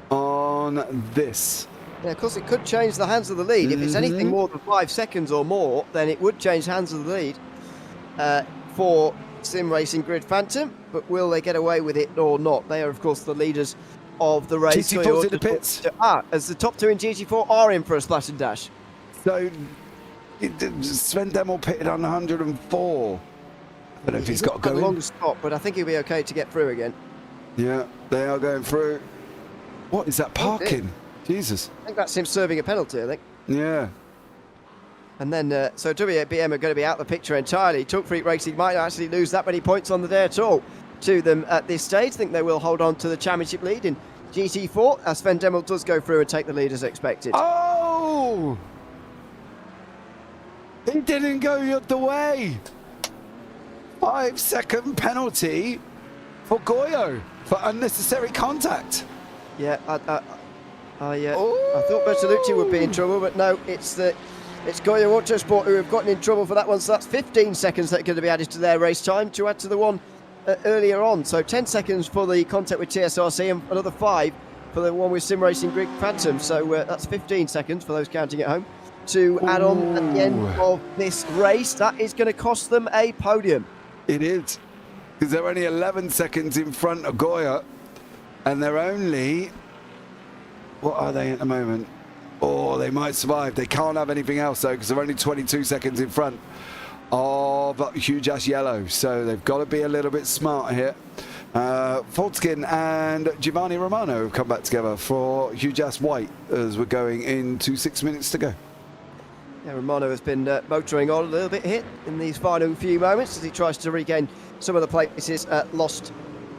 on this? Yeah, of course, it could change the hands of the lead. If it's anything more than 5 seconds or more, then it would change hands of the lead for Sim Racing Grid Phantom. But will they get away with it or not? They are, of course, the leaders of the race. GT4's in the pits. As the top two in GT4 are in for a splash and dash. So Sven Demel pitted on 104. I don't know if he's got to go a long stop, but I think he'll be okay to get through again. Yeah, they are going through. What is that parking? Jesus. I think that's him serving a penalty, I think. Yeah. And then, so WBM are going to be out of the picture entirely. Talk Freak Racing might actually lose that many points on the day at all to them at this stage. I think they will hold on to the championship lead in GT4 as Sven Demel does go through and take the lead as expected. Oh! He didn't go the way. 5-second penalty for Goyo for unnecessary contact. Yeah, I thought Bertolucci would be in trouble, but no, it's Goyo Autosport who have gotten in trouble for that one. So that's 15 seconds that are going to be added to their race time to add to the one earlier on. So 10 seconds for the contact with TSRC and another 5 for the one with Sim Racing Grid Phantom. So that's 15 seconds for those counting at home to add on at the end of this race. That is going to cost them a podium. It is, because they're only 11 seconds in front of Goya, and they're only, what are they at the moment? Oh, they might survive. They can't have anything else though, because they're only 22 seconds in front of Huge Ash Yellow, so they've got to be a little bit smart here. Foldskin and Giovanni Romano have come back together for Huge Ash White as we're going into 6 minutes to go. Yeah, Romano has been motoring on a little bit here in these final few moments as he tries to regain some of the places lost.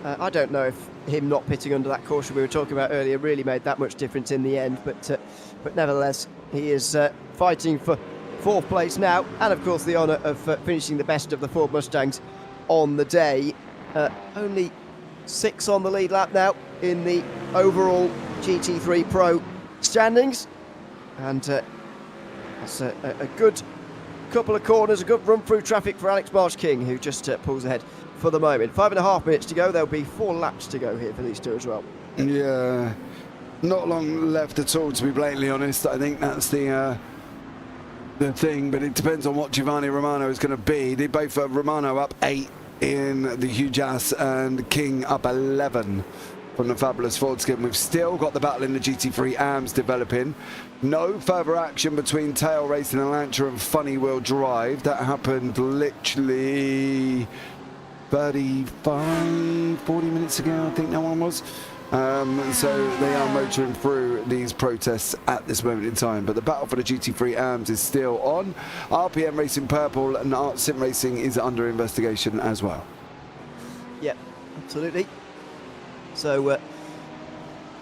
I don't know if him not pitting under that caution we were talking about earlier really made that much difference in the end, but nevertheless, he is fighting for 4th place now, and of course the honour of finishing the best of the Ford Mustangs on the day. Only 6 on the lead lap now in the overall GT3 Pro standings, and that's a good couple of corners, a good run through traffic for Alex Marsh-King, who just pulls ahead for the moment. 5.5 minutes to go. There'll be 4 laps to go here for these two as well. Yeah, not long left at all, to be blatantly honest. I think that's the the thing, but it depends on what Giovanni Romano is going to be. They both are Romano up 8 in the Hugh Jass and King up 11 from the fabulous Ford skin. We've still got the battle in the GT3 AMS developing. No further action between Tail Racing and Lancer and Funny Wheel Drive. That happened literally 35, 40 minutes ago, I think that one was. So they are motoring through these protests at this moment in time. But the battle for the GT3 AMS is still on. RPM Racing Purple and Art Sim Racing is under investigation as well. Yep, absolutely. So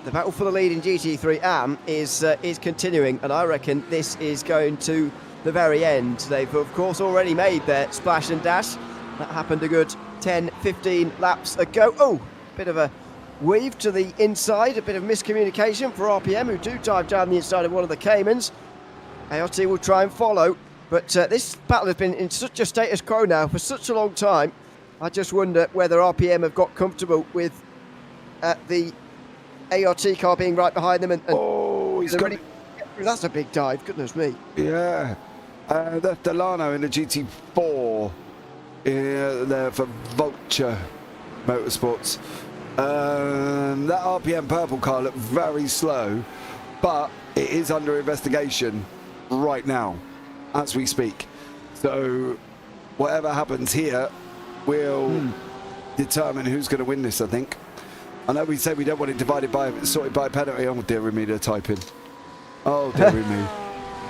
the battle for the lead in GT3 AM is continuing, and I reckon this is going to the very end. They've of course already made their splash and dash. That happened a good 10-15 laps ago. Oh, bit of a weave to the inside, a bit of miscommunication for RPM, who do dive down the inside of one of the Caymans. ART will try and follow, but this battle has been in such a status quo now for such a long time. I just wonder whether RPM have got comfortable with the ART car being right behind them. And oh, he's got... That's a big dive, goodness me. Yeah. That's Delano in the GT4 there for Vulture Motorsports. That RPM purple car looked very slow, but it is under investigation right now as we speak. So whatever happens here will determine who's going to win this, I think. I know we say we don't want it sorted by penalty. Oh dear me, they're typing. Oh dear me.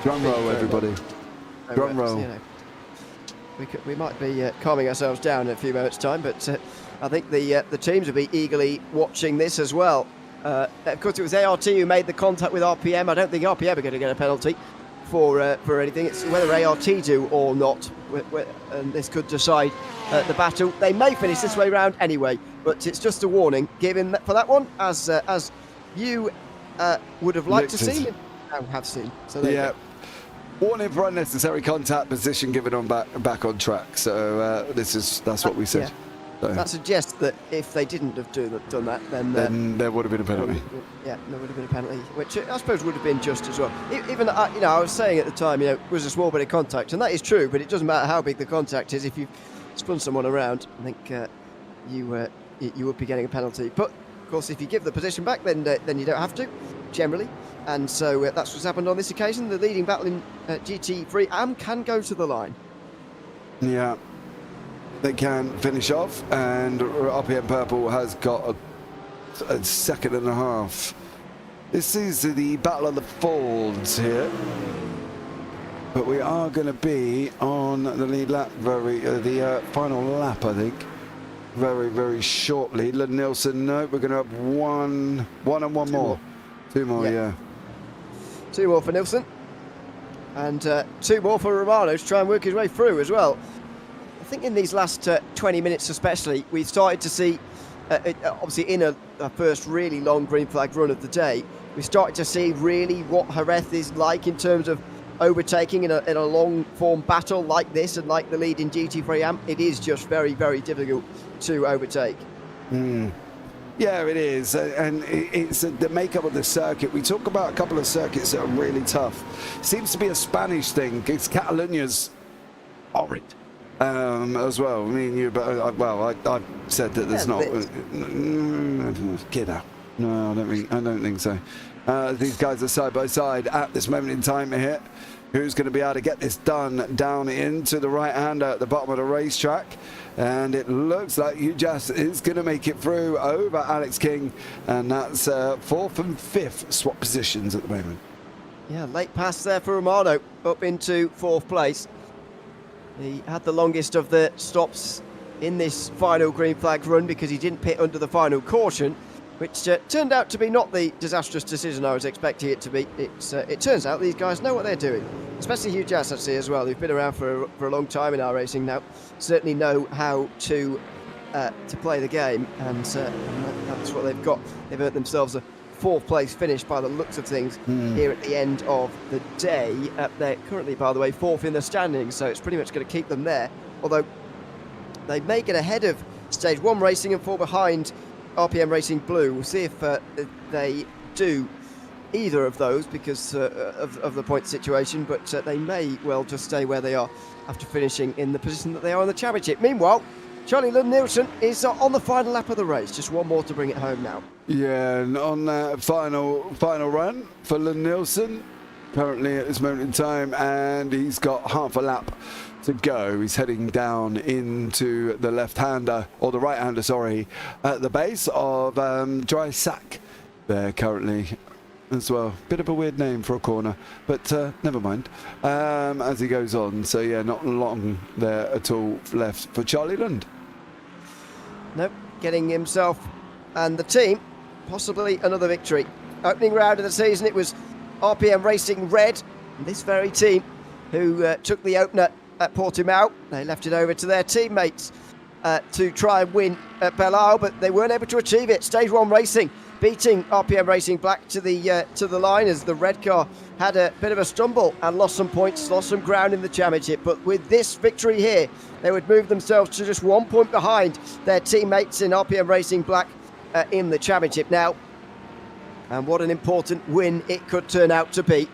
Drum roll, everybody. Drum roll. You know, we might be calming ourselves down in a few moments' time, but I think the teams will be eagerly watching this as well. Of course, it was ART who made the contact with RPM. I don't think RPM are going to get a penalty for anything. It's whether ART do or not, and this could decide the battle. They may finish this way round anyway, but it's just a warning given for that one, as you would have liked to see and have seen. So there you go. Warning for unnecessary contact, position given on back on track. So that's what we said. Yeah. So. That suggests that if they didn't have done that, then there would have been a penalty. Yeah, there would have been a penalty, which I suppose would have been just as well. Even I was saying at the time, it was a small bit of contact, and that is true. But it doesn't matter how big the contact is. If you spun someone around, I think you would be getting a penalty. But of course, if you give the position back, then you don't have to, generally. And so that's what's happened on this occasion. The leading battle in GT3 AM can go to the line. Yeah, they can finish off, and RPM Purple has got a second and a half. This is the battle of the folds here, but we are going to be on the lead lap, the final lap, I think, very, very shortly. Nilsson, no, we're going to have one and one more. Two more, yeah. Two more for Nilsson, and two more for Romano to try and work his way through as well. I think in these last 20 minutes especially, we've started to see, obviously in a first really long green flag run of the day, we started to see really what Jerez is like in terms of overtaking in a long form battle like this, and like the lead in GT3 AM. It is just very, very difficult to overtake. Yeah, it is, and it's the makeup of the circuit. We talk about a couple of circuits that are really tough. Seems to be a Spanish thing. It's Catalonia's horrid as well. I mean, I've said that there's not. Get out. No, I don't think so. These guys are side by side at this moment in time here. Who's going to be able to get this done down into the right-hander at the bottom of the racetrack? And it looks like Ujas is going to make it through over Alex King, and that's fourth and fifth swap positions at the moment. Yeah, late pass there for Romano up into fourth place. He had the longest of the stops in this final green flag run because he didn't pit under the final caution, which turned out to be not the disastrous decision I was expecting it to be. It turns out these guys know what they're doing, especially Hugh Jass, I see as well, who've been around for a long time in our racing now, certainly know how to play the game, and that's what they've got. They've earned themselves a fourth place finish by the looks of things here at the end of the day. They're currently, by the way, fourth in the standings, so it's pretty much going to keep them there, although they may get ahead of Stage 1 Racing and fall behind RPM Racing Blue. We'll see if they do either of those because of the point situation, but they may well just stay where they are after finishing in the position that they are in the championship. Meanwhile, Charlie Lund-Nielsen is on the final lap of the race. Just one more to bring it home now. Yeah, and on that final run for Lund-Nielsen, currently at this moment in time, and he's got half a lap to go. He's heading down into the left-hander, or the right-hander, sorry, at the base of Jerez there currently as well. Bit of a weird name for a corner, but never mind. As he goes on, so yeah, not long there at all left for Charlie Lund. Nope, getting himself and the team possibly another victory. Opening round of the season, it was RPM Racing Red, this very team, who took the opener at Portimao. They left it over to their teammates to try and win at Belle Isle, but they weren't able to achieve it. Stage 1 Racing beating RPM Racing Black to the line as the red car had a bit of a stumble and lost some points, lost some ground in the championship. But with this victory here, they would move themselves to just 1 point behind their teammates in RPM Racing Black in the championship now. And what an important win it could turn out to be.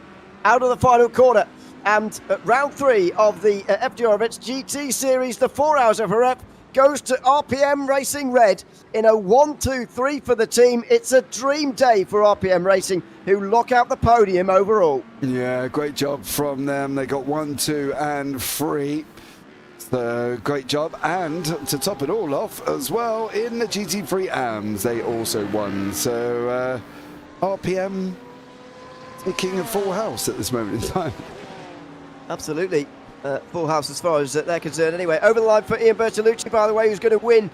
Out of the final corner, and at round 3 of the FTR Endurance GT Series, the 4 hours of rep goes to RPM Racing Red in a 1-2-3 for the team. It's a dream day for RPM Racing, who lock out the podium overall. Yeah, great job from them. They got 1, 2 and 3. So great job. And to top it all off as well, in the GT3 AMs, they also won. So RPM taking a full house at this moment in time. Absolutely. Full house as far as they're concerned anyway. Over the line for Ian Bertolucci, by the way, who's going to win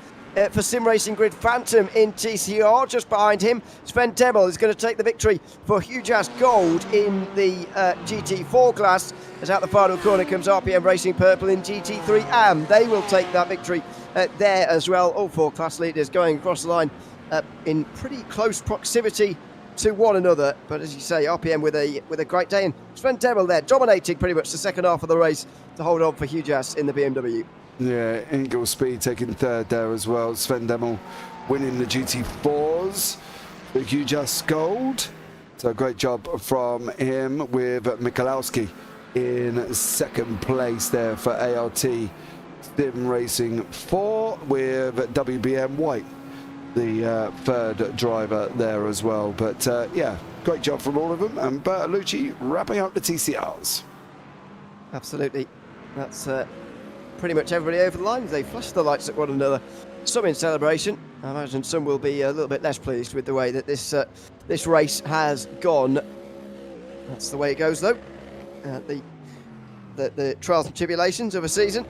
for Sim Racing Grid Phantom in TCR. Just behind him, Sven Demmel is going to take the victory for Hujas Gold in the GT4 class. As out the final corner comes RPM Racing Purple in GT3 AM. They will take that victory there as well. All 4 class leaders going across the line in pretty close proximity to one another, but as you say, RPM with a great day, and Sven Demmel there dominating pretty much the second half of the race to hold on for Hujas in the BMW. Yeah, Ingel Speed taking third there as well. Sven Demmel winning the GT4s for Hujas Gold. So great job from him, with Michalowski in second place there for ART Sim Racing 4, with WBM White the third driver there as well. But yeah, great job from all of them, and Bertolucci wrapping up the TCRs. Absolutely. That's pretty much everybody over the line. They flash the lights at one another, some in celebration. I imagine some will be a little bit less pleased with the way that this race has gone. That's the way it goes though. The trials and tribulations of a season.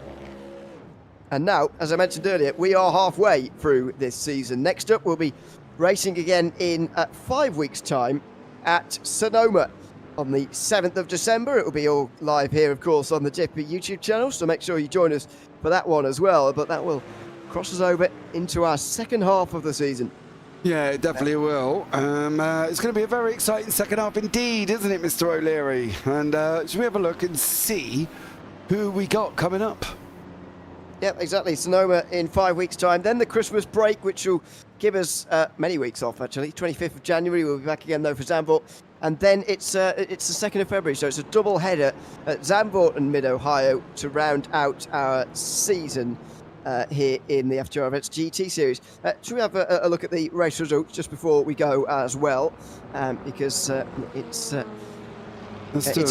And now, as I mentioned earlier, we are halfway through this season. Next up, we'll be racing again in 5 weeks' time at Sonoma on the 7th of December. It will be all live here, of course, on the JP YouTube channel, so make sure you join us for that one as well. But that will cross us over into our second half of the season. Yeah, it definitely will. It's going to be a very exciting second half indeed, isn't it, Mr. O'Leary? And should we have a look and see who we got coming up? Yep, exactly. Sonoma in 5 weeks' time. Then the Christmas break, which will give us many weeks off, actually. 25th of January, we'll be back again, though, for Zandvoort. And then it's the 2nd of February, so it's a double header at Zandvoort and Mid-Ohio to round out our season here in the FTR Endurance GT Series. Should we have a look at the race results just before we go as well? Because it's a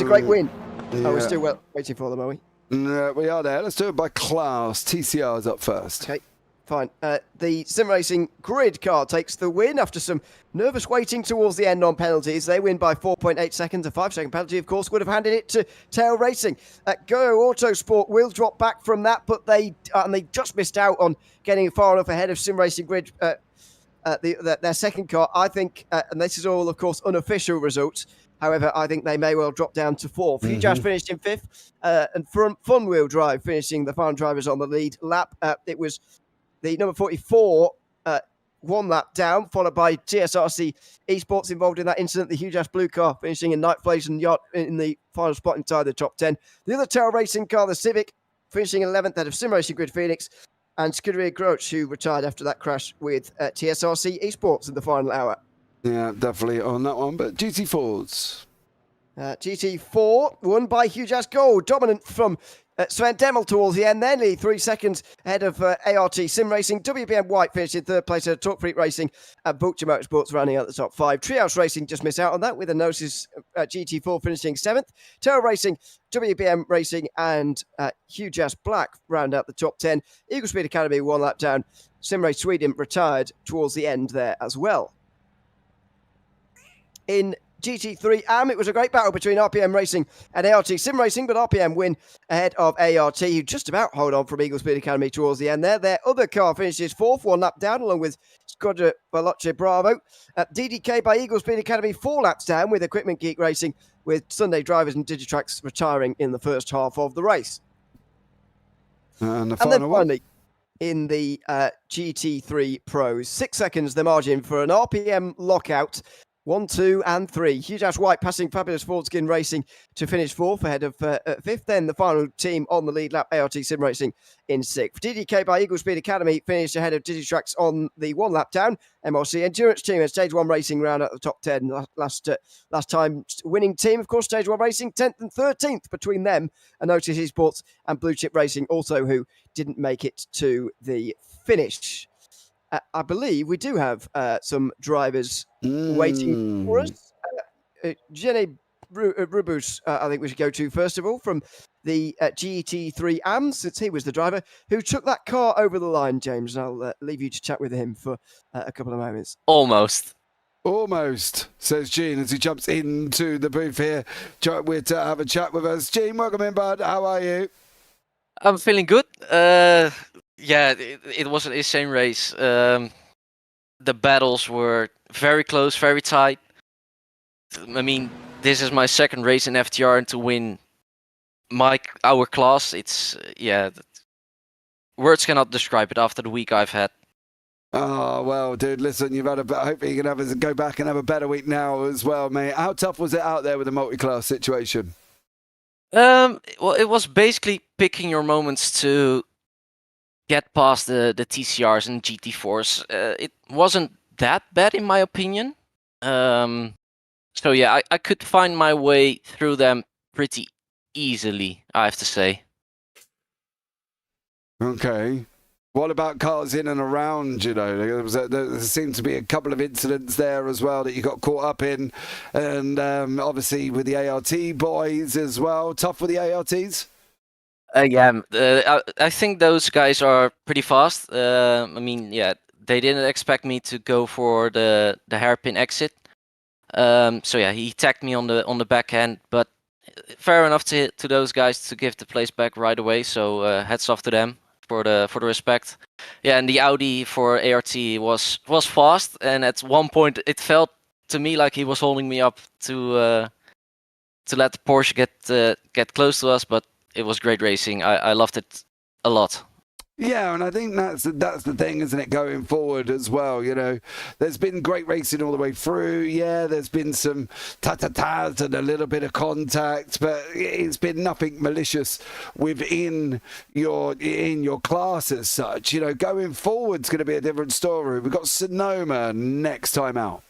great win. Yeah. Oh, we're still waiting for them, are we? No, we are there. Let's do it by class. TCR's up first. Okay, fine. The Sim Racing Grid car takes the win after some nervous waiting towards the end on penalties. They win by 4.8 seconds. A 5-second penalty, of course, would have handed it to Tail Racing. Go Autosport will drop back from that, but they just missed out on getting far enough ahead of Sim Racing Grid, their second car. I think, and this is all, of course, unofficial results. However, I think they may well drop down to 4th. Hujas finished in 5th, and Fun Wheel Drive finishing the final drivers on the lead lap. It was the number 44 1 lap down, followed by TSRC Esports involved in that incident. The Hujas Blue car finishing in 9th place and Yacht in the final spot inside the top 10. The other Tail Racing car, the Civic, finishing in 11th out of Sim Racing Grid Phoenix, and Scuderia Groch, who retired after that crash with TSRC Esports in the final hour. Yeah, definitely on that one. But GT4s. GT4 won by Huge Ass Gold, dominant from Sven Demmel towards the end, then nearly 3 seconds ahead of ART Sim Racing. WBM White finished in third place at Talk Freak Racing, and Vulture Motorsports running out the top 5. Treehouse Racing just missed out on that with a Gnosis GT4 finishing 7th. Terror Racing, WBM Racing, and Huge Ass Black round out the top 10. Eagle Speed Academy 1 lap down. Sim Race Sweden retired towards the end there as well. In GT3 AM, it was a great battle between RPM Racing and ART Sim Racing, but RPM win ahead of ART, who just about hold on from Eagle Speed Academy towards the end there. Their other car finishes 4th, 1 lap down, along with Squadra Veloce Bravo. DDK by Eagle Speed Academy 4 laps down with Equipment Geek Racing, with Sunday Drivers and Digitrax retiring in the first half of the race. And the And then final one. finally, in the GT3 Pros, 6 seconds the margin for an RPM lockout. 1, 2, and 3. Huge Ash White passing Fabulous Ford Skin Racing to finish 4th ahead of 5th. Then the final team on the lead lap, ART Sim Racing in 6th. DDK by Eagle Speed Academy finished ahead of Digitrax on the 1 lap down. MRC Endurance Team and Stage 1 Racing round at the top 10. Last time winning team, of course, Stage 1 Racing, 10th and 13th between them. And Notice Esports and Blue Chip Racing also who didn't make it to the finish. I believe we do have some drivers waiting for us. Jenny Rubus, I think we should go to first of all, from the GT3 AM, since he was the driver who took that car over the line, James. And I'll leave you to chat with him for a couple of moments. Almost, says Gene as he jumps into the booth here. With to have a chat with us. Gene, welcome in, bud. How are you? I'm feeling good. Yeah, it was an insane race. The battles were very close, very tight. I mean, this is my second race in FTR, and to win our class, it's words cannot describe it after the week I've had. Oh, well, dude, listen, you've had hopefully you can go back and have a better week now as well, mate. How tough was it out there with the multi-class situation? Well, it was basically picking your moments to get past the TCRs and GT4s. It wasn't that bad in my opinion. So yeah, I could find my way through them pretty easily, I have to say. Okay. What about cars in and around, you know? There seemed to be a couple of incidents there as well that you got caught up in. And obviously with the ART boys as well. Tough with the ARTs? I think those guys are pretty fast. I mean, yeah, they didn't expect me to go for the hairpin exit. So yeah, he tagged me on the back end, but fair enough to those guys to give the place back right away. So hats off to them for the respect. Yeah, and the Audi for ART was fast, and at one point it felt to me like he was holding me up to let the Porsche get close to us, but it was great racing. I loved it a lot. Yeah, and I think that's the thing, isn't it, going forward as well, you know. There's been great racing all the way through. Yeah, there's been some ta-ta-tas and a little bit of contact, but it's been nothing malicious within your class as such. You know, going forward's going to be a different story. We've got Sonoma next time out.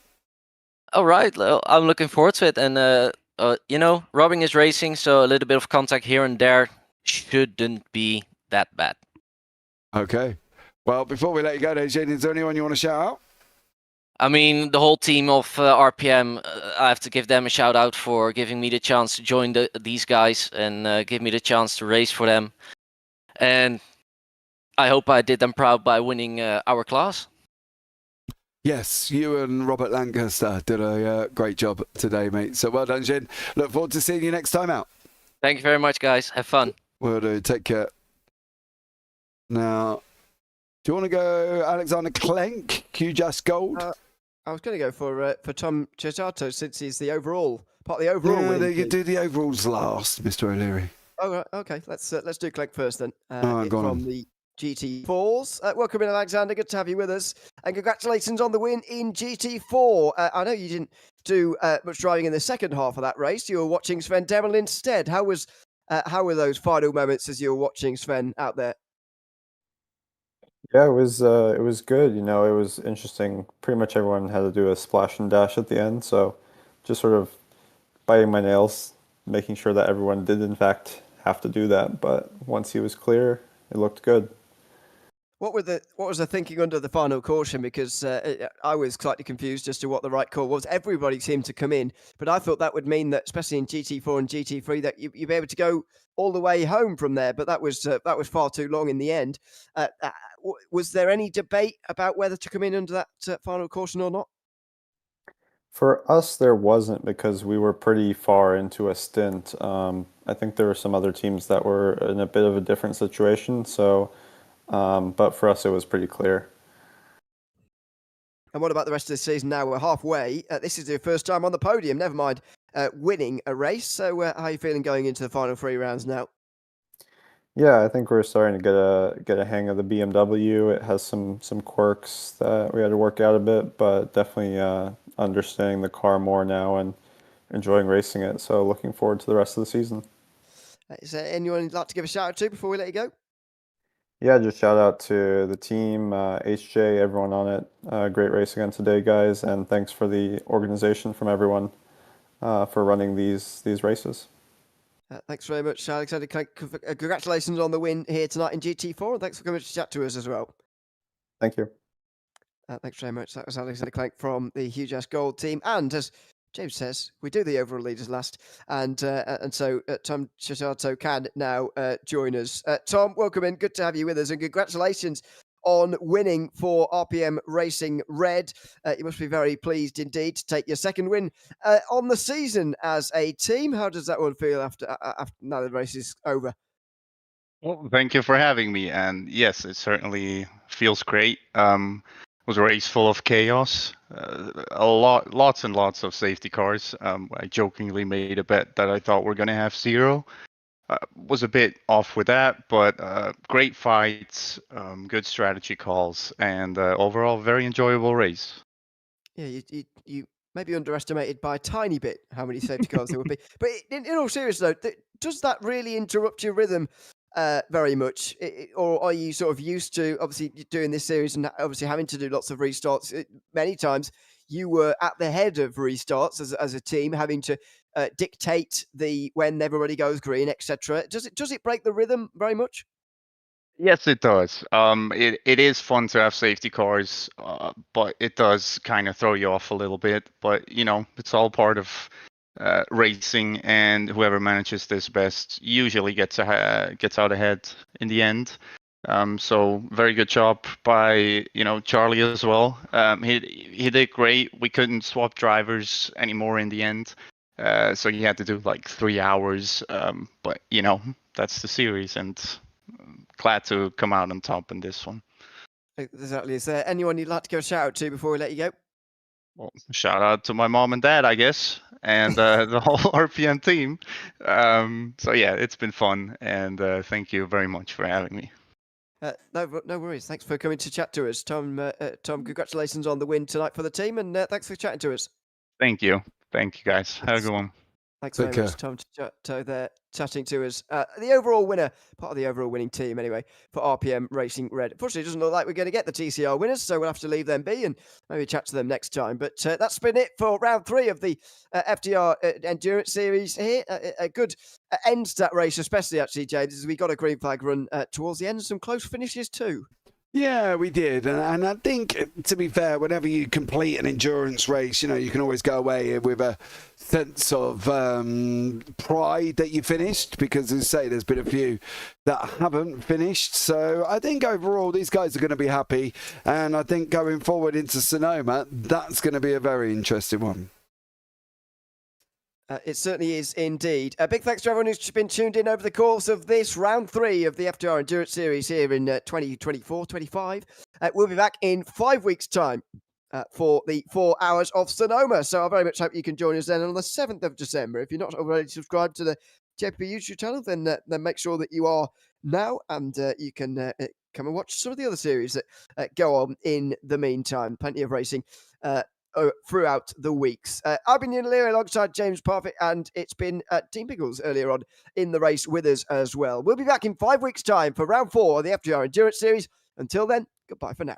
All right, I'm looking forward to it. And, you know, robbing is racing, so a little bit of contact here and there shouldn't be that bad. Okay. Well, before we let you go, Jane, is there anyone you want to shout out? I mean, the whole team of RPM, I have to give them a shout out for giving me the chance to join these guys and give me the chance to race for them. And I hope I did them proud by winning our class. Yes, you and Robert Lancaster did a great job today, mate. So well done, Jin. Look forward to seeing you next time out. Thank you very much, guys. Have fun. Will do. Take care. Now, do you want to go Alexander Klenk, Q-Just Gold? I was going to go for Tom Cesato since he's the overall part of the overall. Yeah, you do the overalls last, Mr. O'Leary. Oh, right, okay. Let's do Klenk first then. Go from on. The GT4s. Welcome in, Alexander. Good to have you with us, and congratulations on the win in GT4. I know you didn't do much driving in the second half of that race. You were watching Sven Demmel instead. How were those final moments as you were watching Sven out there? Yeah, it was good. You know, it was interesting. Pretty much everyone had to do a splash and dash at the end, so just sort of biting my nails, making sure that everyone did in fact have to do that. But once he was clear, it looked good. What was the thinking under the final caution? Because I was slightly confused as to what the right call was. Everybody seemed to come in, but I thought that would mean that, especially in GT4 and GT3, that you'd be able to go all the way home from there. But that was far too long in the end. Was there any debate about whether to come in under that final caution or not? For us, there wasn't because we were pretty far into a stint. I think there were some other teams that were in a bit of a different situation. So, but for us, it was pretty clear. And what about the rest of the season now? We're halfway. This is your first time on the podium, never mind winning a race. So how are you feeling going into the final 3 rounds now? Yeah, I think we're starting to get a hang of the BMW. It has some quirks that we had to work out a bit, but definitely understanding the car more now and enjoying racing it. So looking forward to the rest of the season. Is there anyone you'd like to give a shout out to before we let you go? Yeah, just shout out to the team, HJ, everyone on it. Great race again today, guys, and thanks for the organization from everyone for running these races. Thanks very much, Alexander. Congratulations on the win here tonight in GT4, and thanks for coming to chat to us as well. Thank you. Thanks very much. That was Alexander Clank from the Huge Ass Gold team. And as James says, we do the overall leaders last. And so Tom Chisato can now join us. Tom, welcome in. Good to have you with us. And congratulations on winning for RPM Racing Red. You must be very pleased indeed to take your second win on the season as a team. How does that one feel after now the race is over? Well, thank you for having me. And yes, it certainly feels great. It was a race full of chaos. Lots and lots of safety cars. I jokingly made a bet that I thought we're going to have 0. Was a bit off with that, but great fights, good strategy calls, and overall very enjoyable race. Yeah, you maybe underestimated by a tiny bit how many safety cars there would be. But in all seriousness, though, does that really interrupt your rhythm very much? Or are you sort of used to, obviously, doing this series and obviously having to do lots of restarts? Many times you were at the head of restarts as a team, having to dictate when everybody goes green, etc. Does it break the rhythm very much? Yes, it does. It is fun to have safety cars, but it does kind of throw you off a little bit. But it's all part of racing, and whoever manages this best usually gets out ahead in the end. So very good job by Charlie as well. He did great. We couldn't swap drivers anymore in the end, so he had to do like 3 hours. But that's the series, and glad to come out on top in this one. Exactly. Is there anyone you'd like to give a shout out to before we let you go? Well, shout out to my mom and dad, I guess, and the whole RPM team. So yeah, it's been fun, and thank you very much for having me. No worries. Thanks for coming to chat to us, Tom. Tom, congratulations on the win tonight for the team, and thanks for chatting to us. Thank you, guys. Have a good one. Thanks very much, Tom, there chatting to us. The overall winner, part of the overall winning team anyway, for RPM Racing Red. Unfortunately, it doesn't look like we're going to get the TCR winners, so we'll have to leave them be and maybe chat to them next time. But that's been it for round 3 of the FTR Endurance Series here. A good end to that race, especially actually, James, as we got a green flag run towards the end and some close finishes too. Yeah, we did. And I think, to be fair, whenever you complete an endurance race, you can always go away with a sense of pride that you finished, because, as I say, there's been a few that haven't finished. So I think overall these guys are going to be happy. And I think going forward into Sonoma, that's going to be a very interesting one. It certainly is indeed. A big thanks to everyone who's been tuned in over the course of this round 3 of the FTR Endurance Series here in 2024-25. We'll be back in 5 weeks' time for the 4 hours of Sonoma. So I very much hope you can join us then on the 7th of December. If you're not already subscribed to the JP YouTube channel, then make sure that you are now, and you can come and watch some of the other series that go on in the meantime. Plenty of racing throughout the weeks. I've been Ian Leary alongside James Parfitt, and it's been Team Pickles earlier on in the race with us as well. We'll be back in 5 weeks' time for round 4 of the FTR Endurance Series. Until then, Goodbye for now.